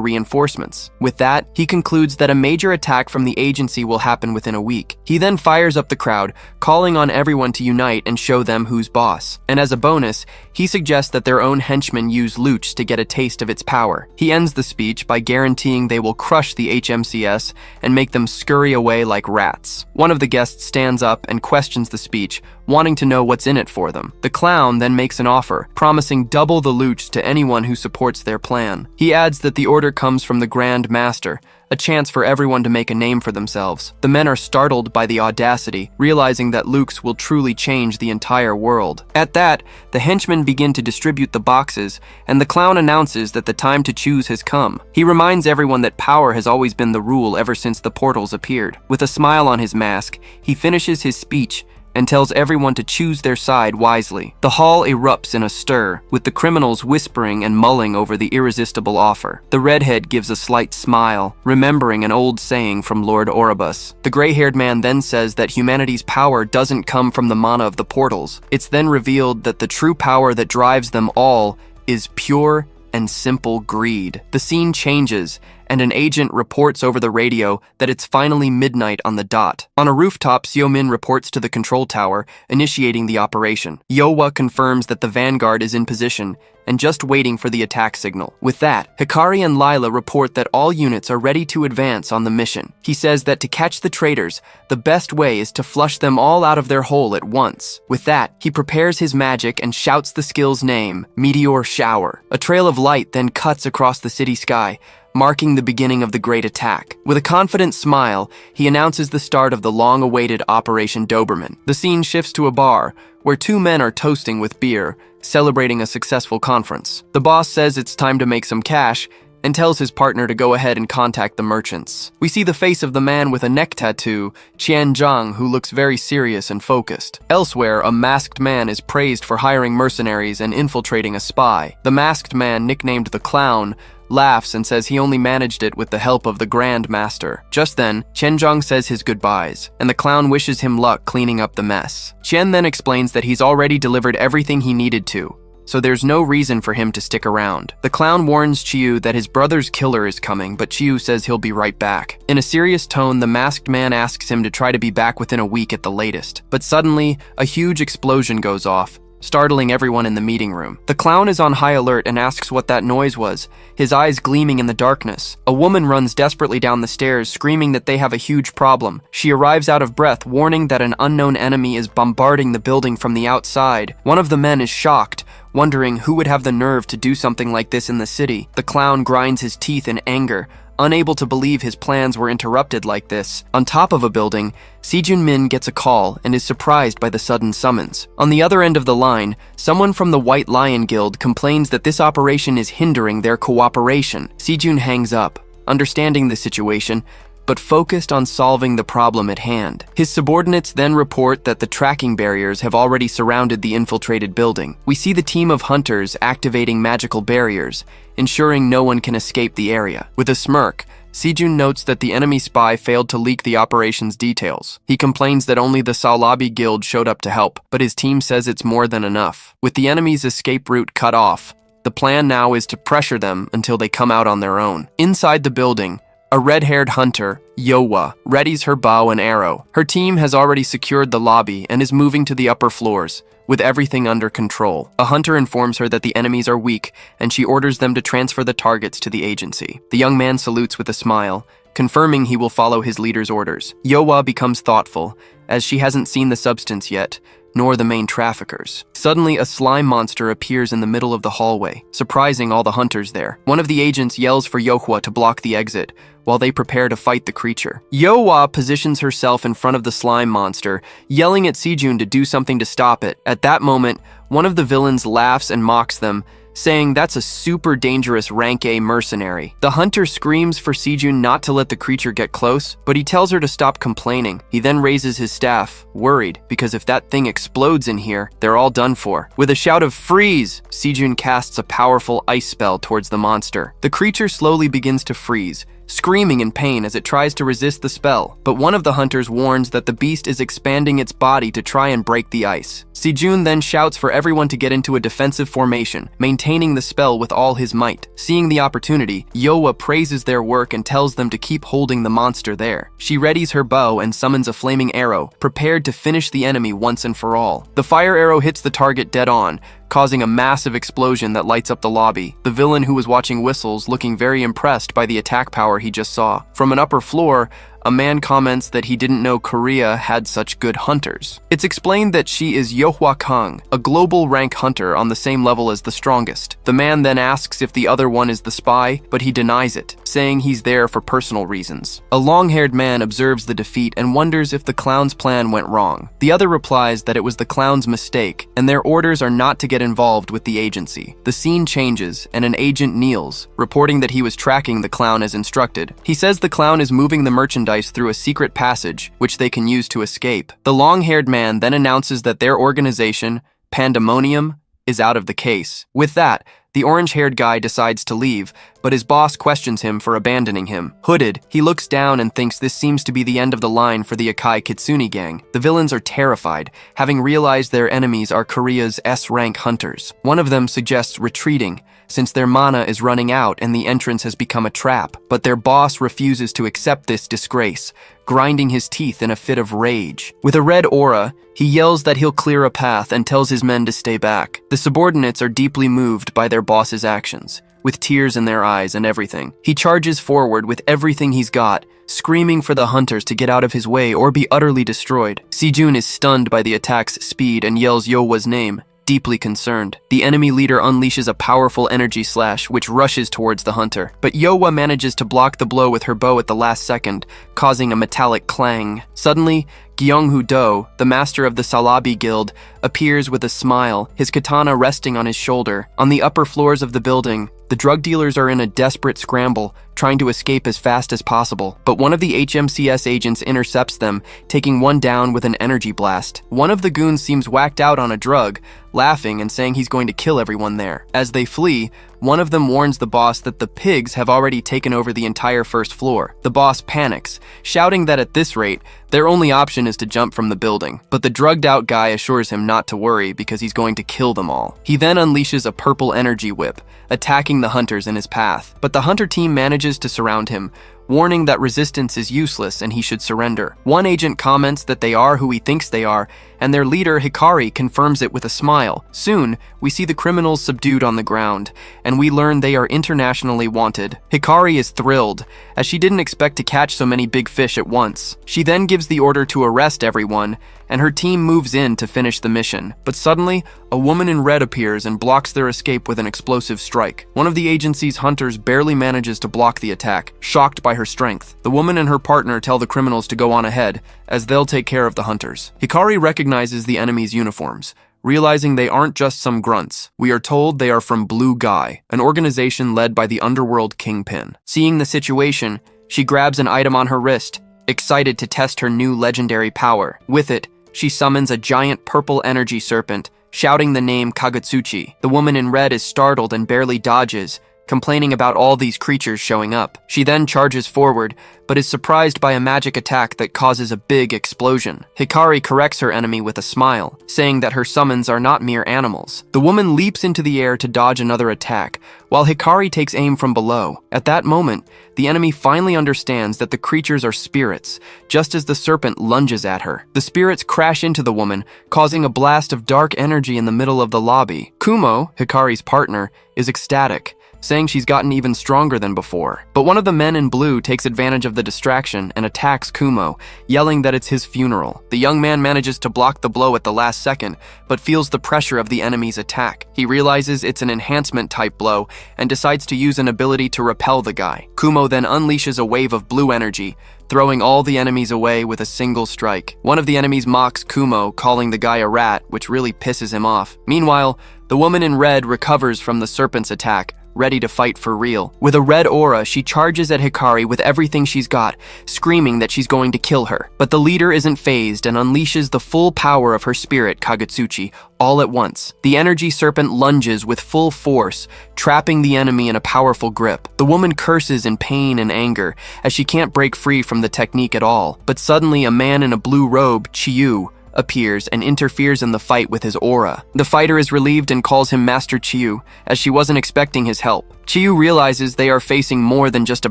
reinforcements. With that, he concludes that a major attack from the agency will happen within a week. He then fires up the crowd, calling on everyone to unite and show them who's boss. And as a bonus, he suggests that their own henchmen use Luch to get a taste of its power. He ends the speech by guaranteeing they will crush the HMCS and make them scurry away like rats. One of the guests stands up and questions the speech, wanting to know what's in it for them. The clown then makes an offer, promising double the loot to anyone who supports their plan. He adds that the order comes from the Grand Master, a chance for everyone to make a name for themselves. The men are startled by the audacity, realizing that Luke's will truly change the entire world. At that, the henchmen begin to distribute the boxes, and the clown announces that the time to choose has come. He reminds everyone that power has always been the rule ever since the portals appeared. With a smile on his mask, he finishes his speech and tells everyone to choose their side wisely. The hall erupts in a stir, with the criminals whispering and mulling over the irresistible offer. The redhead gives a slight smile, remembering an old saying from Lord Oribus. The gray-haired man then says that humanity's power doesn't come from the mana of the portals. It's then revealed that the true power that drives them all is pure and simple greed. The scene changes, and an agent reports over the radio that it's finally midnight on the dot. On a rooftop, Seo-min reports to the control tower, initiating the operation. Yowa confirms that the vanguard is in position and just waiting for the attack signal. With that, Hikari and Lila report that all units are ready to advance on the mission. He says that to catch the traitors, the best way is to flush them all out of their hole at once. With that, he prepares his magic and shouts the skill's name, Meteor Shower. A trail of light then cuts across the city sky, marking the beginning of the great attack. With a confident smile, he announces the start of the long-awaited Operation Doberman. The scene shifts to a bar, where two men are toasting with beer, celebrating a successful conference. The boss says it's time to make some cash, and tells his partner to go ahead and contact the merchants. We see the face of the man with a neck tattoo, Qian Zhang, who looks very serious and focused. Elsewhere, a masked man is praised for hiring mercenaries and infiltrating a spy. The masked man, nicknamed the Clown, laughs and says he only managed it with the help of the Grand Master. Just then, Qian Zhang says his goodbyes, and the clown wishes him luck cleaning up the mess. Qian then explains that he's already delivered everything he needed to, so there's no reason for him to stick around. The clown warns Chiu that his brother's killer is coming, but Chiu says he'll be right back. In a serious tone, the masked man asks him to try to be back within a week at the latest. But suddenly, a huge explosion goes off, startling everyone in the meeting room. The clown is on high alert and asks what that noise was, his eyes gleaming in the darkness. A woman runs desperately down the stairs, screaming that they have a huge problem. She arrives out of breath, warning that an unknown enemy is bombarding the building from the outside. One of the men is shocked, wondering who would have the nerve to do something like this in the city. The clown grinds his teeth in anger, unable to believe his plans were interrupted like this. On top of a building, Sejun Min gets a call and is surprised by the sudden summons. On the other end of the line, someone from the White Lion Guild complains that this operation is hindering their cooperation. Sejun hangs up, understanding the situation, but focused on solving the problem at hand. His subordinates then report that the tracking barriers have already surrounded the infiltrated building. We see the team of hunters activating magical barriers, ensuring no one can escape the area. With a smirk, Sejun notes that the enemy spy failed to leak the operation's details. He complains that only the Salabi Guild showed up to help, but his team says it's more than enough. With the enemy's escape route cut off, the plan now is to pressure them until they come out on their own. Inside the building, a red-haired hunter, Yowa, readies her bow and arrow. Her team has already secured the lobby and is moving to the upper floors, with everything under control. A hunter informs her that the enemies are weak, and she orders them to transfer the targets to the agency. The young man salutes with a smile, confirming he will follow his leader's orders. Yowa becomes thoughtful, as she hasn't seen the substance yet, nor the main traffickers. Suddenly, a slime monster appears in the middle of the hallway, surprising all the hunters there. One of the agents yells for Yohwa to block the exit, while they prepare to fight the creature. Yohwa positions herself in front of the slime monster, yelling at Sejun to do something to stop it. At that moment, one of the villains laughs and mocks them, saying that's a super dangerous rank A mercenary. The hunter screams for Sejun not to let the creature get close, but he tells her to stop complaining. He then raises his staff, worried, because if that thing explodes in here, they're all done for. With a shout of freeze, Sejun casts a powerful ice spell towards the monster. The creature slowly begins to freeze, screaming in pain as it tries to resist the spell. But one of the hunters warns that the beast is expanding its body to try and break the ice. Sejun then shouts for everyone to get into a defensive formation, maintaining the spell with all his might. Seeing the opportunity, Yowa praises their work and tells them to keep holding the monster there. She readies her bow and summons a flaming arrow, prepared to finish the enemy once and for all. The fire arrow hits the target dead on, causing a massive explosion that lights up the lobby. The villain, who was watching whistles, looking very impressed by the attack power he just saw. From an upper floor, a man comments that he didn't know Korea had such good hunters. It's explained that she is Yohwa Kang, a global rank hunter on the same level as the strongest. The man then asks if the other one is the spy, but he denies it, saying he's there for personal reasons. A long-haired man observes the defeat and wonders if the clown's plan went wrong. The other replies that it was the clown's mistake, and their orders are not to get involved with the agency. The scene changes, and an agent kneels, reporting that he was tracking the clown as instructed. He says the clown is moving the merchandise through a secret passage, which they can use to escape. The long-haired man then announces that their organization, Pandemonium, is out of the case. With that, the orange-haired guy decides to leave, but his boss questions him for abandoning him. Hooded, he looks down and thinks this seems to be the end of the line for the Akai Kitsune gang. The villains are terrified, having realized their enemies are Korea's S-rank hunters. One of them suggests retreating, since their mana is running out and the entrance has become a trap, but their boss refuses to accept this disgrace, grinding his teeth in a fit of rage. With a red aura, he yells that he'll clear a path and tells his men to stay back. The subordinates are deeply moved by their boss's actions, with tears in their eyes and everything. He charges forward with everything he's got, screaming for the hunters to get out of his way or be utterly destroyed. Sejun is stunned by the attack's speed and yells Yowa's name, deeply concerned. The enemy leader unleashes a powerful energy slash, which rushes towards the hunter. But Yowa manages to block the blow with her bow at the last second, causing a metallic clang. Suddenly, Gyeonghu Do, the master of the Salabi Guild, appears with a smile, his katana resting on his shoulder. On the upper floors of the building, the drug dealers are in a desperate scramble, trying to escape as fast as possible. But one of the HMCS agents intercepts them, taking one down with an energy blast. One of the goons seems whacked out on a drug, laughing and saying he's going to kill everyone there. As they flee, one of them warns the boss that the pigs have already taken over the entire first floor. The boss panics, shouting that at this rate, their only option is to jump from the building. But the drugged-out guy assures him not to worry because he's going to kill them all. He then unleashes a purple energy whip, attacking the hunters in his path. But the hunter team manages to surround him, warning that resistance is useless and he should surrender. One agent comments that they are who he thinks they are, and their leader, Hikari, confirms it with a smile. Soon, we see the criminals subdued on the ground, and we learn they are internationally wanted. Hikari is thrilled, as she didn't expect to catch so many big fish at once. She then gives the order to arrest everyone, and her team moves in to finish the mission. But suddenly, a woman in red appears and blocks their escape with an explosive strike. One of the agency's hunters barely manages to block the attack, shocked by her strength. The woman and her partner tell the criminals to go on ahead, as they'll take care of the hunters. Hikari recognizes the enemy's uniforms, realizing they aren't just some grunts. We are told they are from Blue Guy, an organization led by the underworld kingpin. Seeing the situation, she grabs an item on her wrist, excited to test her new legendary power. With it, she summons a giant purple energy serpent, shouting the name Kagutsuchi. The woman in red is startled and barely dodges, complaining about all these creatures showing up. She then charges forward, but is surprised by a magic attack that causes a big explosion. Hikari corrects her enemy with a smile, saying that her summons are not mere animals. The woman leaps into the air to dodge another attack, while Hikari takes aim from below. At that moment, the enemy finally understands that the creatures are spirits, just as the serpent lunges at her. The spirits crash into the woman, causing a blast of dark energy in the middle of the lobby. Kumo, Hikari's partner, is ecstatic, saying she's gotten even stronger than before. But one of the men in blue takes advantage of the distraction and attacks Kumo, yelling that it's his funeral. The young man manages to block the blow at the last second, but feels the pressure of the enemy's attack. He realizes it's an enhancement-type blow and decides to use an ability to repel the guy. Kumo then unleashes a wave of blue energy, throwing all the enemies away with a single strike. One of the enemies mocks Kumo, calling the guy a rat, which really pisses him off. Meanwhile, the woman in red recovers from the serpent's attack, ready to fight for real. With a red aura, she charges at Hikari with everything she's got, screaming that she's going to kill her. But the leader isn't fazed and unleashes the full power of her spirit, Kagutsuchi, all at once. The energy serpent lunges with full force, trapping the enemy in a powerful grip. The woman curses in pain and anger, as she can't break free from the technique at all. But suddenly, a man in a blue robe, Chiyu, appears and interferes in the fight with his aura. The fighter is relieved and calls him Master Chiyu, as she wasn't expecting his help. Chiyu realizes they are facing more than just a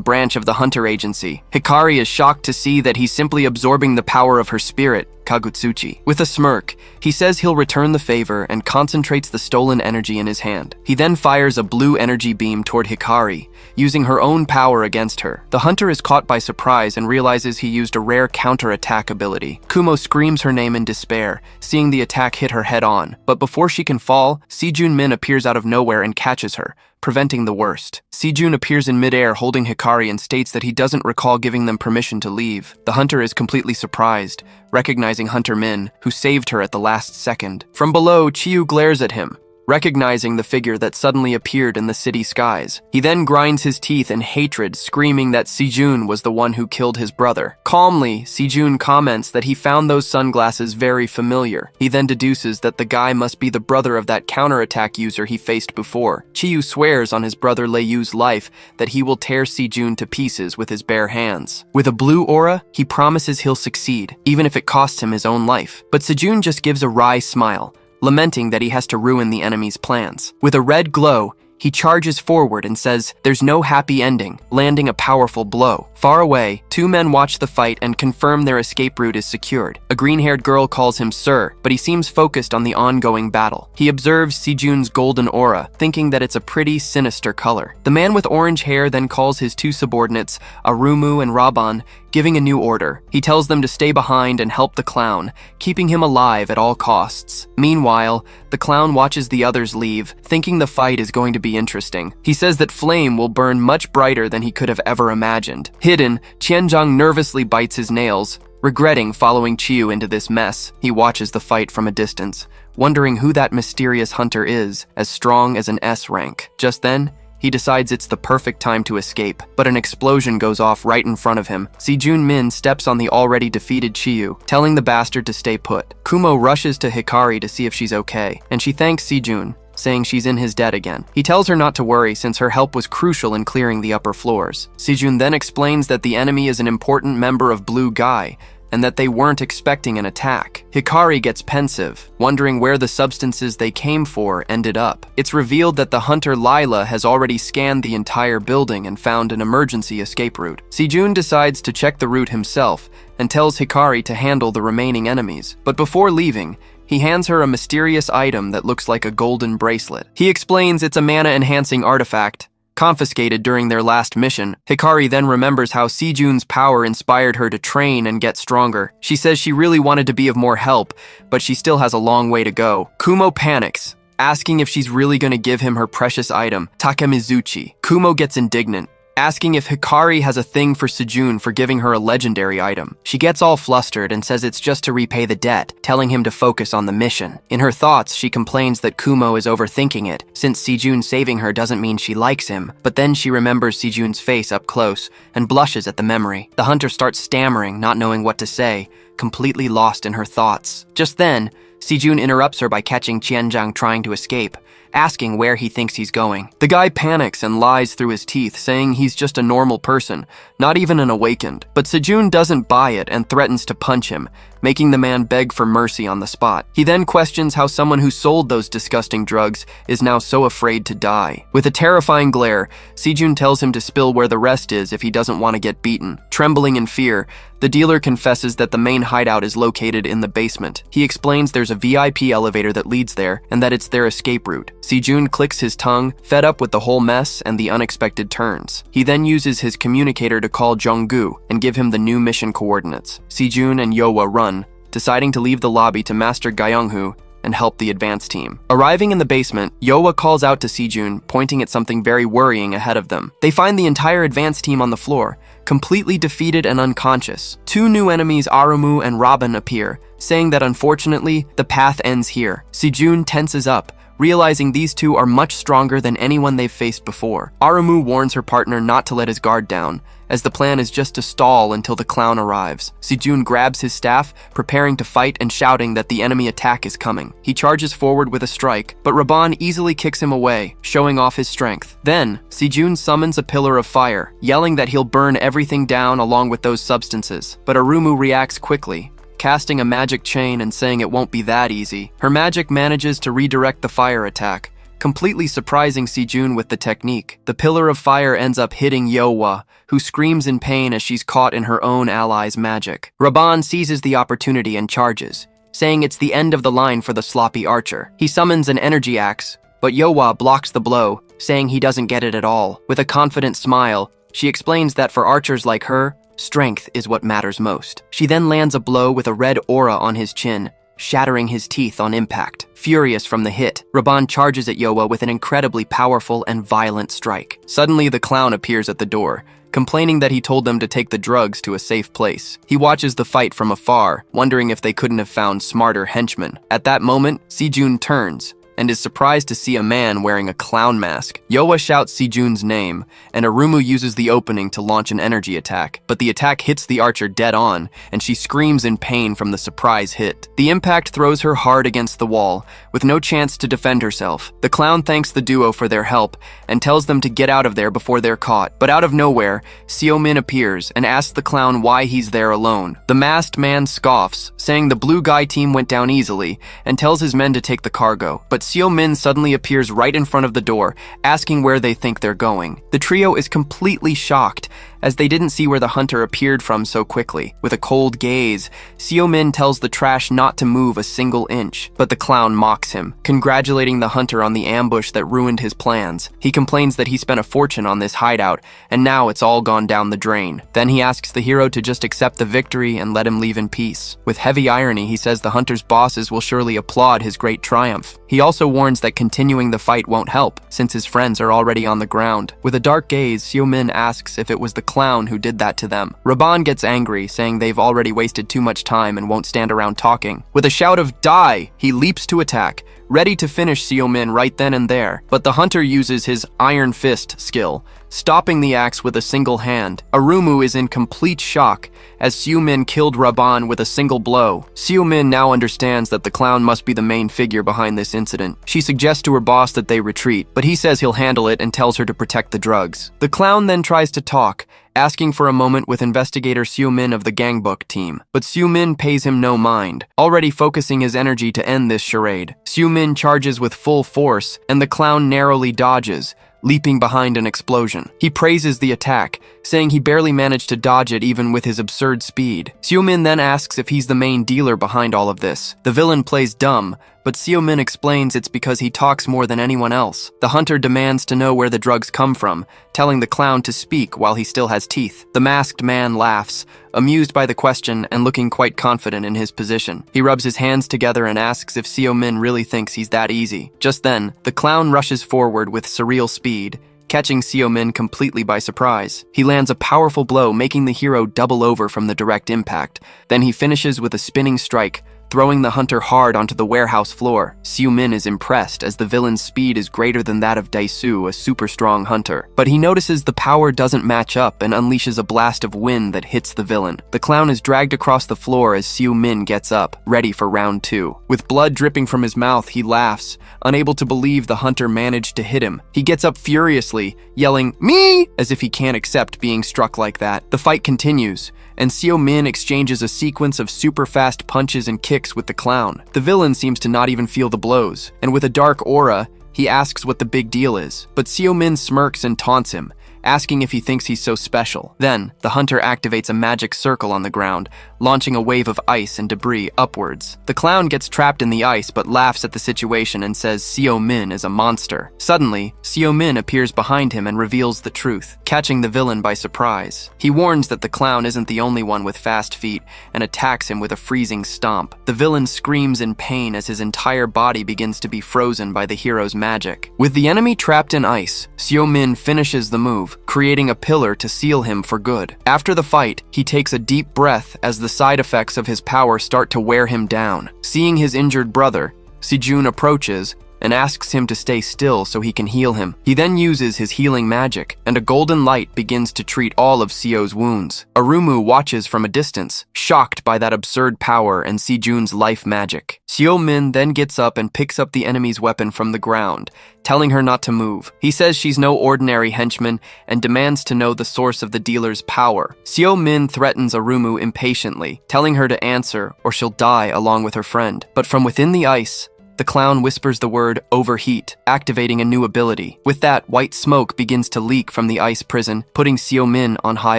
branch of the Hunter Agency. Hikari is shocked to see that he's simply absorbing the power of her spirit, Kagutsuchi. With a smirk, he says he'll return the favor and concentrates the stolen energy in his hand. He then fires a blue energy beam toward Hikari, using her own power against her. The hunter is caught by surprise and realizes he used a rare counter-attack ability. Kumo screams her name in despair, seeing the attack hit her head-on. But before she can fall, Si-jun Min appears out of nowhere and catches her, preventing the worst. Si-jun appears in midair holding Hikari and states that he doesn't recall giving them permission to leave. The hunter is completely surprised, recognizing Hunter Min, who saved her at the last second. From below, Chiyu glares at him, recognizing the figure that suddenly appeared in the city skies. He then grinds his teeth in hatred, screaming that Si-jun was the one who killed his brother. Calmly, Si-jun comments that he found those sunglasses very familiar. He then deduces that the guy must be the brother of that counterattack user he faced before. Chiyu swears on his brother Leiyu's life that he will tear Si-jun to pieces with his bare hands. With a blue aura, he promises he'll succeed, even if it costs him his own life. But Si-jun just gives a wry smile, lamenting that he has to ruin the enemy's plans. With a red glow, he charges forward and says, "There's no happy ending," landing a powerful blow. Far away, two men watch the fight and confirm their escape route is secured. A green-haired girl calls him Sir, but he seems focused on the ongoing battle. He observes Si-jun's golden aura, thinking that it's a pretty, sinister color. The man with orange hair then calls his two subordinates, Arumu and Raban, giving a new order. He tells them to stay behind and help the clown, keeping him alive at all costs. Meanwhile, the clown watches the others leave, thinking the fight is going to be interesting. He says that flame will burn much brighter than he could have ever imagined. Hidden, Qianzhang nervously bites his nails, regretting following Chiyu into this mess. He watches the fight from a distance, wondering who that mysterious hunter is, as strong as an S rank. Just then, he decides it's the perfect time to escape, but an explosion goes off right in front of him. Si-jun Min steps on the already defeated Chiyu, telling the bastard to stay put. Kumo rushes to Hikari to see if she's okay, and she thanks Si-jun, saying she's in his debt again. He tells her not to worry since her help was crucial in clearing the upper floors. Si-jun then explains that the enemy is an important member of Blue Guy, and that they weren't expecting an attack. Hikari gets pensive, wondering where the substances they came for ended up. It's revealed that the hunter Lila has already scanned the entire building and found an emergency escape route. Si-jun decides to check the route himself and tells Hikari to handle the remaining enemies. But before leaving, he hands her a mysterious item that looks like a golden bracelet. He explains it's a mana-enhancing artifact, confiscated during their last mission. Hikari then remembers how Si-jun's power inspired her to train and get stronger. She says she really wanted to be of more help, but she still has a long way to go. Kumo panics, asking if she's really going to give him her precious item, Takemizuchi. Kumo gets indignant, asking if Hikari has a thing for Si-jun for giving her a legendary item. She gets all flustered and says it's just to repay the debt, telling him to focus on the mission. In her thoughts, she complains that Kumo is overthinking it, since Si-jun saving her doesn't mean she likes him. But then she remembers Si-jun's face up close and blushes at the memory. The hunter starts stammering, not knowing what to say, completely lost in her thoughts. Just then, Si-jun interrupts her by catching Qianzhang trying to escape, asking where he thinks he's going. The guy panics and lies through his teeth, saying he's just a normal person, not even an awakened. But Si-jun doesn't buy it and threatens to punch him, making the man beg for mercy on the spot. He then questions how someone who sold those disgusting drugs is now so afraid to die. With a terrifying glare, Sejun tells him to spill where the rest is if he doesn't want to get beaten. Trembling in fear, the dealer confesses that the main hideout is located in the basement. He explains there's a VIP elevator that leads there and that it's their escape route. Sejun clicks his tongue, fed up with the whole mess and the unexpected turns. He then uses his communicator to call Jonggu and give him the new mission coordinates. Sejun and Yohwa run, deciding to leave the lobby to Master Gyeonghu and help the advance team. Arriving in the basement, Yohwa calls out to Sejun, pointing at something very worrying ahead of them. They find the entire advance team on the floor, completely defeated and unconscious. Two new enemies, Arumu and Robin, appear, saying that unfortunately, the path ends here. Sejun tenses up, realizing these two are much stronger than anyone they've faced before. Arumu warns her partner not to let his guard down, as the plan is just to stall until the clown arrives. Sejun grabs his staff, preparing to fight and shouting that the enemy attack is coming. He charges forward with a strike, but Raban easily kicks him away, showing off his strength. Then, Sejun summons a pillar of fire, yelling that he'll burn everything down along with those substances. But Arumu reacts quickly, casting a magic chain and saying it won't be that easy. Her magic manages to redirect the fire attack, completely surprising Sejun with the technique. The pillar of fire ends up hitting Yohwa, who screams in pain as she's caught in her own ally's magic. Raban seizes the opportunity and charges, saying it's the end of the line for the sloppy archer. He summons an energy axe, but Yohwa blocks the blow, saying he doesn't get it at all. With a confident smile, she explains that for archers like her, strength is what matters most. She then lands a blow with a red aura on his chin, shattering his teeth on impact. Furious from the hit, Raban charges at Yohwa with an incredibly powerful and violent strike. Suddenly, the clown appears at the door, complaining that he told them to take the drugs to a safe place. He watches the fight from afar, wondering if they couldn't have found smarter henchmen. At that moment, Sejun turns and is surprised to see a man wearing a clown mask. Yohwa shouts Sejun's name, and Arumu uses the opening to launch an energy attack, but the attack hits the archer dead on, and she screams in pain from the surprise hit. The impact throws her hard against the wall, with no chance to defend herself. The clown thanks the duo for their help, and tells them to get out of there before they're caught. But out of nowhere, Seo-min appears, and asks the clown why he's there alone. The masked man scoffs, saying the blue guy team went down easily, and tells his men to take the cargo. But Seo-min suddenly appears right in front of the door, asking where they think they're going. The trio is completely shocked, as they didn't see where the hunter appeared from so quickly. With a cold gaze, Seo-min tells the trash not to move a single inch, but the clown mocks him, congratulating the hunter on the ambush that ruined his plans. He complains that he spent a fortune on this hideout, and now it's all gone down the drain. Then he asks the hero to just accept the victory and let him leave in peace. With heavy irony, he says the hunter's bosses will surely applaud his great triumph. He also warns that continuing the fight won't help, since his friends are already on the ground. With a dark gaze, Seo-min asks if it was the clown who did that to them. Raban gets angry, saying they've already wasted too much time and won't stand around talking. With a shout of "Die!" he leaps to attack, ready to finish Seo-min right then and there. But the hunter uses his Iron Fist skill, stopping the axe with a single hand. Arumu is in complete shock, as Seo-min killed Raban with a single blow. Seo-min now understands that the clown must be the main figure behind this incident. She suggests to her boss that they retreat, but he says he'll handle it and tells her to protect the drugs. The clown then tries to talk, asking for a moment with investigator Seo-min of the gangbook team. But Seo-min pays him no mind, already focusing his energy to end this charade. Seo-min charges with full force, and the clown narrowly dodges, leaping behind an explosion. He praises the attack, saying he barely managed to dodge it even with his absurd speed. Seo-min then asks if he's the main dealer behind all of this. The villain plays dumb, but Seo-min explains it's because he talks more than anyone else. The hunter demands to know where the drugs come from, telling the clown to speak while he still has teeth. The masked man laughs, amused by the question and looking quite confident in his position. He rubs his hands together and asks if Seo-min really thinks he's that easy. Just then, the clown rushes forward with surreal speed, catching Seo-min completely by surprise. He lands a powerful blow, making the hero double over from the direct impact. Then he finishes with a spinning strike, throwing the hunter hard onto the warehouse floor. Seo-min is impressed, as the villain's speed is greater than that of Dae-soo, a super strong hunter. But he notices the power doesn't match up and unleashes a blast of wind that hits the villain. The clown is dragged across the floor as Seo-min gets up, ready for round 2. With blood dripping from his mouth, he laughs, unable to believe the hunter managed to hit him. He gets up furiously, yelling, "Me!" as if he can't accept being struck like that. The fight continues, and Seo Min exchanges a sequence of super fast punches and kicks with the clown. The villain seems to not even feel the blows, and with a dark aura, he asks what the big deal is. But Seo Min smirks and taunts him, asking if he thinks he's so special. Then, the hunter activates a magic circle on the ground, launching a wave of ice and debris upwards. The clown gets trapped in the ice but laughs at the situation and says Seo Min is a monster. Suddenly, Seo Min appears behind him and reveals the truth, catching the villain by surprise. He warns that the clown isn't the only one with fast feet and attacks him with a freezing stomp. The villain screams in pain as his entire body begins to be frozen by the hero's magic. With the enemy trapped in ice, Seo Min finishes the move, creating a pillar to seal him for good. After the fight, he takes a deep breath as the side effects of his power start to wear him down. Seeing his injured brother, Sejun approaches and asks him to stay still so he can heal him. He then uses his healing magic, and a golden light begins to treat all of Seo's wounds. Arumu watches from a distance, shocked by that absurd power and Sejun's life magic. Seo Min then gets up and picks up the enemy's weapon from the ground, telling her not to move. He says she's no ordinary henchman and demands to know the source of the dealer's power. Seo Min threatens Arumu impatiently, telling her to answer or she'll die along with her friend. But from within the ice, the clown whispers the word overheat, activating a new ability. With that, white smoke begins to leak from the ice prison, putting Seo Min on high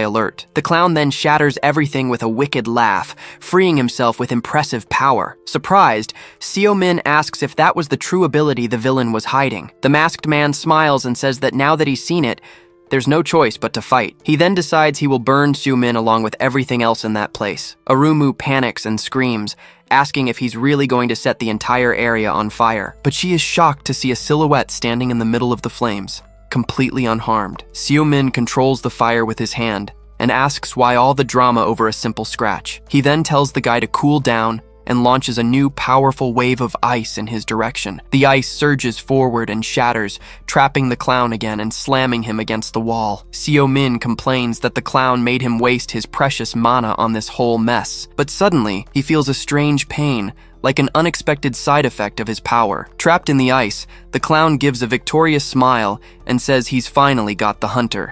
alert. The clown then shatters everything with a wicked laugh, freeing himself with impressive power. Surprised, Seo Min asks if that was the true ability the villain was hiding. The masked man smiles and says that now that he's seen it, there's no choice but to fight. He then decides he will burn Seo Min along with everything else in that place. Arumu panics and screams, asking if he's really going to set the entire area on fire. But she is shocked to see a silhouette standing in the middle of the flames, completely unharmed. Seo Min controls the fire with his hand and asks why all the drama over a simple scratch. He then tells the guy to cool down and launches a new powerful wave of ice in his direction. The ice surges forward and shatters, trapping the clown again and slamming him against the wall. Seo Min complains that the clown made him waste his precious mana on this whole mess. But suddenly, he feels a strange pain, like an unexpected side effect of his power. Trapped in the ice, the clown gives a victorious smile and says he's finally got the hunter.